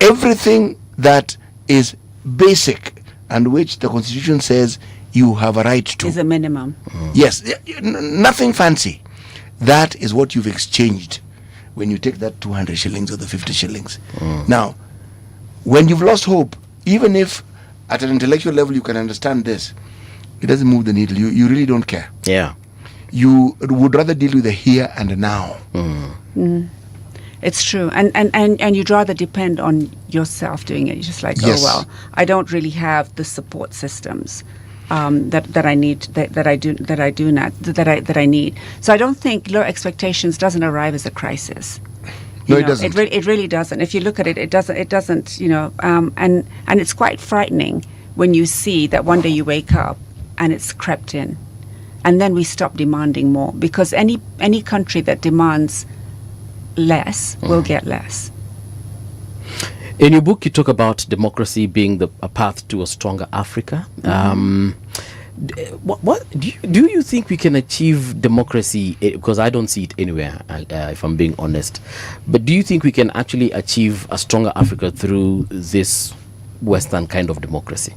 [SPEAKER 1] Everything that is basic and which the Constitution says you have a right to
[SPEAKER 19] is a minimum.
[SPEAKER 1] Yes, nothing fancy. That is what you've exchanged when you take that 200 shillings or the 50 shillings. Now, when you've lost hope, even if at an intellectual level you can understand this, it doesn't move the needle. You really don't care.
[SPEAKER 6] Yeah.
[SPEAKER 1] You would rather deal with the here and the now.
[SPEAKER 19] It's true, and you'd rather depend on yourself doing it. You're just like,
[SPEAKER 1] Yes.
[SPEAKER 19] oh well, I don't really have the support systems that I need, that I need. So I don't think low expectations doesn't arrive as a crisis.
[SPEAKER 1] No, it doesn't.
[SPEAKER 19] It really doesn't. If you look at it, it doesn't. And it's quite frightening when you see that one day you wake up and it's crept in, and then we stop demanding more, because any country that demands less will get less.
[SPEAKER 6] In your book, you talk about democracy being a path to a stronger Africa. What do you think we can achieve democracy? Because I don't see it anywhere, if I'm being honest. But do you think we can actually achieve a stronger Africa through this Western kind of democracy?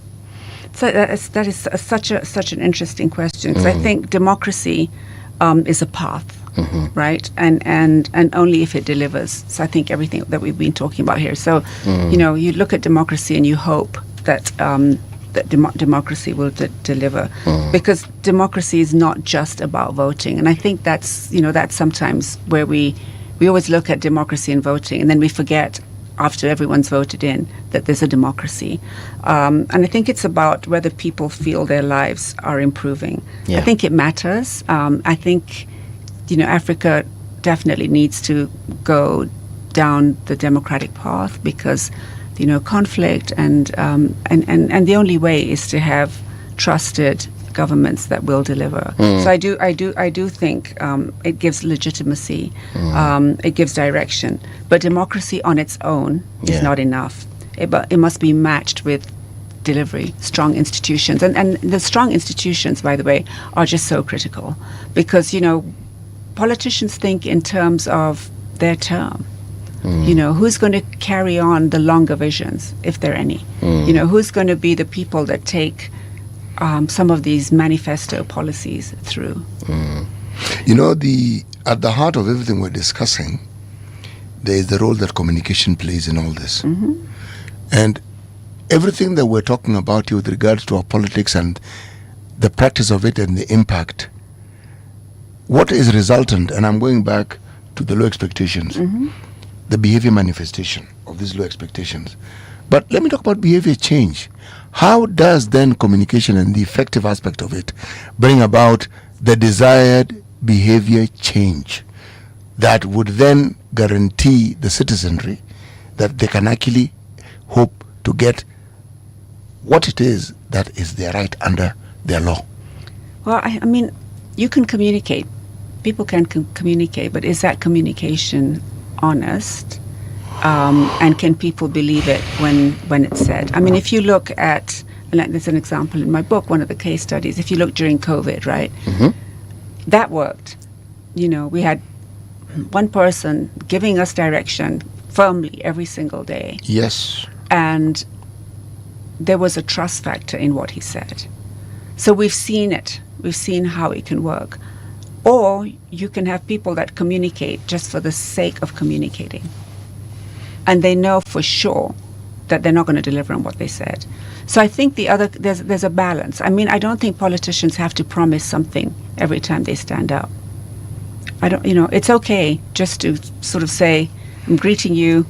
[SPEAKER 19] So that is such an interesting question, because I think democracy is a path. Right, and only if it delivers. So I think everything that we've been talking about here. So you look at democracy and you hope that democracy will deliver, because democracy is not just about voting. And I think that's sometimes where we always look at democracy and voting, and then we forget after everyone's voted in that there's a democracy. And I think it's about whether people feel their lives are improving.
[SPEAKER 6] Yeah.
[SPEAKER 19] I think it matters. I think Africa definitely needs to go down the democratic path, because conflict and the only way is to have trusted governments that will deliver. So I do think it gives legitimacy, it gives direction. But democracy on its own is not enough. It must be matched with delivery, strong institutions. And the strong institutions, by the way, are just so critical because, politicians think in terms of their term. Who's going to carry on the longer visions, if there are any? Who's going to be the people that take some of these manifesto policies through?
[SPEAKER 1] At the heart of everything we're discussing, there is the role that communication plays in all this. And everything that we're talking about here with regards to our politics and the practice of it and the impact, what is resultant, and I'm going back to the low expectations, the behavior manifestation of these low expectations. But let me talk about behavior change. How does then communication and the effective aspect of it bring about the desired behavior change that would then guarantee the citizenry that they can actually hope to get what it is that is their right under their law?
[SPEAKER 19] Well, I mean, you can communicate. People can communicate, but is that communication honest? And can people believe it when it's said? I mean, if you look at, and there's an example in my book, one of the case studies, if you look during COVID, right? That worked. We had one person giving us direction firmly every single day.
[SPEAKER 1] Yes.
[SPEAKER 19] And there was a trust factor in what he said. So we've seen it. We've seen how it can work. Or you can have people that communicate just for the sake of communicating. And they know for sure that they're not going to deliver on what they said. So I think there's a balance. I mean, I don't think politicians have to promise something every time they stand up. It's okay just to sort of say, I'm greeting you,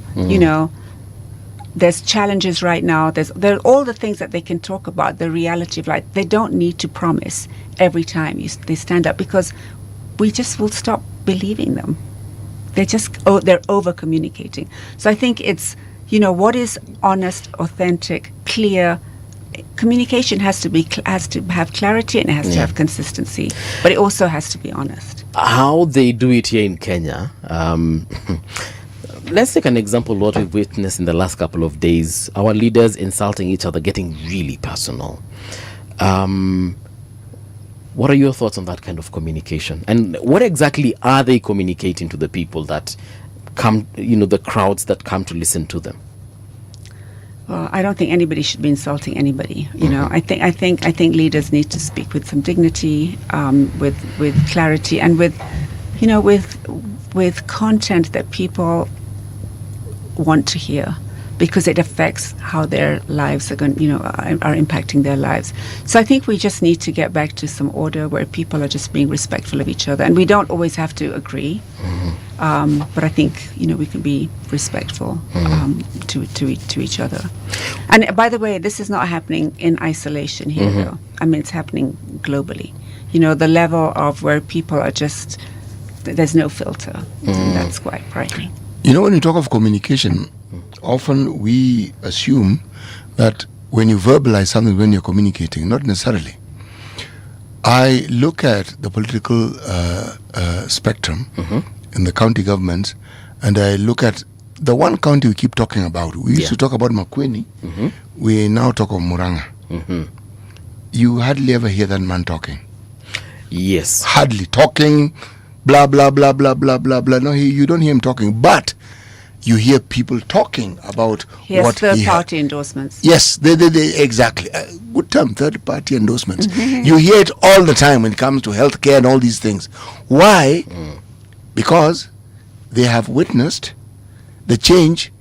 [SPEAKER 19] there's challenges right now. There are all the things that they can talk about, the reality of life. They don't need to promise every time they stand up because we just will stop believing them. They're over communicating. So I think it's, what is honest, authentic, clear. Communication has to have clarity and it has to have consistency, but it also has to be honest.
[SPEAKER 6] How they do it here in Kenya, let's take an example of what we've witnessed in the last couple of days. Our leaders insulting each other, getting really personal. What are your thoughts on that kind of communication? And what exactly are they communicating to the people that come, the crowds that come to listen to them?
[SPEAKER 19] Well, I don't think anybody should be insulting anybody. I think leaders need to speak with some dignity, with clarity, and with content that people want to hear, because it affects how their lives are going, are impacting their lives. So I think we just need to get back to some order where people are just being respectful of each other, and we don't always have to agree. But I think we can be respectful to each other. And by the way, this is not happening in isolation here, though. I mean, it's happening globally. The level of where people are just, there's no filter. And that's quite frightening.
[SPEAKER 1] When you talk of communication, often we assume that when you verbalize something, when you're communicating, not necessarily. I look at the political spectrum in the county governments, and I look at the one county we keep talking about. We used to talk about Makueni. We now talk of Muranga. You hardly ever hear that man talking.
[SPEAKER 6] Yes.
[SPEAKER 1] Hardly talking, blah, blah, blah, blah, blah, blah, blah. No, you don't hear him talking, but you hear people talking about what he
[SPEAKER 19] third-party endorsements.
[SPEAKER 1] Yes, they exactly. Good term, third-party endorsements. You hear it all the time when it comes to healthcare and all these things. Why? Because they have witnessed the change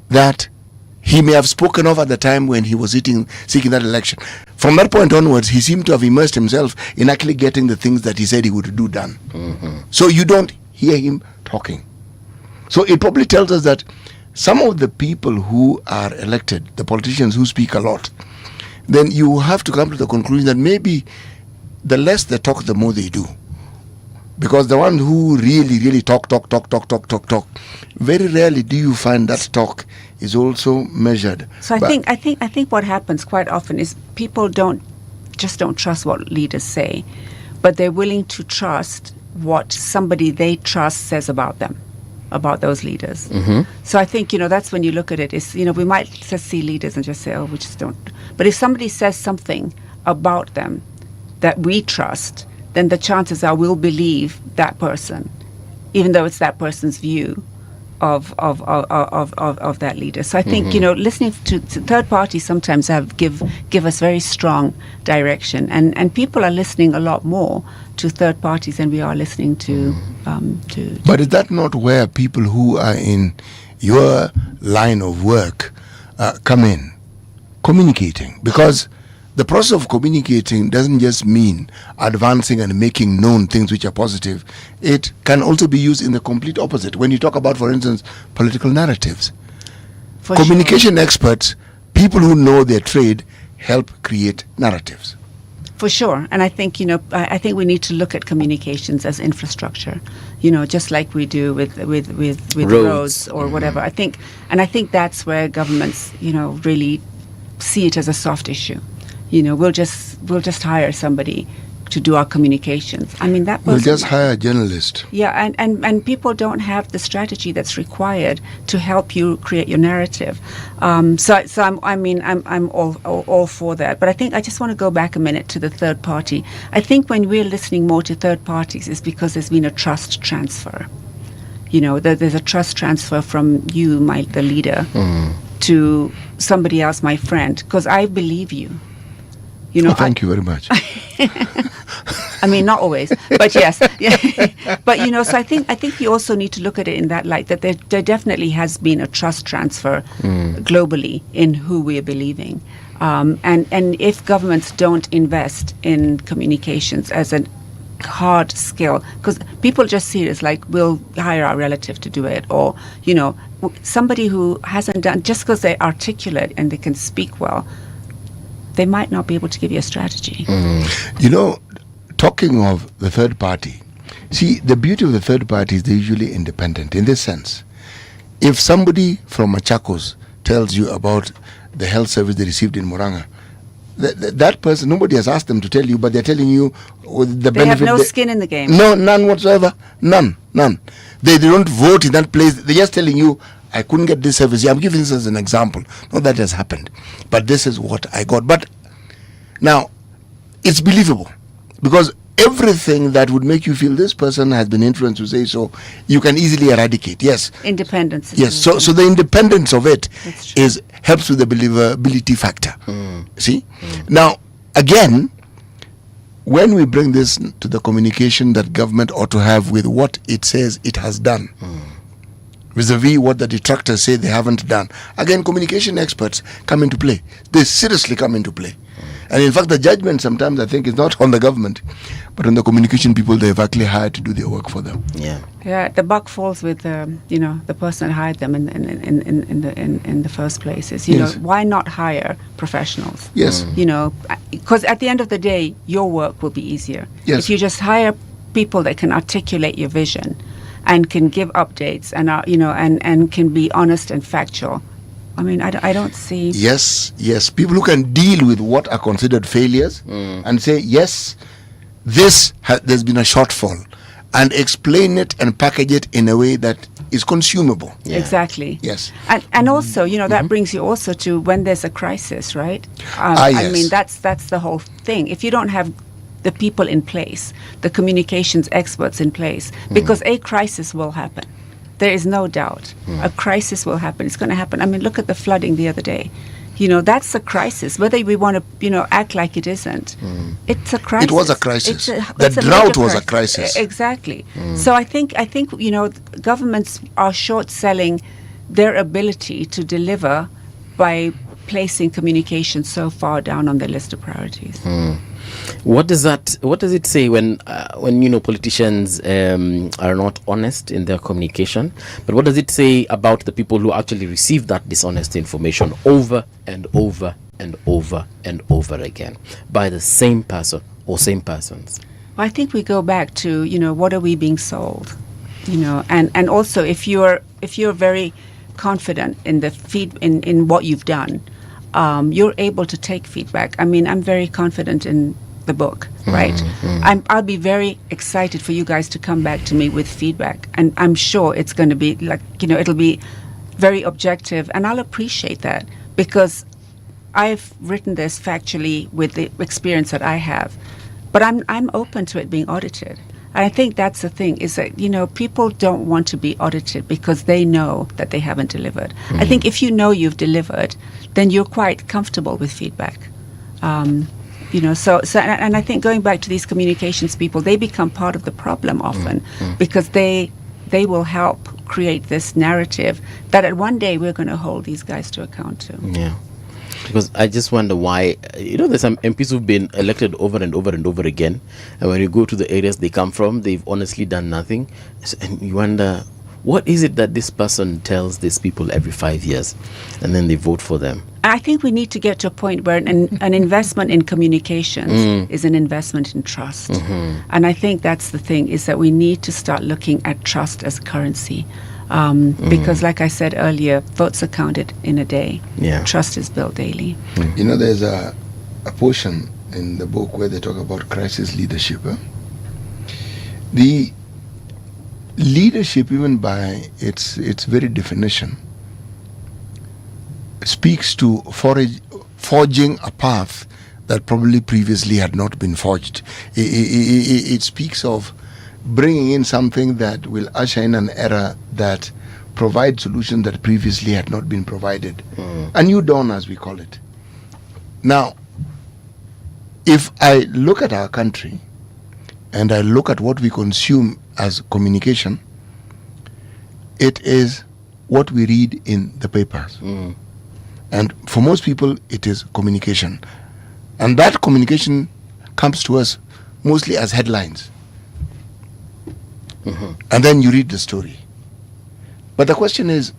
[SPEAKER 1] that he may have spoken of at the time when he was seeking that election. From that point onwards, he seemed to have immersed himself in actually getting the things that he said he would do done. So you don't hear him talking. So it probably tells us that some of the people who are elected, the politicians who speak a lot, then you have to come to the conclusion that maybe the less they talk, the more they do. Because the one who really talk, very rarely do you find that talk is also measured.
[SPEAKER 19] So I think what happens quite often is people don't just don't trust what leaders say, but they're willing to trust what somebody they trust says about them, about those leaders. So I think, that's when you look at it, is, we might just see leaders and just say, oh, we just don't. But if somebody says something about them that we trust, then the chances are we'll believe that person, even though it's that person's view of that leader. So I think listening to third parties sometimes give us very strong direction, and people are listening a lot more to third parties than we are listening to.
[SPEAKER 1] But is that not where people who are in your line of work come in, communicating? Because the process of communicating doesn't just mean advancing and making known things which are positive. It can also be used in the complete opposite. When you talk about, for instance, political narratives. Communication experts, people who know their trade, help create narratives.
[SPEAKER 19] For sure. And I think, I think we need to look at communications as infrastructure, just like we do with roads or whatever. I think that's where governments, really see it as a soft issue. We'll just hire somebody to do our communications. I mean, that person,
[SPEAKER 1] we'll just hire a journalist.
[SPEAKER 19] Yeah, and people don't have the strategy that's required to help you create your narrative. So I'm all for that. But I think I just want to go back a minute to the third party. I think when we're listening more to third parties, it's because there's been a trust transfer. There's a trust transfer from you, the leader, to somebody else, my friend, because I believe you.
[SPEAKER 1] Thank you very much.
[SPEAKER 19] I mean, not always, but yes. But so I think you also need to look at it in that light, that there definitely has been a trust transfer globally in who we are believing, and if governments don't invest in communications as a hard skill, because people just see it as like, we'll hire our relative to do it, or somebody who hasn't done, just because they're articulate and they can speak well, they might not be able to give you a strategy.
[SPEAKER 1] Talking of the third party, see, the beauty of the third party is they're usually independent in this sense. If somebody from Machakos tells you about the health service they received in Moranga, that person, nobody has asked them to tell you, but they're telling you the benefit.
[SPEAKER 19] They have no skin in the game.
[SPEAKER 1] No, none whatsoever. None. They don't vote in that place. They're just telling you, I couldn't get this service. I'm giving this as an example. Not that has happened, but this is what I got. But now, it's believable, because everything that would make you feel this person has been influenced to say so, you can easily eradicate. Yes.
[SPEAKER 19] Independence.
[SPEAKER 1] Yes. So the independence of it helps with the believability factor. See? Now, again, when we bring this to the communication that government ought to have with what it says it has done, vis-a-vis what the detractors say they haven't done, again, communication experts come into play. They seriously come into play. And in fact, the judgment sometimes, I think, is not on the government, but on the communication people they've actually hired to do their work for them.
[SPEAKER 19] Yeah. The buck falls with the person that hired them in the first place. Is why not hire professionals?
[SPEAKER 1] Yes.
[SPEAKER 19] Because at the end of the day, your work will be easier.
[SPEAKER 1] Yes.
[SPEAKER 19] If you just hire people that can articulate your vision and can give updates and and can be honest and factual. I mean, I don't see.
[SPEAKER 1] Yes. People who can deal with what are considered failures and say, yes, there's been a shortfall, and explain it and package it in a way that is consumable.
[SPEAKER 19] Exactly.
[SPEAKER 1] Yes.
[SPEAKER 19] And also, that brings you also to when there's a crisis, right?
[SPEAKER 1] Yes.
[SPEAKER 19] I mean, that's the whole thing. If you don't have the people in place, the communications experts in place, because a crisis will happen. There is no doubt. A crisis will happen. It's going to happen. I mean, look at the flooding the other day. That's a crisis. Whether we want to, act like it isn't, it's a crisis.
[SPEAKER 1] It was a crisis. The drought was a crisis.
[SPEAKER 19] Exactly. So I think governments are short-selling their ability to deliver by placing communication so far down on the list of priorities.
[SPEAKER 6] What does it say when politicians are not honest in their communication? But what does it say about the people who actually receive that dishonest information over and over and over and over again by the same person or same persons?
[SPEAKER 19] Well, I think we go back to what are we being sold, and also if you're very confident in the in what you've done, you're able to take feedback. I mean, I'm very confident in the book, right? I'll be very excited for you guys to come back to me with feedback, and I'm sure it's going to be like, it'll be very objective, and I'll appreciate that, because I've written this factually with the experience that I have, but I'm open to it being audited. And I think that's the thing, is that, people don't want to be audited because they know that they haven't delivered. I think if you know you've delivered, then you're quite comfortable with feedback. So and I think going back to these communications people, they become part of the problem often, because they will help create this narrative that at one day we're going to hold these guys to account to.
[SPEAKER 6] Yeah. Because I just wonder why, there's some MPs who've been elected over and over and over again, and when you go to the areas they come from, they've honestly done nothing. And you wonder, what is it that this person tells these people every 5 years, and then they vote for them?
[SPEAKER 19] I think we need to get to a point where an investment in communications is an investment in trust. And I think that's the thing, is that we need to start looking at trust as currency. Because like I said earlier, votes are counted in a day. Trust is built daily.
[SPEAKER 1] There's a portion in the book where they talk about crisis leadership. The leadership, even by its very definition, speaks to forging a path that probably previously had not been forged. It speaks of bringing in something that will usher in an era that provides solutions that previously had not been provided. A new dawn, as we call it. Now, if I look at our country and I look at what we consume as communication, it is what we read in the papers. And for most people, it is communication. And that communication comes to us mostly as headlines. And then you read the story. But the question is,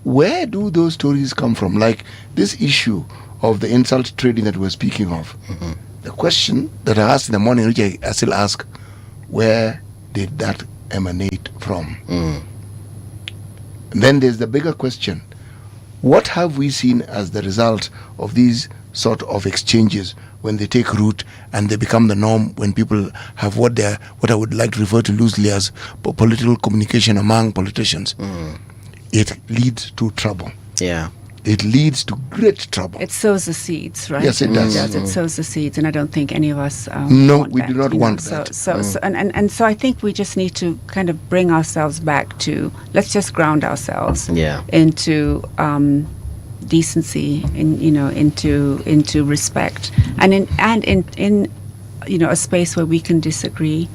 [SPEAKER 1] where do those stories come from? Like this issue of the insult trading that we're speaking of. The question that I asked in the morning, which I still ask, where did that emanate from? And then there's the bigger question. What have we seen as the result of these sort of exchanges when they take root and they become the norm, when people have what I would like to refer to loosely as political communication among politicians? It leads to trouble.
[SPEAKER 6] Yeah.
[SPEAKER 1] It leads to great trouble.
[SPEAKER 19] It sows the seeds, right?
[SPEAKER 1] Yes, it does.
[SPEAKER 19] It sows the seeds, and I don't think any of us
[SPEAKER 1] no,
[SPEAKER 19] want
[SPEAKER 1] we
[SPEAKER 19] that,
[SPEAKER 1] do not want that.
[SPEAKER 19] So I think we just need to kind of bring ourselves back to, let's just ground ourselves into decency, into respect, and in a space where we can disagree.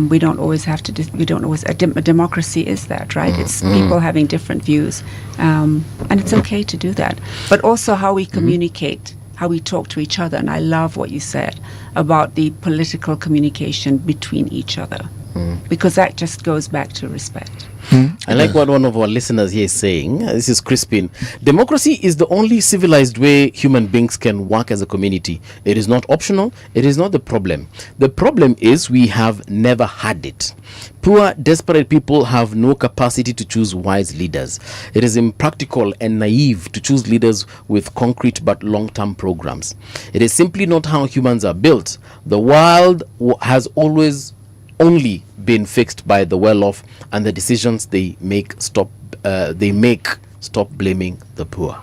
[SPEAKER 19] We don't always have to. A democracy is that, right? It's people having different views, and it's okay to do that. But also how we communicate, how we talk to each other. And I love what you said about the political communication between each other, because that just goes back to respect.
[SPEAKER 6] I like what one of our listeners here is saying. This is Crispin. Democracy is the only civilized way human beings can work as a community. It is not optional. It is not the problem. The problem is we have never had it. Poor, desperate people have no capacity to choose wise leaders. It is impractical and naive to choose leaders with concrete but long-term programs. It is simply not how humans are built. The world has always only been fixed by the well-off, and the decisions they make stop blaming the poor.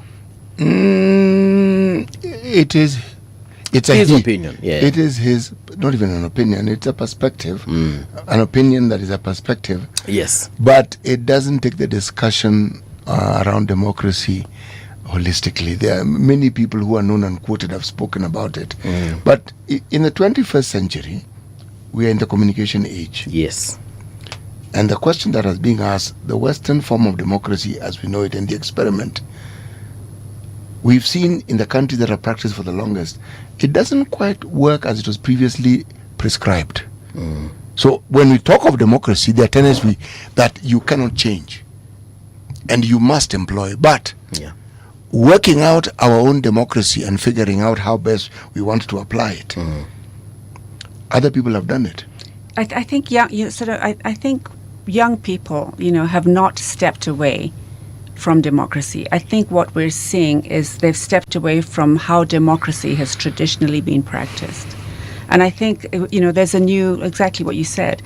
[SPEAKER 1] It's
[SPEAKER 6] his opinion. Yeah.
[SPEAKER 1] It is his, not even an opinion, it's a perspective. An opinion that is a perspective.
[SPEAKER 6] Yes.
[SPEAKER 1] But it doesn't take the discussion around democracy holistically. There are many people who are known and quoted have spoken about it. But in the 21st century, we are in the communication age.
[SPEAKER 6] Yes.
[SPEAKER 1] And the question that is being asked, the Western form of democracy as we know it in the experiment, we've seen in the countries that are practiced for the longest, it doesn't quite work as it was previously prescribed. So when we talk of democracy, there are tenets that you cannot change and you must employ. But working out our own democracy and figuring out how best we want to apply it, other people have done it.
[SPEAKER 19] I think young people, have not stepped away from democracy. I think what we're seeing is they've stepped away from how democracy has traditionally been practiced. And I think, there's a new, exactly what you said,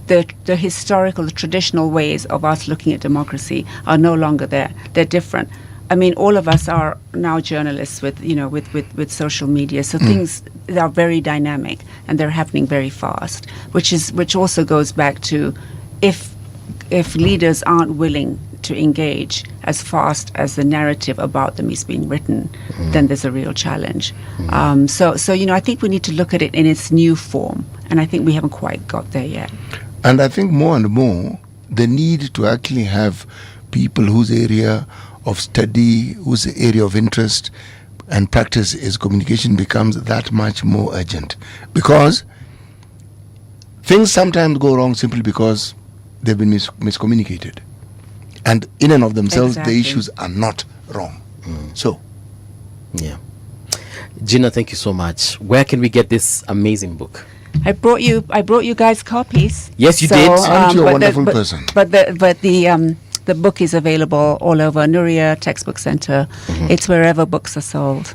[SPEAKER 19] the historical, the traditional ways of us looking at democracy are no longer there. They're different. I mean, all of us are now journalists with social media, so things are very dynamic and they're happening very fast, which also goes back to if leaders aren't willing to engage as fast as the narrative about them is being written, then there's a real challenge. So I think we need to look at it in its new form, and I think we haven't quite got there yet.
[SPEAKER 1] And I think more and more, the need to actually have people whose area of study, whose area of interest and practice is communication becomes that much more urgent. Because things sometimes go wrong simply because they've been miscommunicated. And in and of themselves, the issues are not wrong. So,
[SPEAKER 6] yeah. Jina, thank you so much. Where can we get this amazing book?
[SPEAKER 19] I brought you guys copies.
[SPEAKER 6] Yes, you did.
[SPEAKER 1] Aren't you a wonderful person?
[SPEAKER 19] But the book is available all over Nuria Textbook Center. It's wherever books are sold.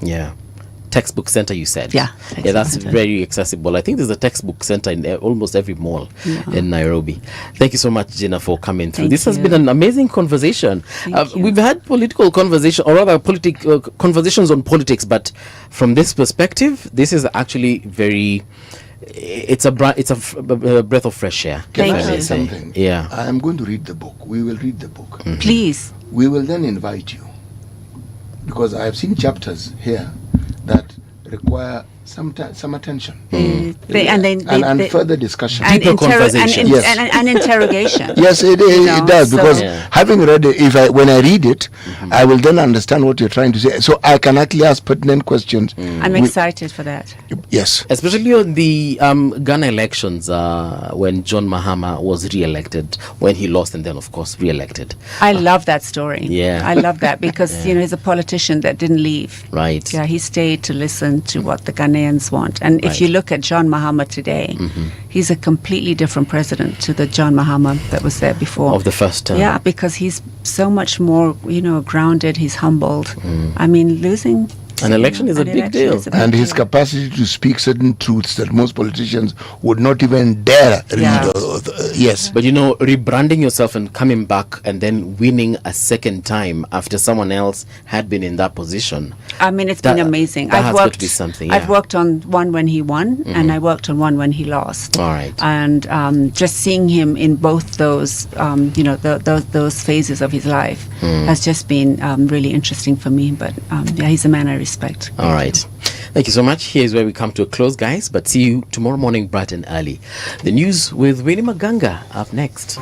[SPEAKER 6] Yeah. Textbook Center, you said?
[SPEAKER 19] Yeah.
[SPEAKER 6] That's very accessible. I think there's a textbook center in almost every mall in Nairobi. Thank you so much, Jina, for coming through. This has been an amazing conversation. We've had political conversation, or rather conversations on politics, but from this perspective, this is actually very... It's a breath of fresh air.
[SPEAKER 1] Can I say something?
[SPEAKER 6] Yeah.
[SPEAKER 1] I am going to read the book. We will read the book.
[SPEAKER 19] Please.
[SPEAKER 1] We will then invite you, because I have seen chapters here that require some attention and further discussion,
[SPEAKER 19] deeper conversation, and interrogation.
[SPEAKER 1] Yes, it does, because having read it, when I read it, I will then understand what you're trying to say, so I can actually ask pertinent questions.
[SPEAKER 19] I'm excited for that.
[SPEAKER 1] Yes,
[SPEAKER 6] especially on the Ghana elections, when John Mahama was re-elected, when he lost and then of course re-elected.
[SPEAKER 19] I love that story.
[SPEAKER 6] Yeah,
[SPEAKER 19] I love that because he's a politician that didn't leave.
[SPEAKER 6] Right.
[SPEAKER 19] Yeah, he stayed to listen to what the Ghanaians want. And if you look at John Mahama today, he's a completely different president to the John Mahama that was there before.
[SPEAKER 6] Of the first term.
[SPEAKER 19] Yeah, because he's so much more, grounded, he's humbled. I mean, losing...
[SPEAKER 6] An election is a big deal.
[SPEAKER 1] And his capacity to speak certain truths that most politicians would not even dare read. Yes.
[SPEAKER 6] But rebranding yourself and coming back and then winning a second time after someone else had been in that position.
[SPEAKER 19] I mean, it's been amazing.
[SPEAKER 6] I've got to be something.
[SPEAKER 19] I've worked on one when he won, and I worked on one when he lost.
[SPEAKER 6] All right.
[SPEAKER 19] And just seeing him in both those, those phases of his life has just been really interesting for me. But he's a man I respect.
[SPEAKER 6] All right. Thank you so much. Here's where we come to a close, guys. But see you tomorrow morning, bright and early. The news with Winnie Maganga up next.